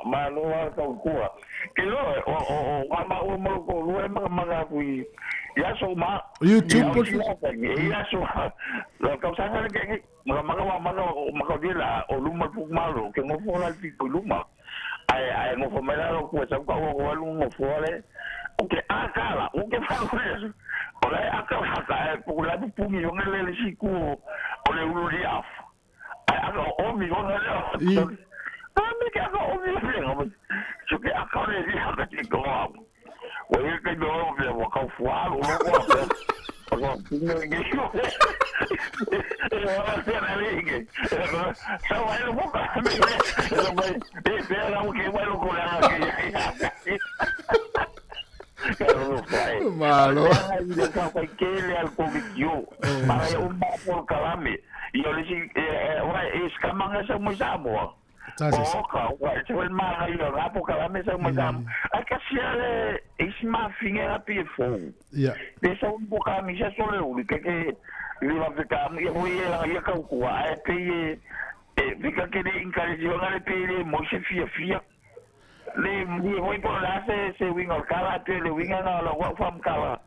Malo ka kuwa kilo o mo ko lu ma ku ya so ma YouTube por ya so la causa que ma ko dila o lu ma pu malo que mo fo la ti lu ma ai mo fo me la ko sa ko lu mo fo le o que akala o que fa eso o la akala ka ko la pu mi yo le si ku o le lu riaf ai o mi go le me que hago un video yo que acabo de decir que chico oye que yo me voy a fuar o no no no malo para un por calame y yo le dije es que man es muy Sāmoa. Se el man aí lá por cada mesa mas a que se esse mafinha era pifo. Deixa pouco a mim já só eu que ele vai ficar e eu ia calcular é que fica que ele encarecido na ele moche fia le voi por lá se winga kala te le winga na la wa fam kala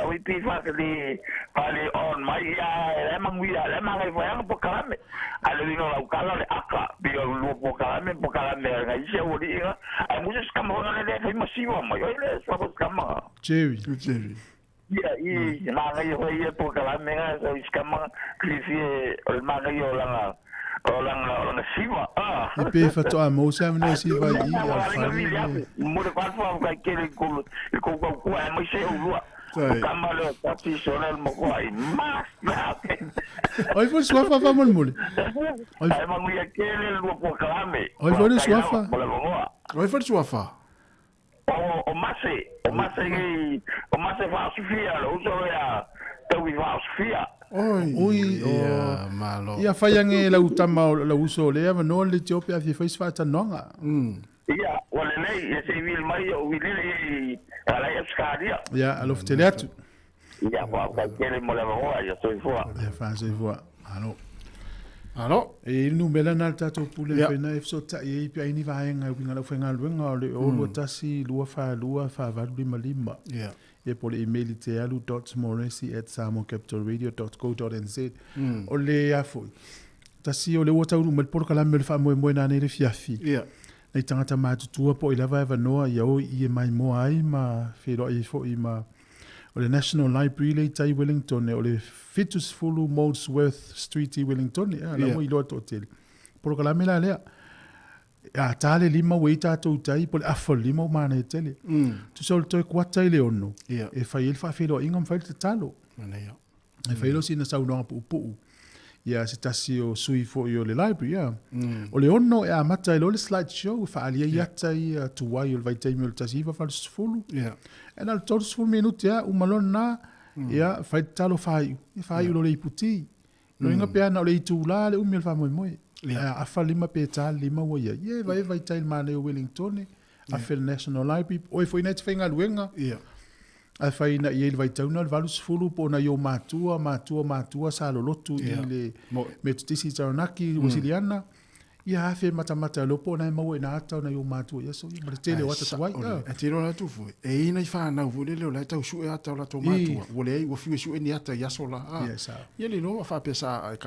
wi pi fa ke le pale on mai ya le mang wi le mang ai fa po kala me ale winga la kala le aka bi lu po kala me ga ise wo di ai mu se kama ona le fa masivo mai le so po kama Jerry ya i ma ga yo ye po kala me ga so kama krisi el ma ga yo la Orang siwa Ipe fato a mo sa no si vai I al fari. Mo de qual forma que quer com com é mais cheio rua. Camalo pati sonal mo ko ai mas. Oi foi sua fa fa mon mole. Ai mo ia querer lo po clame. Oi foi sua fa. Oi foi sua fa. O mase fa sufia lo so ya. Tau vi va sufia. Ui, malo. Ia whaiange lau tama la uso lea manoa le teope a whiwhais whātanonga. Ia, wale nei, e se wil mai o wilili ala ia skaria. Ia, alof tele atu. Ia, ka kere mo le mahoa, ia soi fua. Ia, wha soi fua. Alo. Alo. E nu mela na tatou pule fena e so ta e pia ini vaenga winga la fenga luenga o le o tasi lua fa valu lima. Yeah. E po le email te alu.moresi@samocapitalradio.co.nz. O le afo. Tasi o le wata uru mel por kala mel fa mo na ne le fiafi. Yeah. Nei tangata mātutua po i lava eva noa i au i e mai moa ai ma whiro i fo i ma o le National Library le tai Wellington o le Fitus Fulu Molesworth Street i Wellington la mo i loa to tele. Poro ka la mela lea a tale lima wei tātou tai po le afo lima o mana e tele. Tu sol toi kuata i le ono. E whai il wha whiro ingam whai te talo. E whai lo sina saunonga pu upu. Ia se tasi o sui fo i o le library, O le ono e a mata i lo le slideshow, whaalia i ata i tuwai o le vaitaimi o le tasi iwa whale sifulu. E na le tolu sifulu minuti umalon na, ia whai talo whai lo le iputi. Lo inga pea na o le itu la le umi o le whamoe moe. A wha lima pe tā lima wa ia. Ia vai vaitaimi mane o Wellington, a whele National Library. O e fo ina te whainga luenga. A whai na i ele vai tauna le valu sifulu po na i o mātua sa lolotu i le metutisi taunaki wasiliana. Ia hawhi mata lopo na e maua i na atau na i o mātua. Ia so i ma le tele wata tuwai. E te rola tufu. E ina i whanau fu leo lai tau sue atau la tō mātua. Wole ei wafiwe sue ni ata i aso la. Ia le no a whapea sa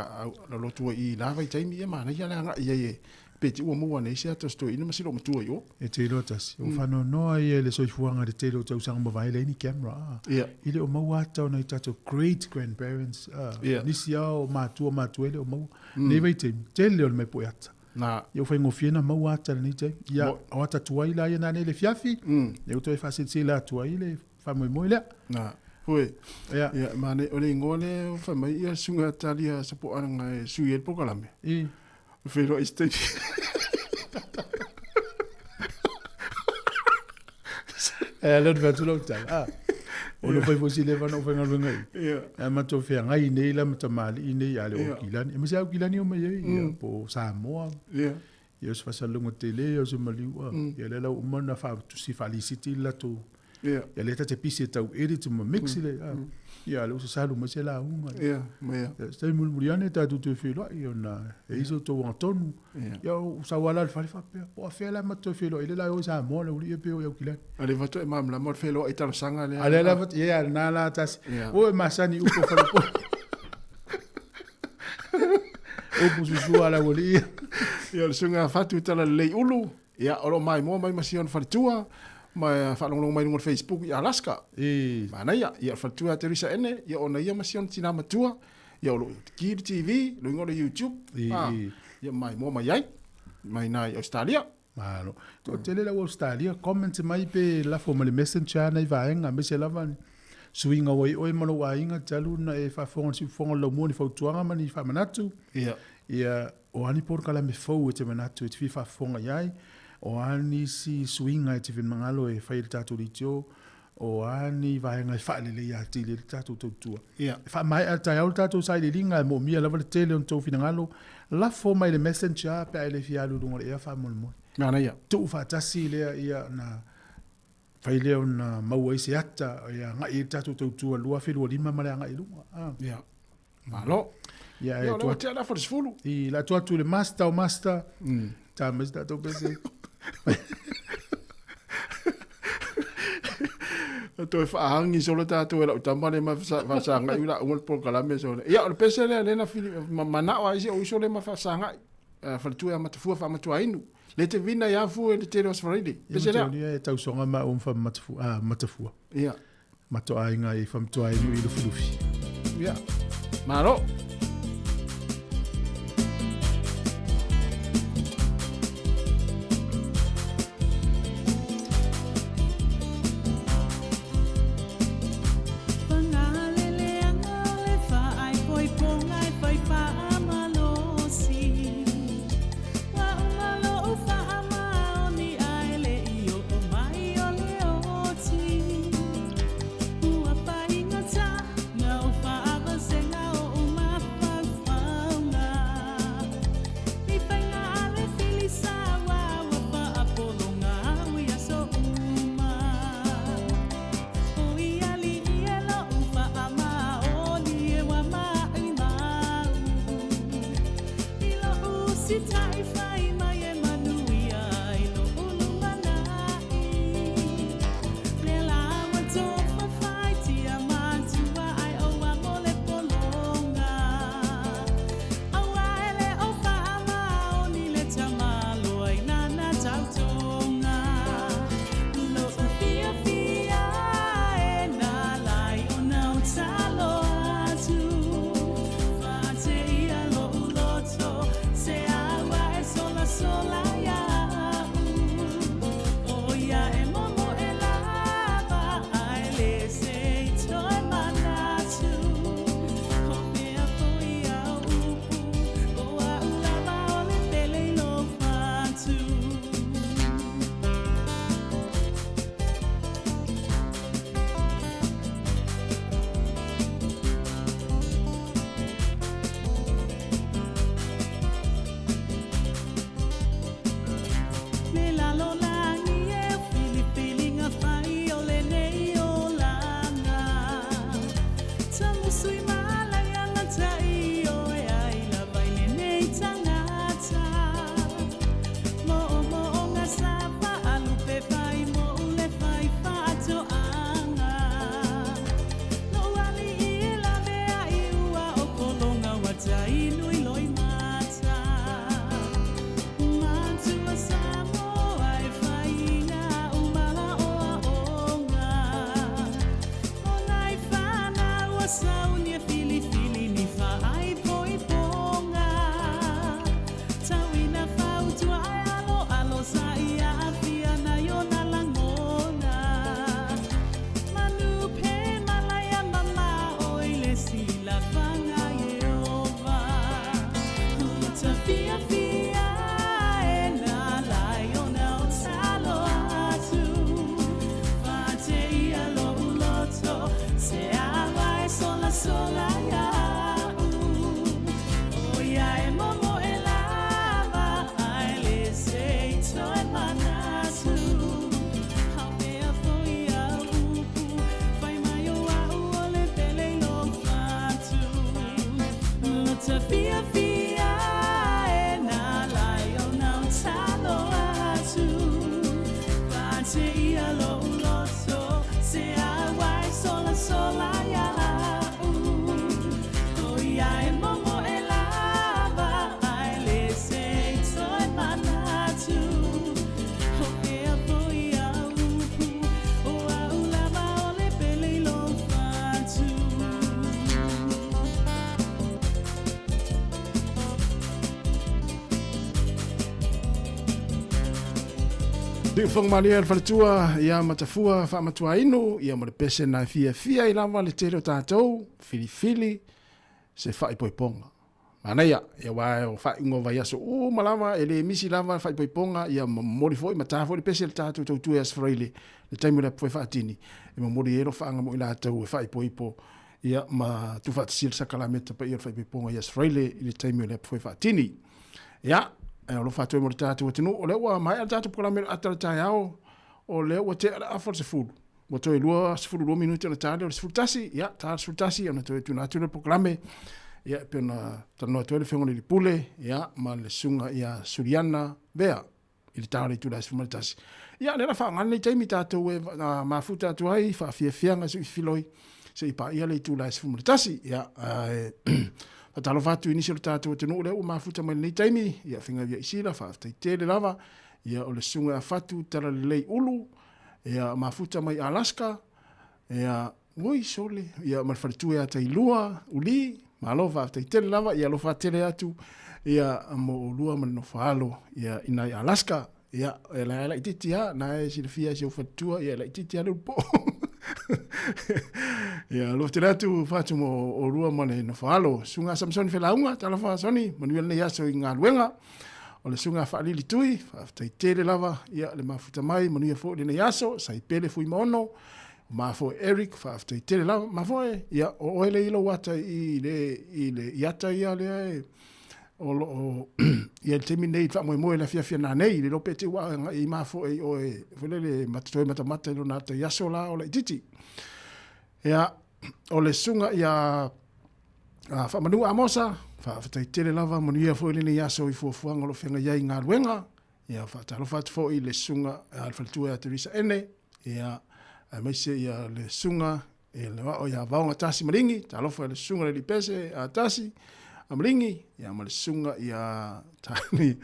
la lotua i lava i taimi ia mana ia leanga ia e. Peti ua mua nei se ata sto ina masilo matua yo. E te ilo tasi. O whano noa i le soifuanga de te ilo tau sanga mawai le ni camera. Ile o mau atau na i tato great grandparents. Nisi au mātua ele o mau. Nei vai te le o le me po ata. Ia whai ngofiena mau ata ni te. Ia o ata tuai la ia nane le fiafi. Ia uto e whasitsi la tuai le whamoe moe lea. Hoi. Ia mane o le ingole o whamai ia sunga talia sapo aranga e sui el pokalame. Pero este lo va tu lo tal o lo fai fosi le vano fai ngalo ngai ma to fe ngai nei la mata mali nei ale o kilani ma sa kilani o mai po Sāmoa io se fa lungo tele o se maliu ia le la o mana fa tu si felicity la tu ia le te pisi tau edit mo mix le ia lo se salu ma se la uma stai mulmuriane ta tu te filo io na e iso to antonu ia o sa wala fa fa po fa la ma to filo ile la o sa mo le uli pe o kilani ale va to e mam la mo filo e tal sanga le ale la ia na la tas o masani u ko fa po o busu ala wali ia le sunga fatu tala le ulu ia o mai masion fa tua ma whalonglong mai ngor Facebook i Alaska. Mana ia whatua terisa ene, ia ona ia masion tina matua, ia o Kiri TV, lo ngor YouTube, ia mai mo mai ai, mai nai Australia. Malo. To tele la Australia, comment mai pe la forma le messenger nei vaenga, me se lavan. Swinga oi mono wainga talu na e fa fonga si fonga lo mo ni fautuanga mani fa manatu. Ia o ani por kala me fo te manatu te fa fonga yai. O ani si swinga te fin mangalo e whai tatu ritio, o ani vaenga e whaelele ia te le tatu tautua. Wha mai a tai au tatu sai le ringa e mo mia lava le tele on tau finangalo, la fo mai le messenger pe ele fialu runga le ea wha molmo. Ngana ia. Tu wha tasi lea ia na whai leo na maua ise ata, ia ngai e tatu tautua lua whilua lima mare ngai lunga. Ia. Malo. Ia e tua. Ia le tua fulu. I la tua tu le master o master. Ta mes da to bese. To fa hangi solo tato ela utambale ma fa sanga ila ngol por kalame solo ia o pese le na mana wa isi o solo ma fa sanga fa tu ma tu fa ma tu ainu le te vina ya fu le te os friday pese le ia tau songa ma fa ma tu fu ia ma to ainga e fa tu ainu i lu flufi ia maro Di fong malia al falatua ia matafua fa matua inu ia mo le pese na fia i lava le tero tātou fili se fa i poiponga. Mana ia wa o fa ingo vai aso o malama ele misi lava fa i poiponga ia mori foi matafo le pese le tātou tau tu as freile le taimi le foi fa tini e mo mori ero fa nga mo ila tau fa i poipo ia ma tu fa tsil sakalameta pa ia fa i poiponga ia freile le taimi le foi fa tini. Ia lo fatu mo tatu tinu o le wa mai tatu programa atara taiao o le wa te ala afo se fulu mo to lua se fulu 2 minuti na tale o se futasi ya ta futasi ona to tu natura programa ya pena tano to le fengo le pule ya ma le sunga ya suriana bea il tale tu la futasi ya le fa ngani taimi tatu we ma futa tu ai fa fianga se filoi se pa ia le tu la futasi ya Talo fatu inisi o tātou tenu le o mafuta mai nei taimi, ia whinga via isila, whaaftai tele lava, ia o le sunga fatu tala le lei ulu, ia mafuta mai Alaska, ia oi sole, ia marwharitue a tai lua, uli, malo whaaftai tele lava, ia lo whaatele atu, ia mo lua man no whaalo, ia inai Alaska, ia la ititi ha, na e si le fia si o whatua, ia la ititi ha lupo. Ya lo tiratu fatu mo o rua mane no falo sunga Samson felaunga tala fa soni manuel ne yaso inga luenga o le sunga fa lili tui fa tele lava ya le mafuta mai manuel fo le ne yaso sai pele fui mono ma fo Eric fa tele lava ma fo ya o ele ilo wata i le yata ya le o ia terminate fa mo la fia na nei le lopete wa i ma fo o le mata lo na ta yaso la o le titi ya o le sunga ya fa manu amosa fa tele lava manu ia fo le yaso i fo fuanga lo fenga ia inga luenga ya fa talo fa fo i le sunga al faltu ya Teresa ene ya mai se ya le sunga e le o ya vaonga tasi maringi talo fa le sunga le pese a tasi amringi ya mal sunga ya tani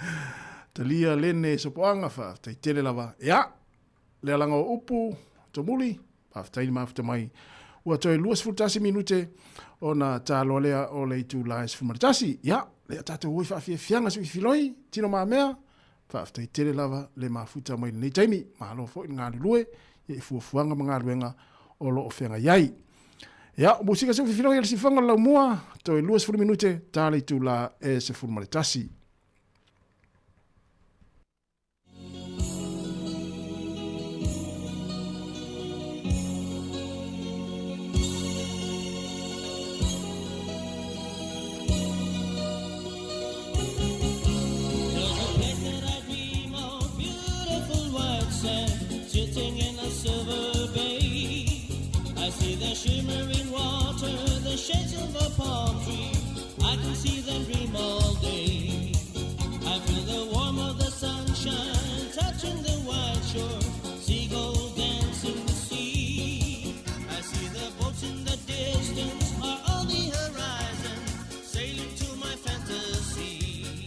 talia lene sopoanga fa tele lava ya le langa upu tomuli pa tai mafta mai ua toi luas futasi minute ona talo lea o le tu lais fumartasi ya le tata oi fa fianga su filoi tino ma mea fa tele lava le mafuta mai nei taimi malo fo nga lue e fuanga manga luenga o lo ofenga yai ya musika se filoi el sifanga la mua toi luas fu minute tali tu la e se fumartasi Sitting in a silver bay, I see the shimmering water, the shades of a palm tree. I can see them dream all day. I feel the warmth of the sunshine touching the white shore, seagulls dancing the sea. I see the boats in the distance are on the horizon, sailing to my fantasy.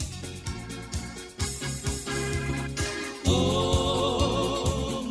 Oh,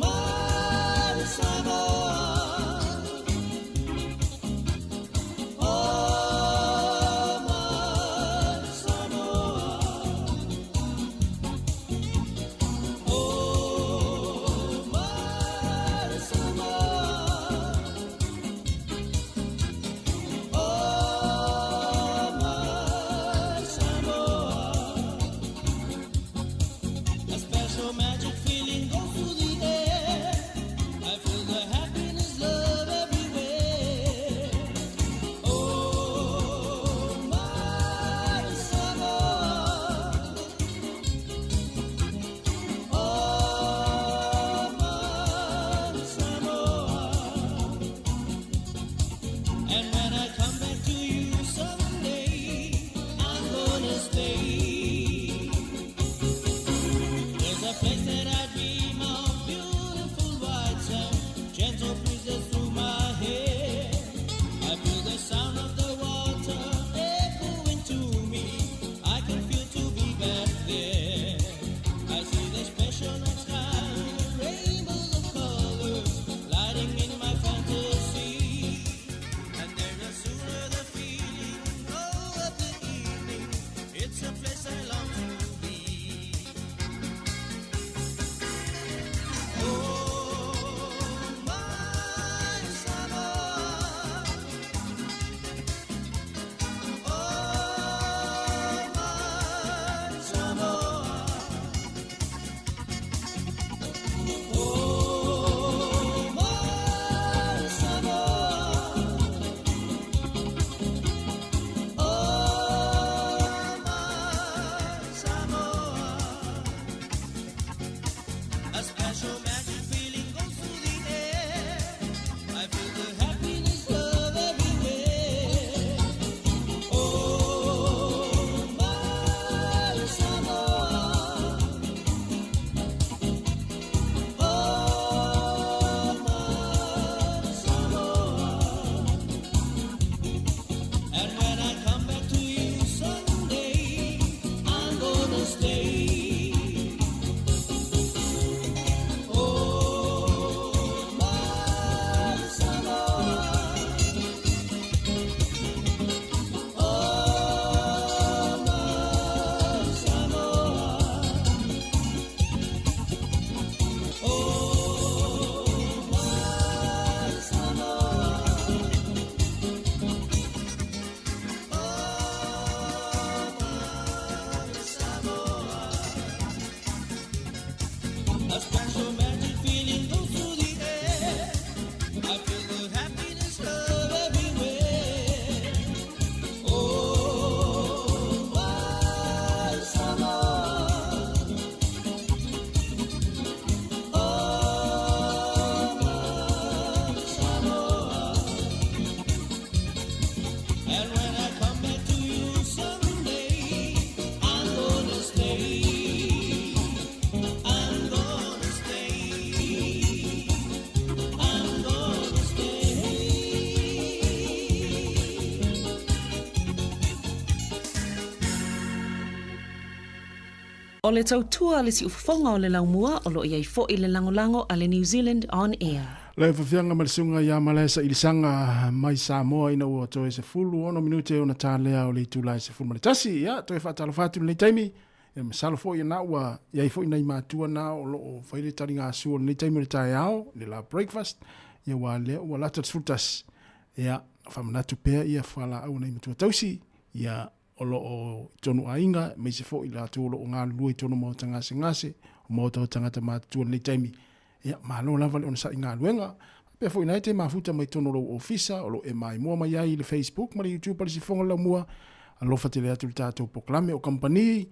A special magic feeling goes through the air. I feel the happiness, love everywhere. Oh, my Sāmoa. Oh, my Sāmoa. And when I come back to you someday, I'm gonna stay. I'm gonna stay. I'm gonna stay. O le tautua le si ufafonga o le laumua o lo iai fo i le langolango a le New Zealand On Air. Le fafianga malisunga ya malesa ilisanga mai Sāmoa ina ua toe se fulu ono minute o na tālea o le tūlai se fulu maritasi. Ya, toe whaatalo whātu nei taimi. E masalo fo i na ua iai fo i nei mātua na o lo o whaile tari ngā sua nei taimi le tae ao, le la breakfast. Ia wa lea ua lata tfutas. Ya, whamanatu pēr ia whala au nei matua tausi. Ya, o lo o tonu ainga, me se fo i la tūlo o ngā lua i tonu mo tangase ngase, o mo tau tangata mātua nei taimi. Ia, malo lava le ona sa i ngā luenga. Pea fo i nai te mafuta mai tono lo ofisa, o lo e mai mua mai ai le Facebook, ma le YouTube, pali si fonga la mua, alofa te le atu le tātou poklame o kompani,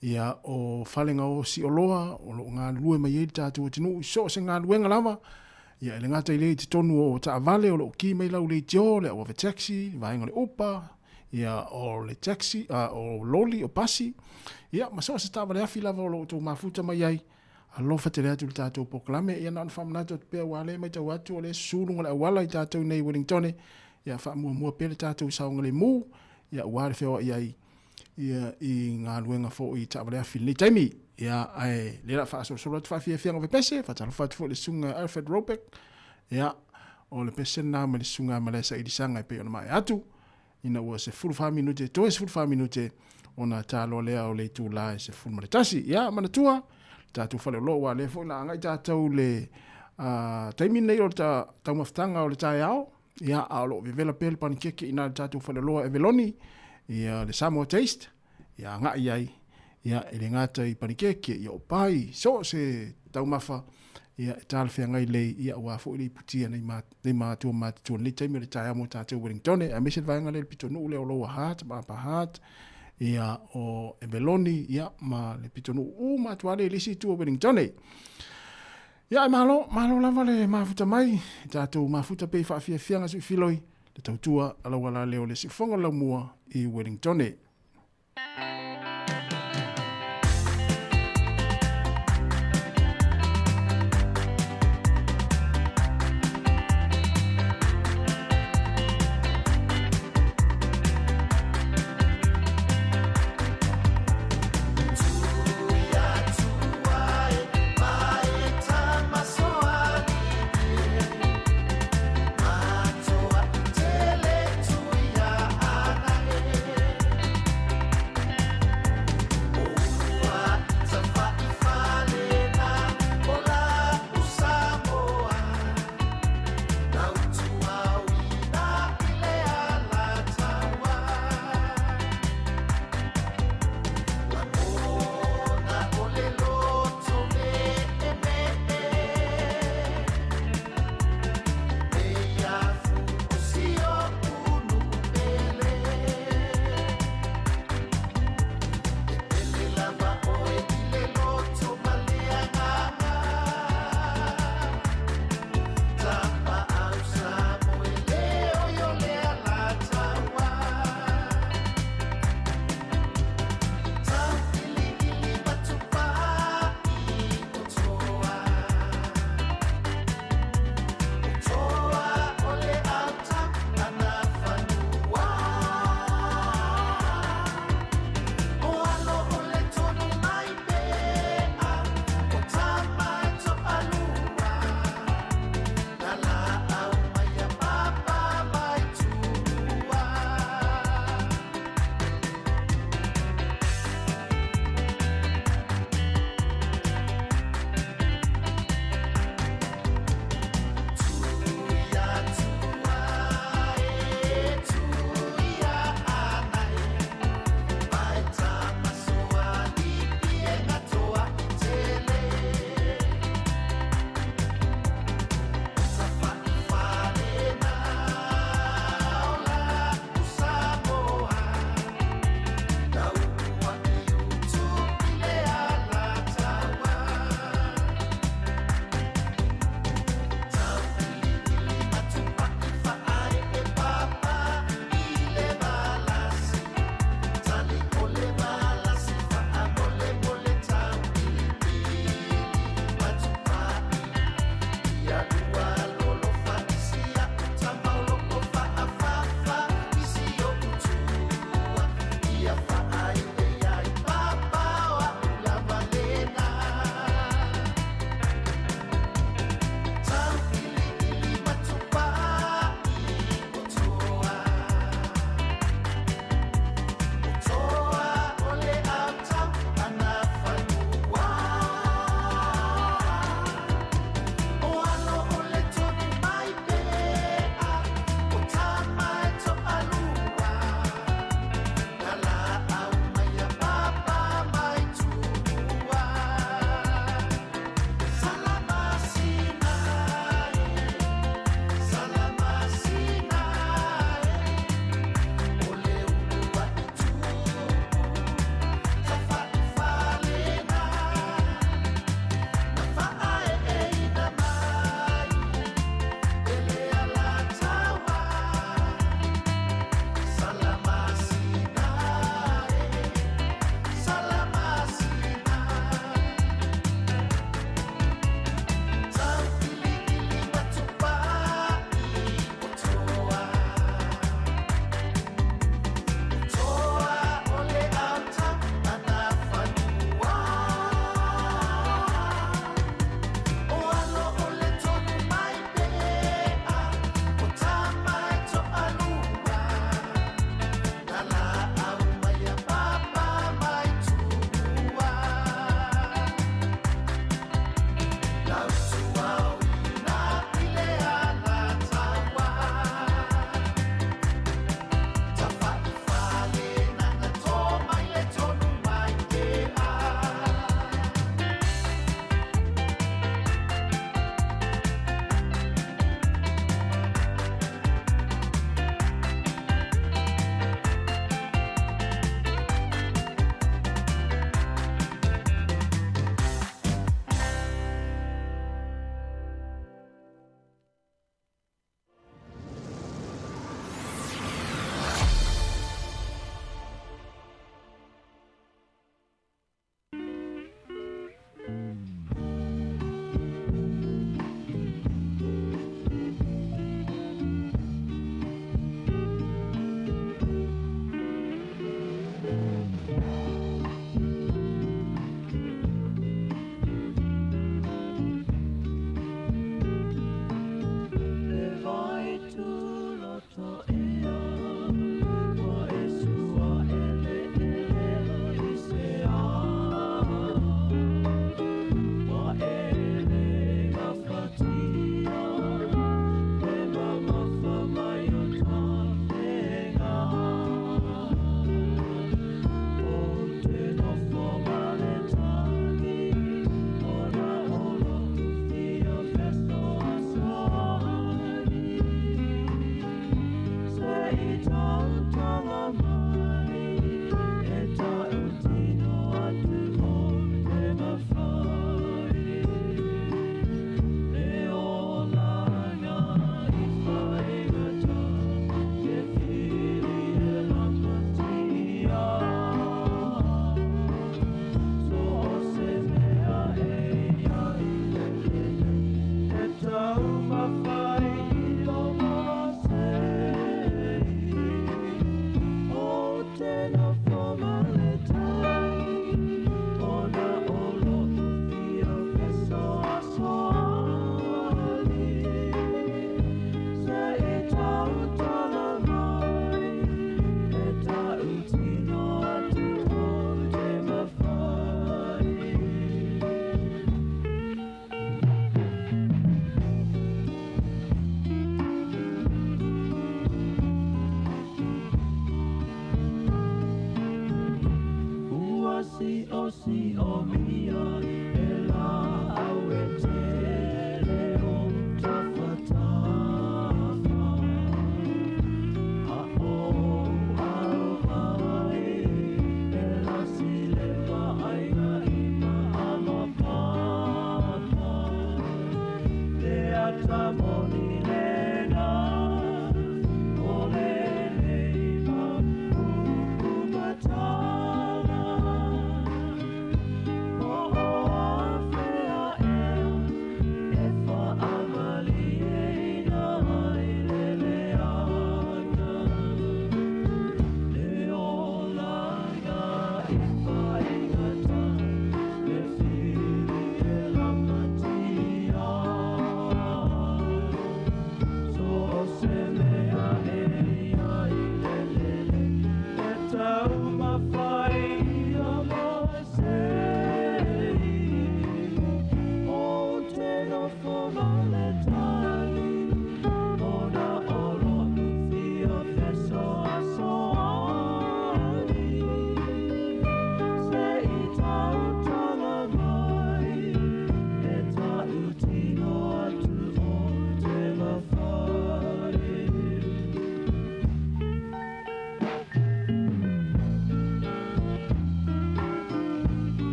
ia o whalenga o si oloa, o lo ngā lue mai ai le tātou tinu, so se ngā luenga lava, ia ele ngata i le te tonu o ta avale, o lo ki mai lau le tio, le o taxi, vaenga le upa, ia o le taxi, o loli, o pasi, ia maso se ta vale afi lava o lo tō mafuta mai ai, alofa te rea tu le tātou poklame, ia na whamanato te pēr wale mai tau atu o le surunga le awala i tātou nei Wellingtone, ia whamua pēr tātou saunga le mū, ia uare whewa i i ngā luenga fo i tāwarea whili taimi, ia ai lera whaasosoro tu whawhia whianga ve pese, whatalo whatu fo le sunga Alfred Robeck, ia o le pese nā me le sunga malesa i disanga i pe ona mai atu, ina ua se 45 minute, toe se 45 minute, ona tālo lea o le tūlai se fulmaretasi, ia manatua, tātou whale lo wa le fo na ngai tātou le taimi nei o tau maftanga o le tae ao, ia ao lo vevela pēle panikeke ina tātou whale loa e veloni, ia le Sāmoa taste, ia ngai ai, ia ele ngata i panikeke, ia o pai, so se tau mafa, ia tāle whea ngai lei, ia ua fo ili putia nei mātua mātua, nei taimi o le tae amo tātou Wellingtone, a meset vaenga le pito nuu le o loa hat, mapa hat, ia o Ebeloni, ia ma le pitonu matuale lisi tu o Wellingtone. Ia malo lava le mafuta mai, tātou mafuta pei whaafia whianga sui filoi, le tautua alawala leo le sifonga la mua i Wellingtone.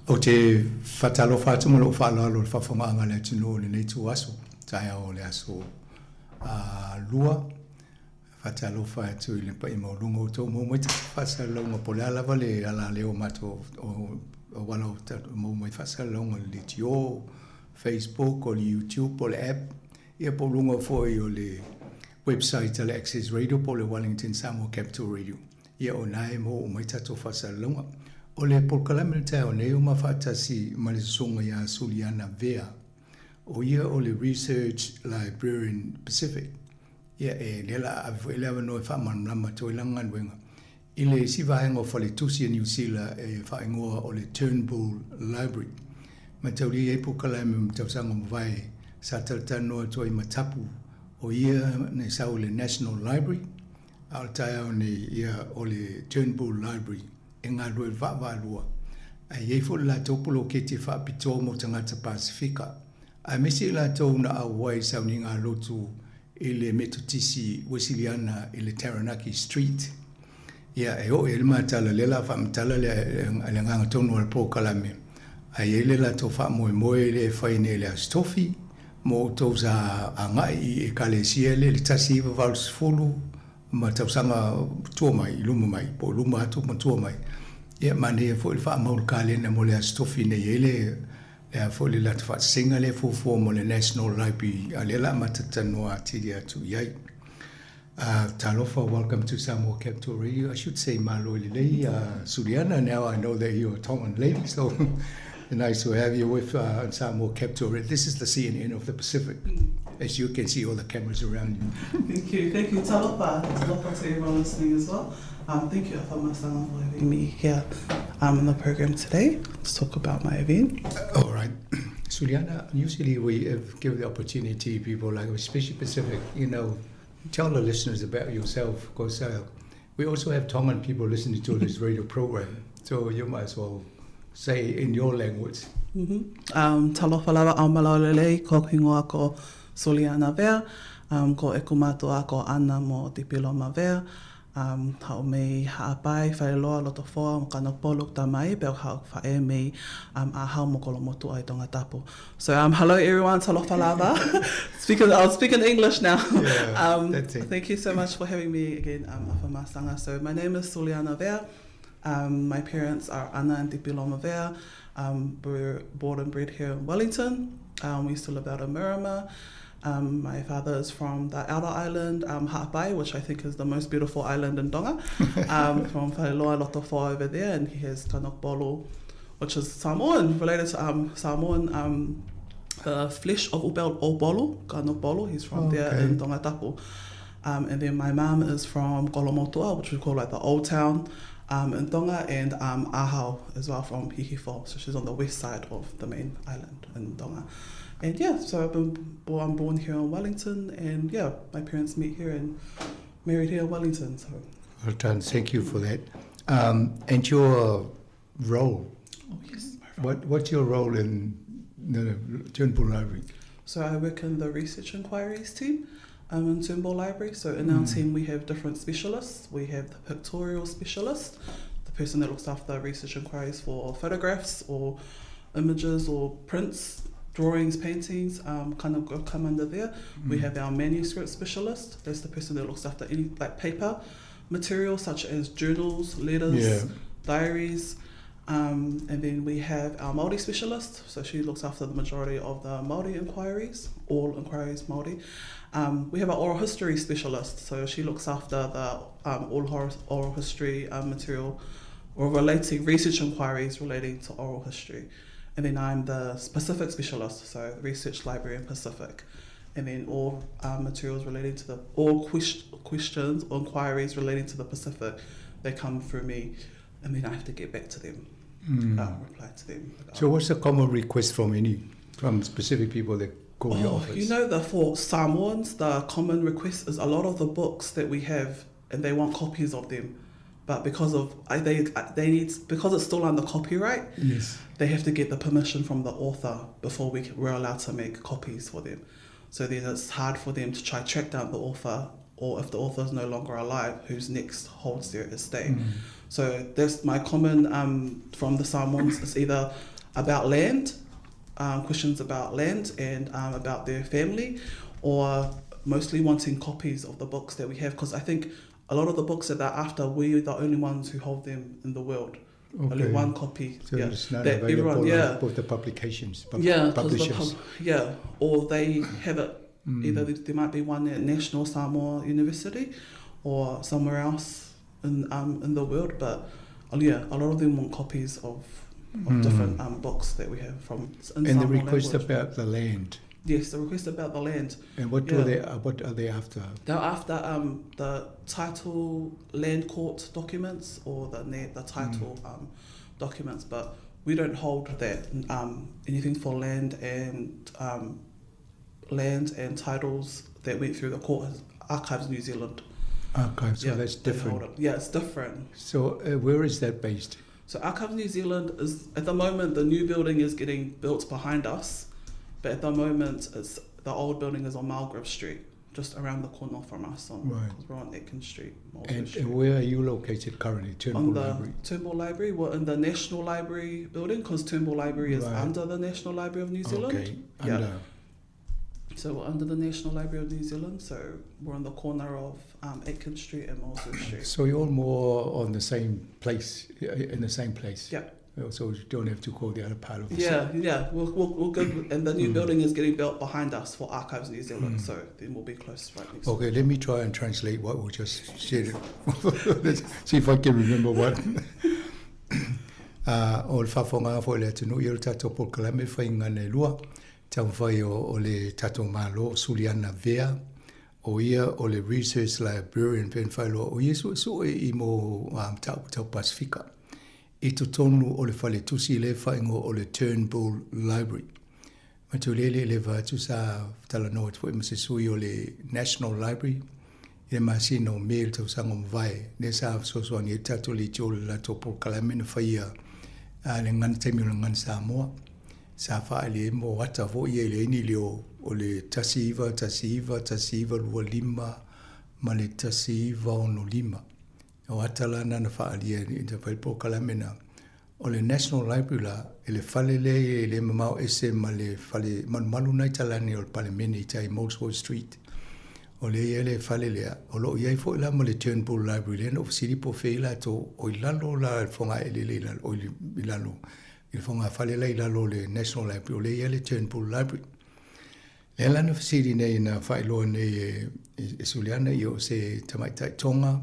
O te whatalo whātumu lo whalalo le whawhonganga le tino le nei tu aso, tae o le aso lua, whatalo whātu i le pa i maurunga o tō mō mai te whasalaunga po le alawa le ala leo mato o wala o mō mai whasalaunga le tio, Facebook o le YouTube o le app, ia po lunga foi o le website le Access Radio po le Wellington Sāmoa Capital Radio, ia o nai mō o mai tato whasalaunga. O le polkalame te o nei o mawhatasi ma le songa ia Suliana Vea. O ia o le Research Librarian Pacific. Ia e lela avu ele awa noe whamanama to ilanga nwenga. I le sivahenga o whale tusi a New Zealand e whaingoa o le Turnbull Library. Ma tauri e polkalame ma tausanga mwai sa tautanoa to i matapu. O ia ne sau le National Library. Al tae o ne ia o le Turnbull Library. E ngā roi whawarua. A iei fo la tau polo ke te whaapitoa mo tangata Pasifika. A mesi la tau na awai sau ni ngā lotu i le metotisi Wasiliana i le Taranaki Street. Ia e o e le mātala lela whaamtala le nganga tonu al po kalame. A iei le la tau whaamoe moe le whaine le astofi mo tau sa a ngai e kalesia le tasi iwa valsfulu ma tau sanga tua mai, luma mai, po luma atu ma tua mai. Ia mane e fo il wha maul ka lena mo le astofi ne ele, e fo le lata wha singa le fufu mo le National Library, a le la matatanoa tiri atu iai. Talofa, welcome to Sāmoa Capital Radio. I should say malo lelei, Suliana. Now I know that you're a Tongan lady, so nice to have you with Sāmoa Capital Radio. This is the CNN of the Pacific. As you can see all the cameras around you. Thank you, Talofa. Talofa to everyone listening as well. Thank you, Afama-san, for having me here on the program today to talk about my event. All right. Suliana, usually we give the opportunity to people like, especially Pacific, tell the listeners about yourself, because we also have Tongan people listening to this radio program. So you might as well say in your language. Talofa lava au malaulelei, ko hingoa ko Suliana Vea, ko e kumatua ko ana mo Te Piloma Vea, hao mei haapai, whailoa loto whoa, mo kano poluk tamai, beo hao whae mei a hao mo kolomotu ai tonga tapu. So hello everyone, talofa lava. I'll speak in English now. Yeah, that's it. Thank you so much for having me again, Afama Sanga. So my name is Suliana Vea. My parents are Ana and Te Piloma Vea. We're born and bred here in Wellington. We used to live out in Miramar. My father is from the outer island, Ha'apai, which I think is the most beautiful island in Tonga, from Whailoa Lotofo over there, and he has Tanok Bolo, which is Samoan, related to Samoan, the flesh of Ubolo, Tanok Bolo, he's from there in Tonga Tapu. And then my mum is from Kolomotua, which we call like the old town in Tonga, and Ahau as well from Hihifo, so she's on the west side of the main island in Tonga. And yeah, so I'm born here in Wellington, and yeah, my parents meet here and married here in Wellington. So. Well done, thank you for that. And your role? Oh yes. What's your role in the Turnbull Library? So I work in the research inquiries team in Turnbull Library. So in our team we have different specialists. We have the pictorial specialist, the person that looks after research inquiries for photographs or images or prints, drawings, paintings, kind of come under there. We have our manuscript specialist. That's the person that looks after any like paper material such as journals, letters, diaries. And then we have our Māori specialist. So she looks after the majority of the Māori inquiries, all inquiries Māori. We have our oral history specialist. So she looks after the all oral history material or relating research inquiries relating to oral history. And then I'm the Pacific specialist, so Research Library in Pacific. And then all materials relating to all questions or inquiries relating to the Pacific, they come through me, and then I have to get back to them, reply to them. So what's the common request from specific people that call your office? For Samoans, the common request is a lot of the books that we have, and they want copies of them. But because because it's still under copyright, they have to get the permission from the author before we're allowed to make copies for them. So then it's hard for them to try to track down the author, or if the author is no longer alive, who's next holds their estate. So that's my common from the Samoans. It's either about land, questions about land and about their family, or mostly wanting copies of the books that we have, because I think a lot of the books that they're after, we're the only ones who hold them in the world. Only one copy. So it's not available with the publications, publishers. Or they have it, either there might be one at National Samoa University or somewhere else in the world, but a lot of them want copies of different books that we have from and Samoa the request language. about the land. Yes, the request about the land. And what are they after? They're after the title land court documents or the title documents, but we don't hold that anything for land and titles that went through the court. Archives New Zealand. Archives, so that's different. It's different. So where is that based? So Archives New Zealand is, at the moment, the new building is getting built behind us. But at the moment, the old building is on Malgrave Street, just around the corner from us. We're on Aitken Street. And where are you located currently? Turnbull Library? Turnbull Library. We're in the National Library building, because Turnbull Library is under the National Library of New Zealand. Okay, under. So we're under the National Library of New Zealand, so we're on the corner of Aitken Street and Malgrave Street. So you're all more on the same place, in the same place? Yeah. So you don't have to call the other part of the Yeah. We'll go, and the new building is getting built behind us for Archives New Zealand, so then we'll be close right next. Okay, let me try and translate what we just said. Let's see if I can remember what. O le whafonga fo le tunu i o le tato po kalame whainga ne lua, tau whai o le tato malo suliana vea, o ia o le research librarian pen whailo o Yesu so I mo tau Pasifika. I to tonu o le whale tusi le whaingo o le Turnbull Library. Matulele le vatu sa tala noa tfo ima se sui o le National Library, i le masino mail tau sango mwai, ne sa so ni tato li tio le lato po kalame na whaia le ngana temi o le ngana Sāmoa. Sa wha le mo wata vo i le ini leo o le tasiva lua lima, ma le tasiva ono lima. O atala na whaalia i te whaipo kalamena. O le National Library la, le whale le le mamau ese ma le whale malu nai talani o le palemene I tai Molesworth Street. O le le whale lea, o lo iai fo ila ma le Turnbull Library le, o fisiri po whila to o ilalo la whonga ele la, o ilalo. Il whonga whale la ilalo le National Library, o le ia le Turnbull Library. Le lana fisiri nei na whailoa nei e suliana I o se tamaitai tonga,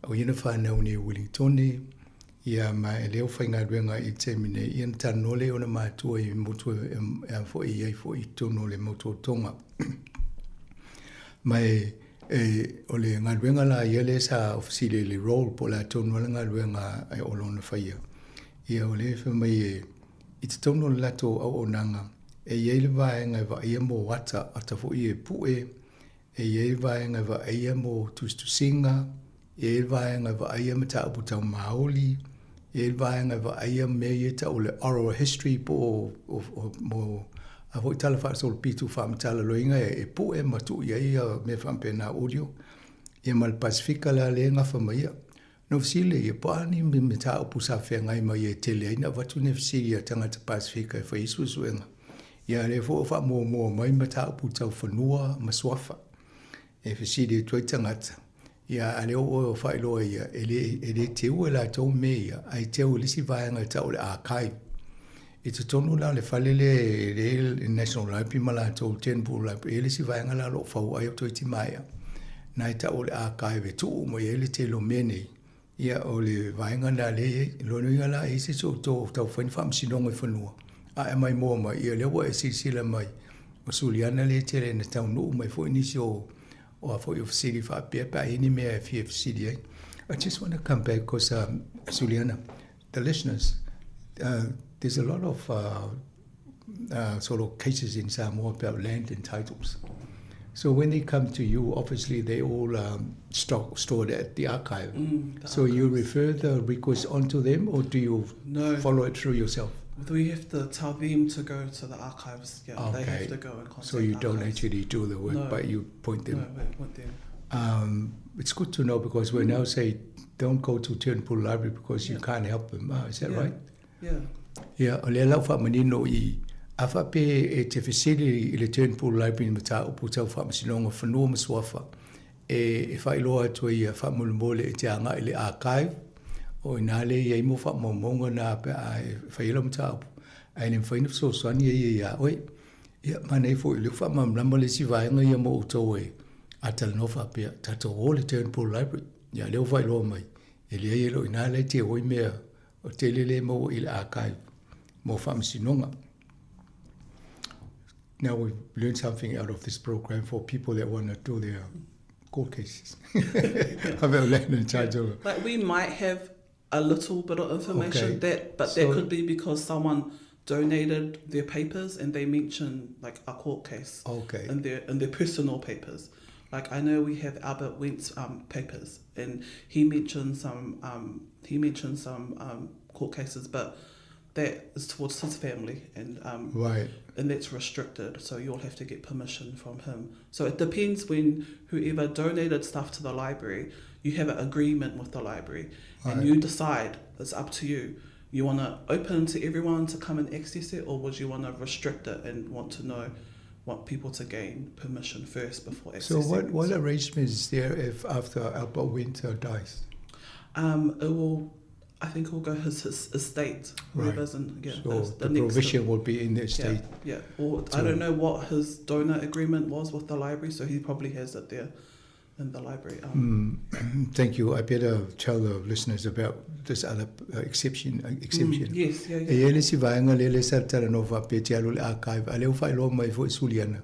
o ina whanau ni Wellington ia ma e leo whainga ruenga I te mine ia na tanole o na mātua I motua e fo I ai fo I tono le motua tonga. Mai o le ngā ruenga la ia le sa ofisile le role po la tono le ngā ruenga e olona whaia. Ia o le wha mai I te tono le lato au o nanga e iei le vaenga wa ia mo wata ata fo I e pue e iei le vaenga wa ia mo tusinga e vaenga va ia mata apu tau maoli e vaenga va ia me ia ta o le oral history po mo a voi tala fa sol pitu fa mtala loinga e pu e matu ia me fa pena audio e mal Pasifika la lenga fa mai no sile e pani me mata apu sa fe ngai mai e tele ina va tu ne fsilia tanga te Pasifika fa isu suenga ia le fo fa mo mai mata apu tau fanua maswafa e fsilia tu tangata ia ale o whaeloa ia, ele te ua la tau me ia, ai te ua lisi vaenga tau le archive. I te tonu la le whalele le National Library ma la tau Turnbull Library, ele si vaenga la lo whau ai o toi ti maia. Nai tau le archive e tuu mo ele te lo mene. Ia o le vaenga na le, lono inga la e se so tau whain wham sinonga whanua. A e mai mua mai, ia lewa e sisila mai. O suliana le te le na tau nuu mai fo inisi o for your city for any mere if city. I just want to come back because Juliana, the listeners, there's a lot of sort of cases in Samoa about land and titles. So when they come to you, obviously they all stored at the archive. So archives. You refer the request onto them, or do you follow it through yourself? We have to tell them to go to the archives. Yeah, okay. They have to go and contact. So you don't actually do the work, but you point them. No, we point them. It's good to know because we now say don't go to Turnbull Library because you can't help them. Is that right? Yeah. Yeah. O le lau wha manino I afa pe e te whesiri I le Turnbull Library mata upu tau wha masinonga whanua maswafa. E whailoa atua I a wha mulimole e te anga I le archive. O inale ia mo fa mo monga na pe ai faila mta ai nem faina so sani ia oi ia mana fo ile fa mam lama le si vai nga ia mo to we atal no fa pe tato ole Turnbull Library ia le vai lo mai ele ia lo inale te oi me o telele mo il archive mo fam sinonga. Now we've learned something out of this program for people that want to do their court cases. Like we might have a little bit of information that could be because someone donated their papers and they mention like a court case in their personal papers. Like I know we have Albert Went's papers and he mentioned some court cases, but that is towards his family and and that's restricted, so you'll have to get permission from him. So it depends when whoever donated stuff to the library, you have an agreement with the library and you decide, it's up to you. You want to open to everyone to come and access it, or would you want to restrict it and want people to gain permission first before accessing it? So what arrangement is there if after Albert Winter dies? It will I think will go his estate. Right. Whoever's in, yeah, So the next provision will be in the estate. Yeah. Or I don't know what his donor agreement was with the library, so he probably has it there in the library. Thank you. I better tell the listeners about this other exception. Yes, yeah. Ele si vaenga lele sa tala no va pe tia le archive. Ale fa lo mai fo suliana.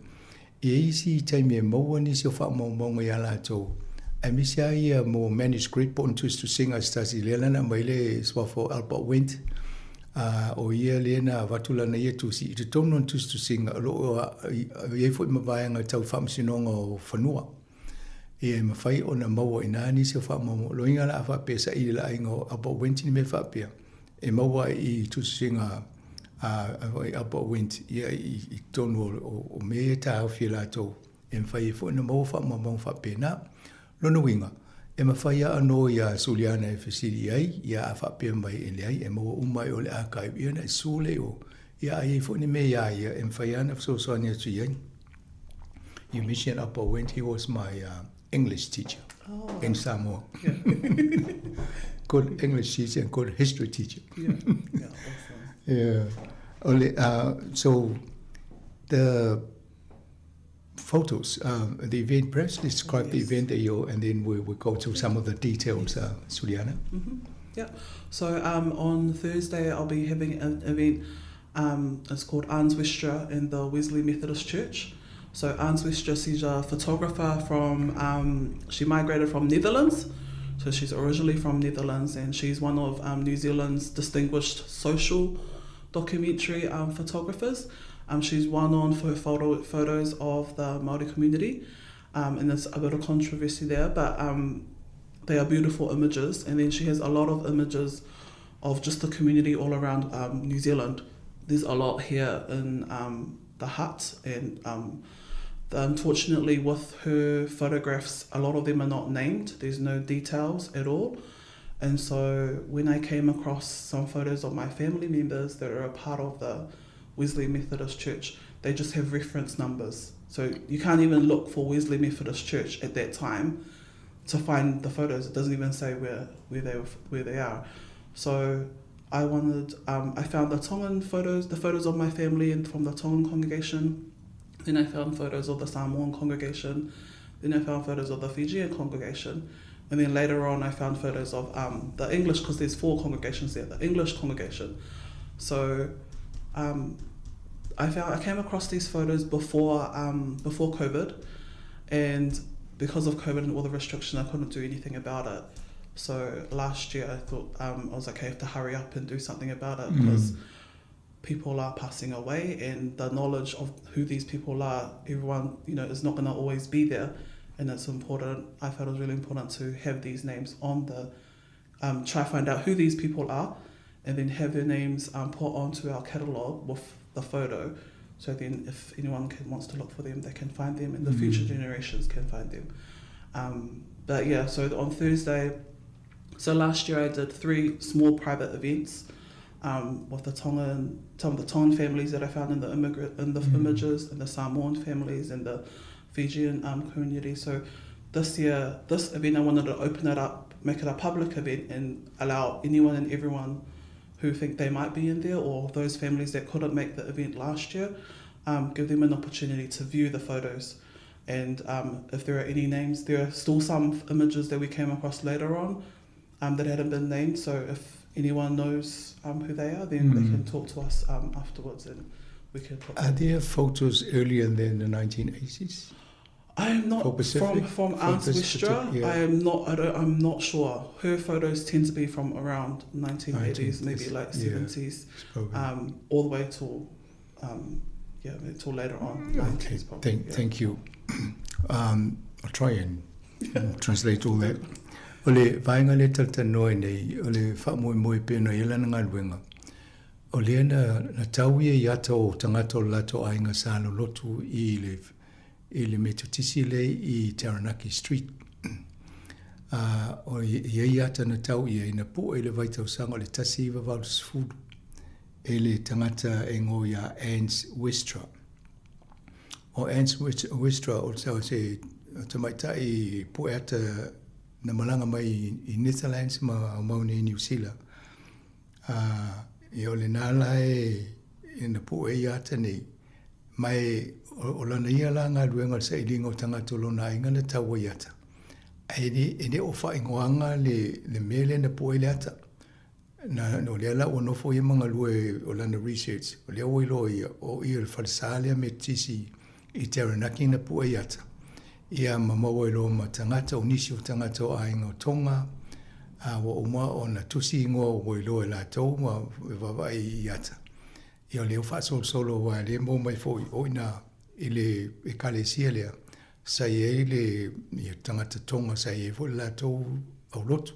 E si taimi mo ni si fa mo ngai ala to. Amisia ia mo manuscript pon to sing as stasi lele na mai le swa for Albert Wendt. O ia le na vatula na ia tu si to non to sing lo ia fo ma vaenga tau fa msinonga o fanua. E mawhai o na maua ina ni se wha mamo. Lo inga la wha pesa i la ingo apa wenti ni me wha pia. E maua i tu singa apa wenti. Ia i tonu o me ta au fi la tau. E mwhai fo na maua wha mamo wha pena. Lono winga. E mawhai a ano ia suliana e whesiri ai. Ia a wha pia mai e le ai. E maua umai o le akai. Ia na sule o. Ia ai fo ni me ia ia. E mwhai ana fsosoania tu iai. You mentioned Upper Wind. He was my English teacher in Sāmoa. Yeah. Good English teacher and good history teacher. Yeah, awesome. Yeah. So the photos, the event, perhaps describe the event that and then we'll go to some of the details, Suliana. Yeah. So on Thursday, I'll be having an event. It's called Ans Westra in the Wesley Methodist Church. So Ans Westra, she's a photographer from, she migrated from Netherlands. So she's originally from Netherlands and she's one of New Zealand's distinguished social documentary photographers. She's one on for her photos of the Māori community. And there's a bit of controversy there, but they are beautiful images. And then she has a lot of images of just the community all around New Zealand. There's a lot here in the hut and unfortunately with her photographs, a lot of them are not named. There's no details at all. And so when I came across some photos of my family members that are a part of the Wesley Methodist Church, they just have reference numbers. So you can't even look for Wesley Methodist Church at that time to find the photos. It doesn't even say where they are. So I wanted, I found the Tongan photos, the photos of my family and from the Tongan congregation. Then I found photos of the Samoan congregation. Then I found photos of the Fijian congregation. And then later on I found photos of the English, because there's 4 congregations there, the English congregation. So I came across these photos before COVID, and because of COVID and all the restriction, I couldn't do anything about it. So last year I thought I was like, I have to hurry up and do something about it because people are passing away, and the knowledge of who these people are, everyone, is not going to always be there, and it's important. I felt it was really important to have these names on the, try to find out who these people are, and then have their names put onto our catalogue with the photo, so then if anyone wants to look for them, they can find them, and the future generations can find them. But yeah, so on Thursday, so last year I did 3 small private events with the Tongan families that I found in the images, and the Samoan families and the Fijian community. So this year, this event I wanted to open it up, make it a public event, and allow anyone and everyone who think they might be in there, or those families that couldn't make the event last year, give them an opportunity to view the photos. And if there are any names, there are still some images that we came across later on that hadn't been named. So if anyone knows who they are, then they can talk to us afterwards, and we can put them. Are there photos earlier than the 1980s? I am not from Ans Westra. Yeah. I'm not sure. Her photos tend to be from around 1980s, maybe like 70s, all the way till till later on. Okay, thank you. I'll try and translate all that. Ole vainga le taltanoi nei, ole whamoe pēna i lana ngā luenga. Ole na tauia i ata o tangata o lato ainga sālo lotu i le metotisi le i Taranaki Street. O i ata na tauia i na po e le vaitau sanga o le tasi iwa walu sfudu. E le tangata e ngō ia Ans Westra. O Ans Westra o tau se tamaita i po e ata na malanga mai i Netherlands ma mauni i New Zealand. I o le nala ina pu e ata nei, mai o lana ia la ngā ruenga sa ilinga o tangata lona inga na taua i ata. Ene o whaingoanga le mele na pu e le ata. No le ala o nofo i mga lue o lana research. O le o ilo o i le whalisalea me tisi i Taranaki na pu e ata. Ia mamawa ilo ma tangata o nisi o tangata o ainga o tonga. Wa uma o na tusi ingoa o ilo e la tau ma wawa i ata. Ia leo wha solo wa le mo mai fo o ina ile e kalesia lea sa ye le ia tangata tonga sa ye fo la tau au lotu.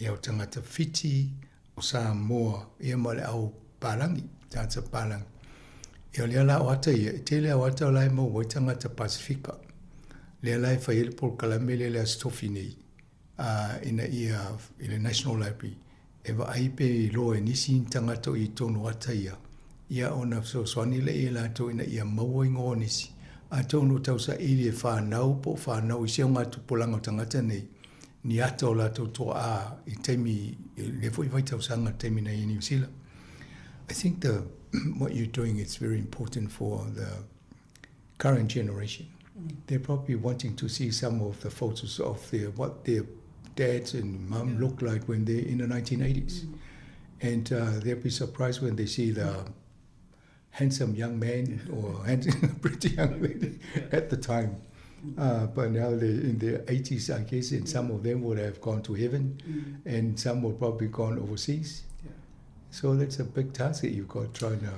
Ia o tangata Fiti o Sāmoa ia ma le au palangi, tangata palangi. Ia lea la o ata ia, te lea o ata o lai mo wai tangata Pasifika. Lea lai wha ele por kalame lea stofi nei ina ia ile National Library. E wa aipe lo e nisi tangata i tono ata ia. Ia ona so swani le ia lato ina ia maua ingo nisi. A tono tau sa ili e whanau po whanau i seo ngātu polanga tangata nei. Ni ata o lato to a i teimi, le fo i vai tau sanga teimi na i New Zealand. I think what you're doing is very important for the current generation. They're probably wanting to see some of the photos of what their dads and mum looked like when they're in the 1980s. And they'll be surprised when they see the handsome young man or handsome pretty young lady at the time. But now they're in their 80s, I guess, and some of them would have gone to heaven, and some would probably gone overseas. So that's a big task that you've got trying to...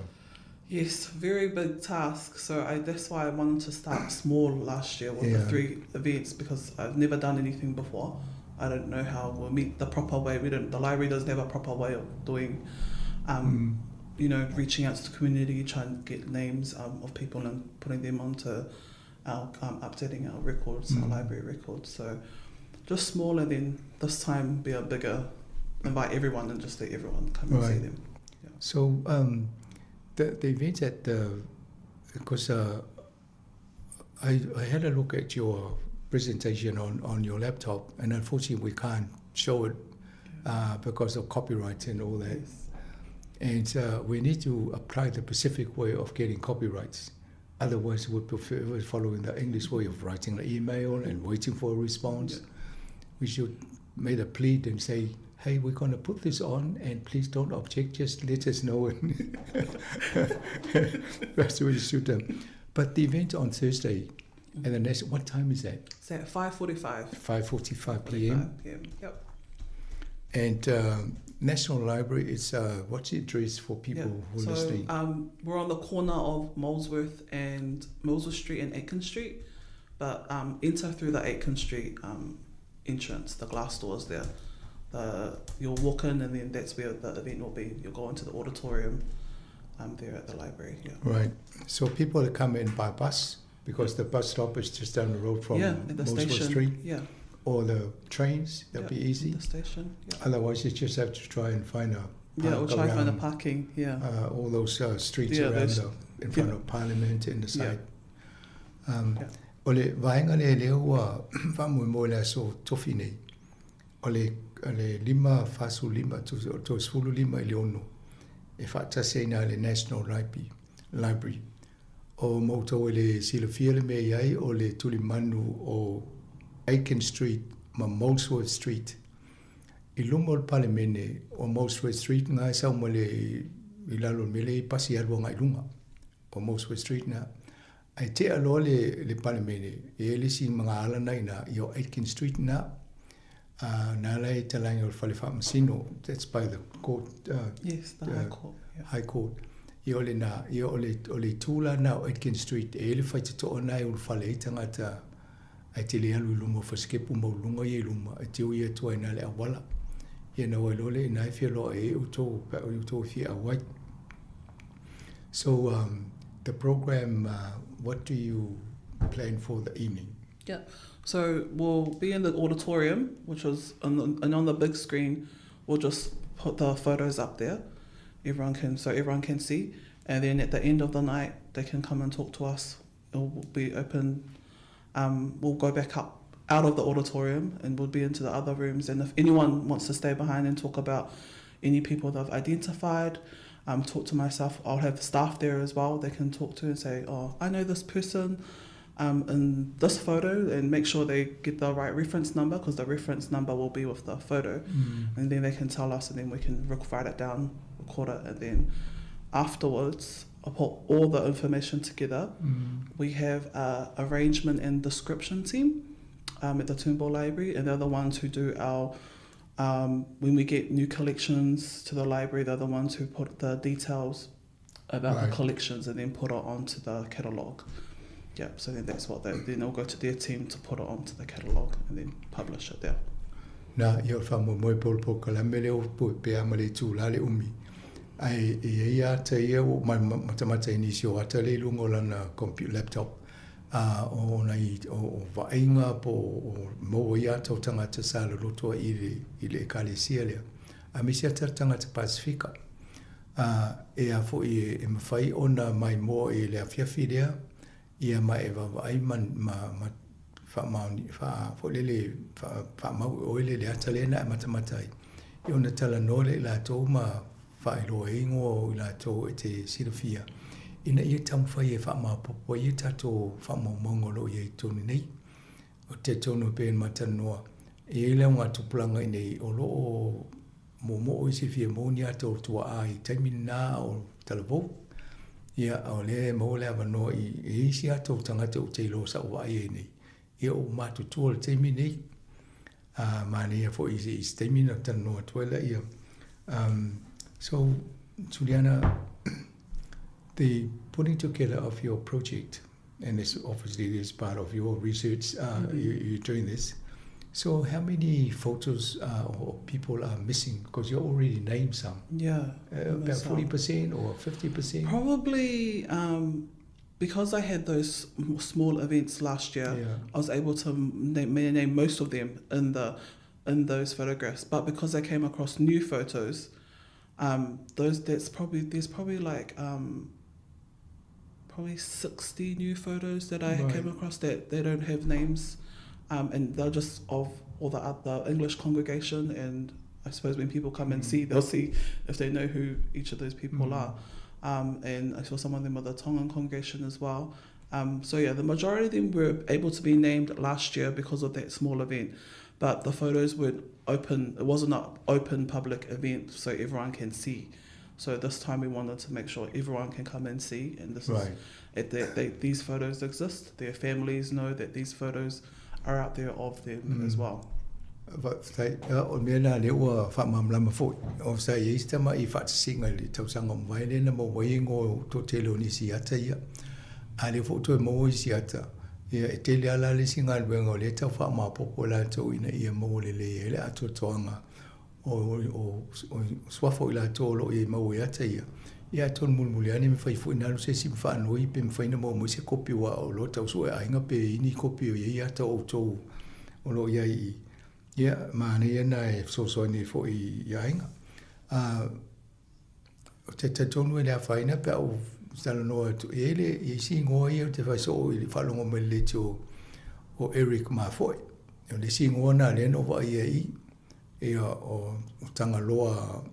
Yes, very big task. So that's why I wanted to start small last year with the 3 events, because I've never done anything before. I don't know how we'll meet the proper way. The library doesn't have a proper way of doing, reaching out to the community, trying to get names of people and putting them onto our updating our records, our library records. So just small, and then this time be a bigger, invite everyone and just let everyone come and see them. Yeah. So the events at because I had a look at your presentation on your laptop, and unfortunately we can't show it because of copyright and all that. Yes. And we need to apply the Pacific way of getting copyrights. Otherwise, we're following the English way of writing an email and waiting for a response. Yeah. We should make a plea and say, hey, we're going to put this on, and please don't object, just let us know. That's the way you should do. But the event on Thursday, and the next, what time is that? It's at 5:45. 5:45 p.m. Yep. And National Library, it's what's the address for people who are listening? We're on the corner of Molesworth Street and Aitken Street, but enter through the Aitken Street entrance, the glass doors there. You'll walk in, and then that's where the event will be. You'll go into the auditorium there at the library. Yeah. Right. So people come in by bus, because the bus stop is just down the road from Molesworth Street. Yeah. Or the trains, that'll be easy. The station. Yeah. Otherwise, you just have to try and find a or try and find a parking. Yeah. All those streets around in front of Parliament and the side. Ole vaenga le leo va mo le so tofi nei. Ole lima fasu lima to sulu lima leono. E fata sena le National Library. O moto le silofia me yai o le tulimanu o Aitken Street ma Molesworth Street. I lungo le palemene o Molesworth Street ngai sa mo le ilalo mele pasi albo ngai lunga o Molesworth Street na ai te alo le palemene e le si mga ala nai na i Aitken Street na na lai talangi o fale fa masino. That's by the court. Yes, the High Court. Yeah. High Court. I ole tula na o Aitken Street e le fai to ona o fale tangata ai te le alu lungo faskepu mo lungo ye luma ai te uia tua ina le awala ia na wai lole ina e whialo e uto fia awai. So the program, what do you plan for the evening? Yeah, so we'll be in the auditorium, which is on the big screen. We'll just put the photos up there, everyone can see, and then at the end of the night they can come and talk to us. It will be open. We'll go back out of the auditorium and we'll be into the other rooms, and if anyone wants to stay behind and talk about any people that I've identified, talk to myself. I'll have staff there as well they can talk to and say, oh, I know this person in this photo, and make sure they get the right reference number, because the reference number will be with the photo. And then they can tell us, and then we can write it down, record it, and then afterwards I'll put all the information together. We have an arrangement and description team at the Turnbull Library, and they're the ones who do our when we get new collections to the library, they're the ones who put the details about the collections and then put it onto the catalogue. Yeah, so then that's what then they'll go to their team to put it onto the catalogue and then publish it there. Na yo fa mo pol kalame le o pe amale tu la le umi. Ai ia te ia o matamata inisio ata le lungo lana computer laptop. O nei o vainga po mo ia to tangata sala loto ile kalesia le. A misia tangata Pacifica. E a fo e mafai ona mai mo e le afiafidea. Ia mai eva vai man fa fo le fa ma o le atalena matamatai. Io na tala nole la to ma fa ilo ingo la to te silofia. Ina ia tam fa e fa ma popo ia tato fa mo mongolo ia tonu nei. O te tonu pe matanoa. E le nga tupulanga nei o lo mo o se fie mo ni ato tua ai taimina o talavo. Ia o le mo le avano I si ato tangata o te lo sa o ai nei. Ia o matu tua te mini. Mani ia fo isi te mina tanoa tuela ia. So, Juliana, the putting together of your project, and this obviously is part of your research, you're doing this. So how many photos or people are missing? Because you already named some. Yeah. About 40% or 50%? Probably, because I had those small events last year, I was able to name most of them in those photographs. But because I came across new photos, there's probably like probably 60 new photos that I came across that they don't have names. And they're just of all the English congregation, and I suppose when people come and see, they'll see if they know who each of those people are. And I saw some of them with the Tongan congregation as well. So yeah, the majority of them were able to be named last year because of that small event, but the photos weren't open. It wasn't an open public event, so everyone can see. So this time we wanted to make sure everyone can come and see, and this is these photos exist. Their families know that these photos are out there of them as well. O mena le ua whamamlama fo o sa i istama I whatsinga le tausanga mwai le na mo waingo to telo ni siata ia a le fo to mo I siata ia e tele ala le singa luenga le tau whama popola to ina ia mo le le ato toanga o swafo ila tolo I mo iata ia ton mulmuliani me fai fu ina se sim fa no I pe me fai na mo se kopi wa o lo tau so ai nga pe ini kopi o ia ta o to o lo ia ia mane ia e so ni fo ia inga te tonu le fai na pe o sala no to ele I si ngo ia te fai so I fa longo me le to o Eric Mafoi o le si ngo na le no va ia o tanga loa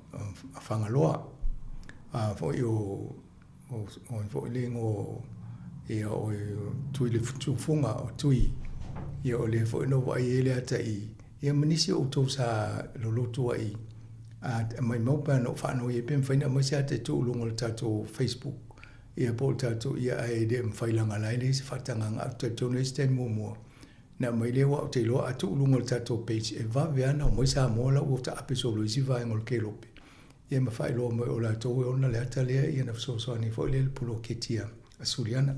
fanga loa for you for lingo ia o tui le funga o tui ia o le fo no vai ele ata ia manisi o to sa lo to ai a mai mo pa no fa no ia pem fa na mo sa te tu lungo tato Facebook ia po tato ia ai de mfailanga lai le fa tanga ata to no este mo na mai le wa te lo atu lungo tato page e va via na mo sa mo la o ta episode lo si va ngol ke lope ia ma fai lo mo o la to o na le atale ia na so ni fo le pulo ketia Suliana.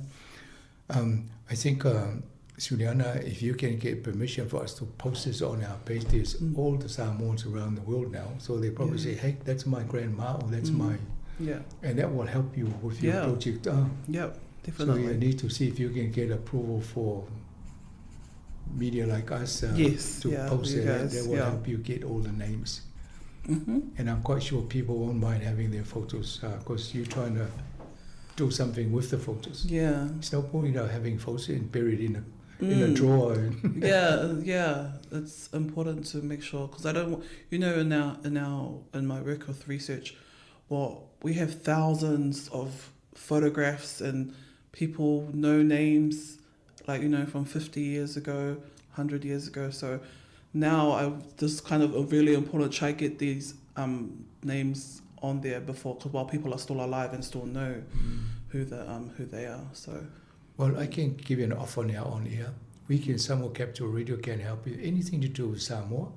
I think Suliana, if you can get permission for us to post this on our page, there's all the Samoans around the world now, so they probably say, hey, that's my grandma or that's my and that will help you with your project. Definitely. So you need to see if you can get approval for media like us to post it. That will help you get all the names. And I'm quite sure people won't mind having their photos because you're trying to do something with the photos. Yeah. It's no point having photos buried in in a drawer. yeah, it's important to make sure, because I don't, in my work with research, we have thousands of photographs and people, no names, like, from 50 years ago, 100 years ago. So now this kind of really important, try to get these names on there before, because while people are still alive and still know who they are. So, well, I can give you an offer now on here. Samoa Capital Radio can help you. Anything to do with Samoa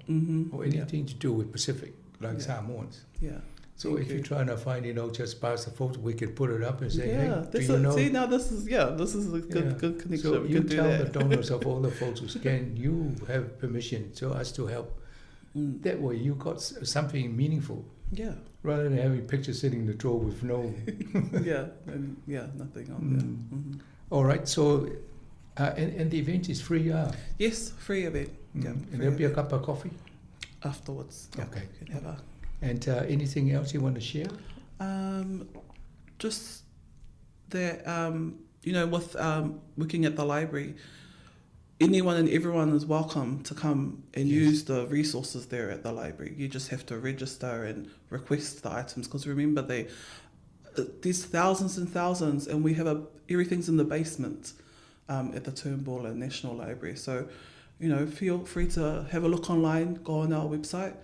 or anything to do with Pacific, like Samoans. Yeah. So if you're trying to find, just pass the photo, we can put it up and say, hey, see, now this is a good connection. So you tell the donors of all the photos, can you have permission to us to help? That way you got something meaningful. Yeah. Rather than having pictures sitting in the drawer with no... nothing on there. All right, so... and the event is free? Yes, free event. Yeah, and there'll be a cup of coffee? Afterwards. Yeah, okay. You can have a... And anything else you want to share? Just that, with looking at the library, anyone and everyone is welcome to come and use the resources there at the library. You just have to register and request the items, because remember, there's thousands and thousands, and we have everything's in the basement at the Turnbull and National Library. So, feel free to have a look online, go on our website,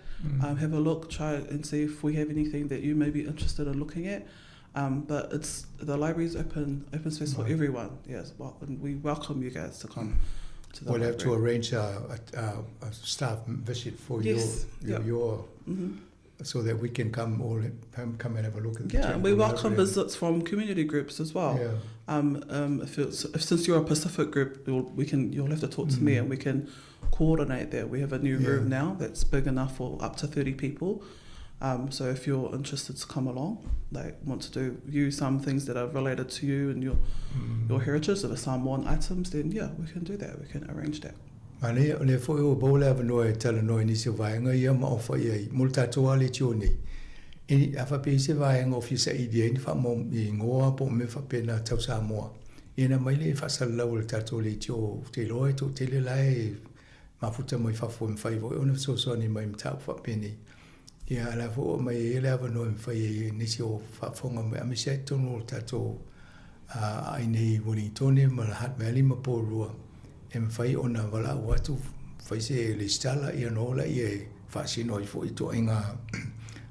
have a look, try and see if we have anything that you may be interested in looking at. But the library's open space for everyone. Yes, and we welcome you guys to come to the library. We'll have to arrange a staff visit for your so that we can come and have a look at the and we welcome visits from community groups as well. Since you're a Pacific group, you'll have to talk to me and we can coordinate that. We have a new room now that's big enough for up to 30 people. So if you're interested to come along, want to use some things that are related to you and your heritage of the Samoan items, then we can do that. We can arrange that. Mane le foi o bola no tala no ni se vai nga ia ma fa ia multa to ale tioni e afa pe se vai nga ofisa idea ni fa mo i ngoa po me fa pena tau Samoa ina mai le fa sala o ta to le tio te loi to te le lai ma futa mai fa fo me fa vo ona so ni mai mta fa peni ia la fo mai ele ava no me fa ni se o fa fonga me ami se to no ta to ai nei woni tone ma hat valley ma po rua fai ona wala watu fai se le stala ia no la ia fa sino i fo i to inga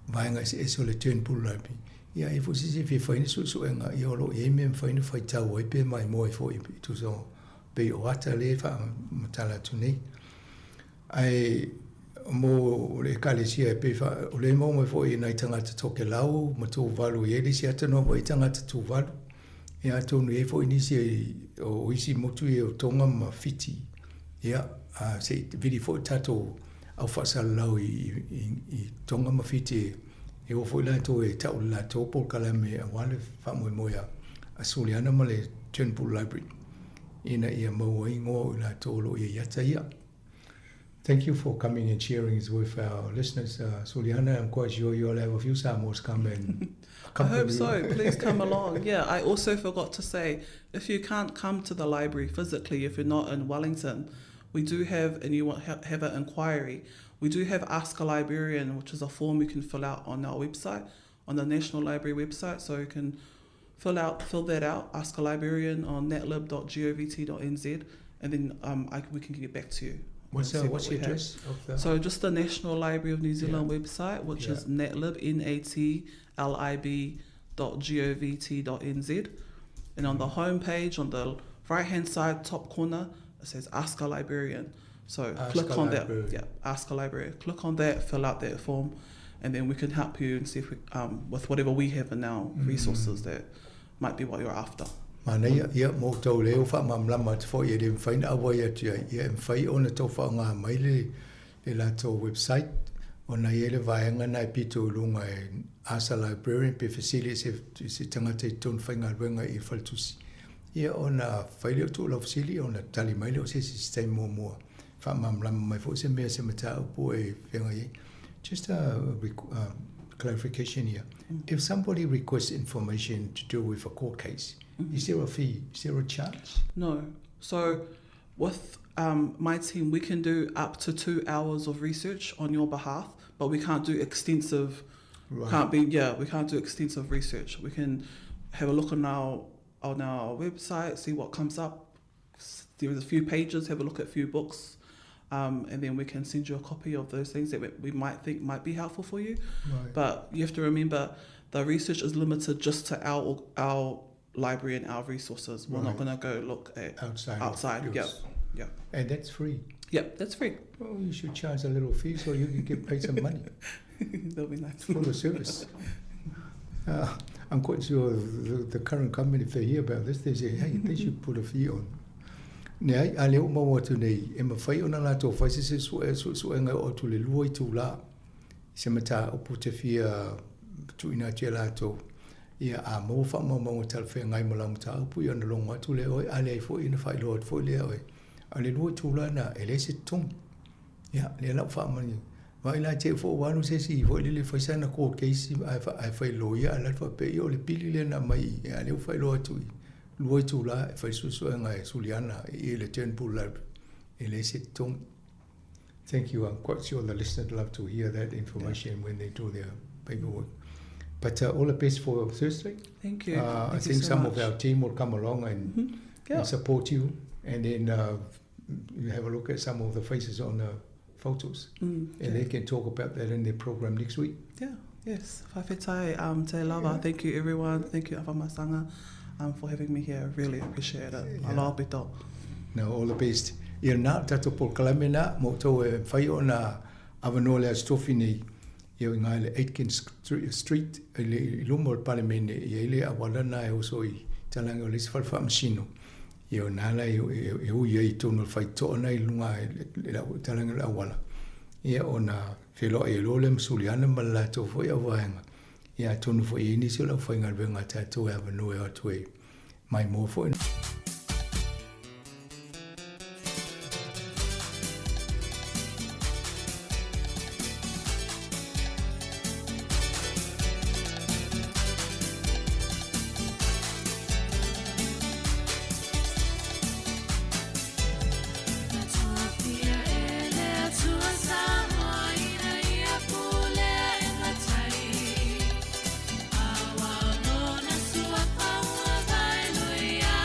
vainga se so le Turnbull Library ia i fo si fai ni su enga ia lo e me fai ni fai tau i pe mai mo i fo i tu so pe o ata le fa matala tu nei ai mo le kalesia pe fa o le mo fo i nai tanga te toke lau mo tu valu ia le sia tano mo i tanga te tu valu ia tonu e fo inisi o isi motu e o tonga ma fiti ia se vidi fo tato au fasa lau i tonga ma fiti e o fo ila to e tau la to po kala me a wale fa mo moia a suliana ma le Turnbull Library ina ia mo ingo la to lo ia yata ia. Thank you for coming and sharing with our listeners. Suliana, I'm quite sure you'll have a few Samoas come and I hope so. Please come along. Yeah, I also forgot to say, if you can't come to the library physically, if you're not in Wellington, we do have, and you want have an inquiry, we do have Ask a Librarian, which is a form you can fill out on our website, on the National Library website. So you can fill that out, Ask a Librarian on netlib.govt.nz, and then we can get back to you. What's the address of the... So just the National Library of New Zealand website, which is netlib, natlib.govt.nz. And on the home page, on the right-hand side, top corner, it says Ask a Librarian. So click on that. Yeah, Ask a Librarian. Click on that, fill out that form, and then we can help you and see if we, with whatever we have in our resources that might be what you're after. Mana ia mo tau leo fa mamlama te fo ia de fain awa ia tia ia fai ona tau fa nga mai le la to website ona ia le vaenga na pito lunga e Asa Librarian pe facilities se tangata ton fai nga wenga I faltusi ia ona fai le tu lo facility ona tali mai le se system mo fa mamlama mai fo se me se mata po e venga ia just a clarification here. If somebody requests information to do with a court case, is there a fee? Is there a charge? No. So with my team, we can do up to 2 hours of research on your behalf, but we can't do extensive. Right. We can't do extensive research. We can have a look on our website, see what comes up. There's a few pages, have a look at a few books, and then we can send you a copy of those things that we might think might be helpful for you. Right. But you have to remember, the research is limited just to our library and our resources. We're not going to go look at outside. Yeah. And that's free. Yep, that's free. Oh, you should charge a little fee so you can get paid some money. That'll be nice. For the service. I'm quite sure the current company, if they hear about this, they say, hey, they should put a fee on. Nei, a leo maua tu nei, e mawhai ona la tō whaise se suenga o tu le lua I tū la. Se mata o pute fia tu ina tia la tō. Ia a mau wha mau tal whea ngai malau mata upu I ana longa atu le oi, a lei fo ina whai loa fo lea oi. A le lua tū la na, e le se tong. Ia, le lau wha mani. Vai la te fo wanu se si, fo le whaisana ko keisi, ai whai loia, a la wha pe o le pili le na mai, a leo whai loa tui. Lua tu la fai susu ngai suliana I le ten pull out ele sit tong. Thank you. I'm quite sure the listeners love to hear that information when they do their paperwork. But all the best for Thursday. Thank you. I think some of our team will come along and, and support you, and then you have a look at some of the faces on the photos, and they can talk about that in their program next week. Yeah. Yes. Whawhetai te lava. Thank you everyone. Thank you Awamasanga. For having me here. I really appreciate it. Aloha pito. No, all the best. Ia nā tato po kalamena, mo tau e whai o nā awanoa lea stofi nei, ia ngā le Atkins Street, I lumo o palemene, ia ile awalana e oso I talanga o lesi whalwha masino. Ia o nāla e hui ei tono whai toa nei lunga e talanga le awala. Ia o nā whelo e lole msuliana malato fwoi awaenga. Ia tonu fo I ni sila fo inga venga tato e avanoa e atu e mai mo fo. Awa no na sua paua vai loia.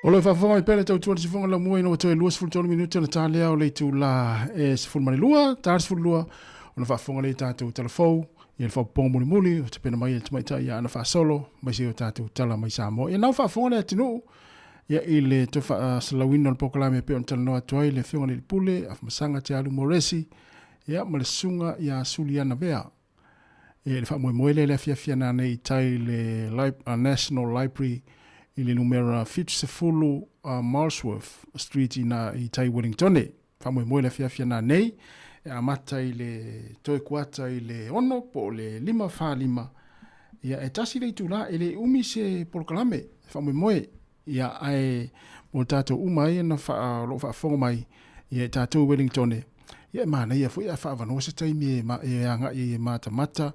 O le whawhonga I pere tau tuan si whonga la mua ino watoe lua sifuru tonu minuta na tālea o le tu la sifuru mani lua, tāra sifuru lua, o na whawhonga le tātou talafou, I le whawponga muli muli, o te pena mai le tumaita I ana whasolo, mai se o tātou tala mai Sāmoa. Ia nau whawhonga le atinu, ia I le to salawino le pokalame pe on tala noa tuai le whionga le pule, af masanga te alu moresi, ia ma le sunga ia suli ana vea. Ia le whamoe le fia na nei tai le National Library, I le numera Fitzefulu Marsworth Street I tai Wellingtone. Whamoe le fia na nei, a mata I le toe kuata I le ono po le 5 ia e tasi le tula e le umi se polkalame. Whamoe ia ai mo tātou umai na lo whafonga mai ia tātou Wellingtone. Ia mana ia fo ia whaavano se taimi e anga I mata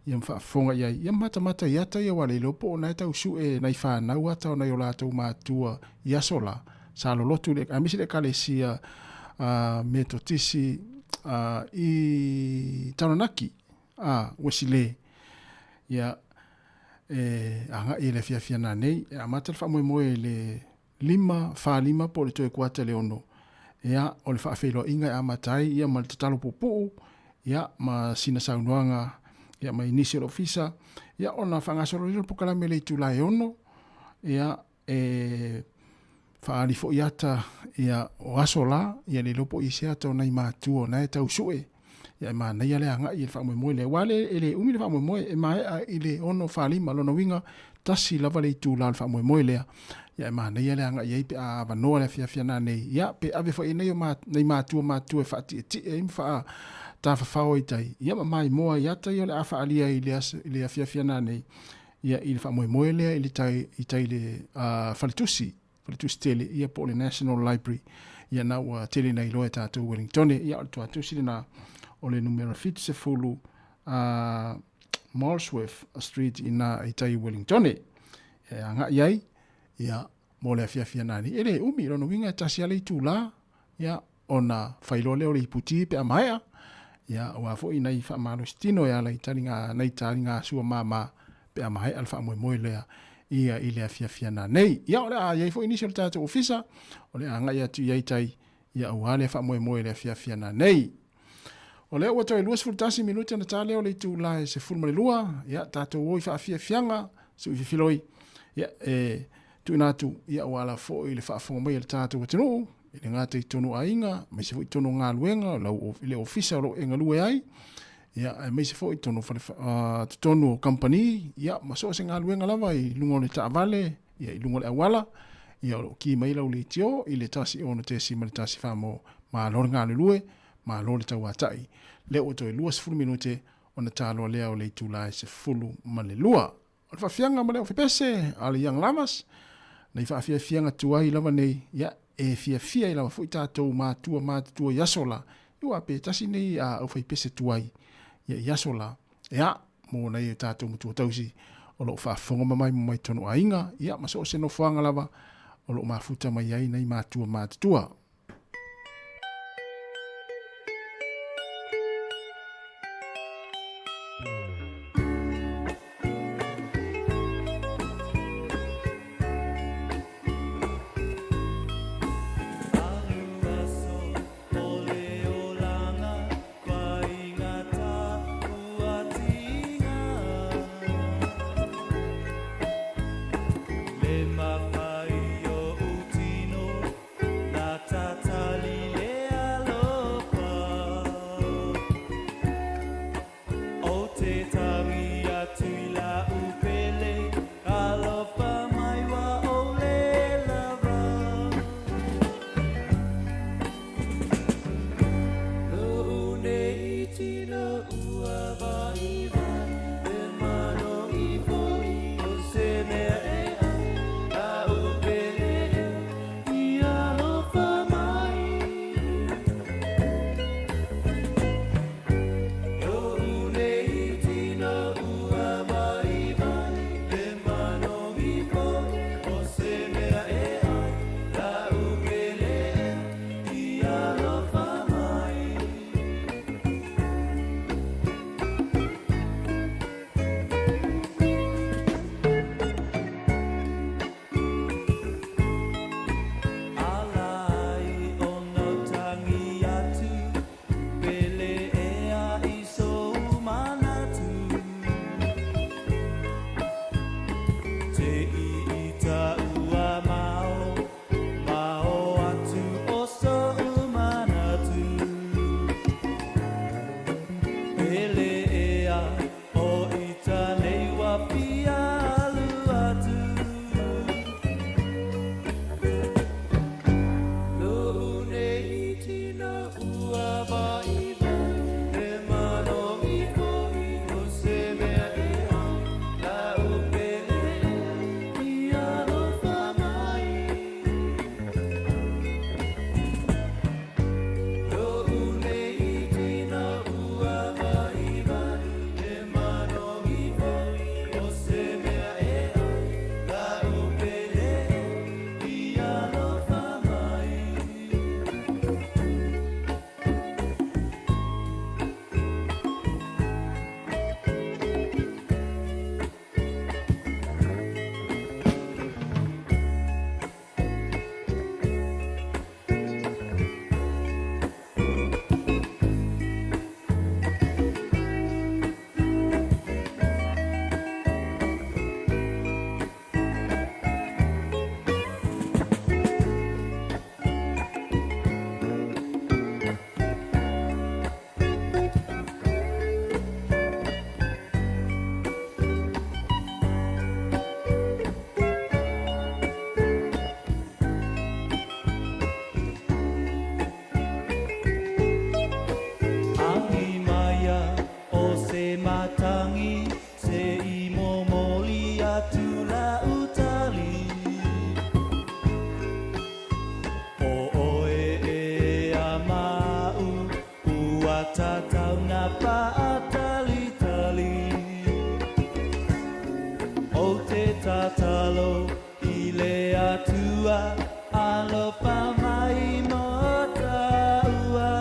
ia whaafonga ia mata ia ta ia wale lopo na tau su e nai whanau ata o nai o lātou mātua ia sola sa lolotu le amisi le kalesia me totisi I Taranaki Wesile ia anga I le fia na nei a mata whamoe le 5 po le toe kuata le ono ia o le whaafelo inga a matai ia ma le tatalo popo ia ma sina saunuanga ia mai initial officer ia ona whangasoro riro pokalame le tūlai ono ia whaari fo iata ia o asola ia le lopo I se ata o nei mātua na e tau sue ia ma nei ale anga I le whamoe le wale ele umi le whamoe e mai I le ono whalima lona winga tasi lava le tūla le whamoe lea ia ma nei ale anga ia pe a vanoa le fia na nei ia pe ave fo I nei mātua e whaati e ti e im wha ta whawhao I tai. Ia mai moa I ata I o le awha alia I le awhia na nei. Ia I le whamoe lea I tai le whalitusi tele ia po le National Library. Ia nau tele nei loe tātou Wellingtone. Ia o le tuatusi le na o le numera Fitzefulu Marsworth Street I tai Wellingtone. Ia anga iai, ia mo le awhia na nei. Ele umi rono winga tasi ale I tūla. Ia ona whailo leo le iputi pe amaia. Ia wa fo ina I whamalo stino ia lai taringa sua mama pe amahai al whamoe lea ia I le fia na nei. Ia ole a iai fo initial tātou ofisa ole anga ia tu iai tai ia ua le whamoe le fia na nei. Ole ua toi luas fultasi minuti na tā leo le tu lai se fulmane lua ia tātou oi wha fianga se ufi filoi ia tu inatu ia ua la fo I le whaafonga mai le tātou watinu I ngā te tonu a inga, mai se fo I tonu ngā luenga, lau le ofisa ro e ngalue ai, ia mai se fo I tonu tonu company, ia maso se ngā luenga lava I lungo le taavale, ia I lungo le awala, ia o ki mai lau le tio, I le tasi ono te si ma le tasi whamo, ma lore ngā lue, ma lore tau atai. Le o toi luas fulu minute, o na tāloa lea o le tūlai se fulu ma le lua. O le whawhianga ma leo whipese, ale yang lamas, nei whawhianga tuai lava nei, ia, e fia I lawa fo I tātou mātua yasola. Iwa pe tasi nei au whai pese tuai. Ia yasola. Ia, mō nei e tātou mutua tausi. O lo whaafonga mai tonu a inga. Ia, maso o se no whanga lava. O lo mafuta mai ai nei mātua. Le mapai o utino na tula utali o oe e amau ua tatau na paatali tali o te tatalo i le atua alofa mai mo taua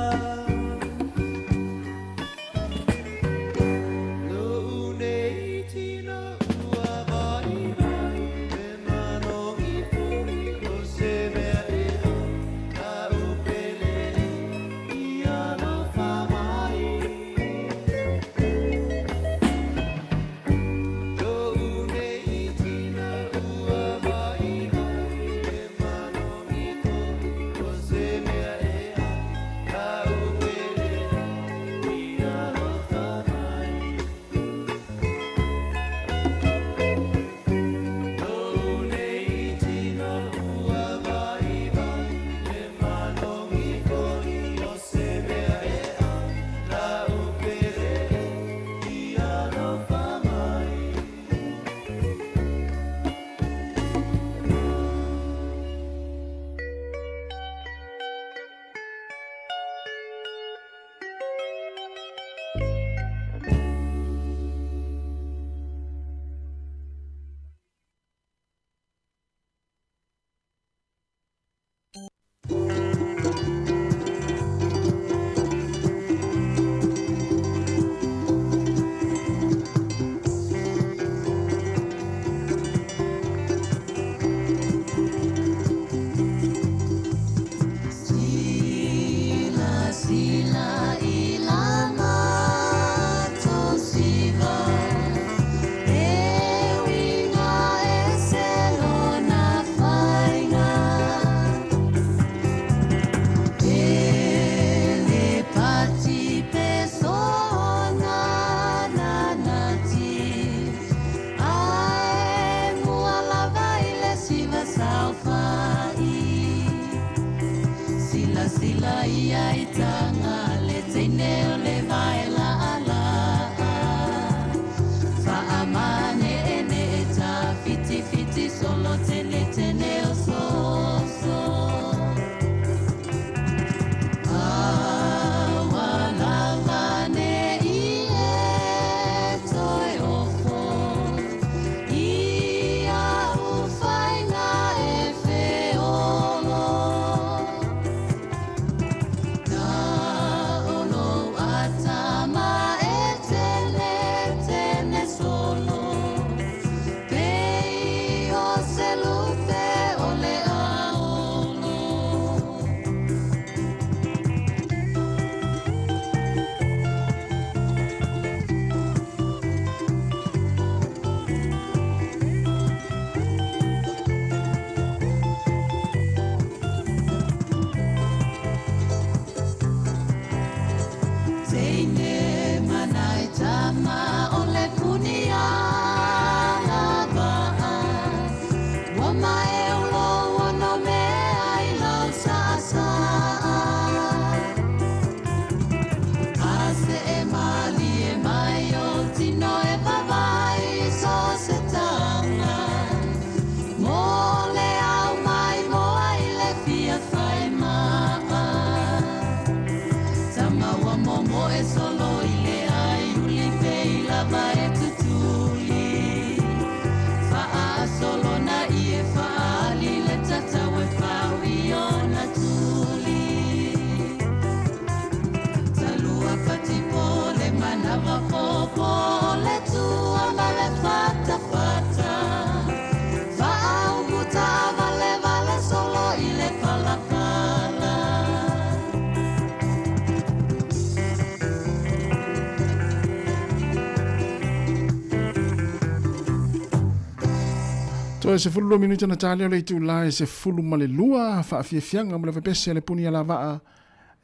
Toe se fulu minuta na tali o le tu lai se fulu male lua fa afia fianga mo le pese le puni ala va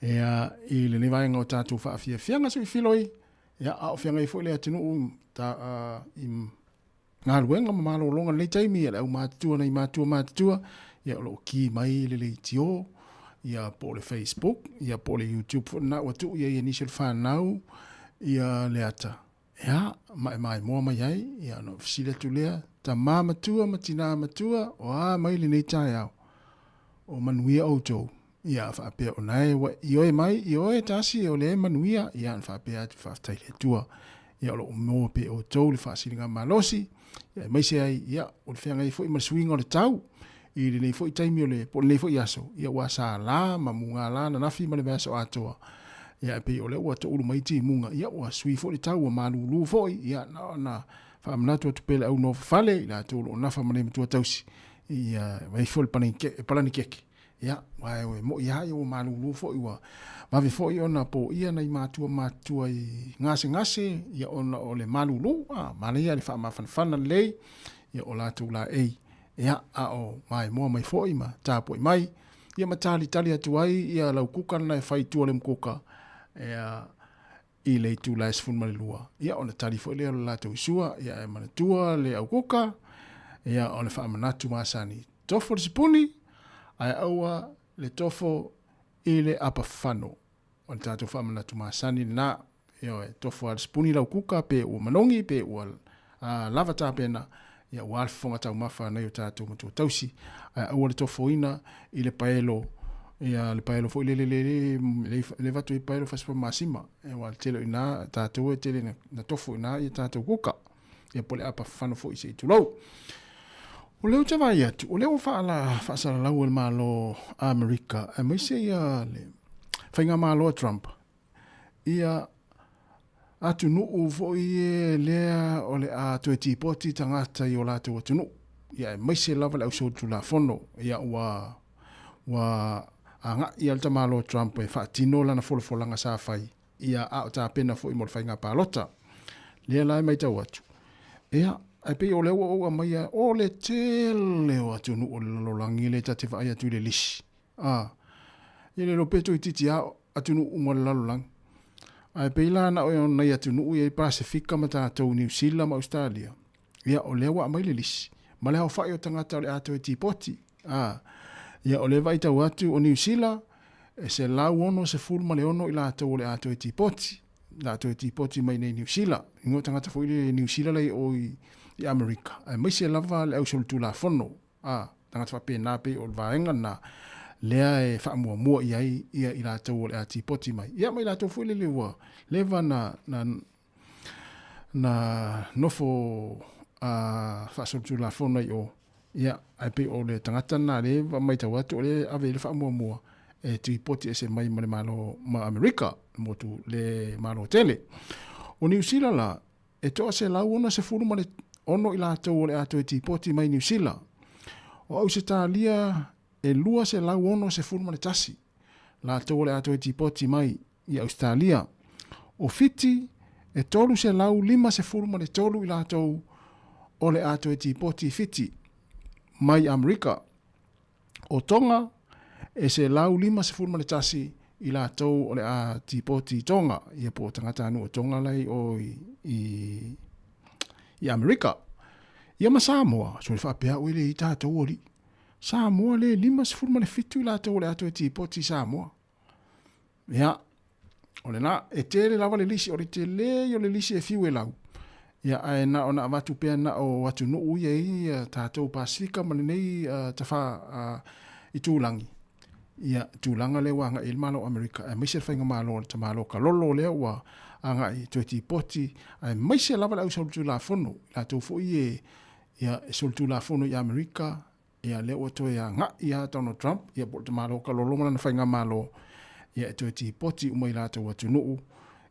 e i le ne vainga o tatu fa afia fianga so i filoi ya a fianga i fo le atinu ta i ngā ruenga ma malo longa le taimi e au mātua nei mātua ia lo ki mai le tio ia po le Facebook ia po le YouTube fo na watu ia initial fan now ia le ata ia mai moa mai ai ia no fisile tu lea ta matua ma tina matua o mai le nei tai au o manuia o tau ia fa pe o nai wa io mai io tasi o le manuia ia fa pe atu fa tai le tua ia lo mo pe o tau le fa silinga malosi ia mai se ai ia o le fenga i foi ma swing o le tau i le nei foi taimi o le po le foi aso ia wa sa la ma munga la na fi ma le vaso atoa ia pe o le wa to mai ti munga ia wa sui foi le tau o malulu foi ia na fa mna to pele au no fale la to na fa mane to tausi ia vai foi pani keke ia wai mo ia yo malulu foi wa ma vi foi ona po ia na matua i ngase ia ona o le malulu ma le ia le fa ma fan le ia o la tu la ia o mai mo mai foi ma tapo mai ia matali atu ai ia lau kuka na fai tu le mkuka ia i le tu la sfun ma le lua ia ona tali foi le la tu sua ia e mana tua le au kuka ia ona fa manatu masani tofo le sipuni ai aua le tofo i le apafano ona tatu fa manatu masani na ia tofo al sipuni lau kuka pe o manongi pe o lava tapena ia wal fonga tau mafa na yo tatu matu tausi o le tofoina i le paelo ia le paelo fo le vatu i paelo fa masima e wal telo ina tatu e tele na tofo ina i tatu kuka ia pole apa fano fo i se tulo o le uta vai atu o le o fa sala lau el malo America e mai se ia le fainga malo Trump ia atu nuu foi lea o le a to ti poti tangata i o la to atu nuu ia mai se lava le au so tu la fono ia wa anga ia le tamalo Trump e fatino lana folanga sa fai ia a ta pena foi mo fainga palota lea lai mai tau atu ia ai pe o le o mai o le tele o atu nuu o le lolangi le tati vai atu le lishi ia le lopeto i titi atu nuu mo le lolangi ai peila na o na ia tunu i Pasifika ma tātou New Zealand ma Australia ia o lewa mai le lisi ma le hau whai o tangata o le ato e tipoti ia o le vai tau atu o New Zealand e se lau ono se fulu ma le ono i la ato o le ato e tipoti la ato e tipoti mai nei New Zealand ingo tangata fo i le New Zealand lai o i Amerika ai mai se lava le au solu la fono tangata whape na pe o le vaenga na lea e whaamua ia i la tau o le ati poti mai. Ia mai la tau fwile lewa. Lewa na nofo whaasotu la whona i o. Ia ai pe o le tangata na lewa mai tau atu o le ave le whaamua e tui poti e se mai ma le malo ma Amerika motu le malo tele. O New Zealand la e toa se lau ona se furu ma le ono i la tau o le ato e tui poti mai New Zealand. O au se tālia e lua se lau ono se furu male tasi. La tau le ato e tipoti mai i Australia. O fiti e tolu se lau lima se furu male tolu i la tau o le ato e tipoti fiti mai Amerika. O Tonga e se lau lima se furu male tasi i la tau o le a tipoti Tonga. Ia po tangata anu o Tonga lai o i Amerika. Ia ma Sāmoa, so le whapea uile i tātou ori. Sāmoa le lima se furu male fitu la tau le ato e tipoti Sāmoa. Ia, o le na, e tere lava le lisi, o le te le o le lisi e fiu e lau. Ia, ae na o na avatu pea na o watu no uia i tātou Pasifika male nei tawha i tūlangi. Ia, tūlanga le wanga il malo Amerika. E maise whainga malo ta malo ka lolo lea ua anga i tue tipoti. E maise lava le au saulutu la fono. La tau fo i ia e saulutu la fono i Amerika. Ia le o toe a nga ia Donald Trump, ia po te malo ka lolo mana na whainga malo, ia e toe ti poti umai la tau atu nuu,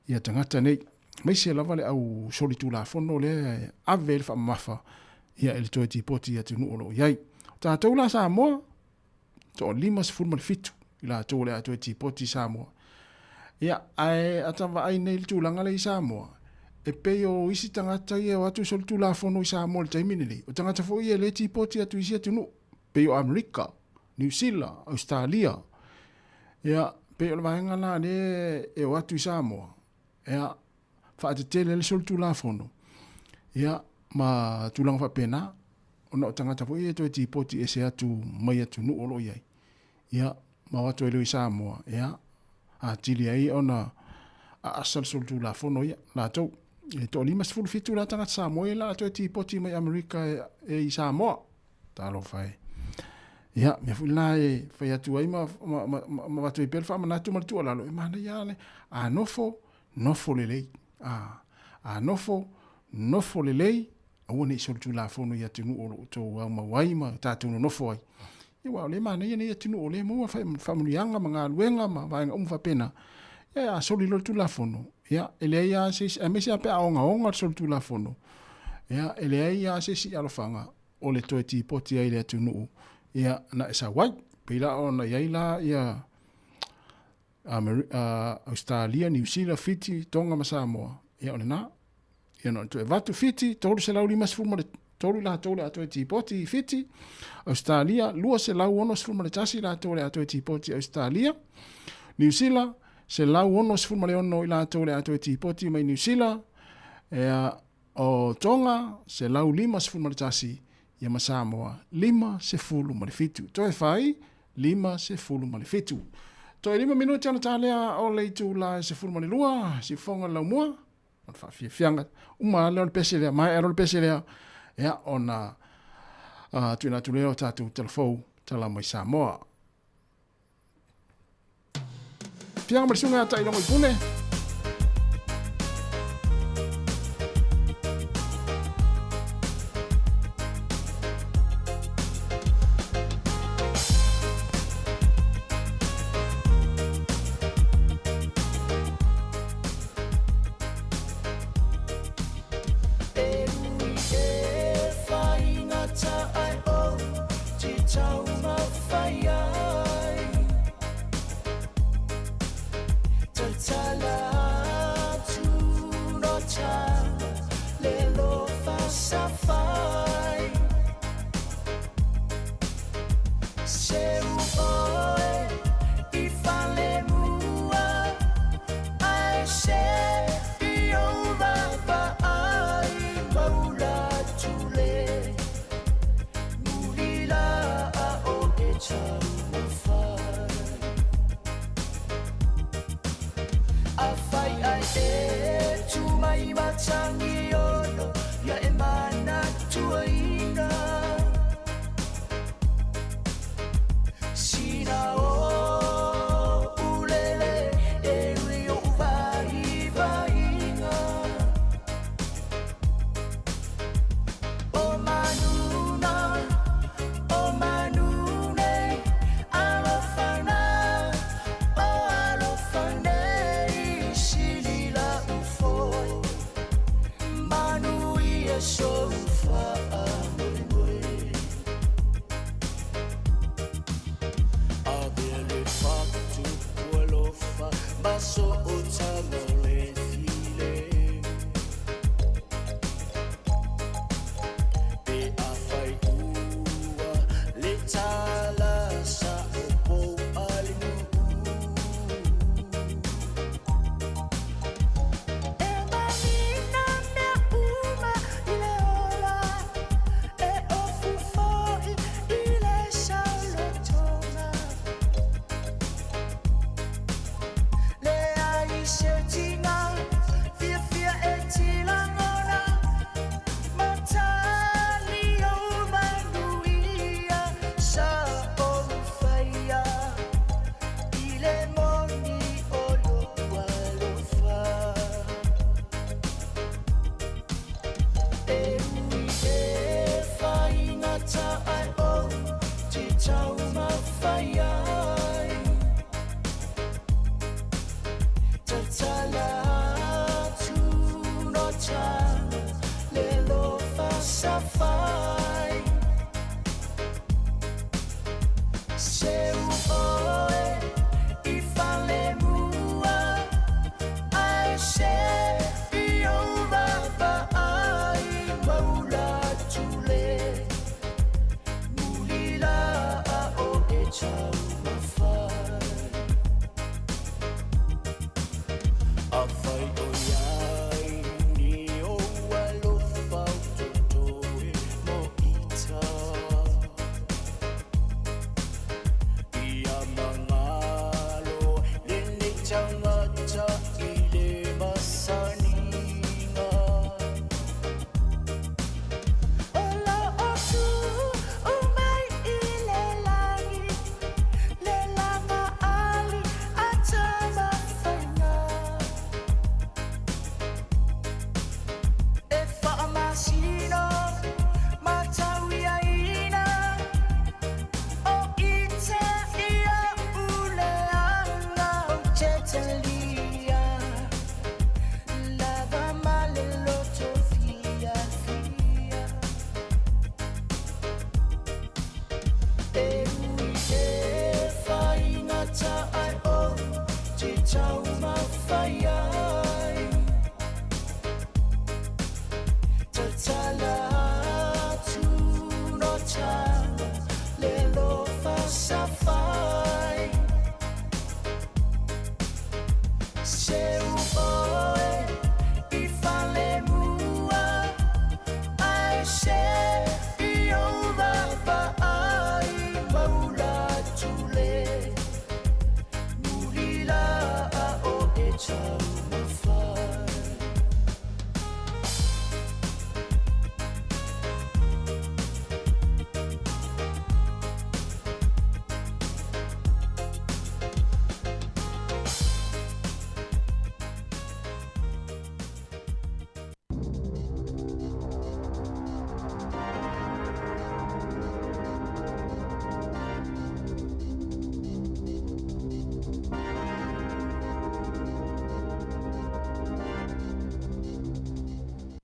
ia tangata nei, mai se lava le au soli tu la fono le ave le wha mafa, ia e le toe ti poti atu nuu lo iai. Ta tau la Sāmoa, to lima se furma le fitu, i la tau le atu ti poti Sāmoa. Ia ai atawa ai nei le tūlanga le i Sāmoa, e peo isi tangata ia watu soli tu la fono i Sāmoa le taimine li, o tangata fo ia le ti poti atu isi atu nuu, peo Amerika, New Zealand, Australia. Ia, peo le vahenga la ne e watu i Sāmoa. Ia, whaate tele le soltu la fono. Ia, ma tūlanga whapena, o na o tangata fo ia toi tipoti e se atu mai atu nu olo iai. Ia, ma watu e leo i Sāmoa. Ia, a tili ai o na a asal soltu la fono ia, la tau. E to lima sfulu fitu la tanga Samoa la to ti poti mai Amerika e Samoa. Talo fai. Ya, me fula e fai atu ai ma watu i pelfa ma natu maltu ala lo. E mana ya le. A nofo lelei. A nofo lelei. A wane isol tu la fono ya tinu o to wa ma wai ma tatu no nofo ai. E wa le mana ya ne ya tinu o le mo fa famulianga mga luenga ma va umfa pena. Ya soli lo tu la fono. Ya ele ya se a mesi ape aonga sol tu la fono. Ya ele ya se si alofanga o le to ti poti ai le tinu. Ya na sa wai pila ona yaila ya Australia, New Zealand, Fiji, Tonga, Samoa. Ya ona na. Ya no to vatu Fiji, tolu se lau lima sfuma tolu la tolu ato ti poti Fiji. Australia, lua se lau ono sfuma le tasi la tolu ato ti poti Australia. New Zealand, se lau ono sfuma le ono la tolu ato ti poti mai New Zealand. Ya o Tonga, se lau lima sfuma le tasi ya Samoa, lima se fulu malifitu. To e fai, lima se fulu malifitu. To e 5 minuti ana talea o leitu la se fulu malilua, si fonga lau mua, on fa fianga, leon peselea, mai erol peselea, ya ona tuina tuleo tatu telefou, tala mai Samoa. Fianga malisunga ata ilongo ipune.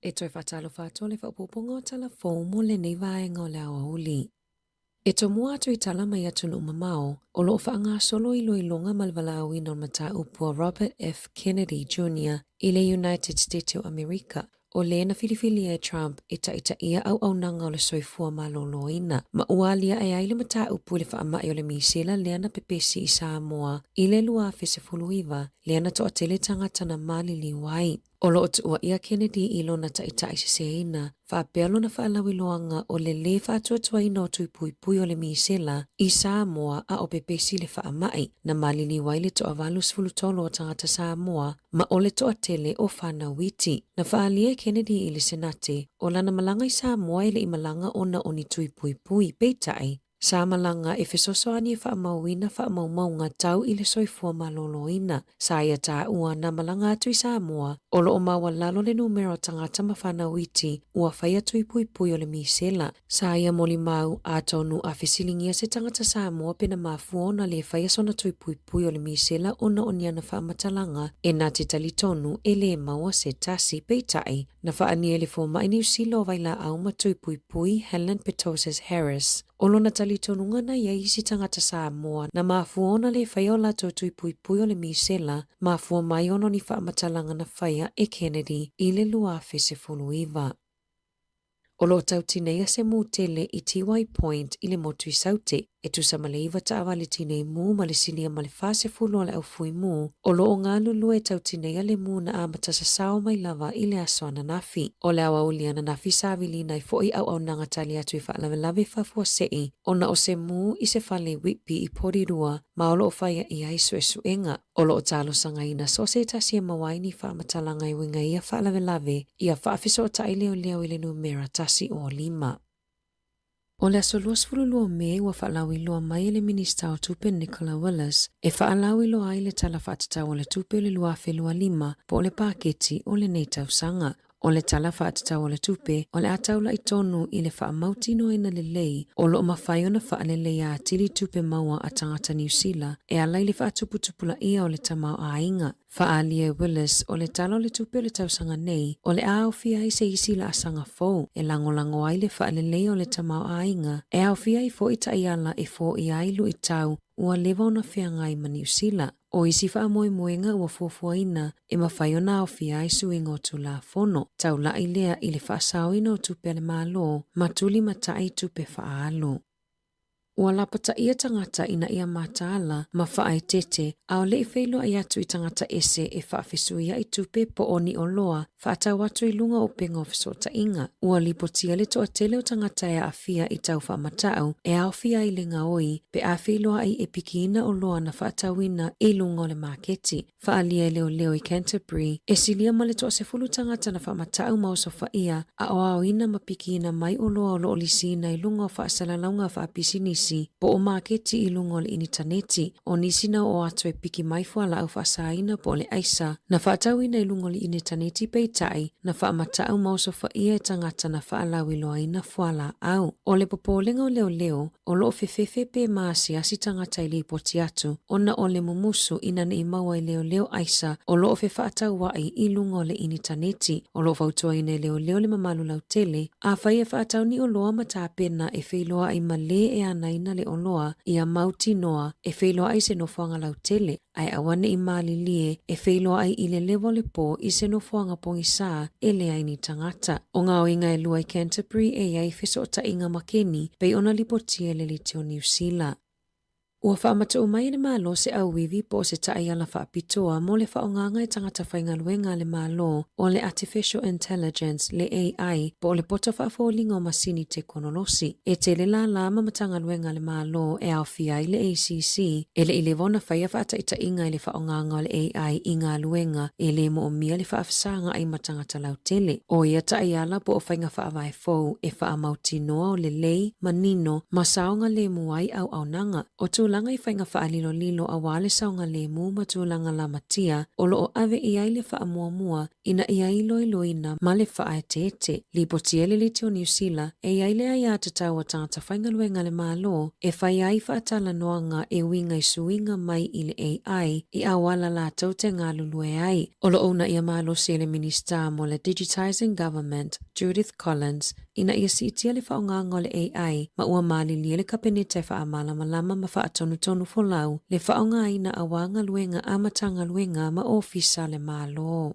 E toi whatalo whato le whapoponga o tala fō mo le nei vaenga o le awa uli. E to mua atu I tala mai atu no mamao, o loo whaanga solo I loilonga malwala au ina o mata upua Robert F. Kennedy Jr. I le United States of America. O le na filifili e Trump e ita ia au nanga o le soifua maloloina. Ma ualia e aile mata upu le whaamai o le misela leana pepesi I Sāmoa. I le lua fesefuluiva, leana to atele tangata na mali liwai. O loo tua ia Kennedy I lona ita I seseina. Whaapelo na whaalawiloanga o le le whaatuatua ina o tuipuipui o le misela I Sāmoa a o pepesi le whaamai. Na mali liwai le to avalu sfulutolo o tangata Sāmoa. Ma o le to atele o whana witi. Na whaalia Kennedy I le senate o lana malanga I Sāmoa ele I malanga ona o ni tuipuipui peitai. Sa malanga e fesosoani e whaamauina whaamaumaunga tau I le soifua maloloina. Sa ia tā ua na malanga atu I Sāmoa o lo o maua lalo le numero tangata mawhana witi ua whai atu I puipui o le misela. Sa ia moli mau a tonu a fesilingia se tangata Sāmoa pena mafuona le whai asona tui puipui o le misela ona onia na whaamatalanga e nā te tali tonu e le maua se tasi peitai. Na whaani e le fōma I New Zealand vaila au ma tui puipui Helen Petoses Harris. Olo na tali tonunga na ia isi tangata Sāmoa na mafuona le whaia o lato tui puipui o le misela mafua mai ono ni whaamatalanga na whaia e Kennedy I le lua fesefuluiva. O lo tautinea se mūtele I Tiwai Point I le motu I saute, e tu sa maleiva ta awale tinei mū ma le sinia ma le whase fulu o le au fui mū, o lo o ngā lulu e tautinea le mū na amata sa sao mai lava I le aso ananafi. O le awa uli ananafi sāwili nai fo I au nanga tali atu I whaalawelawe whafua sei, o na o se mū I se whale wipi I porirua, ma o lo o whaia I aisu e suenga. O lo o talo sanga ina so se tasia mawaini whaamatalanga I winga ia whaalawelawe, ia whaafiso o tai leo leo I le numera tasi o 5. O le asolua sfululua me ua whaalawi loa mai le minista o tupe Nicola Willis, e whaalawi loa ai le tala whaatatau o le tupe o le lua whelua 5 po o le paketi o le nei tausanga. O le tala whaatatau o le tupe, o le ataula I tonu I le whaamautino ina le lei, o lo mawhai ona whaalelei a tili tupe maua a tangata New Zealand, e alai le whaatuputupula ia o le tamau a inga. Whaalia Willis o le tala o le tupe o le tausanga nei, o le aofia I se isi la asanga fau, e langolango ai le whaalelei o le tamau a inga, e aofia I fo I taiala e fo I ailu I tau, ua lewa ona whiangai ma New Zealand. O isi wha moe moenga ua fuafuaina e mawhai ona o fia I suinga o tu la fono. Tau la I lea I le whaasauina o tupe le malo, matuli matai tupe whaalo. Ua lapata ia tangata ina ia mataala ma whaai tete, ao le I whailo ai atu I tangata ese e whaafesuia I tupe po oni o loa, whaatau atu I lunga o penga o fesota inga. Ua lipotia le toa tele o tangata e awhia I tau whaamatau, e awhia I le ngaoi, pe a whailo ai e pikiina o loa na whaatauina I lunga o le maketi. Whaalia leo leo I Canterbury, e silia ma le toa se fulu tangata na whaamatau mauso whaia, a o aoina ma pikiina mai o loa o lo lisina I lunga o whaasalalaunga whaapisini po o maketi I lunga o le initaneti, o nisina o atu e piki mai fuala au whaasaina po le aisa, na whaatauina I lunga o le initaneti peitai, na whaamatau mauso whaia e tangata na whaalawi loaina fuala au. O le popolenga o leo leo, o lo fefefe pe maasi asi tangata I li poti atu, ona o le mumusu ina ne I maua I leo leo aisa, o lo fe whaatau wai I lunga o le initaneti, o lo whautua ina leo leo le mamalu lau tele, a whaia whaatau ni o loa matapena e whailoa I male e anaina le oloa ia mauti noa e whailoa ai se nofuanga lau tele, ai awane I malilie e whailoa ai I le levo le po I se nofuanga pongi saa e le aini tangata. O ngā oinga e lua I Canterbury e iai wheso o ta inga makeni pei ona lipotia le litio New Zealand. Ua whaamata o mai le malo se auwiwi po se taaiala whaapitoa mo le whaonganga e tangata whaingaluenga le malo o le Artificial Intelligence le AI po le poto whaafolinga o masini teknolosi. E te le la lama matangaluenga le malo e awhia I le ACC e le ilevona whaia whaata ita inga I le whaonganga o le AI I ngā luenga e le mo o mia le whaafisanga ai matangata lau tele. O ia taaiala po o whainga whaawai fau e whaamauti noa o le lei, manino, masaonga le muai au nanga. O tu tūlanga I whainga whaalilo lilo a wale saunga le mu ma tūlanga la matia o lo o ave I ai le wha mua mua ina I ai loi loina ma le wha e te. Li potiele li teo New Zealand e ai le ai a tatau a tangata whainga luenga le malo e whai ai whaatala noanga e winga I suinga mai I le AI I awala la tau te ngā lulue ai. O lo ona ia malo se le minister mo le Digitizing Government, Judith Collins, ina ia siitia le whaonga le AI ma ua mali lia le kapenete whaamala malama ma whaatonu folau le whaonga ina awanga luenga amatanga luenga ma ofisa le malo.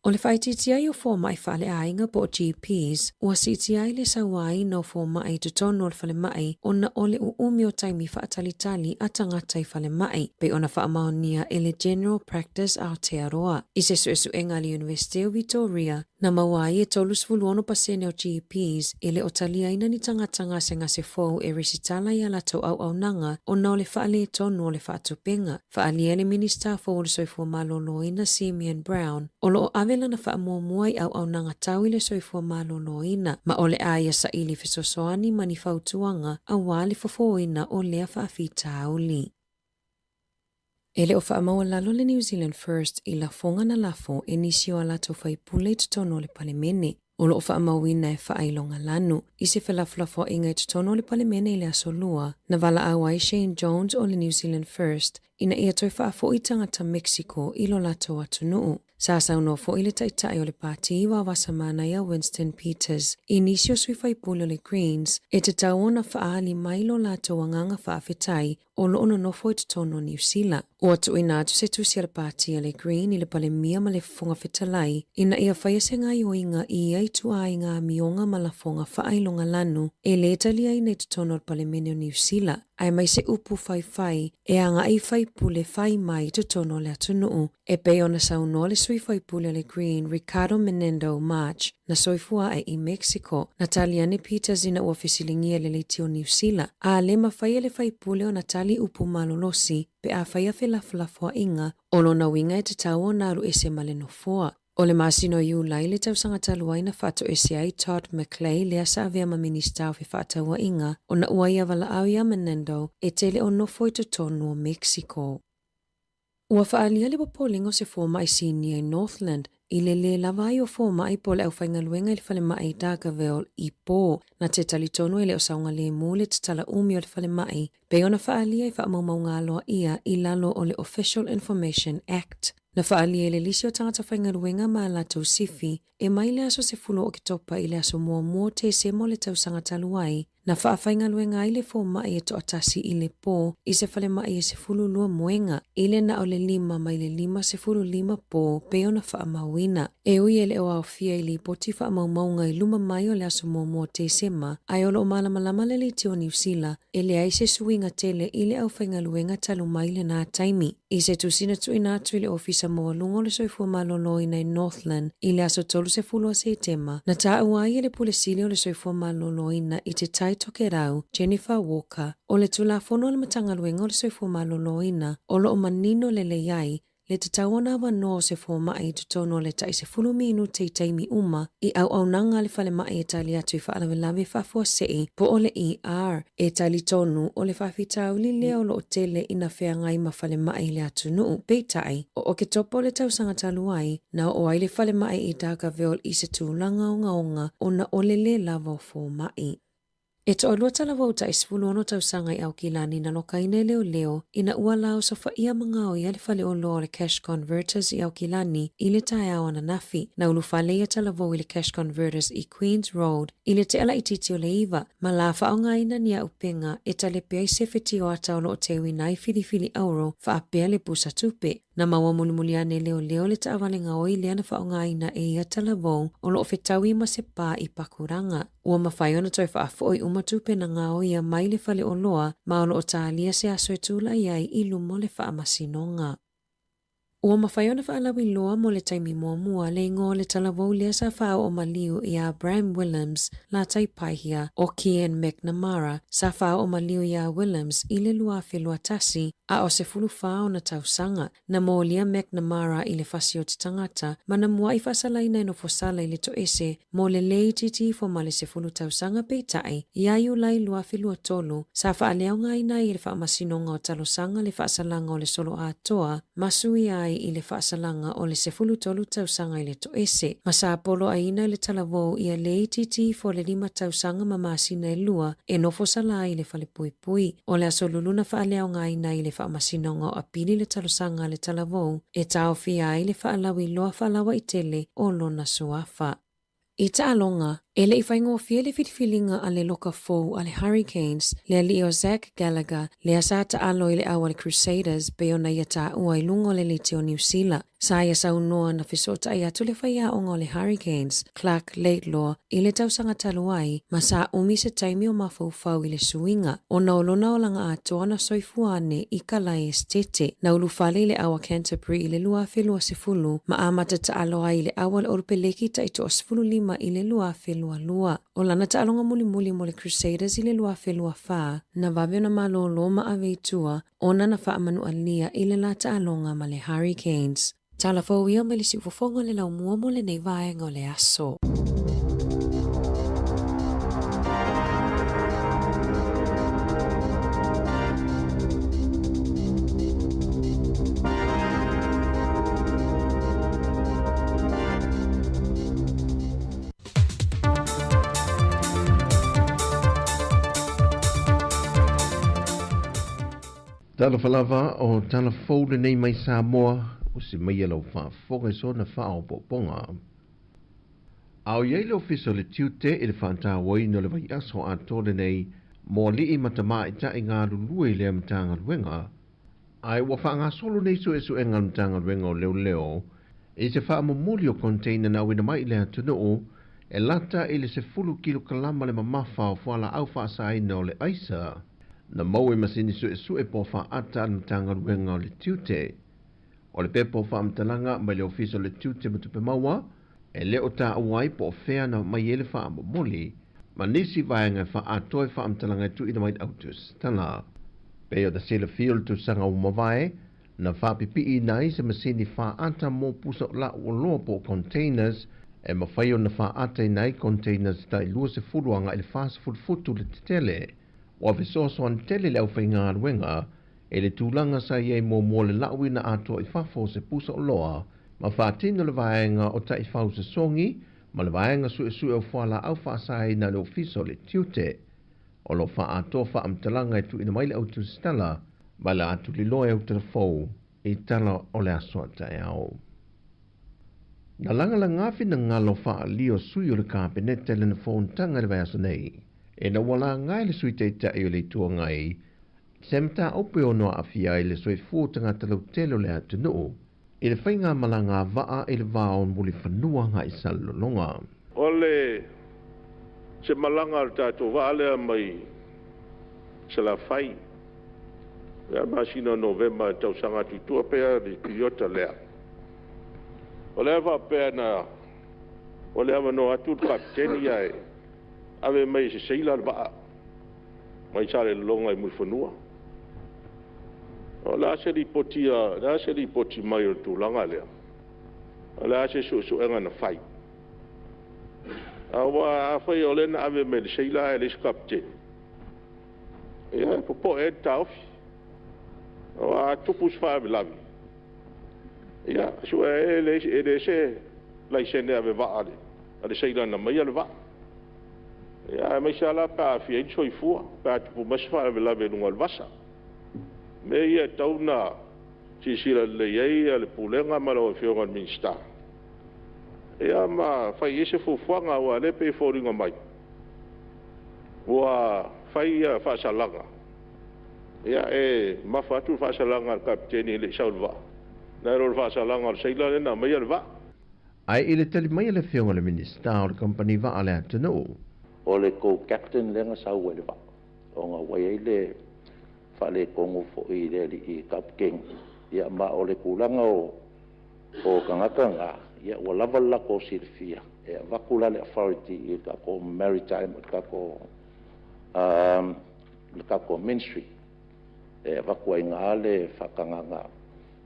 O le whaititia I o fōma I whaale ainga po GPs, ua siitiai le sawai no fōma I tutono le whale mai o na ole u umi o taimi whaatalitali a tangata I whale mai, pe ona whaamaonia e le General Practice Aotearoa. I se suesu enga le University of Victoria, na mawai e tolus fuluono pasene o GPs, e le o talia ina ni tangatanga se ngase fōu e resitala I ala tau au nanga o na o le whaale tonu o le whaatupenga. Whaalia le Minister for le soifua malolo ina Simeon Brown, o lo ave na whaamua I au nanga tau I le soifua malolo ina, ma ole aia sa ili fisosoani mani whautuanga a wale fofoina o lea whaafita auli. Ele o whaamaua lalo le New Zealand First I la fonga na lafo e nisio ala tau whaipule tutono le palemene. O lo o whaamauina e whaailonga lanu. I se whalaflafo inga I tutono le palemene I le asolua. Na wala awai Shane Jones o le New Zealand First ina ia toi whaafo I tangata Mexico I lo lato atunuu. Sasa uno fo I le taitai o le pati wa wasamana ia Winston Peters. I nisio sui whaipule o le Greens e te tau ona whaali mai lo lato wanganga whaafetai o lo ono nofo I tutono New Zealand. O atu ina atu se tusi le pati a le Green I le pale mia ma le fonga fetalai ina ia whaia se ngai o inga I ai tu a inga mionga ma la fonga whaailonga lanu e le talia I nei tutono le pale mene o New Zealand. Ai mai se upu whai e anga I whaipule whai mai tutono le atunuu. E pe ona sauno le sui whaipule le Green Ricardo Menendo March na soifua I Mexico. Natalia ne Peters ina ua fisilingia le leiti o New Zealand. A le mawhaia le whaipule o Natali upu malolosi pe a whaia whelaflafua inga o lona winga e te tau o naru ese male no foa. O le masino iu lai le tau sangataluai na whato ese ai Todd McClay le asa avea ma minista o whataua inga o na uaia wala au ia Menendo e tele o nofo I tutonu o Mexico. Ua whaalia le popolingo se fōma I sini I Northland I le lawai o fōma I pole au whaingaluenga I le whale mai Dargaville I pō na te talitonu e le o saunga le mule te tala umi o le whale mai pe ona whaalia I whaamaumau ngaloa ia I lalo o le Official Information Act. Na whaalia le lisi o tangata whaingaluenga ma la tau sifi e mai le aso se fulo o ki topa I le aso mua te se mo le tau sangataluai na whaingaluenga I le fōma I e to atasi I le pō I se whale mai e se fulu lua moenga I le na o le lima mai le lima se fulu lima pō pe ona whaamauina. E ui ele o au fia I li poti whaamaumaunga I luma mai o le aso mua te sema ai olo o malamalama le leiti o New Zealand e le ai se suinga tele I le au whaingaluenga talu mai le nā taimi. I se tusina tuina atu I le ofisa moa lungo le soifua malolo I nei Northland I le aso tolu se fulu a se tema na ta uai le pulesili o le soifua malolo ina I te tai toke rau Jennifer Walker o le tulafono le matangaluenga o le soifua malolo ina o lo o manino le leiai le te tauana wano se fōma I tutono le tai se fulu minu te taimi uma I au nanga le whale mai e tali atu I whaalawe whafua sei po o le ER e tali tonu o le whawhitau li leo lo o tele ina whea ngai ma whale mai le atu nuu peitai o ke topo le tau sangataluai na o ai le whale mai I Dargaville I se tūlanga o ngaonga o na ole le lava o fōmai. E to alua tala wauta I sifulu ono tau sanga I au kilani na lokaine leo ina ua lao sa whaia mga o I whale o loa le cash converters I au kilani I le tae au ana nafi na ulu whale ia tala wau I le cash converters I Queen's Road I le te ala I titi o le iwa ma la whaonga ina ni a upenga e tale pia I sefeti o ata o lo o tewi nai fili auro wha apea le pusa tupe. Na maua mulimuli ane leo le taawalenga o I le ana whaonga ina e ia tala wau o lo o whetawi ma se pā I pakuranga. Ua mawhai ona toi whaafo I umatupe na ngā o ia mai le whale o loa ma o lo o tālia se aso e tūla I ai I lumo le whaamasinonga. Ua mawhaiona whaalawi loa mo le taimi mua le ngō le talavou lea sa whao o maliu i a Bram Williams la taipaihia o Kian McNamara sa whao o maliu i a Williams i le lua whelua tasi a o se fulu whao na tausanga na mo lia McNamara i le whasi o te tangata ma na mua i whasalaina ino fosala i le to ese mo le lei titi fo ma le se fulu tausanga peitai i ayu lai lua whelua tolu sa whaaleo ngai nai i le whaamasinonga o talosanga le whaasalanga o le solo atoa masui ai i le whaasalanga o le sefulu tolu tausanga i le to ese. Ma sa apolo aina i le talavou i a lei titi fo le 5 tausanga ma masina e lua e nofo sala i le whale pui pui. O le aso luluna whaaleo ngai i le whaamasinonga o apili le talosanga le talavou e tau fia i le whaalawi loa whaalawa i tele o lona suafa. I taalonga, ele i whaingo fia le whitwhilinga a le loka fou a le Hurricanes, le ali o Zach Gallagher, le asa taalo i le awa le Crusaders, pe ona ia ta ua i lungo le liti o New Zealand. Sa ia sa unoa na fisota ia tu le whaia onga o le Hurricanes, Clark Laidlaw, i le tausanga taluai, ma sa umi se taimi o mafau i le suinga. O na olona o langa atoa na soifuane i kalai estete, na ulufale i le awa Canterbury i le lua whelua sefulu, ma amata taalo ai i le awa le orpeleki ta ito o sefulu lima i le lua whelua lua. O lana taalonga muli mo le Crusaders i le lua whelua wha, na vaveo na malolo ma aveitua, ona na wha amanu alia i le la taalonga ma le Hurricanes. Tala fo ia me le si fofonga le lau mua mo le nei vaenga o le aso. Tala falava o tala fōle nei mai Sāmoa o se mai alo whaafonga so na whao poponga. Au iei lo fiso le tiute i le whaantawai no le vai aso a tole nei mo li i matama i ta i ngā lulue i lea mtanga ruenga. Ai wa whaanga solo nei so e so e ngā mtanga ruenga o leo i se wha mamuli o container na wina mai i lea tunu o e lata i le se fulu kilo kalama le mamafa o whala au whaasa ina o le aisa. Na mau e masini so e so e po wha ata al mtanga ruenga o le tiute. O le pepo wha amtalanga mai le ofiso le tiute matupe maua, e leo ta awai po fea na mai ele wha amomoli, ma nisi vaenga wha atoe wha amtalanga tu ina mai autus, tala. Peo da sela fiol tu sanga umawai, na wha pipi i nai se masini wha ata mo pusa la o loa po containers, e mawhaio na wha ata i nai containers ta i lua se furuanga i le wha se futu le tele, o ave soso an tele le au whai ngā ruenga, e le tūlanga sa iei mō le laui na ato i whafo se pusa o loa, ma whātino le vaenga o ta i whau se songi, ma le vaenga su e au whala au whaasai na le ofiso le tiute, o lo wha ato wha amtalanga e tu ina mai le autu stala, ma le atu li loe au telefou, i tala o le asoa tae au. Na langa la ngafi na ngalo wha lio sui o le kāpenete le na whoontanga le vai aso nei, e na wala ngai le sui teita i o le tua ngai, semta ope o noa afia i le soi fuotanga talau telo le atu nuu, i le whainga malanga vaa i le vao muli whanua nga i salolonga. Ole, se malanga le tātou vaa lea mai se la whai. Ea masina Novemba tau sanga tutua pea di Kyoto lea. Ole ava pea na, ole ava no atu kapteni ai, ave mai se seila le vaa. Mai sale longa i muli whanua. O la se li poti mai o tūlanga lea. O la se su enga na whai. Awa a whai o lena ave me le seila e le skapte. Ia popo e taufi. O a tupus wha ave lavi. Ia su e le se lai sene ave vaa le. A le seila na mai ale vaa. Ia mai se ala pa fia i soifua. Pa tupu maswha ave lavi lunga al vasa. Me ia tauna si sila le iei le pulenga malo fionga minsta. Ia ma fai ese fufuanga wa le pe foringa mai. Wa fai fasalanga. Ia ma fatu fasalanga kapteni le saulva. Na ro fasalanga seila le na mai alva. Ai ile tali mai le fionga le minsta o le company va ale atano. O le co-captain lenga sau le va. O nga wai le fale kongo fo i le i kapkeng ia ma o le kulanga o o kangaka nga ia ua lava lako silfia e vakula le authority i ka ko maritime ka ko ministry e vakua inga le whakanganga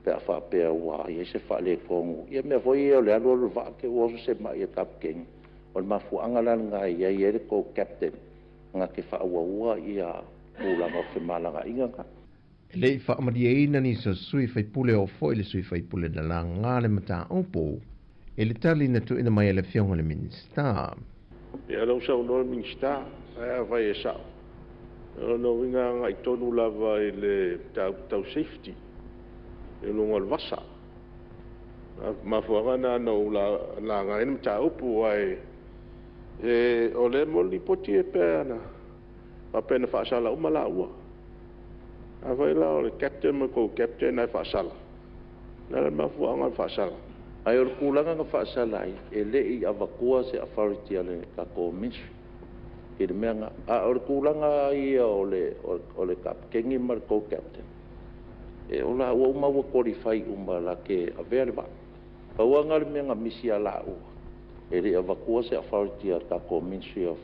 pe a whapea ua i se whale kongu ia mea voi e o le alo va ke uosu se mai e kapkeng o le mafuanga langa ia i ere ko captain nga ke whaua ua ia pulanga o whemalanga inga ka Le whaamaria ni sa sui whaipule o fo le sui whaipule na la ngā le mata opo e le tali na tu ina mai le fionga le minista. E alo sa uno le minista, e vai e sa. No winga ngai tonu lava i le tau safety. E lunga le vasa. Ma fuanga no la ngai na mata opo ai e o le moli poti e pēna. Pa pēna whaasala umala ua. Avai la o le captain ma ko captain ai whaasala. Nara mafuanga whaasala. Ai o kulanga nga whaasala ai, e le i awakua se authority ale ka ko ministry. E le mea nga, a o kulanga i o le kapkengi mar ko captain. E o la ua uma ua qualify uma la ke avea le ba. Paua nga le mea nga misi a la ua. E le awakua se authority ale ka ko ministry of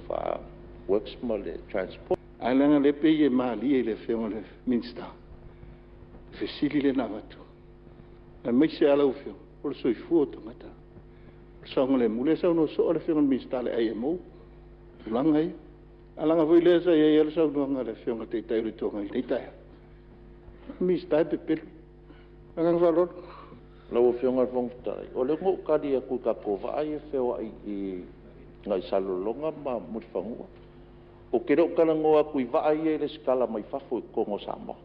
works ma le transport. Ai langa le pe e mali e le fionga le minsta. Fesili le na watu. Na mai se ala ufio. O le soifu o tangata. Saunga le mule sa uno so le fionga minsta le ai mo. Langa ai. Alanga voi le sa ia le sa uno le fionga te tai le tonga i tai. Minsta pe pe. Langa valor. Lau fionga vongtai. O le ngo kadi aku ka kova ai feo ai i ngai salolonga ma mutfangua. O kero kala ngoa kui vai e le skala mai fafo e kongo Sāmoa.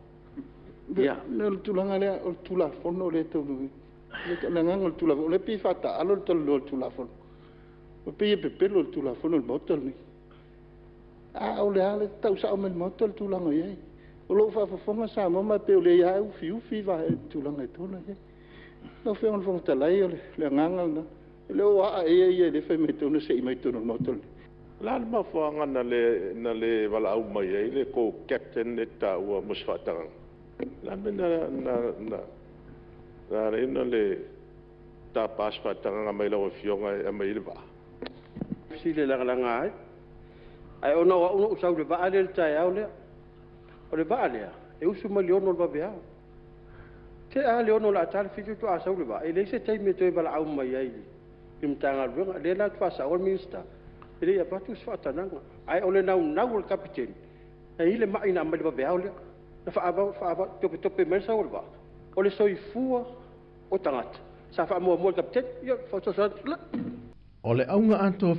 Ia, le tulanga le o tula fono le tonu. Le nganga le tula, le pi fata alo le tula fono. O pi e pepelo le tula fono le motor ni. A o le ale tau sa o me motor tulanga ye. O lo fa fonga Sāmoa ma pe o le ia ufi va tulanga e tona ye. No fe on fonga talai o le nganga na. Le o a e le fe me tonu se i mai tonu motor ni. La ma fuanga na le wala au mai ai le ko captain e ta ua musfatanga. La me na reina le ta pasfatanga mai la fionga e mai le va. Si le la nga ai ona o usau le va ale tai au le. O le va ale e usu ma leono le va te a leono la tal fitu to asau le va. E le se tai me to wala au mai ai. Kim tanga le la fa sa o minista. Ele ia patu sfatananga. Ai ole nau o kapiten. Ai ile mai na mai ba ole. Na fa aba tope mensa ole ba. Ole soifua o tangata. Sa fa mo kapiten, ia fa to sa. Ole aunga anto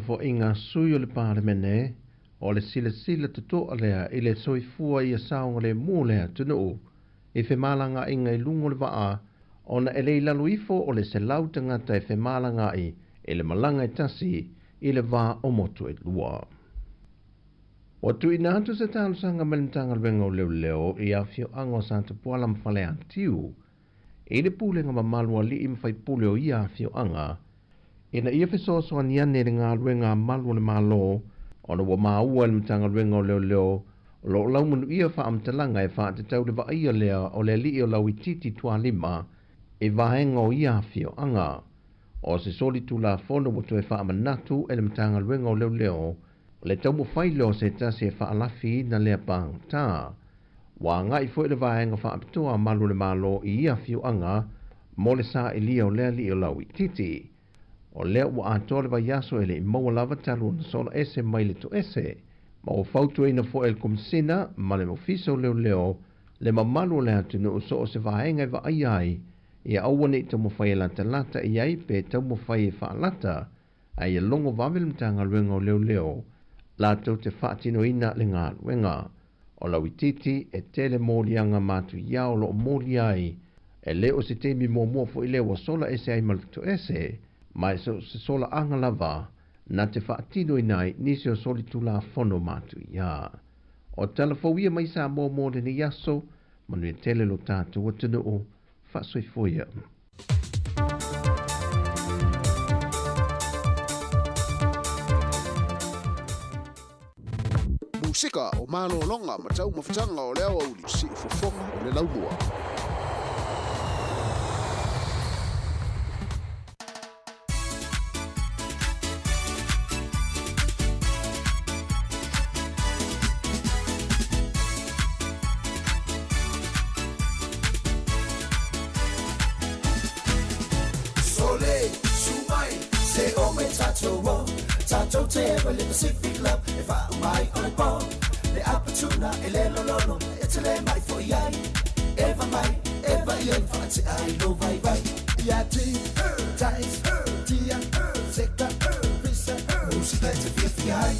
fo inga sui o le parlemene, ole sila tuto alea ile soifua ia saunga le mulea tunu. E fe malanga inga i lungo le waa, ona ele laluifo ole se lau tangata e fe malanga i, ele malanga i tasi, i le wā o motu e lua. O tu ina atu se tālusanga melintanga wenga o leo i a fio ango santa puala mwhale antiu, i le pūlenga ma malua li i mwhai pūle o i a fio anga, ina ia fesoso aniane le ngā luenga malua le malo, ona wa maua le mtanga wenga o leo, lo laumunu ia wha amtalanga e wha te tau le wa ia lea o le li o lau i titi tua lima, e wahenga o i a fio anga, o se soli tu la fono mo tu e wha amanatu e le mtanga luenga o leo, le tau mo whai leo se tasi e wha alafi na lea pang tā. Wa ngai fo le vaenga wha apitua malu le malo i ia fiu anga, mo le sa e lia o lea li o lau i titi. O lea ua atole wa yaso e le i maua lava talu na sola ese mai le to ese, ma o fautu e na fo el kumsina ma le mofiso leo, le ma malu le atunu o so o se vaenga e wa ai, ia awane i tau mo whai lata lata i ai pe tau mo whai e wha lata, ai e longo wawel mtanga luenga o leo, la tau te whaatino ina le ngā luenga. O lau i titi e tele mōrianga mātu iao lo mōri ai, e leo se temi mō fo i leo sola ese ai malito ese, mai se sola anga lava, na te whaatino inai nisi o soli tula fono mātu ia. O talafauia mai sa mō le ni yaso, manu e tele lo tātu o tunu o, whaasoifoia. Musika o malo longa ma tau mafutanga o leo au si fofonga o le laumua. o Tatou te ewa le Pacific love e wha mai o le po le apatuna e le lololo e te le mai fo iai eva iai wha te ai lo vai vai ia ti tais tia seka risa musika te fia ai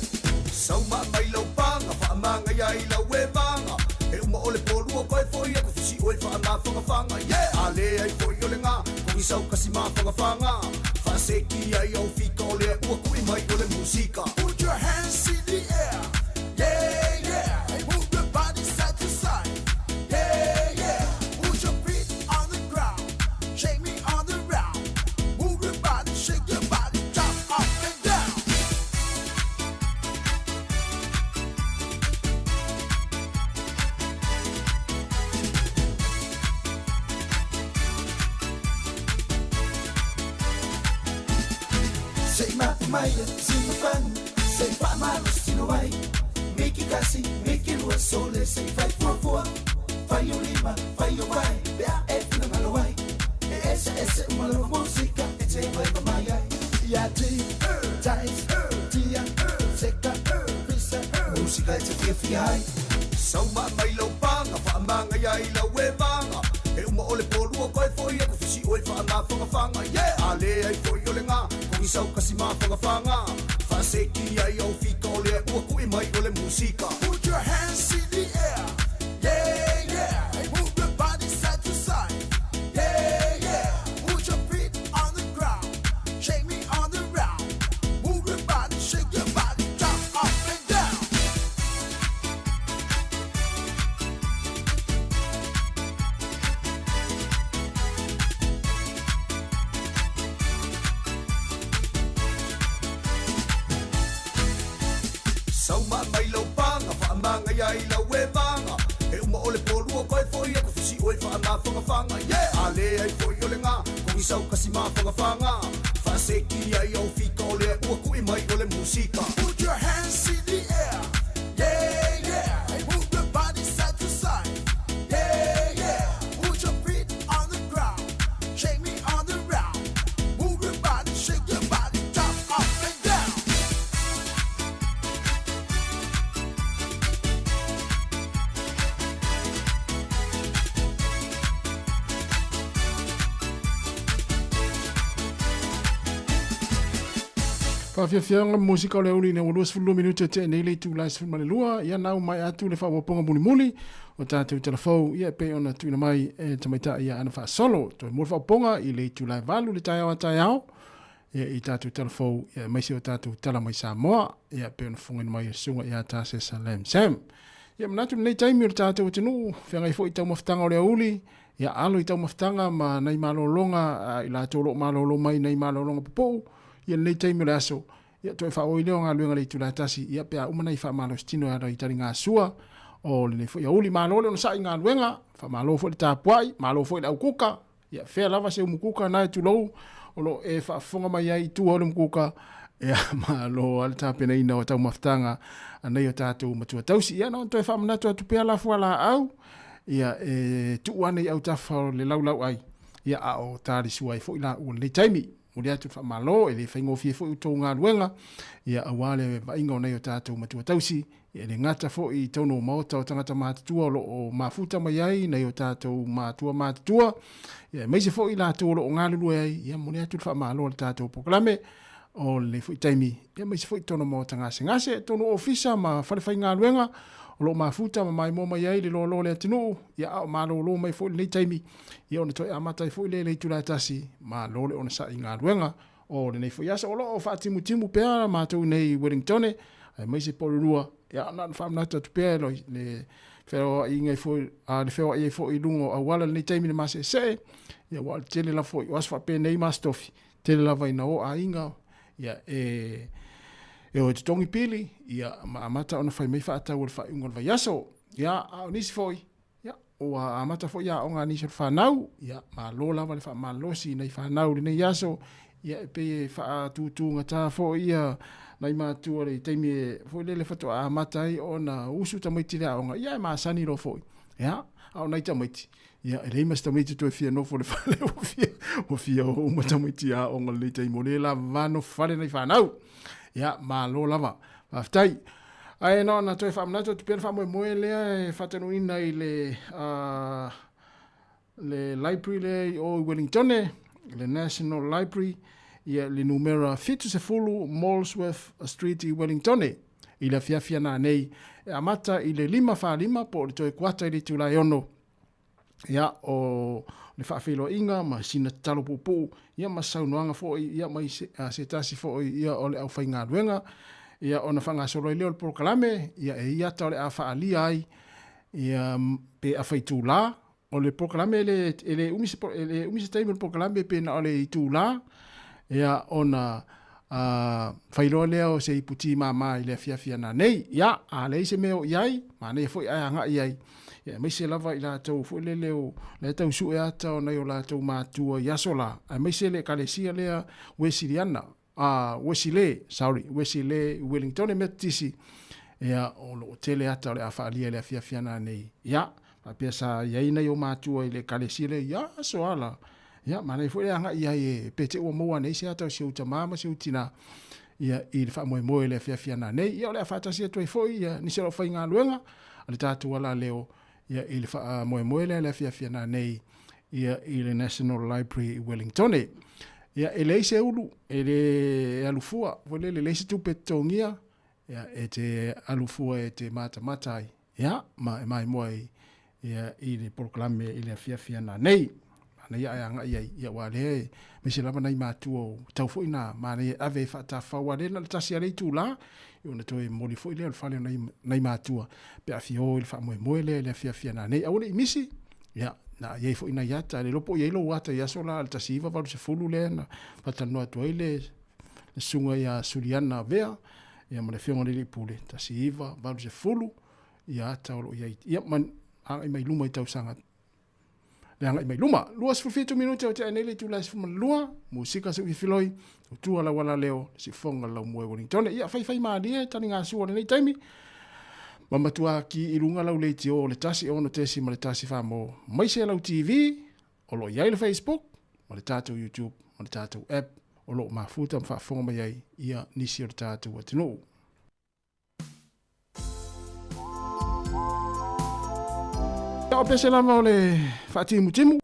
sauma mai lo panga wha manga iai la we manga e uma o le polua koe fo ia ko fisi oe wha ma whangawhanga yeah ale ai fo i o le ngā ko i sau kasi ma whangawhanga wha seki ai au fika o le ua kui mai o le musika put your hands in the air yeah yeah hey, move your body side to side yeah yeah put your feet on the ground shake me on the ground move your body shake your body jump up and down say maya sing fun say pa malo sino ai make it kasi make it was so let's say 544 fai o lima fai o vai bea e fina malo ai ese malo música e te vai pa maya ya ti tais tia seka visa música e te fia ai so mai lo panga fa manga ya ila we manga e uma ole polua koe foi e ko fisi oi fa na fanga yeah ale ai foi o le nga ko i sau kasi ma fanga fa seki ai au fika o le ua kui mai o le musika put your hands in the air yeah yeah hey, move your body side to side yeah yeah put your feet on the ground shake me on the ground move your body shake your body jump up and down sauma mai lo panga wha manga iai la we manga e uma ole polua koe foi e ko fisi oe wha ma whangawhanga yeah ale ai foi o le ngā ko i sau kasi ma whangawhanga wha seki ai au fika o le ua kui mai o le musika put your hands in the air yeah yeah hey, move your body side to side yeah yeah put your feet on the ground shake me on the ground move your body shake your body jump up and down Whawhiawhianga musika o le uli ne waluas fulu minuta te nei le tu lais fulu malelua. Ia nau mai atu le whawaponga muli muli. O tātou telefou, ia pe ona tuina mai e tamaita ia ana wha solo. Toi mulu whawaponga i le tu lai valu le tai awa tai au. Ia i tātou telefou, ia maisi o tātou tala mai Sāmoa. Ia pe ona whungin mai sunga ia tāse Salam Sam. Ia manatu nei taimi o tātou tinu. Whiangai fo i tau mawhtanga o le uli. Ia alo i tau mawhtanga ma nei malolonga. I la tolo malolo mai nei malolonga popou. Ia nei taimi le aso, ia toi wha oi leo ngā luenga le tu la tasi, ia pia umana i wha malo stino ara i tari ngā sua, o le nei ia uli malo leo na sa i ngā luenga, wha malo fo le tāpuai, malo fo le au kuka, ia whea lava se umukuka nai tu lou, o lo e wha fonga mai ai tu hau le umukuka, ia malo ala tāpena ina o tau maftanga, anei o tātou matua tausi, ia no toi wha manatu atu pia la fua la au, ia tu wane i au tawha le lau ai, ia a o tāri suai fo i la ua nei taimi, o le atu whamalo, e le whaingofie fo i tō ngā ruenga, ia awale mainga o nei o tātou matua tausi, ia le ngata fo i tauno maota o tangata mātatua o mafuta mai ai, nei o tātou mātatua, ia meise fo i lātou o ngā lulu ai, ia mo le atu whamalo le tātou poklame, o le fo i taimi, ia meise fo i tauno maota ngase, tauno ofisa ma whalewhai ngā ruenga, o lo mafuta ma mai mo mai ai le lo le atinu ia au ma lo mai fo le taimi ia ona toi amata fo le tula tasi ma lo le ona sa inga ruenga o le nei fo ia so lo o fa timu pe ma to nei Wellington ai mai se polua ia na fa na to pe lo le fero inga fo a le fero ia fo i lungo a wala le taimi ma se ia wal tele la fo was fa pe nei ma stofi tele la vai na o a inga ia e o te tongi pili, ia amata ona whai mei whaata ua whai ungon vai aso, ia au nisi foi, ia o amata foi ia o ngā nisi whanau, ia ma lo lava le wha ma losi nei whanau le nei aso, ia e pe wha tutunga tā foi ia nai mātua le teimi e fo le fato a matai o na usu tamaiti le aonga ia e maasani lo foi ia au nai tamaiti ia e leima tamaiti to fia no fo le fale o fia o tamaiti a o le teimo le la vano fale nai fanau ia ma lo lava aftai ai no na to fa na to pe fa mo le fatanu ina i le library le o Wellington le National Library ia le numero fitu se fulu Molesworth Street i Wellington i le fiafia na nei e amata i le 5 po le toe kuata i le tulai ono ia o le whaafilo inga ma sina talo pupu ia ma saunoanga fo ia mai se tasi fo ia o le au whainga luenga ia ona whanga solo i leo le proklame ia e ia tau le a whaalia ai ia pe a whaitu la o le proklame ele umisi taimi le proklame pe na o le itu la ia ona whailoa leo se iputi mama i le fiafia na nei ia a le se meo iai ma nei fo ai anga iai ia mai se lava i la tau fo le leo le tau su e ata o nei o la tau mātua iasola a mai se le kalesia lea Wesiliana Wesile Wellington metisi ia o lo tele ata o le awhaalia le fiafia na nei ia a pesa iai nei o mātua i le kalesia le ia soala ia mana foi anga ia e pete o moa nei se ata se uta mama se utina ia i le fa mo le fia na nei ia le fa se toi foi ia ni se lo foi nga luenga ale tatu wala leo ia i le fa mo le fia na nei ia i le National Library Wellington ia ele se ulu ele alufua vole le se tu petongia ia e te alufua e te mata ia mai moi ia i le proklame i le fia na nei na ia anga ia wale me se lava nei mātua tau fo ina ma nei ave fa ta fa wale na tasi ale tu la yo na toi moli fo ile fale nei mātua pe afio il fa mo le fia na nei au le misi ia na ia fo ina ia ta le lopo ia lo wata ia sola al tasi va valu se fulu le na pata no atu ile sunga ia suliana vea ia mo le fionga le pule tasi va valu se fulu ia ta lo ia man ai mai luma i tau sanga le anga i mai luma luas fufitu minuti o te anele tu las fuma lua musika se filoi tu ala wala leo si fonga la mo Wellington ia fai madia tani nga suo nei taimi mama tua ki ilunga la le ti o le tasi ono tesi ma le tasi fa mo mai se la TV o lo ia le Facebook ma le tatu YouTube ma le tatu app o lo mafuta fa fonga mai ia nisi o tatu watino o pese la mo le fatimu timu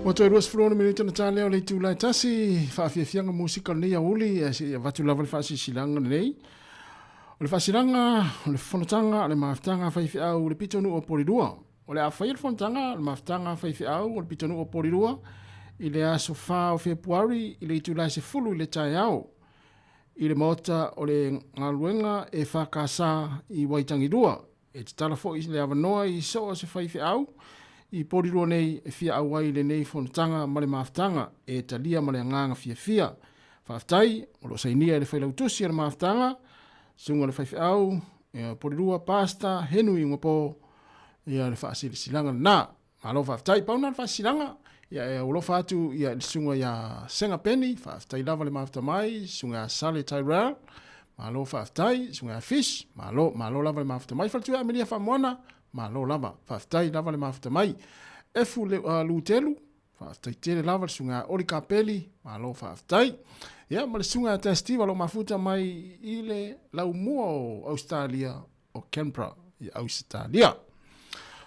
O toi ruas flona minuto na tale o le tūlai tasi, whaafiafianga musika nei a uli, e watu lava le whaasisilanga nei. O le whaasiranga, o le whanatanga, o le maafitanga whaifi au, le pitonu o porirua. O le awhai le whanatanga, o le maafitanga whaifi au, o le pitonu o porirua. I le aso wha o Februari, i le tūlai se fulu i le tai au. I le mota o le ngaluenga e whakasa i waitangirua. E te tala fo i le awanoa i so se whaifi au. I porirua nei e fia awai le nei whanatanga ma le maafitanga e talia ma le nganga fia. Whaftai, o lo sainia e le whailautusi e le maafitanga, sunga le whaifi au, e porirua pasta, henui ngapo, ia le whaasiri silanga na. Malo whaftai, pauna le whaasilanga, ia e ulofa atu, ia le sunga ia senga peni, whaftai lava le maafita mai, sunga sale Tyrell, malo whaftai, sunga fish, malo lava le maafita mai, whatu e amelia whamoana, malo lava, whaftai lava le maafita mai, efu le lutelu, whaftai tere lava le sunga ori kapeli, malo whaftai, ia ma le sunga testiva lo mafuta mai i le lau mua o Australia, o Canberra, i Australia.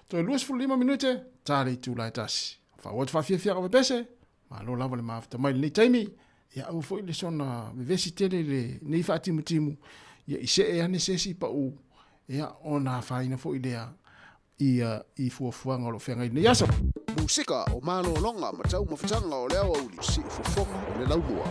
Toi luas fu 5 minute, tare tu lai tasi. Whawat whawhiawhia kawe pese, malo lava le maafita mai le taimi, ia au fo i le sona vevesi tere le nei whaatimu, ia i se e ane sesi pa u, ia o nā whaina fo i lea, i fuafuanga o lo whengai nei asa. Musika o mano longa matau mawhitanga o leo au li si fuafuanga o le laumua.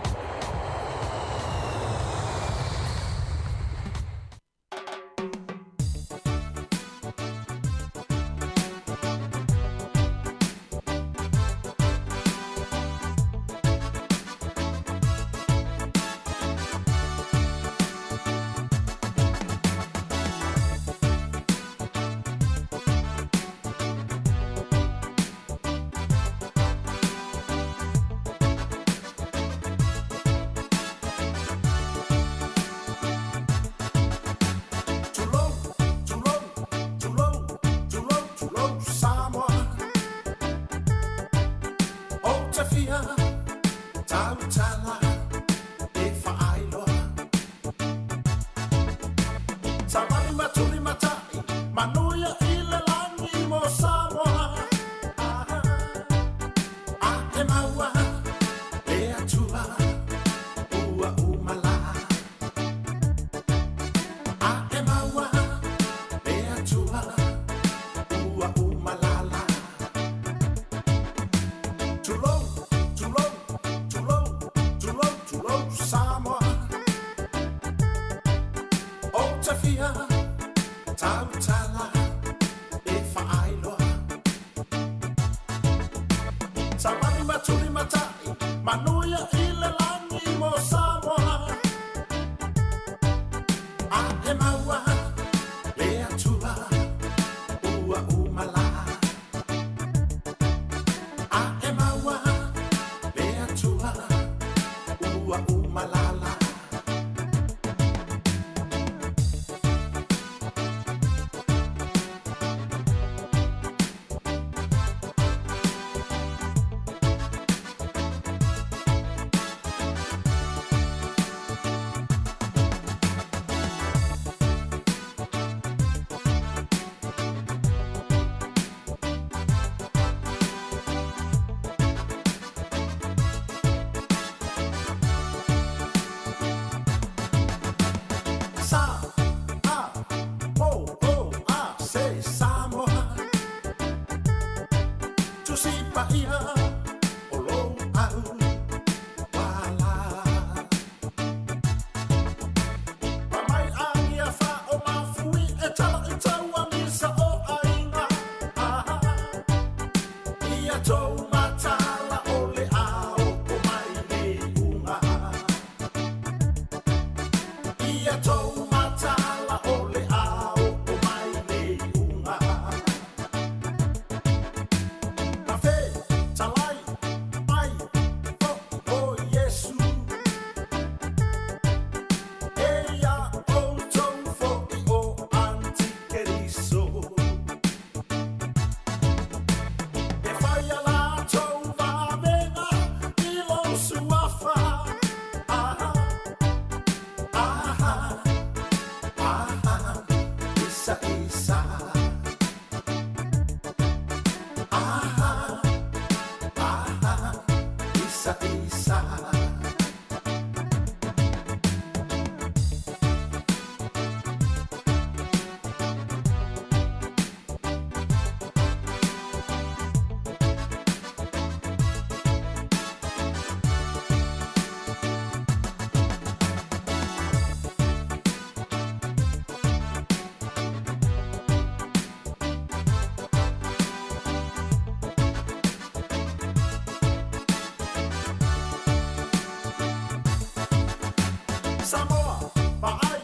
Sāmoa, paai,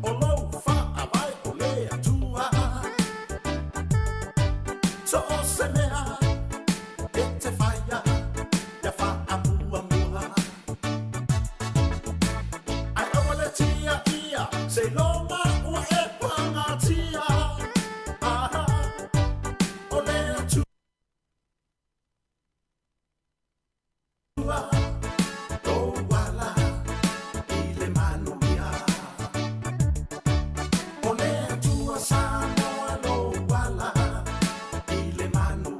o lou whaawai o lea tua. So o se mea, e te whaia, ia whaamua mua. Ai awa le tia ia, se loma ua e panga tia. Aha, o lea tua. Samoa lo wala i le manu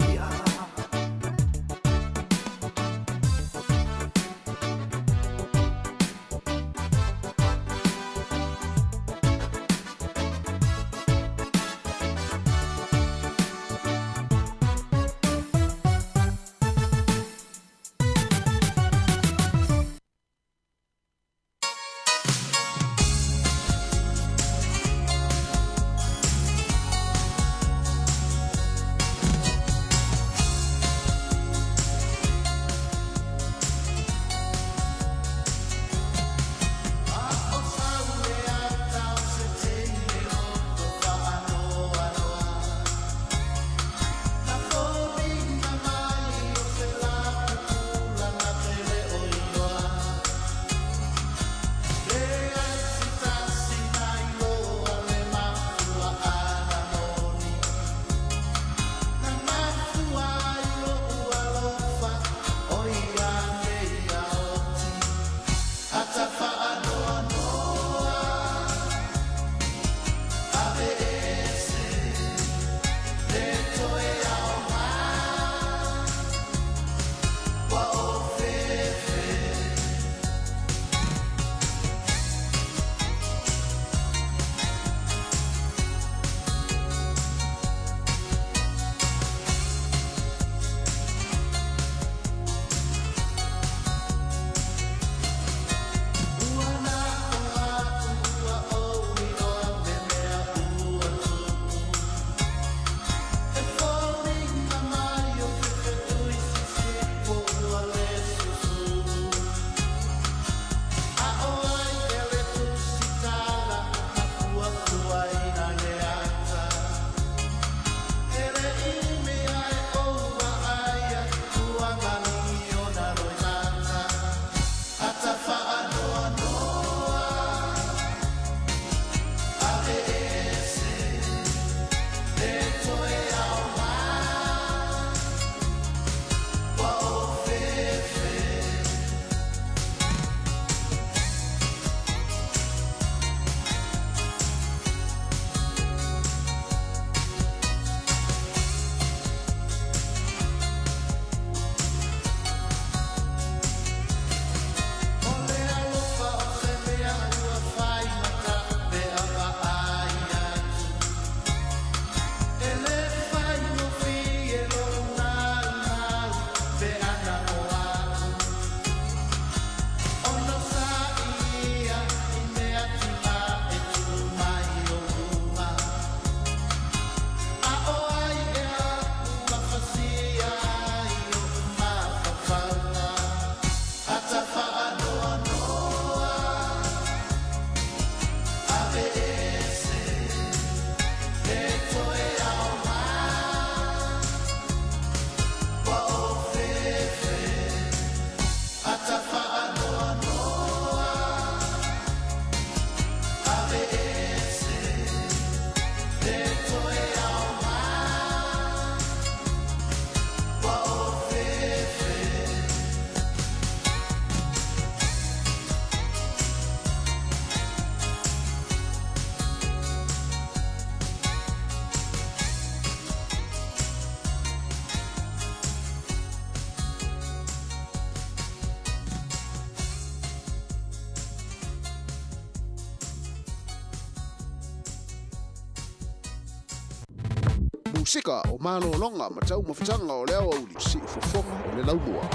sika o mano longa matau mafutanga o leo au si fofonga o le laumua.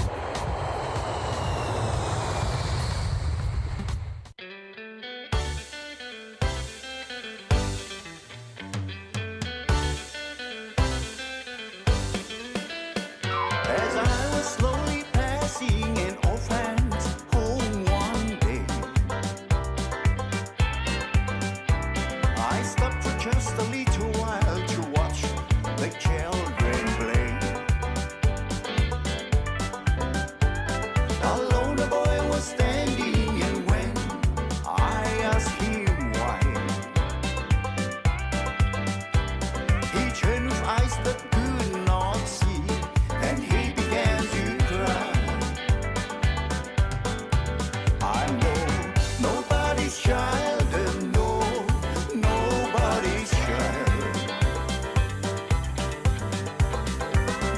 As I was slowly passing an old friend's home one day, I stopped for just a little while to watch the children play. Alone the boy was standing, and when I asked him why, he turned with eyes that could not see, and he began to cry. I know nobody's child, and no, nobody's child.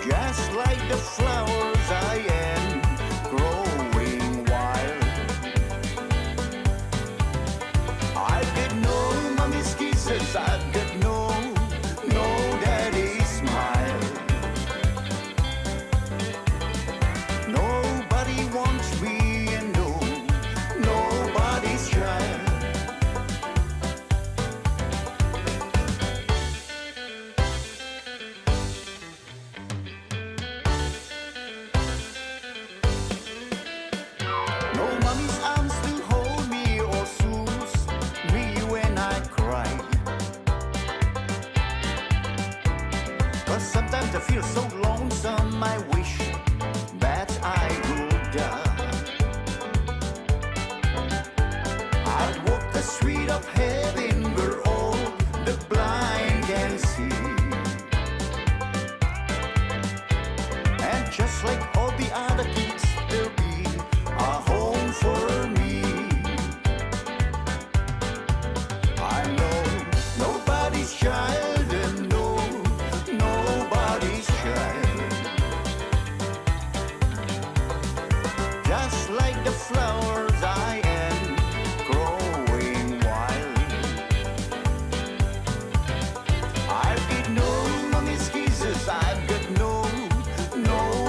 Just like the flowers I am growing wild. I've got no mommy's kisses, I've got no daddy's smile. Nobody wants me, and no, nobody's child. No mommy's arms to hold me or soothe me when I cry. 'Cause sometimes I feel so lonesome, I wish that I would die. I'd walk the street of heaven where all the blind can see. And just like all the other kids, there'll be a home for me. I know nobody's child, and no, nobody's child. Just like the flowers I am growing wild. I've got no mommy's kisses, I've got no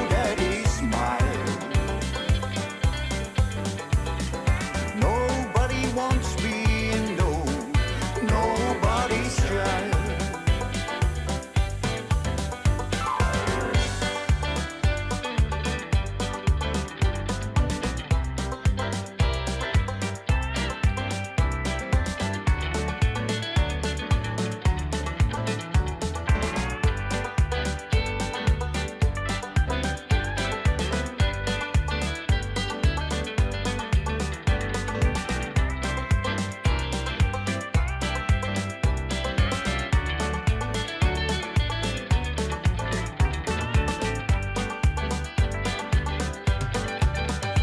daddy's smile. Nobody wants me, and no, nobody's child.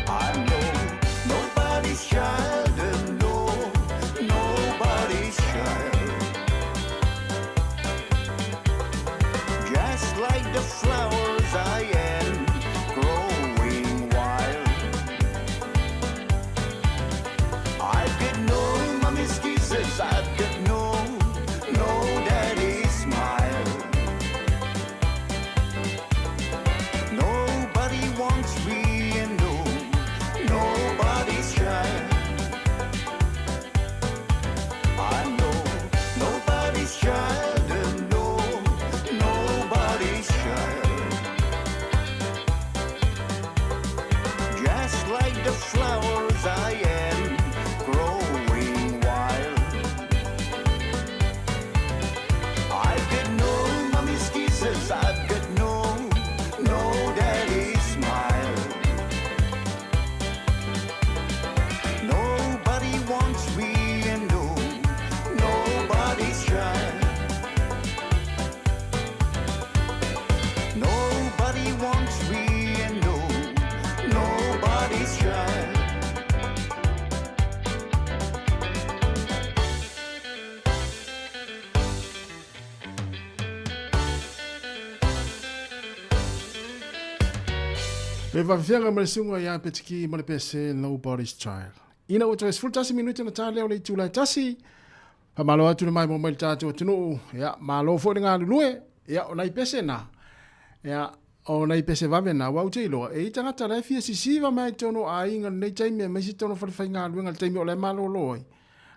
I know nobody's child, and no, nobody's child. Just like the flowers I am growing wild. I've got no mommy's kisses, I've got no daddy's smile. Nobody wants me, and no, nobody's child. I know nobody's child, and no, nobody's child. Just like the flowers I am growing wild. I've got no mommy's kisses, I've got no daddy's smile. Nobody wants me, and no, nobody's child. Nobody wants me, and no, nobody's child. Le whawhianga ma le sunga ia petiki ma le pese Nobody's Child. Ina o toes fultasi minuti na tā leo le tūlai tasi. Pa malo atu le mai mo mai tātou atunu. Ia, malo fo le ngā lulue. Ia o nai pese na. Ia o nai pese vave na wau te iloa. E itanga tala e fia sisiva mai tono a inga nei taimia mai si tono whai ngā luenga le taimia o le malo loi.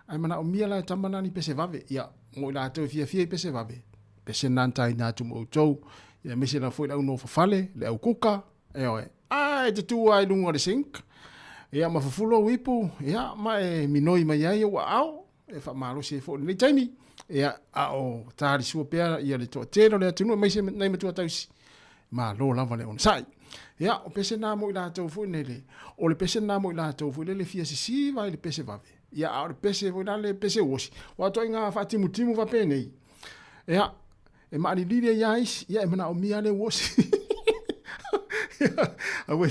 Ai mana o mia la tamana ni pese vave. Ia mo ila tau fia fia pese vave. Pese nantai nā tumu o tau. Ia mese na fwoi lau no fafale, le au kuka. E oe. Ai te tua ai lunga le sink. Ia ma fafulo wipu. Ia ma e minoi mai ai o au. E wha malo se fo nei taimi. Ia a o tāri sua pēra. Ia le toa tēro le atunu. Mai se nei matua tausi. Ma lo lava le on sai. Ia o pese nā mo ila tau fwoi nele. O le pese nā mo ila tau fwoi le fia sisi vai le pese vave. Ia a o le pese fwoi le pese wosi. Wa toi ngā whatimu timu va pēnei. Ia e maari lire ia isi. Ia e mana o mia le wosi. Awe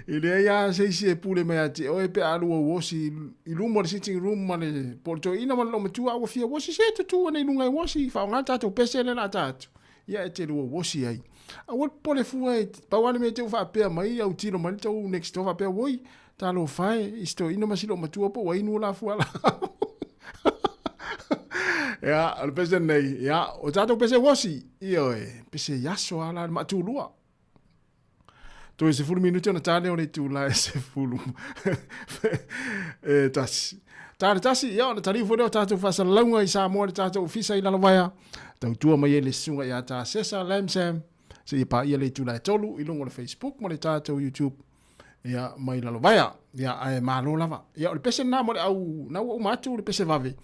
ile ya seisi e pule mai ati o e pe alu o wosi I lumo le sitting room ma le porto ina ma lo matua o fia wosi se tu nei lunga wosi fa nga tatu pese le na tatu ia e te lu wosi ai a wo pole fu ai pa wale me te fa pe mai au tiro ma tau next to fa pe woi ta lo fai isto ina ma silo matua po wai nu la fu ala ya al pese nei ya o tatu pese wosi io e pese yaso ala ma tu lua Toi se fulu minuti ona tane ona tu la se fulu. Tasi. Tasi ia ona tari fo tatu fasa launga I Sāmoa le tatu ofisa I Lalawaya. Tau tua mai le sunga ia ta sesa lamsam. Se ia pa ia le tu la tolu I longo le Facebook mo le tatu YouTube. Ia mai Lalawaya. Ia ai malo lava. Ia o le pese na mo le au na o matu le pese vave.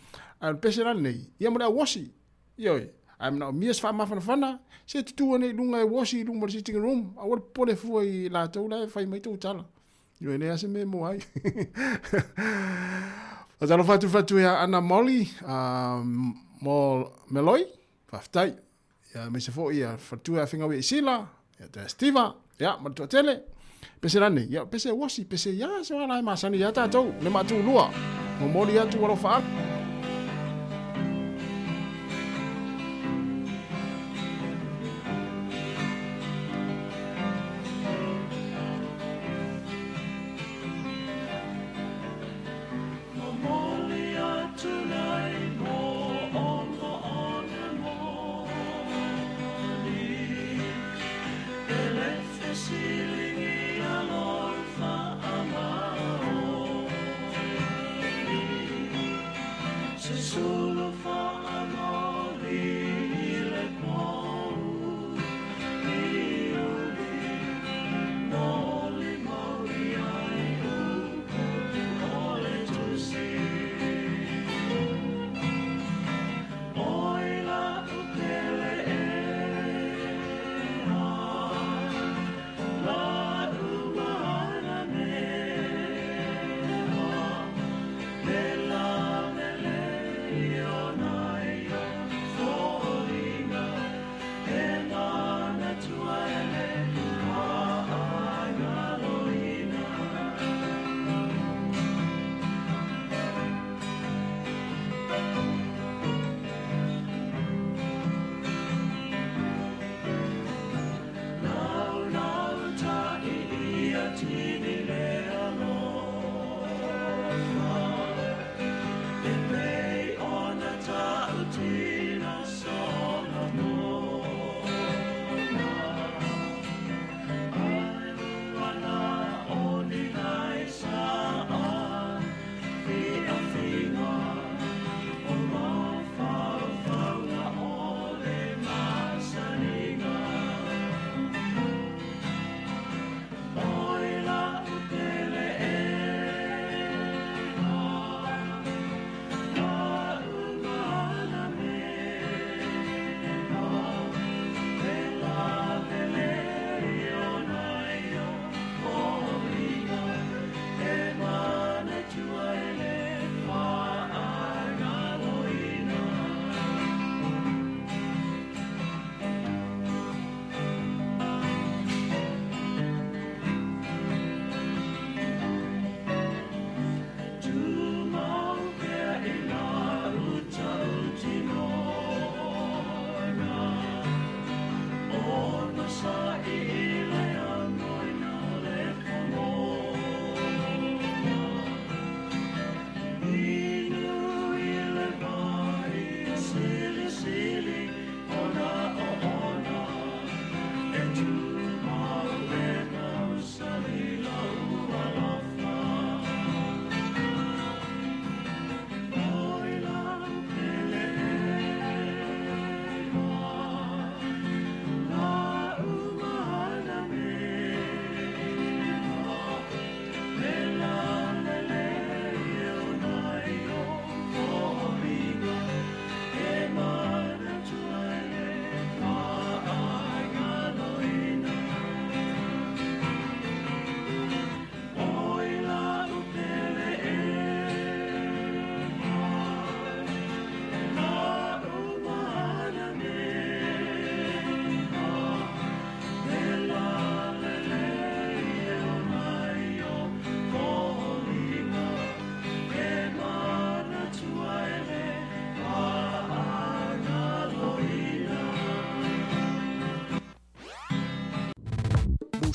Ai le pese la nei. Ia mo le wasi. Ia ai mana o mias fa mafana. Se tu nei lunga e wasi lunga sitting room. A wor pole fu I la tau la fai mai tau tala. Yo ne ase me mo ai. Azalo fatu ya ana Molly mo Meloi faftai. Ya me se fo ia fatu ya finga we sila. Ya te Stiva. Ya ma to tele. Pese rane ya pese wasi pese ya so ala ma sani ya ta tau le ma tu lua. Mo Molly ya tu wala fa.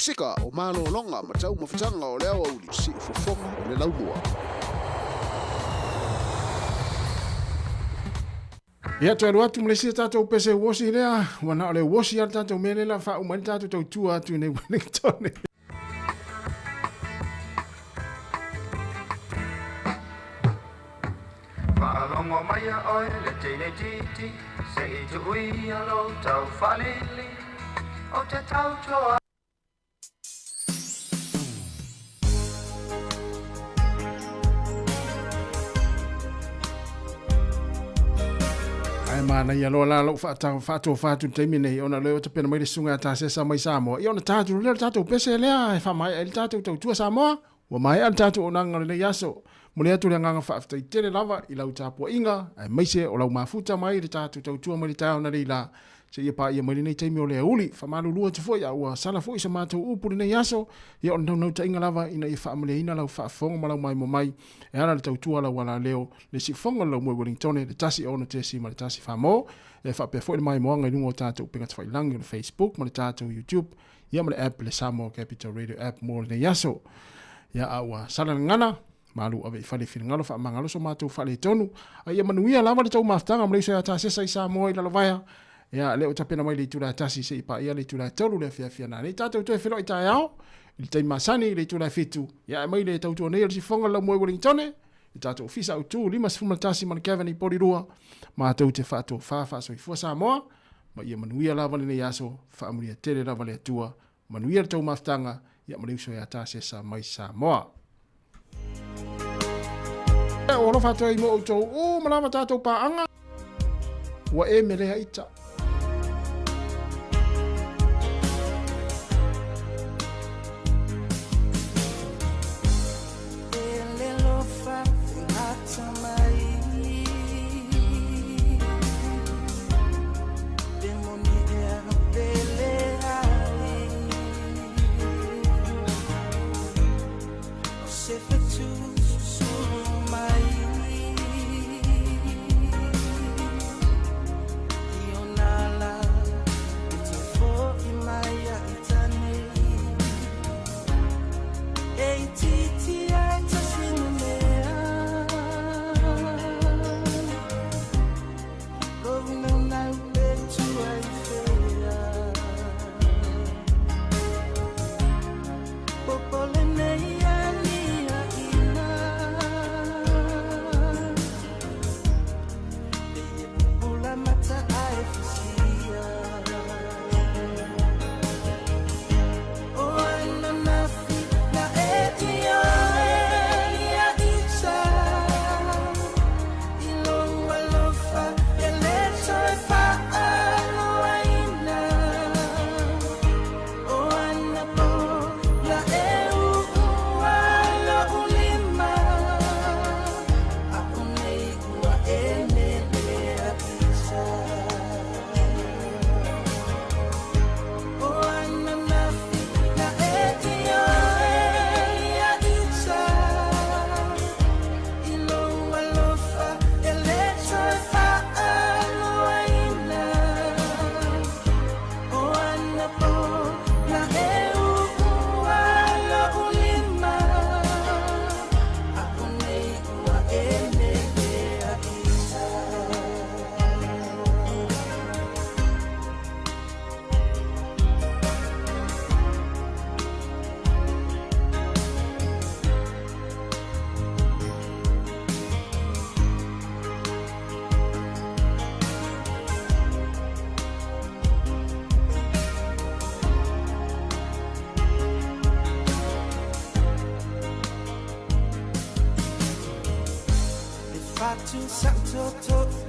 sika o malo longa ma tau mafutanga o leo au si fofonga o le laumua. Ia tu atu Malaysia tātou pese wosi lea, wana ole wosi al tātou mele la wha umani tātou tau tua atu nei Wellington. Whaalongo mai a oi le tene titi, se i tu ui alo tau whalili, o te tau toa. Ai mana ia loa la lo fatu taimi nei ona leo te pena mai le sunga ta sesa mai Sāmoa. Ia ona tātou leo tātou pese lea e wha mai e tātou tau tua Sāmoa. Wa mai al tātou o nanga le yaso. Mune atu le nganga whaafta i tere lava i lau tāpua inga. Ai maise o lau mafuta mai le tātou tau tua mai le tāo na reila. Se ia pa ia mai nei taimi o le uli. Wha malu lua te foi a ua sala foi sa mātou upuri nei yaso. Ia ona nau ta inga lava ina i wha amale ina lau whaafonga malau mai mo mai. E ana le tau tua lau wala leo. Le si fonga lau mui Wellington le tasi ona te si ma le tasi whamo. E wha pia foi le mai moanga i lungo tātou penga te whailangi le Facebook ma le tātou YouTube. Ia ma le app le Sāmoa Capital Radio app mo le yaso. Ia a ua sala ngana. Malu ave i whale whiringalo wha mangalo so mātou whale tonu. A ia manuia lava le tau maftanga ma leiso ia tā sesa i Sāmoa i lalavaya. Ia leo tapena mai le tura tasi se i pa ia le tura tolu le fia na. Nei tātou tu e whiro i tā iao. I te masani le tura fitu. Ia mai le tau tua nei si whonga lau moe Wellington. I tātou fisa au tū lima sifuma tasi man Kevin i porirua. Mātou te whātou whāwha so i fua Sāmoa. Ma ia manuia lava le nei aso. Whaamuria tere lava le atua. Manuia le tau maftanga. Ia ma leiso ia tā sesa mai Sāmoa. E oro whātou i mo autou. O malawa tātou pāanga. Wa e melea ita. Fatu sakto to